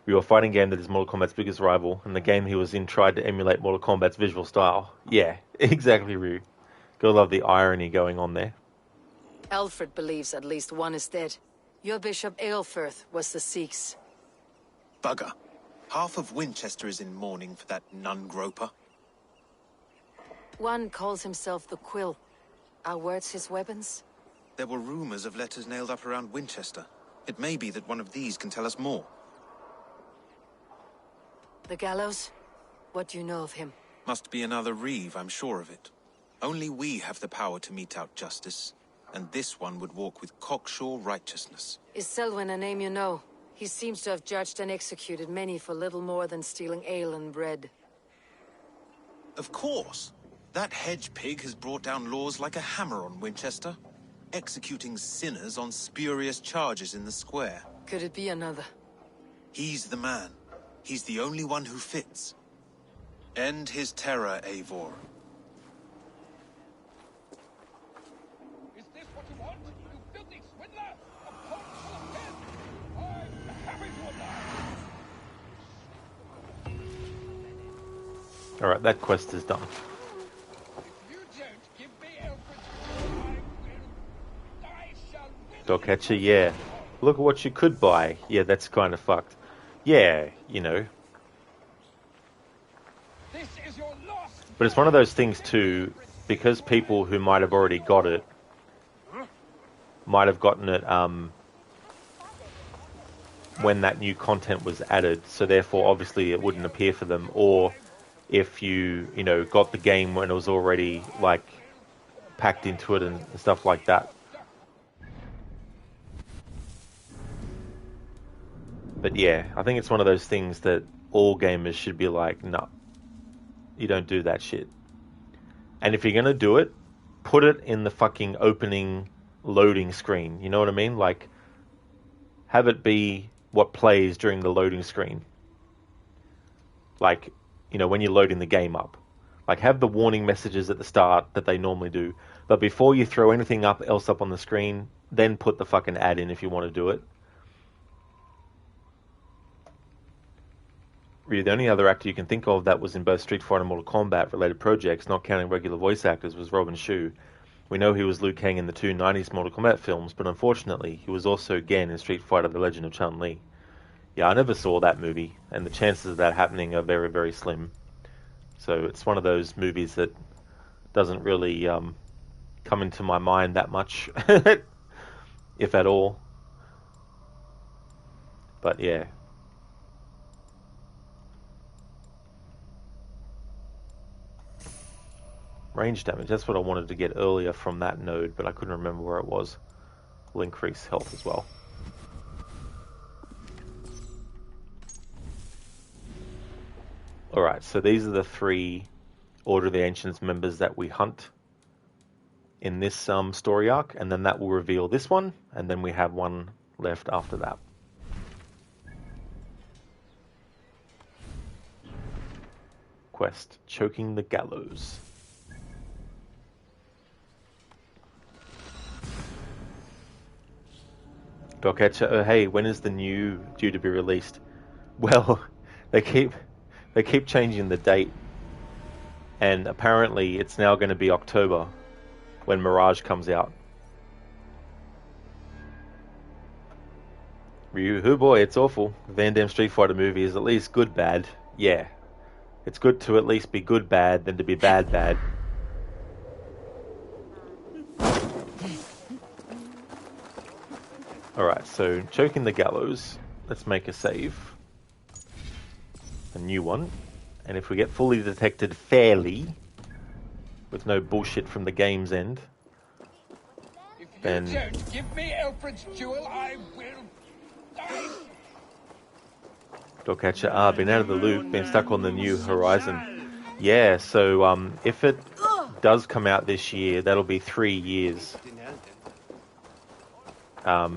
You're a fighting game that is Mortal Kombat's biggest rival, and the game he was in tried to emulate Mortal Kombat's visual style. Yeah, exactly, Ryu. Gotta love the irony going on there. Alfred believes at least one is dead. Your Bishop Aelfirth was the Sikhs. Bugger. Half of Winchester is in mourning for that nun-groper. One calls himself the Quill. Are words his weapons? There were rumors of letters nailed up around Winchester. It may be that one of these can tell us more. The gallows? What do you know of him? Must be another Reeve, I'm sure of it. Only we have the power to mete out justice, and this one would walk with cocksure righteousness. Is Selwyn a name you know? He seems to have judged and executed many for little more than stealing ale and bread. Of course. That hedge pig has brought down laws like a hammer on Winchester, executing sinners on spurious charges in the square. Could it be another? He's the man. He's the only one who fits. End his terror, Eivor. Is this what you want? You filthy swindler! A pot full of pins! I'm happy to oblige! Alright, that quest is done. Dog catcher, yeah. Look at what you could buy. Yeah, that's kind of fucked. Yeah, you know. But it's one of those things too, because people who might have already got it might have gotten it when that new content was added, so therefore obviously it wouldn't appear for them, or if you know, got the game when it was already like packed into it and stuff like that. But yeah, I think it's one of those things that all gamers should be like, no, you don't do that shit. And if you're going to do it, put it in the fucking opening loading screen. You know what I mean? Like, have it be what plays during the loading screen. Like, you know, when you're loading the game up. Like, have the warning messages at the start that they normally do. But before you throw anything else up on the screen, then put the fucking ad in if you want to do it. Really, the only other actor you can think of that was in both Street Fighter and Mortal Kombat related projects, not counting regular voice actors, was Robin Shou. We know he was Liu Kang in the two 90s Mortal Kombat films, but unfortunately, he was also again in Street Fighter The Legend of Chun-Li. Yeah, I never saw that movie, and the chances of that happening are very, very slim. So it's one of those movies that doesn't really come into my mind that much, if at all. But yeah. Range damage, that's what I wanted to get earlier from that node, but I couldn't remember where it was. Will increase health as well. Alright, so these are the 3 Order of the Ancients members that we hunt in this story arc, and then that will reveal this one, and then we have one left after that. Quest, Choking the Gallows. Dogcatcher, oh hey, when is the new due to be released? Well, they keep changing the date, and apparently it's now going to be October when Mirage comes out. Ryu, oh boy, it's awful. Van Damme Street Fighter movie is at least good bad. Yeah, it's good to at least be good bad than to be bad bad. Alright, so Choking the Gallows. Let's make a save. A new one. And if we get fully detected fairly, with no bullshit from the game's end, then... If you don't give me Alfred's jewel, I will die! Dogcatcher, been out of the loop, been stuck on the New Horizon. Yeah, so if it does come out this year, that'll be 3 years.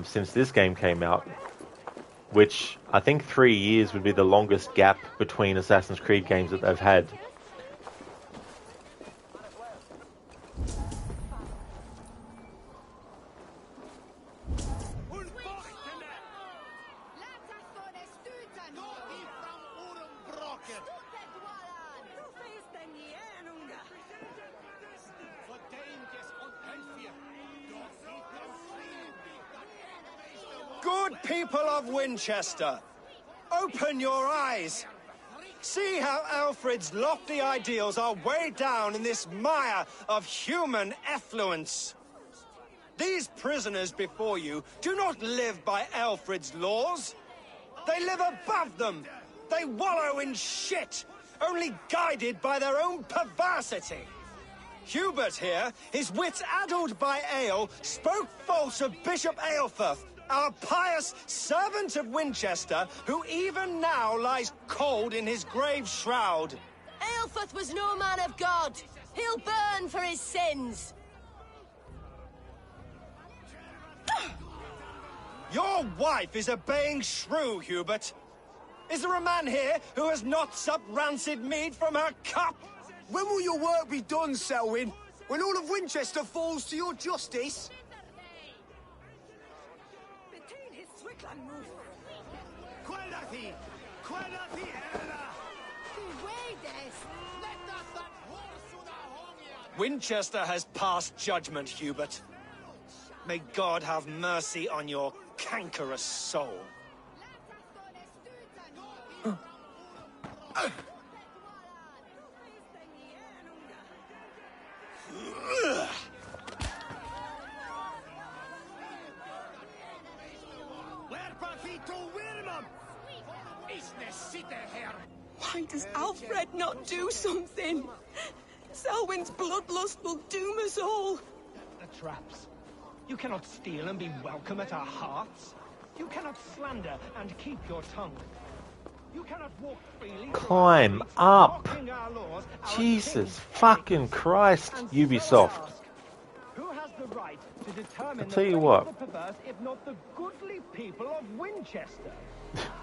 Since this game came out, which I think 3 years would be the longest gap between Assassin's Creed games that they've had. Good people of Winchester, open your eyes. See how Alfred's lofty ideals are weighed down in this mire of human effluence. These prisoners before you do not live by Alfred's laws. They live above them. They wallow in shit, only guided by their own perversity. Hubert here, his wits addled by ale, spoke false of Bishop Aelfirth, our pious servant of Winchester, who even now lies cold in his grave shroud. Aelfirth was no man of God. He'll burn for his sins. Your wife is obeying shrew, Hubert. Is there a man here who has not supped rancid mead from her cup? When will your work be done, Selwyn? When all of Winchester falls to your justice? Winchester has passed judgment, Hubert. May God have mercy on your cankerous soul. Why does Alfred not do something? Selwyn's bloodlust will doom us all. The traps. You cannot steal and be welcome at our hearts. You cannot slander and keep your tongue. You cannot walk freely. Climb up. Jesus fucking Christ, Ubisoft. Who has the right to determine I'll tell you what. the perverse, if not the goodly people of Winchester?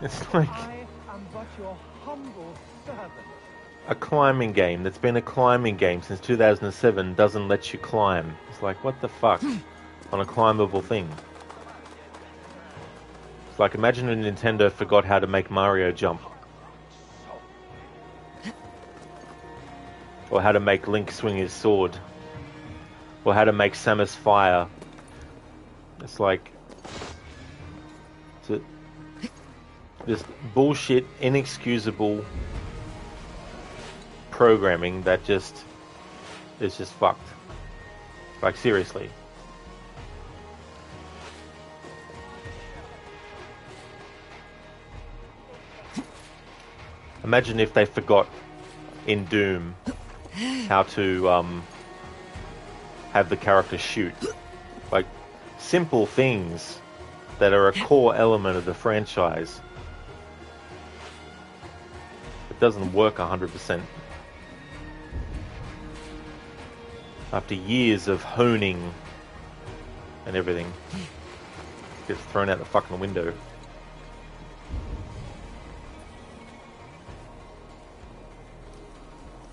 It's like I am but your humble servant. a climbing game that's been a climbing game since 2007 doesn't let you climb. It's like, what the fuck? On a climbable thing. It's like, imagine if Nintendo forgot how to make Mario jump. Or how to make Link swing his sword. Or how to make Samus fire. It's like... this bullshit, inexcusable programming that just is just fucked. Like, seriously. Imagine if they forgot in Doom how to have the character shoot. Like, simple things that are a core element of the franchise. It doesn't work 100%. After years of honing and everything, it gets thrown out the fucking window.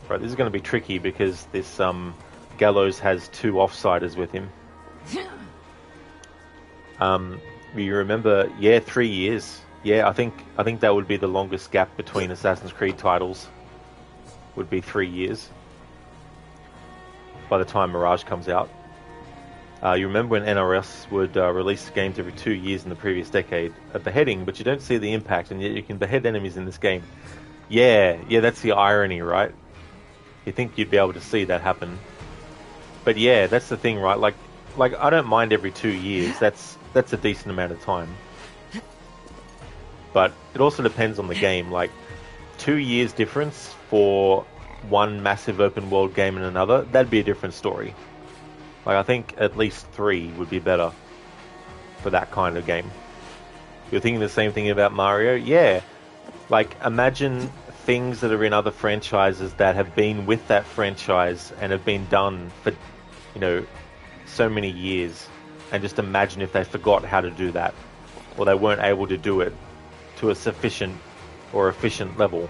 Right, this is going to be tricky because this Gallows has 2 offsiders with him. You remember, 3 years. Yeah, I think that would be the longest gap between Assassin's Creed titles. Would be 3 years. By the time Mirage comes out. You remember when NRS would release games every 2 years in the previous decade, a beheading, but you don't see the impact, and yet you can behead enemies in this game. Yeah, that's the irony, right? You think you'd be able to see that happen. But yeah, that's the thing, right? Like I don't mind every 2 years. That's a decent amount of time. But it also depends on the game. Like, 2 years difference for one massive open world game and another, that'd be a different story. Like, I think at least 3 would be better for that kind of game. You're thinking the same thing about Mario? Yeah. Like, imagine things that are in other franchises that have been with that franchise and have been done for, so many years. And just imagine if they forgot how to do that. Or they weren't able to do it to a sufficient or efficient level.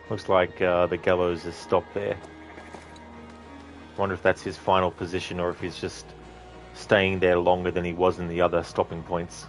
Looks like the gallows is stopped there. Wonder if that's his final position or if he's just staying there longer than he was in the other stopping points.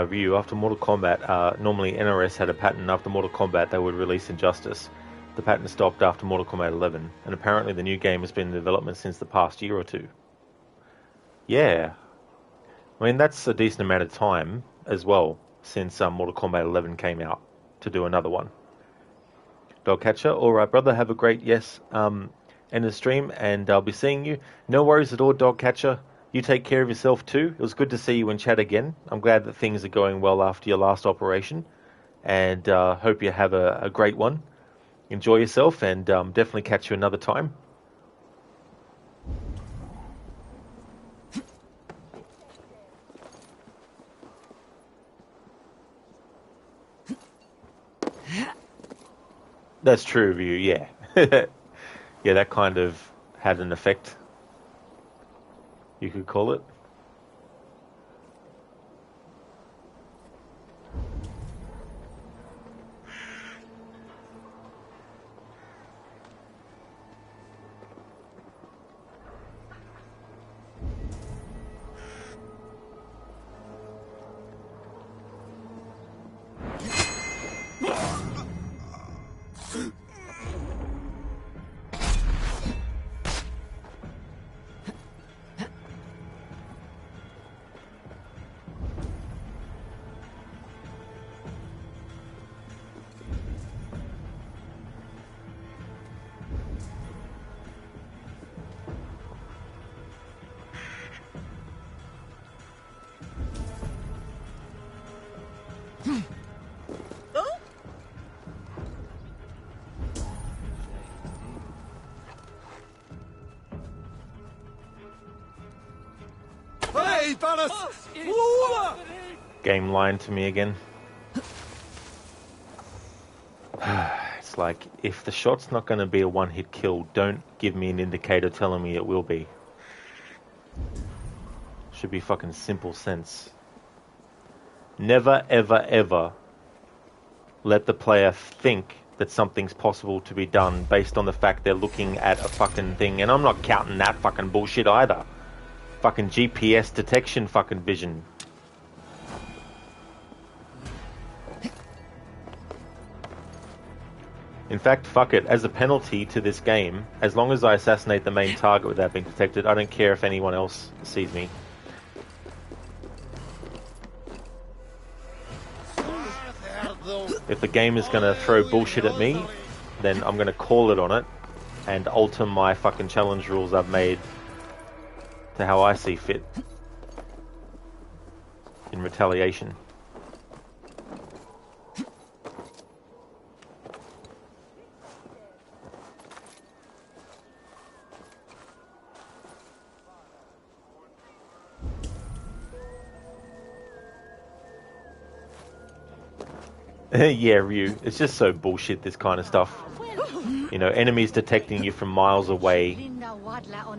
Ryu, after Mortal Kombat, normally NRS had a pattern after Mortal Kombat they would release Injustice. The pattern stopped after Mortal Kombat 11, and apparently the new game has been in development since the past year or two. Yeah. I mean, that's a decent amount of time as well, since Mortal Kombat 11 came out, to do another one. Dogcatcher, alright brother, have a great, end of stream, and I'll be seeing you. No worries at all, Dogcatcher. You take care of yourself too. It was good to see you in chat again. I'm glad that things are going well after your last operation, and hope you have a great one. Enjoy yourself, and definitely catch you another time. That's true of you, yeah. Yeah, that kind of had an effect, you could call it. Game lying to me again. It's like, if the shot's not going to be a one-hit kill, don't give me an indicator telling me it will be. Should be fucking simple sense. Never, ever, ever let the player think that something's possible to be done based on the fact they're looking at a fucking thing, and I'm not counting that fucking bullshit either. Fucking GPS detection fucking vision. In fact, fuck it, as a penalty to this game, as long as I assassinate the main target without being detected, I don't care if anyone else sees me. If the game is going to throw bullshit at me, then I'm going to call it on it and alter my fucking challenge rules I've made to how I see fit in retaliation. Yeah, Ryu, it's just so bullshit, this kind of stuff. You know, enemies detecting you from miles away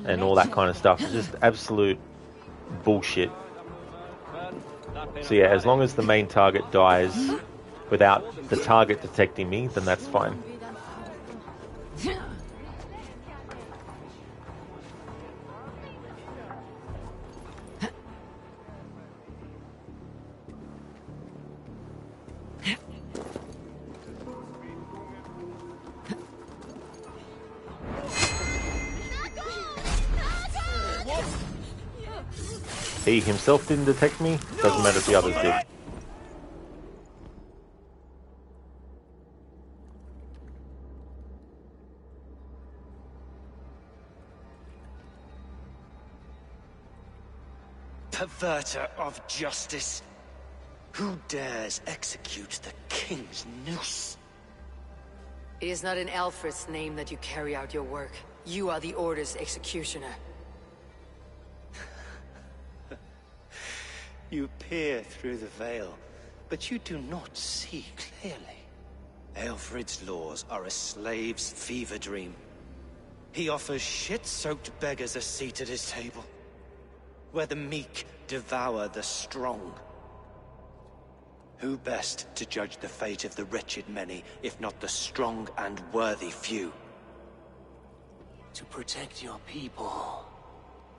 and all that kind of stuff. It's just absolute bullshit. So yeah, as long as the main target dies without the target detecting me, then that's fine. He himself didn't detect me, doesn't matter if the others did. Perverter of justice! Who dares execute the king's noose? It is not in Alfred's name that you carry out your work. You are the Order's executioner. You peer through the veil, but you do not see clearly. Aelfred's laws are a slave's fever dream. He offers shit-soaked beggars a seat at his table, where the meek devour the strong. Who best to judge the fate of the wretched many, if not the strong and worthy few? To protect your people,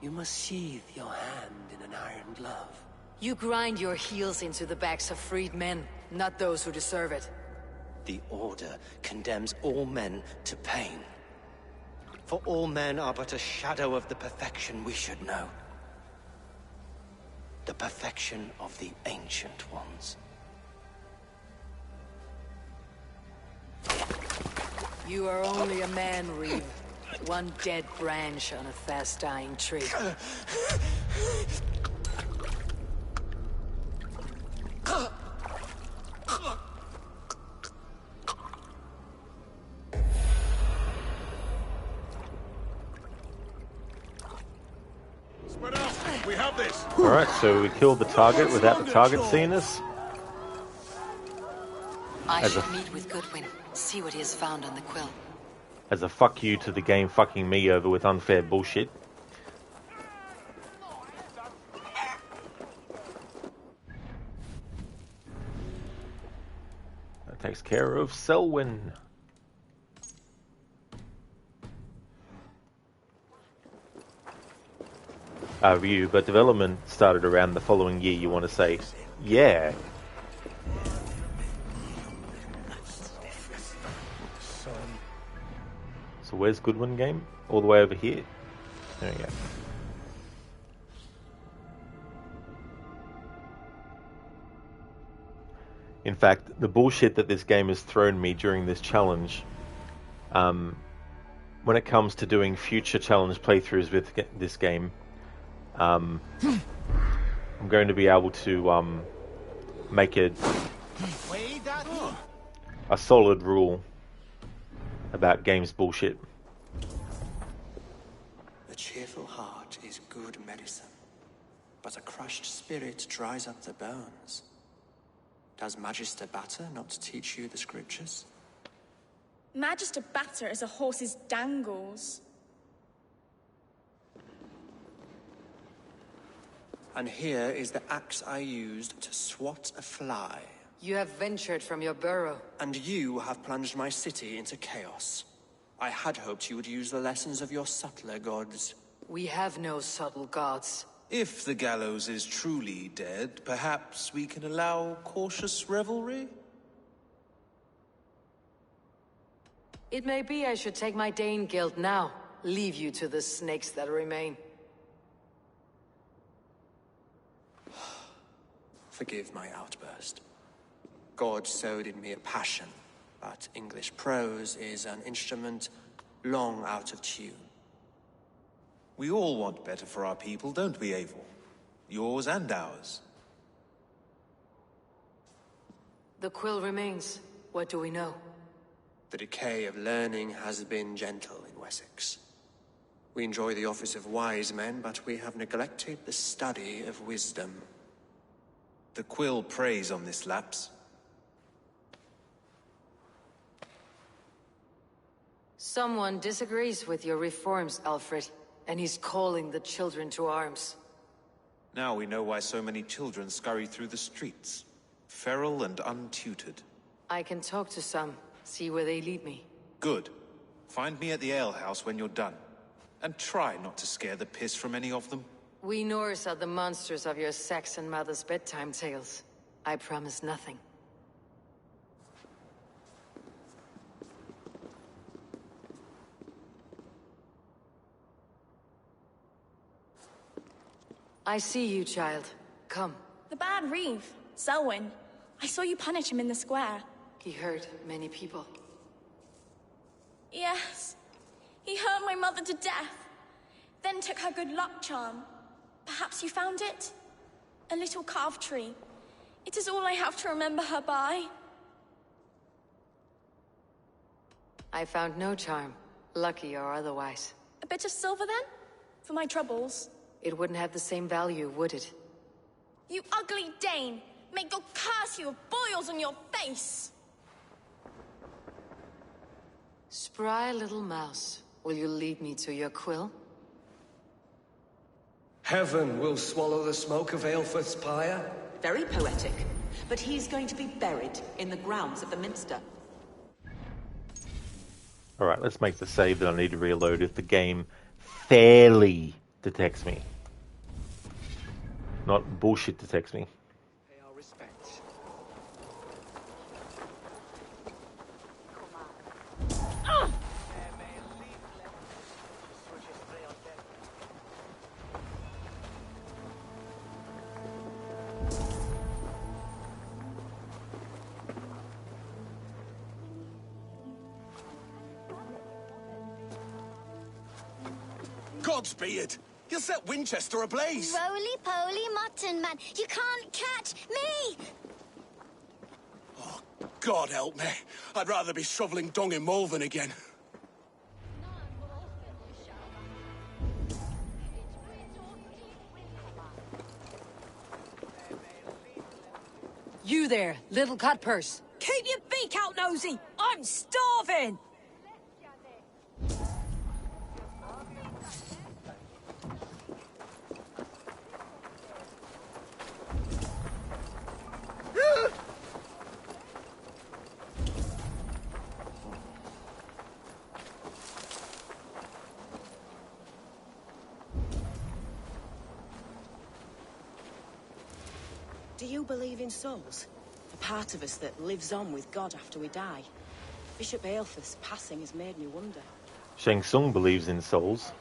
you must sheathe your hand in an iron glove. You grind your heels into the backs of freed men, not those who deserve it. The Order condemns all men to pain. For all men are but a shadow of the perfection we should know. The perfection of the Ancient Ones. You are only a man, Reeve. One dead branch on a fast-dying tree. We have this. Alright, so we killed the target without the target seeing us. I should meet with Goodwin, see what he has found on the quill. As a fuck you to the game fucking me over with unfair bullshit. That takes care of Selwyn. Review, but development started around the following year, you want to say. Yeah. So where's Goodwin game? All the way over here. There we go. In fact, the bullshit that this game has thrown me during this challenge, when it comes to doing future challenge playthroughs with this game, I'm going to be able to make a solid rule about games bullshit. The cheerful heart is good medicine, but a crushed spirit dries up the bones. Does Magister Batter not teach you the scriptures? Magister Batter is a horse's dangles. And here is the axe I used to swat a fly You have ventured from your burrow. And you have plunged my city into chaos. I had hoped you would use the lessons of your subtler gods. We have no subtle gods. If the gallows is truly dead, perhaps we can allow cautious revelry? It may be I should take my Dane guild now. Leave you to the snakes that remain. Forgive my outburst. God sowed in me a passion, but English prose is an instrument long out of tune. We all want better for our people, don't we, Eivor? Yours and ours. The quill remains. What do we know? The decay of learning has been gentle in Wessex. We enjoy the office of wise men, but we have neglected the study of wisdom. The quill preys on this lapse. Someone disagrees with your reforms, Alfred, and he's calling the children to arms. Now we know why so many children scurry through the streets, feral and untutored. I can talk to some, see where they lead me. Good. Find me at the alehouse when you're done. And try not to scare the piss from any of them. We Norse are the monsters of your Saxon mother's bedtime tales. I promise nothing. I see you, child. Come. The bad Reeve, Selwyn. I saw you punish him in the square. He hurt many people. Yes. He hurt my mother to death. Then took her good luck charm. Perhaps you found it? A little carved tree. It is all I have to remember her by. I found no charm, lucky or otherwise. A bit of silver then? For my troubles? It wouldn't have the same value, would it? You ugly Dane! May God curse you with boils on your face! Spry little mouse, will you lead me to your quill? Heaven will swallow the smoke of Aelfred's pyre. Very poetic. But he's going to be buried in the grounds of the Minster. Alright, let's make the save that I need to reload if the game fairly detects me. Not bullshit detects me. Pay our respects. Godspeed! You'll set Winchester ablaze! Roly-poly mutton man, you can't catch me! Oh, God help me. I'd rather be shoveling dung in Malvern again. You there, little cutpurse. Keep your beak out, nosy! I'm starving! Do you believe in souls? The part of us that lives on with God after we die? Bishop Aelfred's passing has made me wonder. Shang Tsung believes in souls.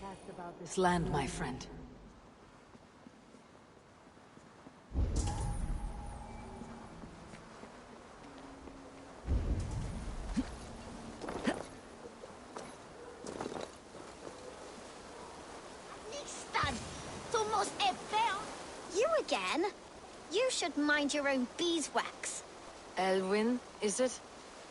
Cast about this land, my friend. You again? You should mind your own beeswax. Elwyn, is it?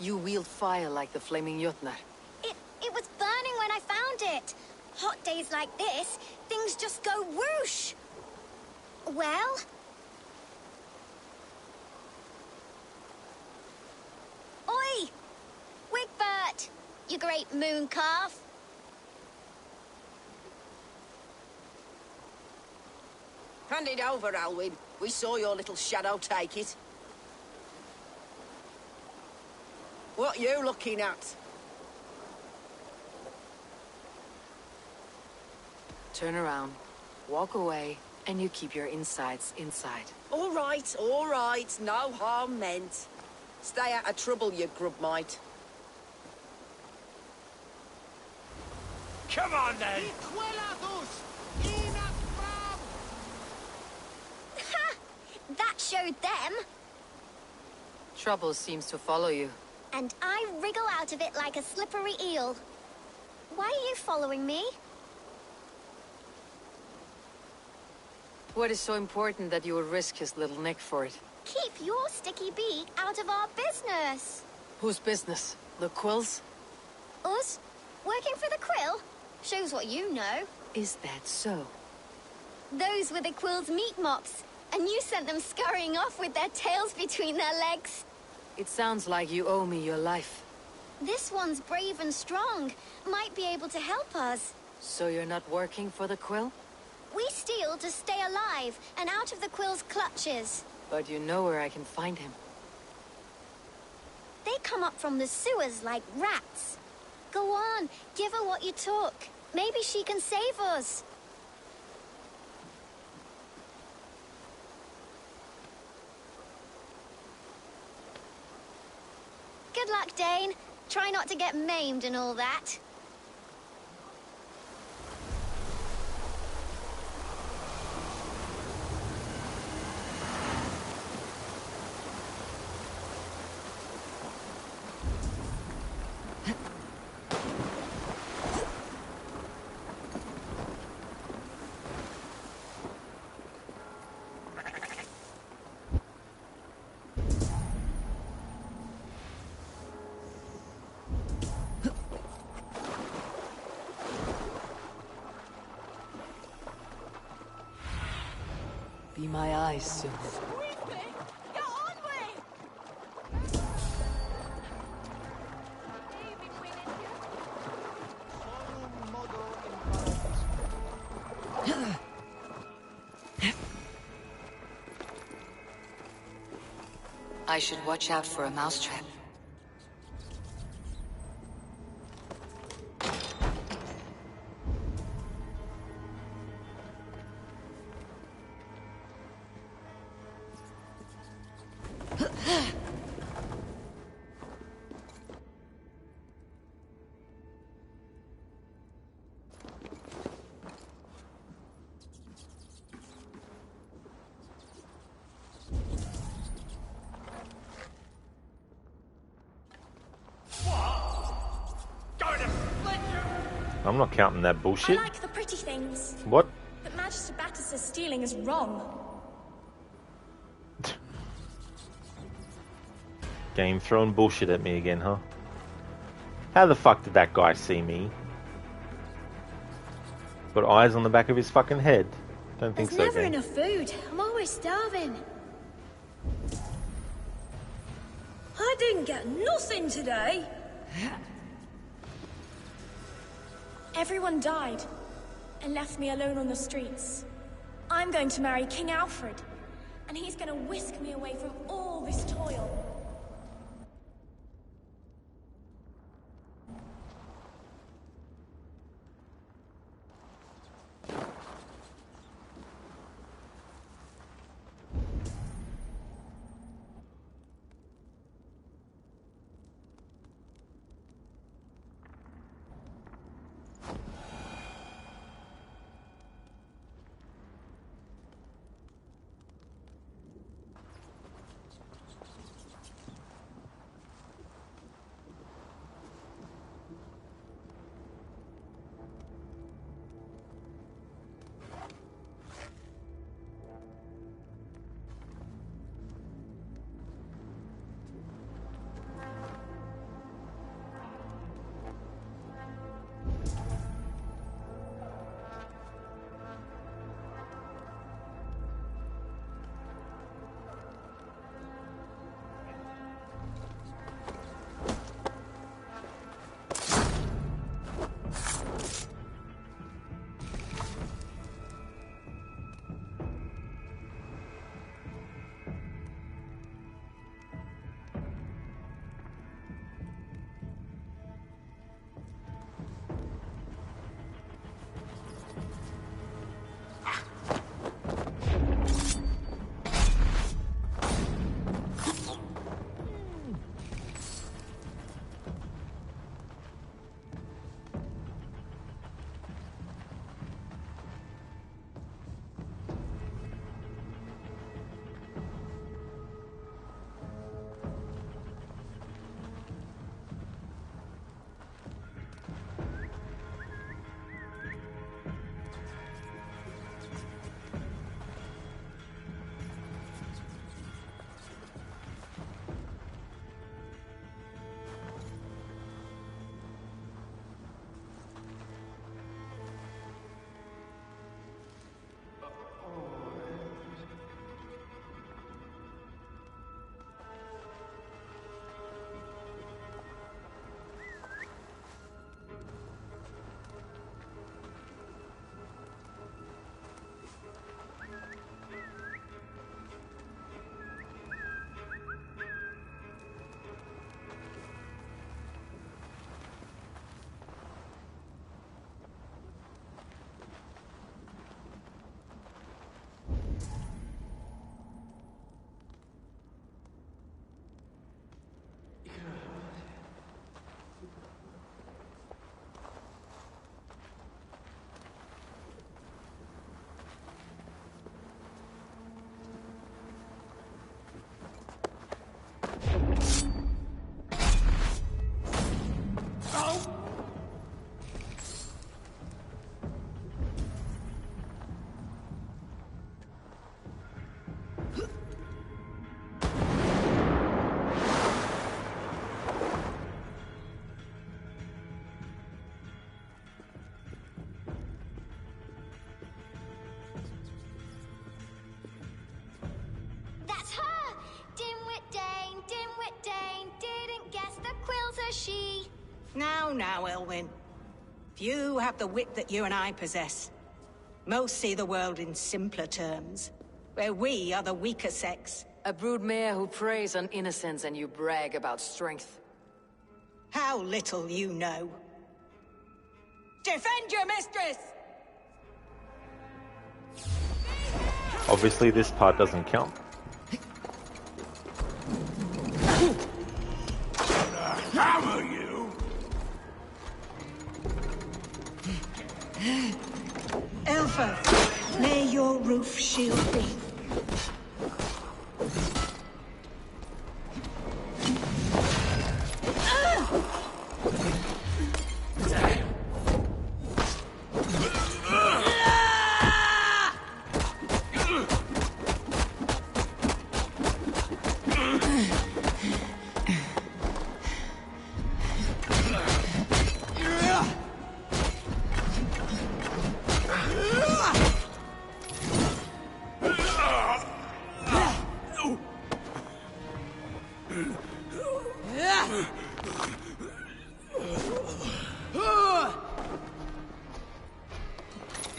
You wield fire like the flaming Jotnar. It was burning when I found it. Hot days like this, things just go whoosh. Well, you great moon calf. Hand it over, Alwyn. We saw your little shadow take it. What you looking at? Turn around, walk away, and you keep your insides inside. All right, no harm meant. Stay out of trouble, you grub mite. Come on, then! That showed them. Trouble seems to follow you. And I wriggle out of it like a slippery eel. Why are you following me? What is so important that you would risk his little neck for it? Keep your sticky beak out of our business. Whose business? The Quill's? Us? Working for the Quill? Shows what you know. Is that so? Those were the Quill's meat mops, and you sent them scurrying off with their tails between their legs. It sounds like you owe me your life. This one's brave and strong. Might be able to help us. So you're not working for the Quill? We steal to stay alive and out of the Quill's clutches. But you know where I can find him. They come up from the sewers like rats. Go on, give her what you took. Maybe she can save us. Good luck, Dane. Try not to get maimed and all that. Be my eyes soon. I should watch out for a mousetrap. I'm not counting that bullshit. I like the pretty things. What? But Magister Battus' stealing is wrong. Game throwing bullshit at me again, huh? How the fuck did that guy see me? Got eyes on the back of his fucking head. Don't think There's so, never game. enough food. I'm always starving. I didn't get nothing today. Everyone died and left me alone on the streets. I'm going to marry King Alfred, and he's going to whisk me away from all this toil. Now, Elwyn. Few have the wit that you and I possess. Most see the world in simpler terms, where we are the weaker sex. A broodmare who preys on innocence and you brag about strength. How little you know. Defend your mistress! Obviously, this part doesn't count. Hammer you! Elfa, may your roof shield thee.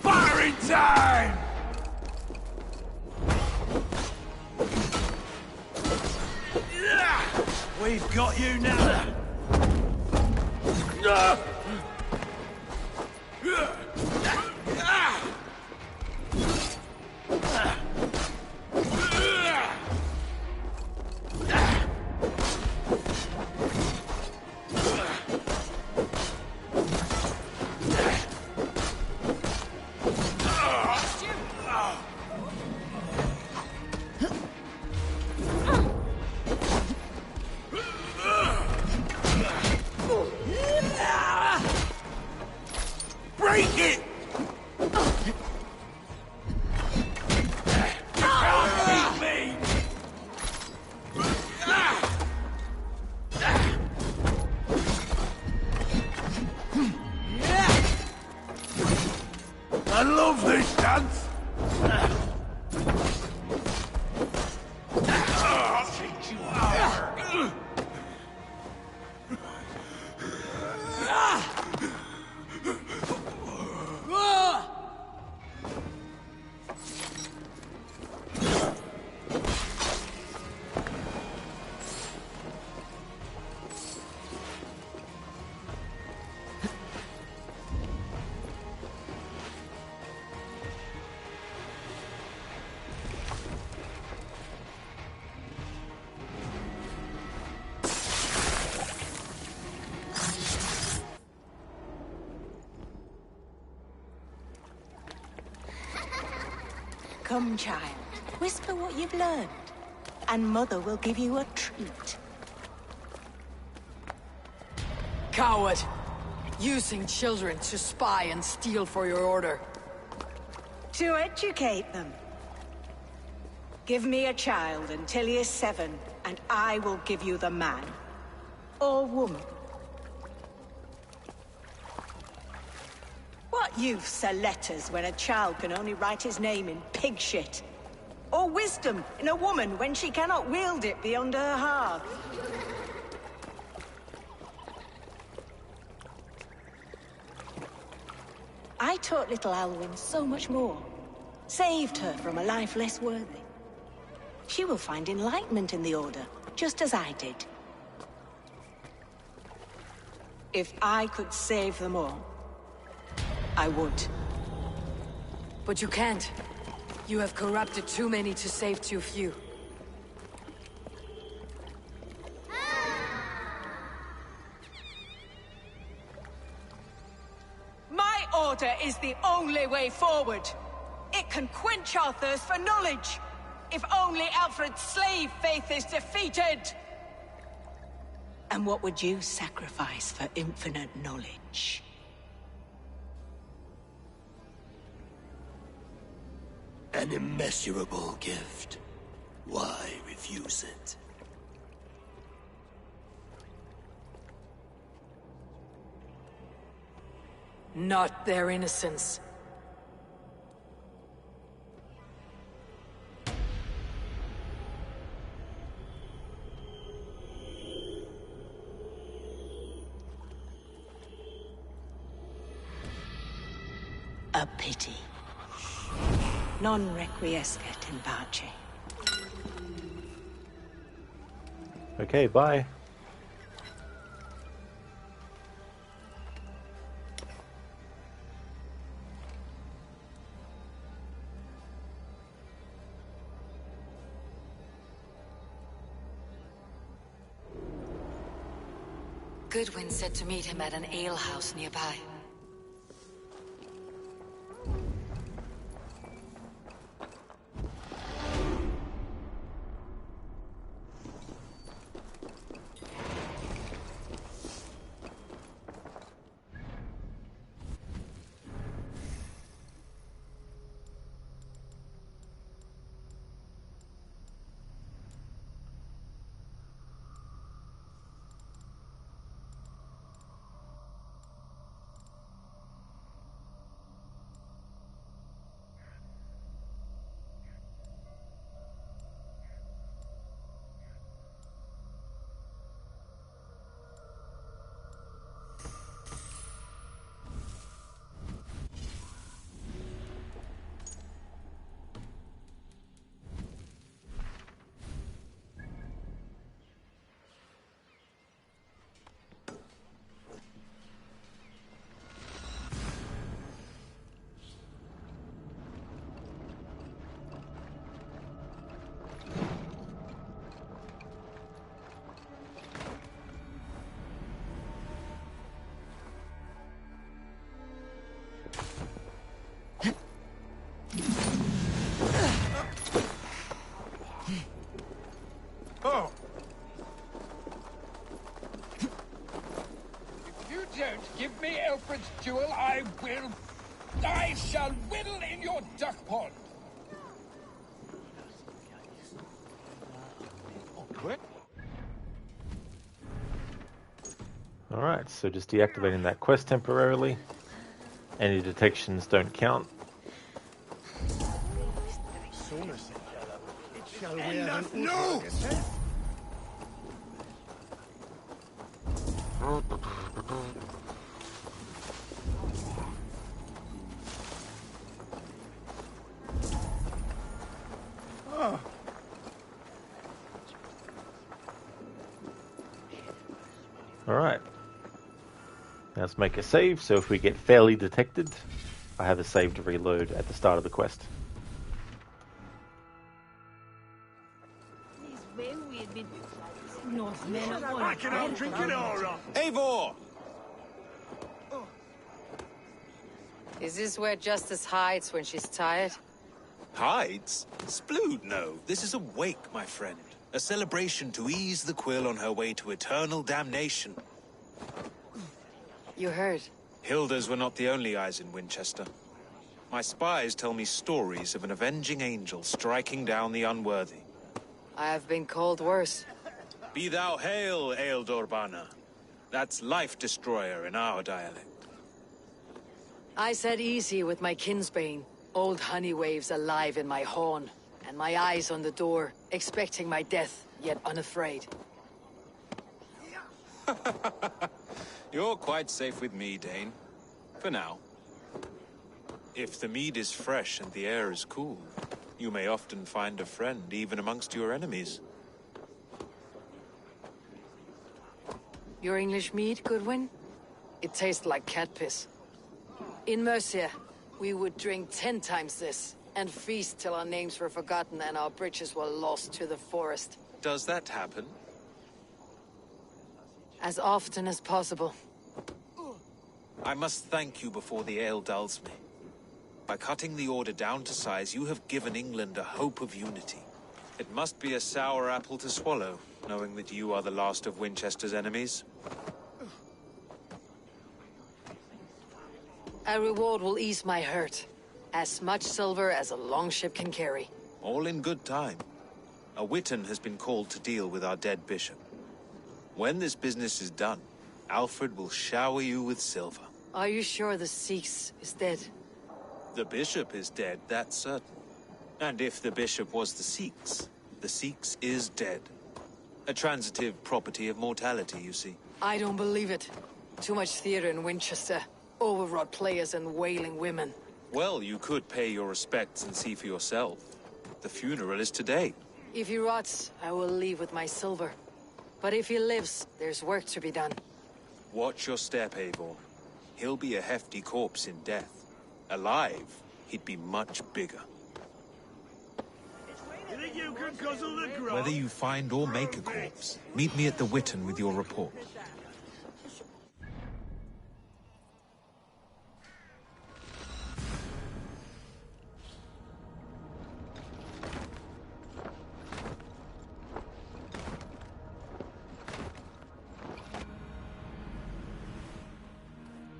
Firing time! We've got you now! Break it! You can't beat me! I love this dance! Come, child. Whisper what you've learned, and Mother will give you a treat. Coward! Using children to spy and steal for your order. To educate them. Give me a child until he is 7, and I will give you the man. Or woman. What use are letters when a child can only write his name in pig shit? Or wisdom in a woman when she cannot wield it beyond her hearth? I taught little Alwyn so much more. Saved her from a life less worthy. She will find enlightenment in the Order, just as I did. If I could save them all, I would. But you can't. You have corrupted too many to save too few. My order is the only way forward. It can quench our thirst for knowledge. If only Alfred's slave faith is defeated. And what would you sacrifice for infinite knowledge? An immeasurable gift. Why refuse it? Not their innocence. A pity. Non requiescat in pace. Okay, bye. Goodwin said to meet him at an alehouse nearby. Oh! If you don't give me Alfred's jewel, I shall whittle in your duck pond! Alright, so just deactivating that quest temporarily. Any detections don't count. Enough, no! Oh. Alright. Now let's make a save, so if we get fairly detected, I have a save to reload at the start of the quest. Eivor! Is this where Justice hides when she's tired? Hides? Splood, no. This is a wake, my friend. A celebration to ease the quill on her way to eternal damnation. You heard. Hilda's were not the only eyes in Winchester. My spies tell me stories of an avenging angel striking down the unworthy. I have been called worse. Be thou hail, Ealdor. That's life destroyer in our dialect. I said easy with my kinsbane. Old honey waves alive in my horn, and my eyes on the door, expecting my death, yet unafraid. You're quite safe with me, Dane. For now. If the mead is fresh and the air is cool, you may often find a friend even amongst your enemies. Your English mead, Goodwin? It tastes like cat piss. In Mercia, we would drink 10 times this, and feast till our names were forgotten and our bridges were lost to the forest. Does that happen? As often as possible. I must thank you before the ale dulls me. By cutting the order down to size, you have given England a hope of unity. It must be a sour apple to swallow, knowing that you are the last of Winchester's enemies. A reward will ease my hurt. As much silver as a longship can carry. All in good time. A witan has been called to deal with our dead bishop. When this business is done, Alfred will shower you with silver. Are you sure the Sikhs is dead? The bishop is dead, that's certain. And if the bishop was the Sikhs is dead. A transitive property of mortality, you see. I don't believe it. Too much theater in Winchester. Overwrought players and wailing women. Well, you could pay your respects and see for yourself. The funeral is today. If he rots, I will leave with my silver. But if he lives, there's work to be done. Watch your step, Eivor. He'll be a hefty corpse in death. Alive, he'd be much bigger. You think you can guzzle the grog? Whether you find or make a corpse, meet me at the Witten with your report.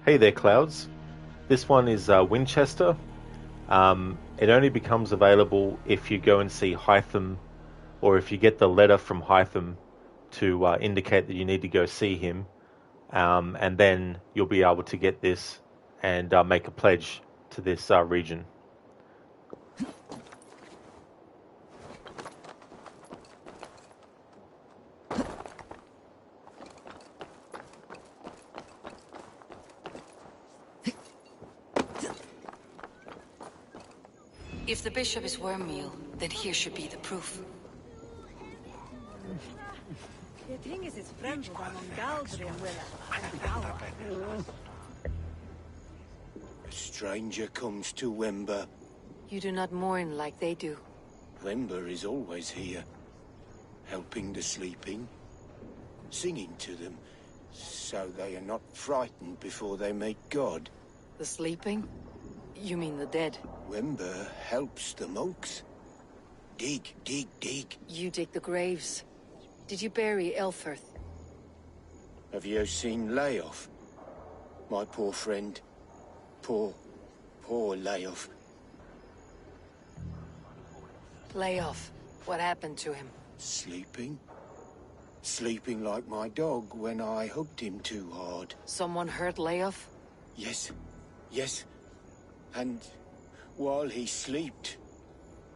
Hey there, Clouds. This one is Winchester. It only becomes available if you go and see Hytham, or if you get the letter from Hytham to indicate that you need to go see him, and then you'll be able to get this and make a pledge to this region. If the bishop is wormmeal, then here should be the proof. A stranger comes to Wember. You do not mourn like they do. Wember is always here, helping the sleeping, singing to them, so they are not frightened before they meet God. The sleeping? You mean the dead? Wember helps the monks. Dig, dig, dig. You dig the graves. Did you bury Elfirth? Have you seen Layoff? My poor friend. Poor Layoff. Layoff. What happened to him? Sleeping? Sleeping like my dog when I hugged him too hard. Someone hurt Layoff? Yes. Yes. And while he slept,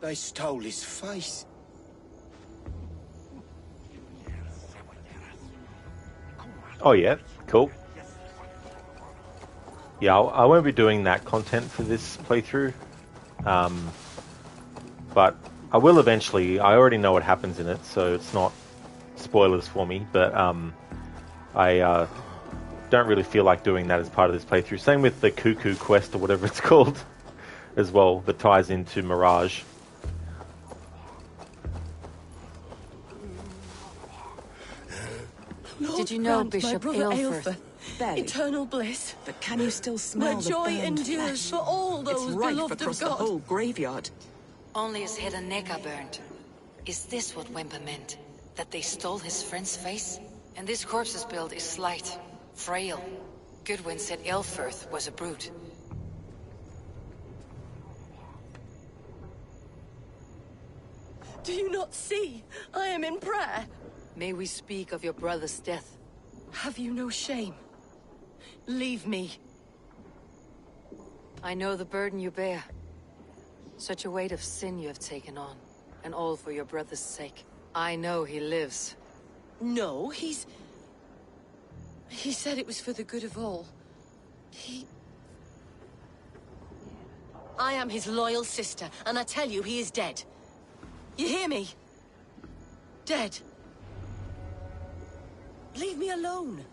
they stole his face. Oh yeah, cool. Yeah, I won't be doing that content for this playthrough, but I will eventually. I already know what happens in it, so it's not spoilers for me, but I don't really feel like doing that as part of this playthrough. Same with the Cuckoo quest, or whatever it's called, as well, that ties into Mirage. Did you know Bishop Aelfir? Eternal bliss. But can you still smell My the joy burned endures flesh? for all those It's rife beloved across of the God. whole graveyard. Only his head and neck are burned. Is this what Wemper meant? That they stole his friend's face? And this corpse's build is slight, frail. Goodwin said Elfirth was a brute. Do you not see? I am in prayer. May we speak of your brother's death? Have you no shame? Leave me. I know the burden you bear. Such a weight of sin you have taken on, and all for your brother's sake. I know he lives. No, He said it was for the good of all. I am his loyal sister, and I tell you, he is dead. You hear me? Dead. Leave me alone.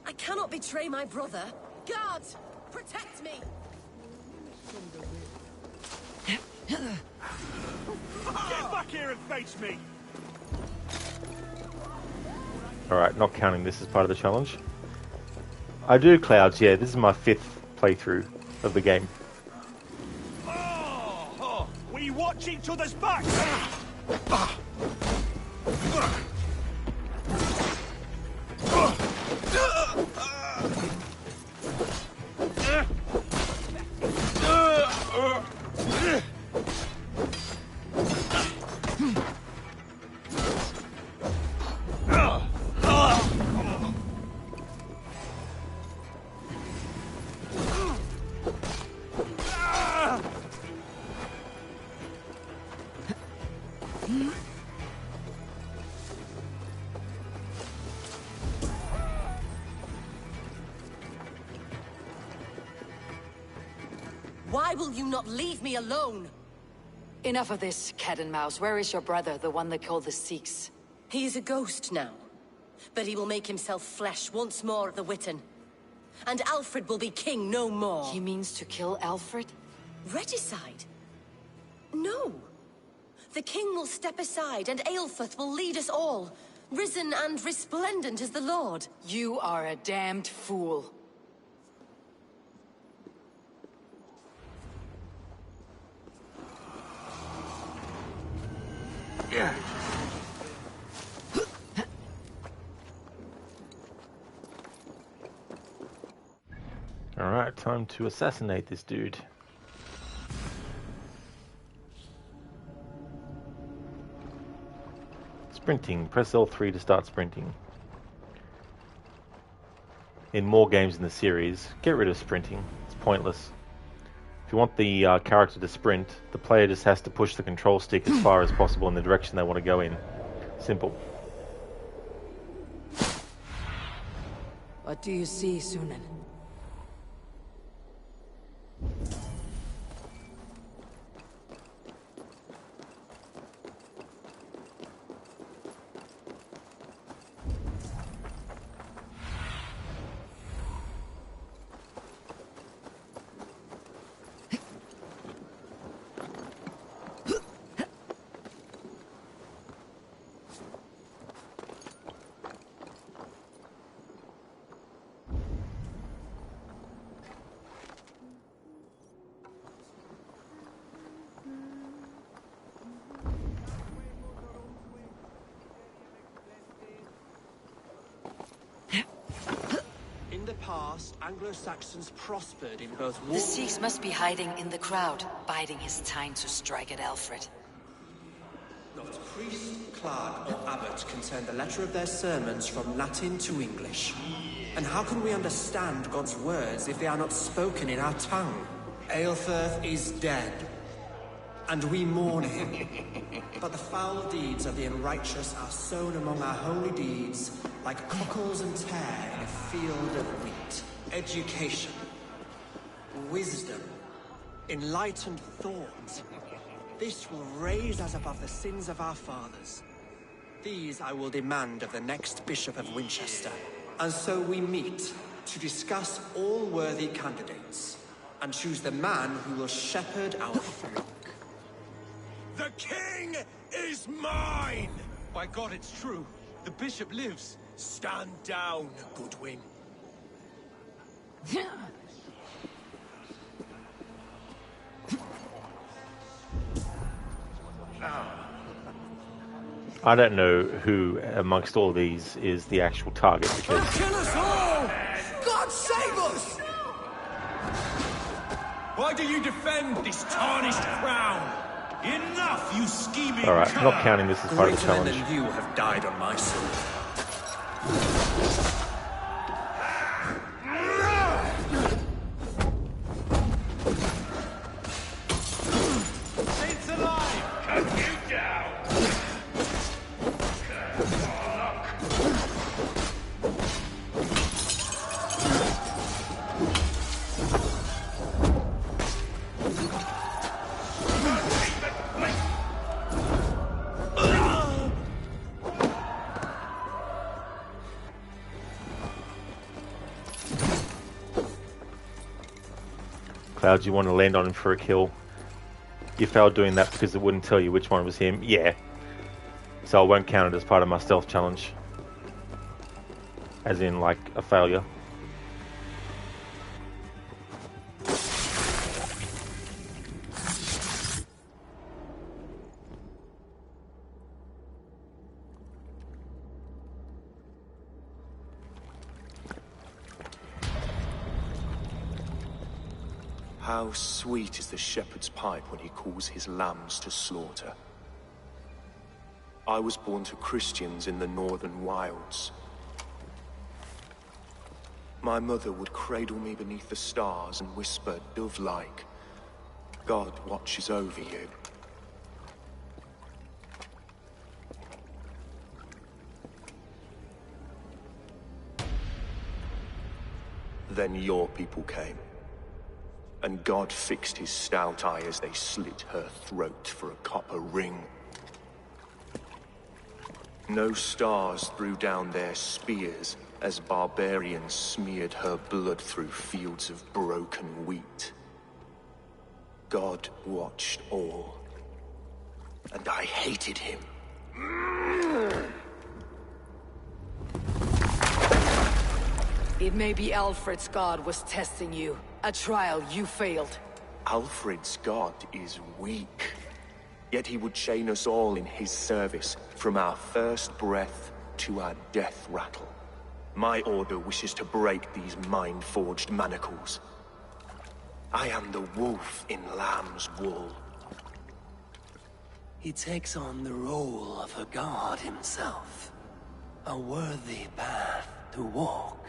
I cannot betray my brother. Guards, protect me! Get back here and face me! Alright, not counting this as part of the challenge. I do Clouds, yeah, this is my 5th playthrough of the game. We watch each other's backs! Why will you not leave me alone? Enough of this, cat and mouse. Where is your brother, the one they call the Sikhs? He is a ghost now. But he will make himself flesh once more of the Witten. And Alfred will be king no more. He means to kill Alfred? Regicide? No. The king will step aside, and Aelfrith will lead us all. Risen and resplendent as the Lord. You are a damned fool. Yeah. Alright, time to assassinate this dude. Sprinting. Press L3 to start sprinting. In more games in the series, get rid of sprinting. It's pointless. If you want the character to sprint, the player just has to push the control stick as far as possible in the direction they want to go in. Simple. What do you see, Sunan? In the past, Anglo-Saxons prospered in both war... The Sikhs must be hiding in the crowd, biding his time to strike at Alfred. Not priest, clerk, or abbot can turn the letter of their sermons from Latin to English. And how can we understand God's words if they are not spoken in our tongue? Aelfrith is dead, and we mourn him. But the foul deeds of the unrighteous are sown among our holy deeds, like cockles and tare in a field of wheat. Education, wisdom, enlightened thought. This will raise us above the sins of our fathers. These I will demand of the next Bishop of Winchester. And so we meet to discuss all worthy candidates and choose the man who will shepherd our flock. The king is mine! By God, it's true. The bishop lives. Stand down, Goodwin. I don't know who amongst all these is the actual target because... Kill us all! God save us! Why do you defend this tarnished crown? Enough, you scheming Alright, I'm not counting this as part of the Greater men challenge. than you have died on my sword. Saints alive! Cut you down! Cloud, you want to land on him for a kill. You failed doing that because it wouldn't tell you which one was him. Yeah. So I won't count it as part of my stealth challenge. As in, like, a failure. How sweet is the shepherd's pipe when he calls his lambs to slaughter. I was born to Christians in the northern wilds. My mother would cradle me beneath the stars and whisper, dove-like, God watches over you. Then your people came. and God fixed his stout eye as they slit her throat for a copper ring. No stars threw down their spears as barbarians smeared her blood through fields of broken wheat. God watched all, and I hated him. It may be Alfred's god was testing you. A trial you failed. Alfred's god is weak. Yet he would chain us all in his service, from our first breath to our death rattle. My order wishes to break these mind-forged manacles. I am the wolf in lamb's wool. He takes on the role of a god himself. A worthy path to walk.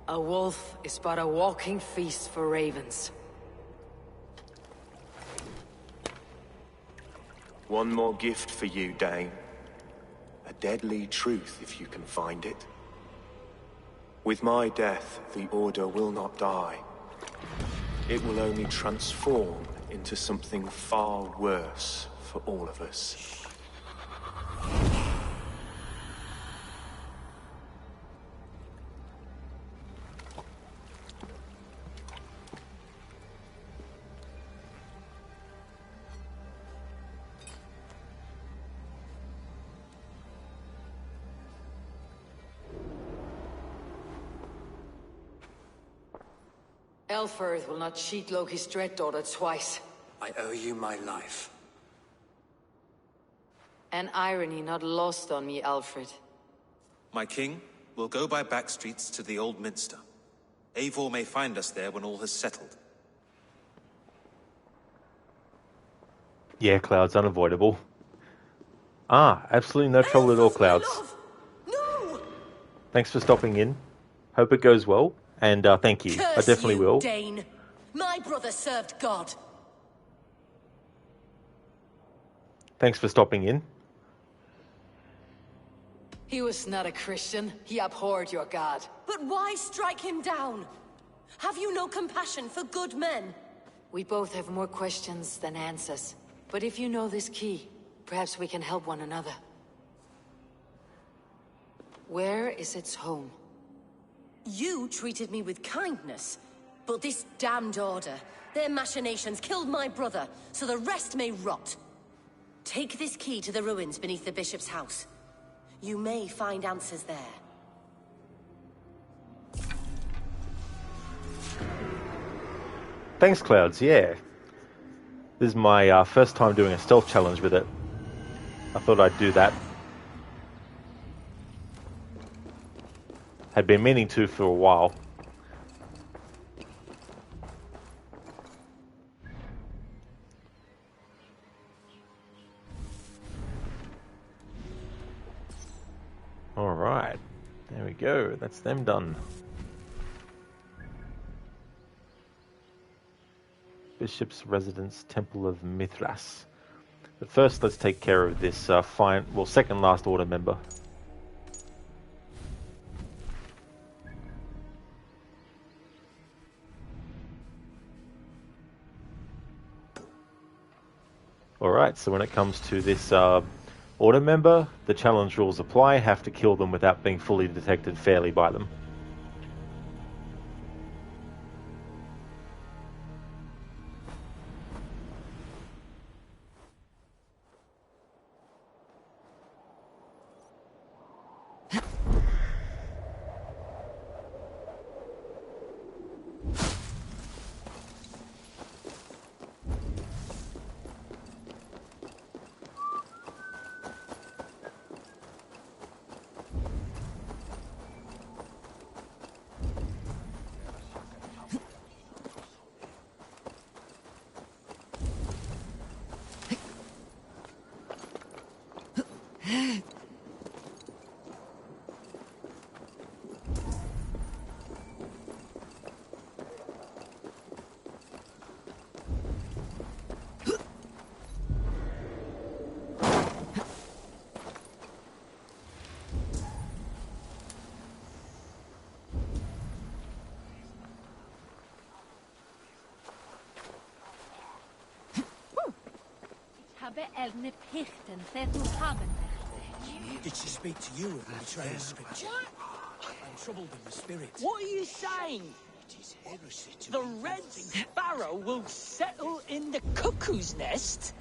A wolf is but a walking feast for ravens. One more gift for you, Dane. A deadly truth, if you can find it. With my death, the Order will not die. It will only transform into something far worse for all of us. Elfirth will not cheat Loki's dread daughter twice. I owe you my life. An irony not lost on me, Alfred. My king, we'll go by back streets to the Old Minster. Eivor may find us there when all has settled. Yeah, Cloud's unavoidable. Ah, absolutely no trouble at all, Clouds. No! Thanks for stopping in. Hope it goes well. And thank you. I definitely will. Dane. My brother served God. Thanks for stopping in. He was not a Christian. He abhorred your god. But why strike him down? Have you no compassion for good men? We both have more questions than answers. But if you know this key, perhaps we can help one another. Where is its home? You treated me with kindness, but this damned Order, their machinations killed my brother, so the rest may rot. Take this key to the ruins beneath the bishop's house. You may find answers there. Thanks, Clouds. Yeah. This is my first time doing a stealth challenge with it. I thought I'd do that. Had been meaning to for a while. Alright, there we go, that's them done. Bishop's Residence, Temple of Mithras. But first let's take care of this second last Order member. Alright, so when it comes to this Order member, the challenge rules apply. Have to kill them without being fully detected fairly by them. Did she speak to you of the betrayal scripture? I'm troubled in the spirit. What are you saying? The Red Sparrow will settle in the cuckoo's nest?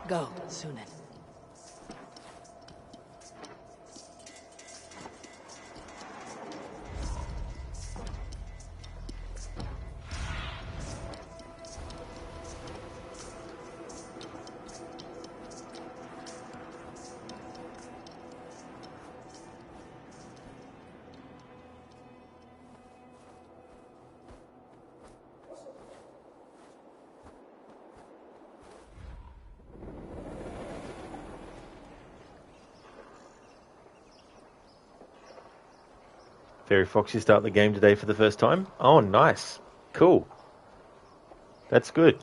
Go, Sunan. Fairy Fox, you start the game today for the first time? Oh, nice. Cool. That's good.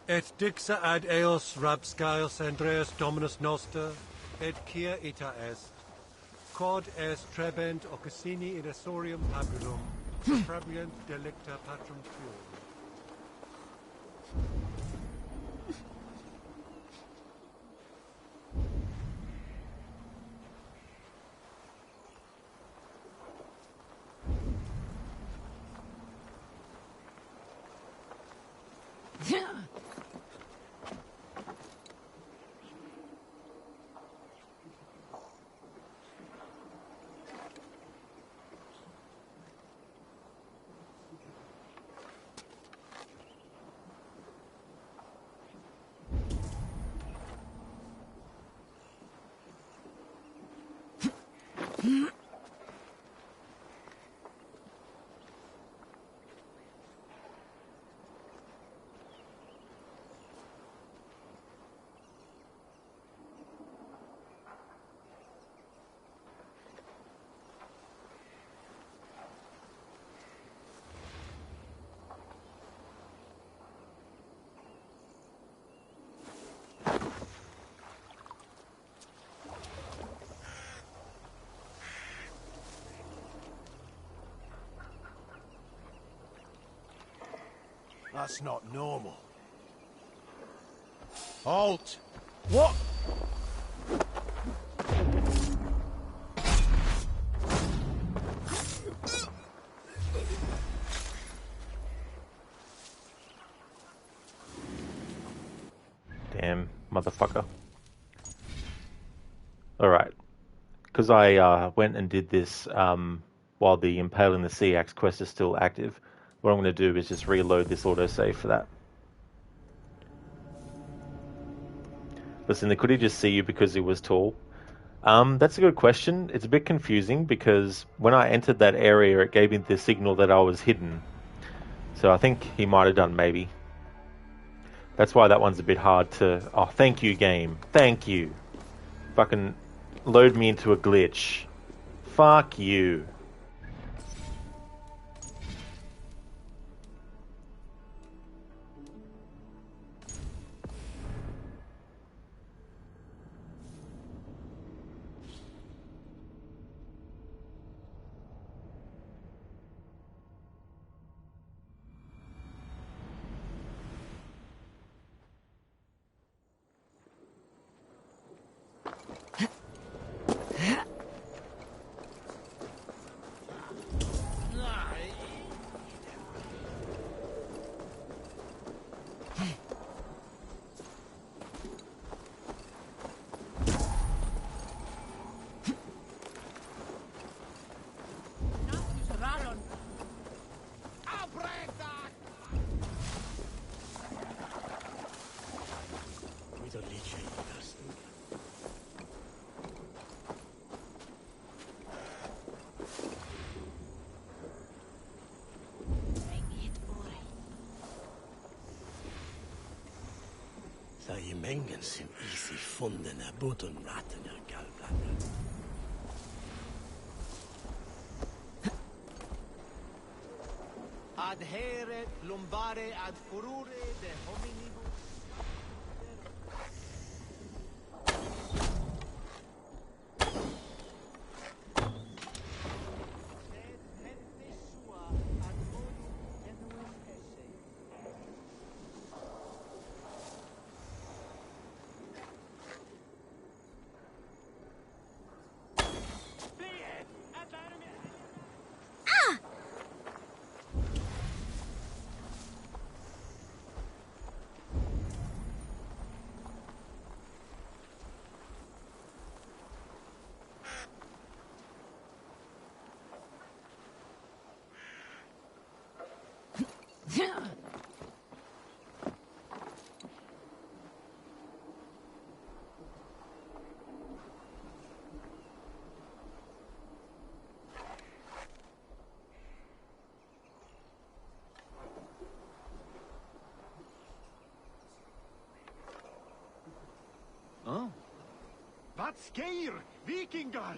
Et dixa ad eos rabscaios Andreas Dominus Noster, et quia ita est. Quod est trebent occasini in essorium pabulum, praebrient delicta patrum tuum. That's not normal. Halt! What? Damn, motherfucker. Alright. Because I went and did this while the Impaling the Sea Axe quest is still active. What I'm going to do is just reload this autosave for that. Listen, could he just see you because he was tall? That's a good question. It's a bit confusing because when I entered that area, it gave me the signal that I was hidden. So I think he might have done maybe. That's why that one's a bit hard to... Oh, thank you, game. Thank you. Fucking load me into a glitch. Fuck you. I mengen sin is I fonden boden ratten galbladder. Ad here lombare ad furore de hominibus. Oh. Vad skeir, Vikingr!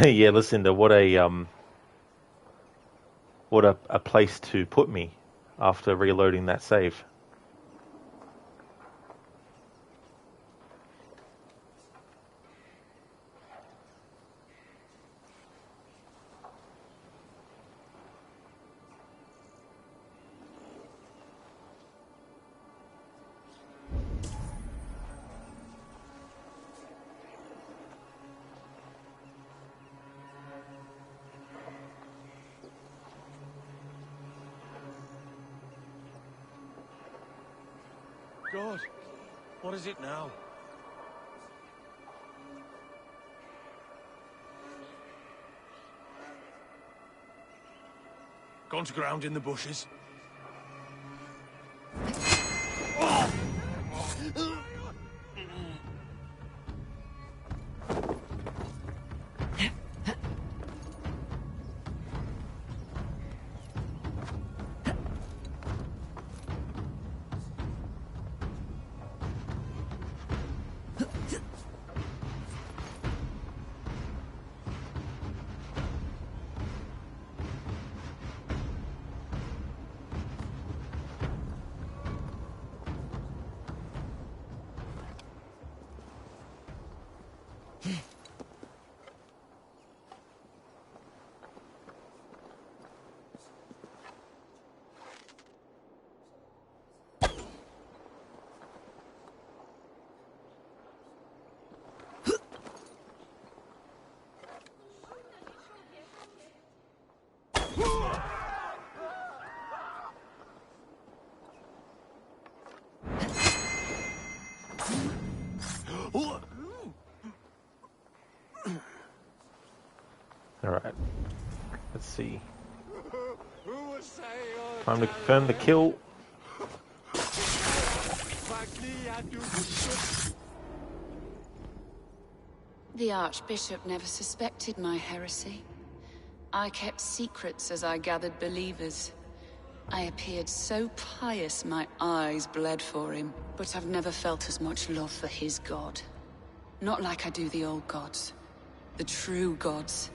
Yeah, Lucinda, what a place to put me after reloading that save. God, what is it now? Gone to ground in the bushes. Alright. Let's see. Time to confirm the kill. The Archbishop never suspected my heresy. I kept secrets as I gathered believers. I appeared so pious my eyes bled for him, but I've never felt as much love for his god. Not like I do the old gods. The true gods.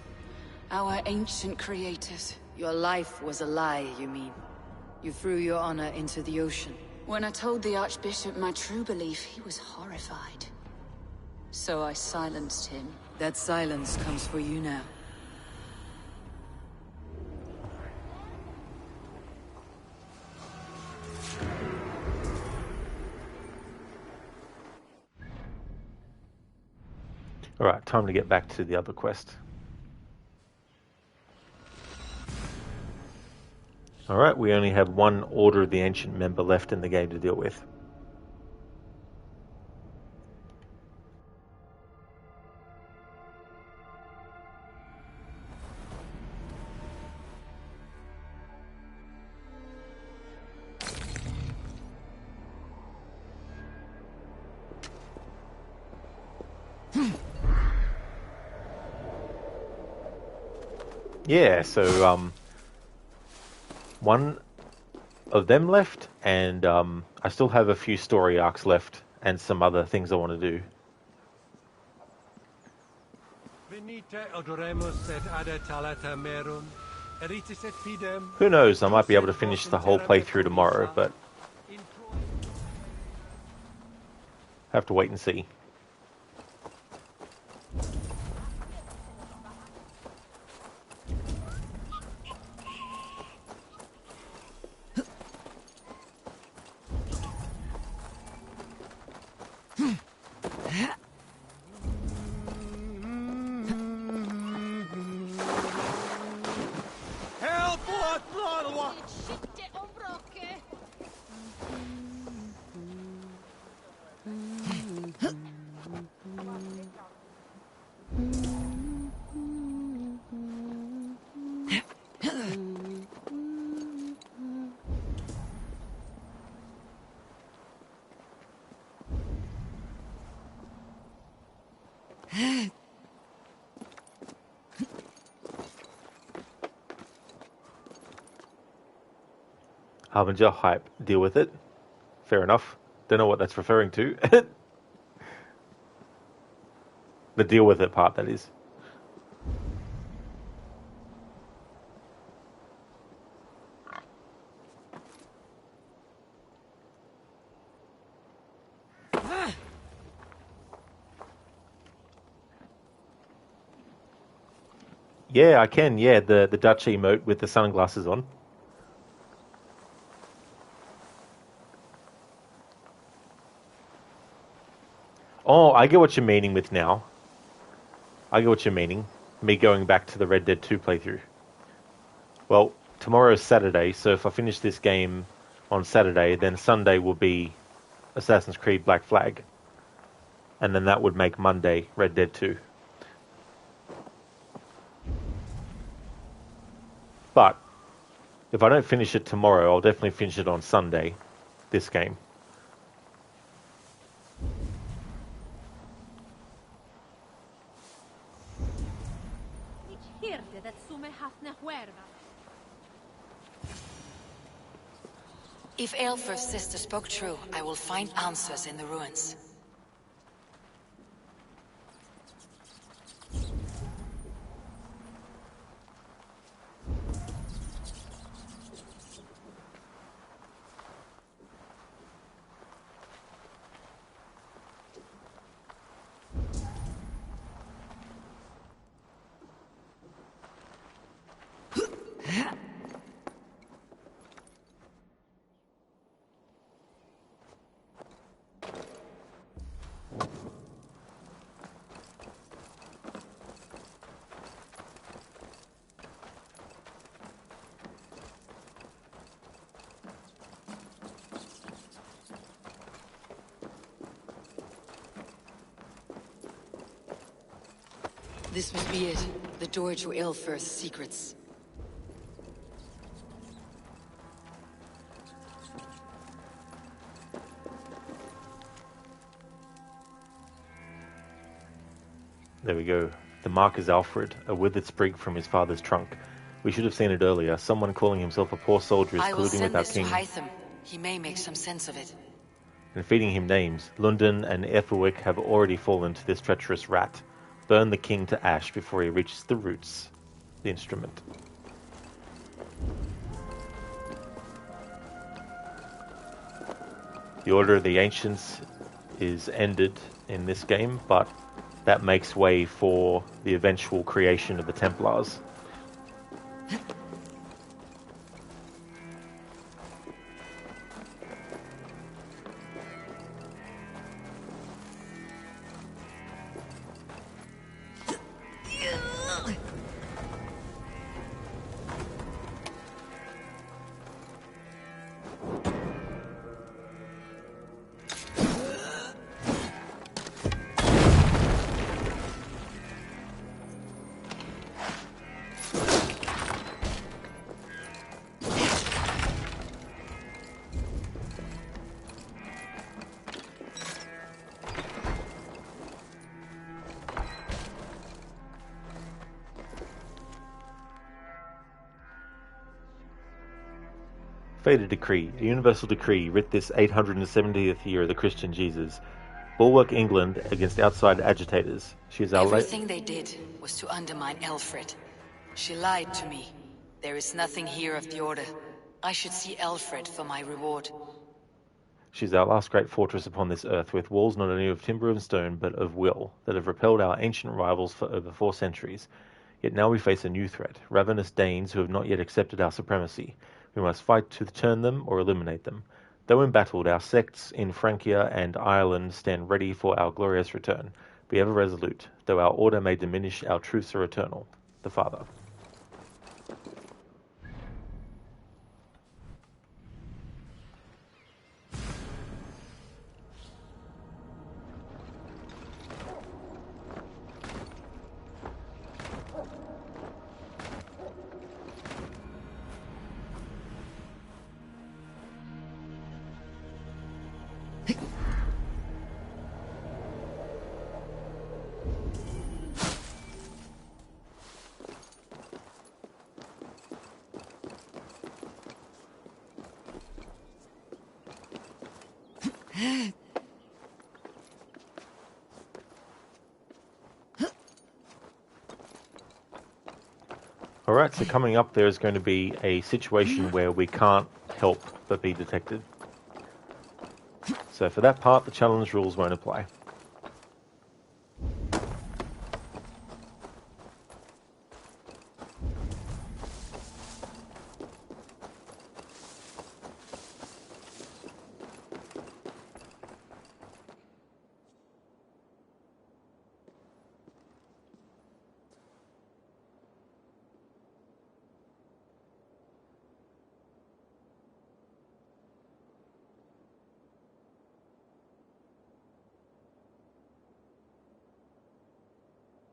Our ancient creators. Your life was a lie, you mean? You threw your honor into the ocean. When I told the Archbishop my true belief, he was horrified. So I silenced him. That silence comes for you now. Alright, time to get back to the other quest. Alright, we only have one Order of the Ancient member left in the game to deal with. Yeah, so one of them left, and I still have a few story arcs left and some other things I want to do. Who knows, I might be able to finish the whole playthrough tomorrow, but have to wait and see. Harbinger hype, deal with it. Fair enough. Don't know what that's referring to. The deal with it part, that is. Yeah, I can, yeah, the Dutch emote with the sunglasses on. Oh, I get what you're meaning with now. I get what you're meaning. Me going back to the Red Dead 2 playthrough. Well, tomorrow's Saturday, so if I finish this game on Saturday, then Sunday will be Assassin's Creed Black Flag. And then that would make Monday Red Dead 2. But if I don't finish it tomorrow, I'll definitely finish it on Sunday, this game. If Aelfr's sister spoke true, I will find answers in the ruins. This must be it. The door to Ilfur's secrets. There we go. The mark is Alfred, a withered sprig from his father's trunk. We should have seen it earlier. Someone calling himself a poor soldier is colluding with our king. I will send this to Hytham. He may make some sense of it. And feeding him names. London and Ethelwick have already fallen to this treacherous rat. Burn the king to ash before he reaches the roots. The instrument. The Order of the Ancients is ended in this game, but that makes way for the eventual creation of the Templars. Fated decree, a universal decree writ this 870th year of the Christian Jesus. Bulwark England against outside agitators. She is our Everything they did was to undermine Elfred. She lied to me. There is nothing here of the Order. I should see Elfred for my reward. She is our last great fortress upon this earth, with walls not only of timber and stone, but of will, that have repelled our ancient rivals for over 4 centuries. Yet now we face a new threat, ravenous Danes who have not yet accepted our supremacy. We must fight to turn them or eliminate them. Though embattled, our sects in Francia and Ireland stand ready for our glorious return. Be ever resolute, though our order may diminish, our truths are eternal. The Father. Alright, so coming up there is going to be a situation where we can't help but be detected. So for that part, the challenge rules won't apply.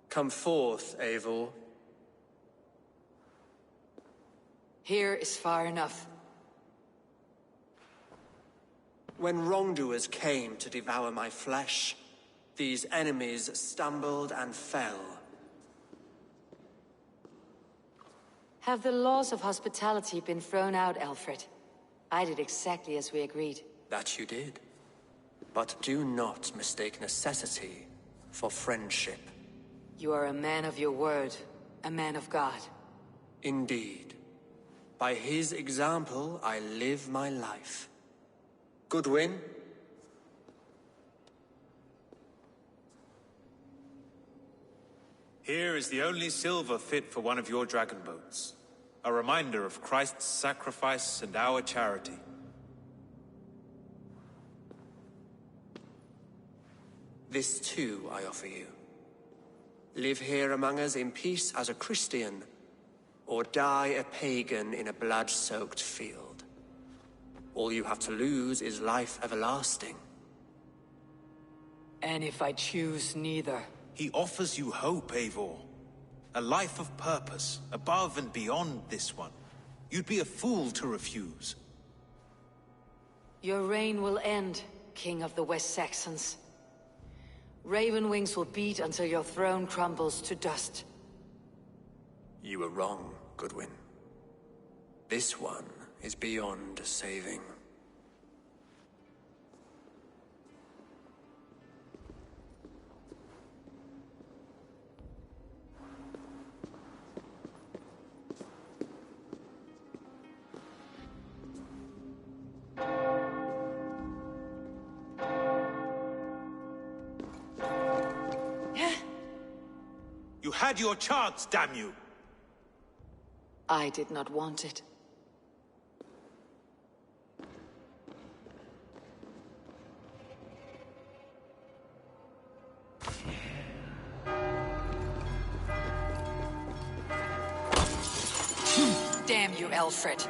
Come forth, Eivor. Here is far enough. When wrongdoers came to devour my flesh, these enemies stumbled and fell. Have the laws of hospitality been thrown out, Alfred? I did exactly as we agreed. That you did. But do not mistake necessity for friendship. You are a man of your word, a man of God. Indeed. By his example, I live my life. Goodwin? Here is the only silver fit for one of your dragon boats. A reminder of Christ's sacrifice and our charity. This too I offer you. Live here among us in peace as a Christian, or die a pagan in a blood-soaked field. All you have to lose is life everlasting. And if I choose neither? He offers you hope, Eivor. A life of purpose, above and beyond this one. You'd be a fool to refuse. Your reign will end, King of the West Saxons. Raven wings will beat until your throne crumbles to dust. You were wrong, Goodwin. This one is beyond saving. You had your chance, damn you! I did not want it. Damn you, Alfred.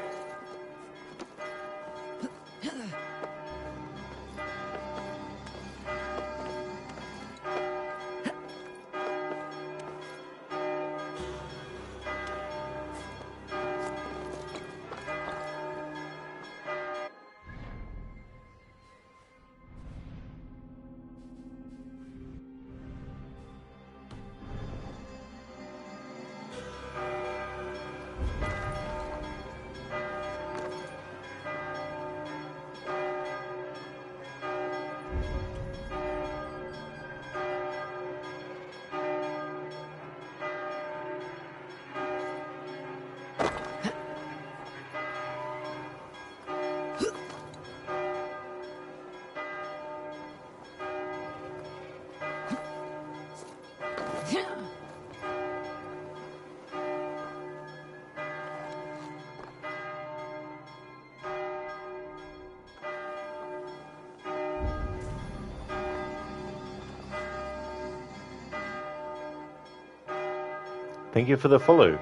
Thank you for the follow,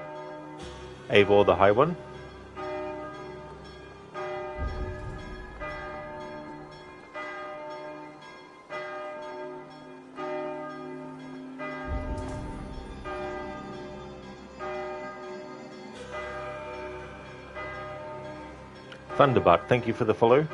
Eivor the High One. Thunderbutt, thank you for the follow.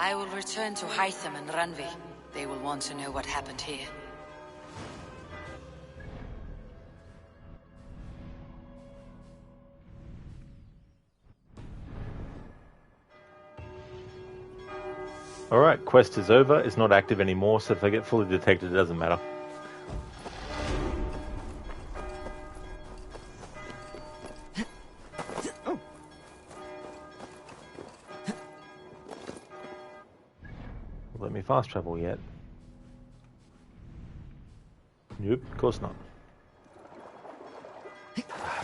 I will return to Hytham and Ranvi. They will want to know what happened here. Alright, quest is over. It's not active anymore, so if I get fully detected, it doesn't matter. Let me fast travel yet? Nope, of course not.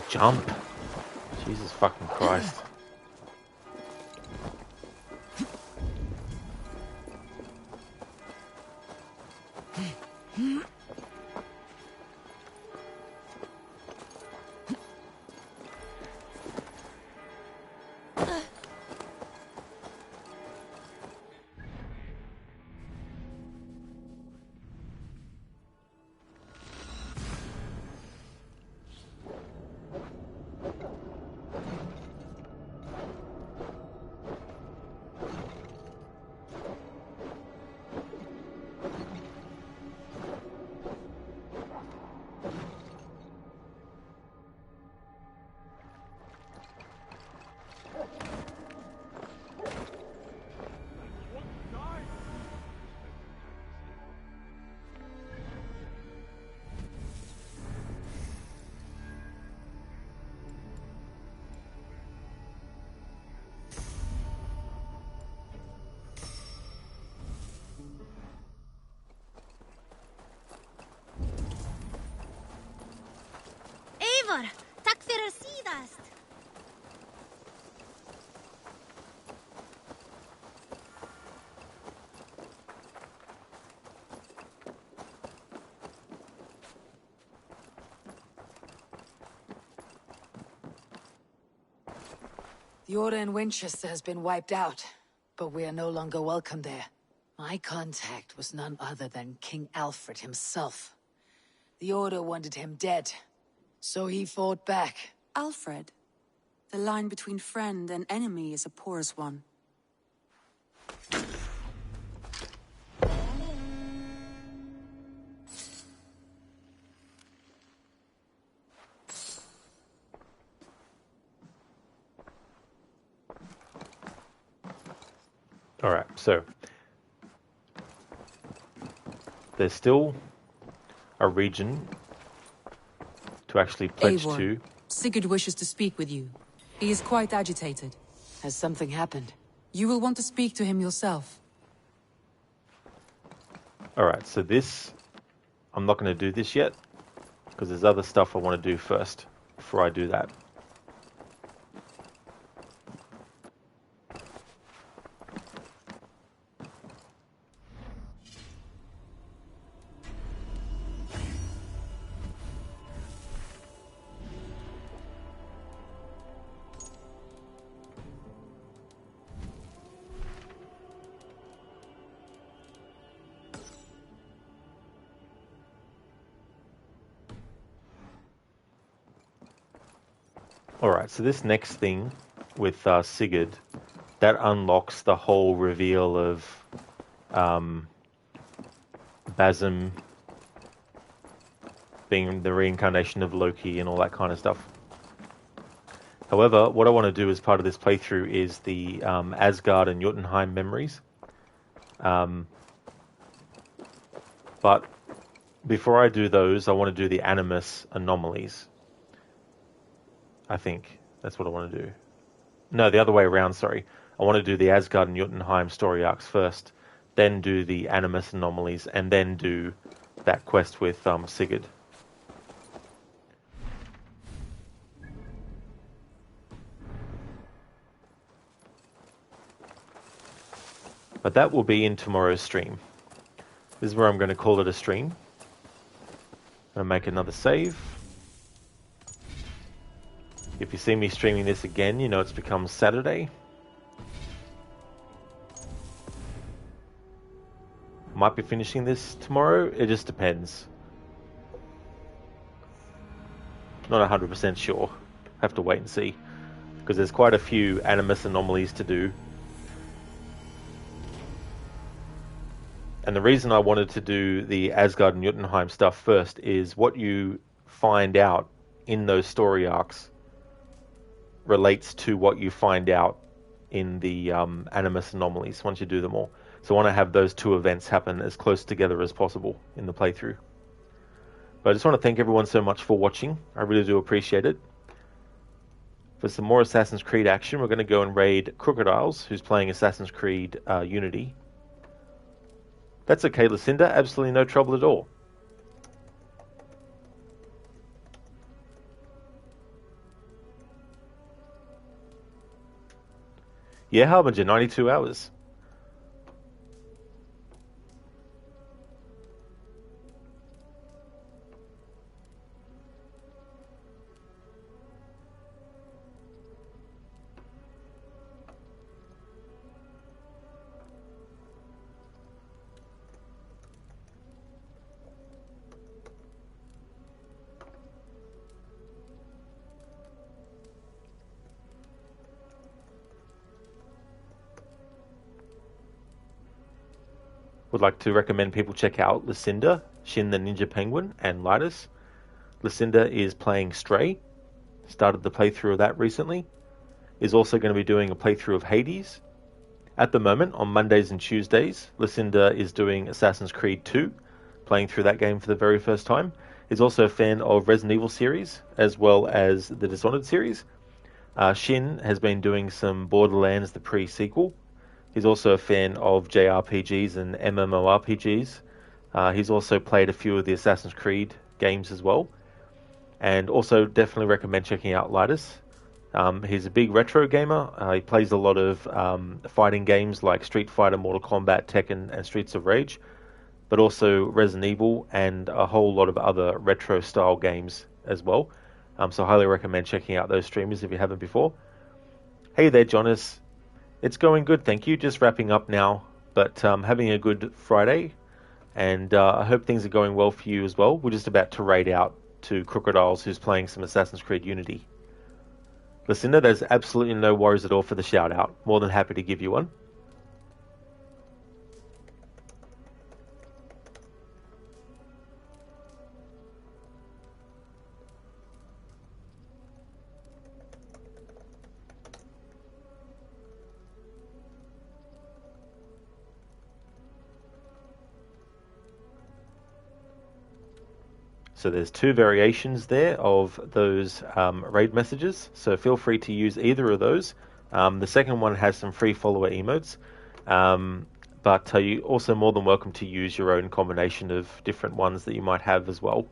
Jump! Jesus fucking Christ. The Order in Winchester has been wiped out, but we are no longer welcome there. My contact was none other than King Alfred himself. The Order wanted him dead, so he fought back. Alfred? The line between friend and enemy is a porous one. Alright, so there's still a region to actually pledge Eivor, to. Sigurd wishes to speak with you. He is quite agitated. Has something happened? You will want to speak to him yourself. Alright, so this, I'm not going to do this yet, because there's other stuff I want to do first, before I do that. Alright, so this next thing with Sigurd, that unlocks the whole reveal of Basim being the reincarnation of Loki and all that kind of stuff. However, what I want to do as part of this playthrough is the Asgard and Jotunheim memories. But before I do those, I want to do the Animus anomalies. I think that's what I want to do. No, the other way around, sorry. I want to do the Asgard and Jotunheim story arcs first, then do the Animus anomalies, and then do that quest with Sigurd. But that will be in tomorrow's stream. This is where I'm going to call it a stream. I'm going to make another save. If you see me streaming this again, you know it's become Saturday. Might be finishing this tomorrow, it just depends. Not 100% sure. Have to wait and see. Because there's quite a few Animus anomalies to do. And the reason I wanted to do the Asgard and Jotunheim stuff first is what you find out in those story arcs relates to what you find out in the Animus anomalies once you do them all. So I want to have those two events happen as close together as possible in the playthrough. But I just want to thank everyone so much for watching. I really do appreciate it. For some more Assassin's Creed action, we're going to go and raid Crocodiles, who's playing Assassin's Creed Unity. That's okay, Lucinda. Absolutely no trouble at all. Yeah, Harbinger, 92 hours. Would like to recommend people check out Lucinda, Shin the Ninja Penguin, and Lightus. Lucinda is playing Stray. Started the playthrough of that recently. Is also going to be doing a playthrough of Hades. At the moment, on Mondays and Tuesdays, Lucinda is doing Assassin's Creed 2, playing through that game for the very first time. Is also a fan of Resident Evil series, as well as the Dishonored series. Shin has been doing some Borderlands, the pre-sequel. He's also a fan of JRPGs and MMORPGs. He's also played a few of the Assassin's Creed games as well. And also definitely recommend checking out Lightus. He's a big retro gamer. He plays a lot of fighting games like Street Fighter, Mortal Kombat, Tekken, and Streets of Rage. But also Resident Evil and a whole lot of other retro style games as well. So I highly recommend checking out those streamers if you haven't before. Hey there, Jonas. It's going good, thank you. Just wrapping up now, but having a good Friday, and I hope things are going well for you as well. We're just about to raid out to Crocodiles, who's playing some Assassin's Creed Unity. Lucinda, there's absolutely no worries at all for the shout out. More than happy to give you one. So there's two variations there of those raid messages, so feel free to use either of those. The second one has some free follower emotes, but you're also more than welcome to use your own combination of different ones that you might have as well.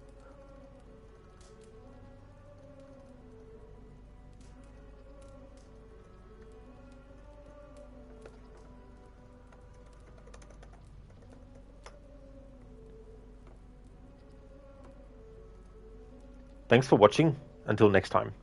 Thanks for watching. Until next time.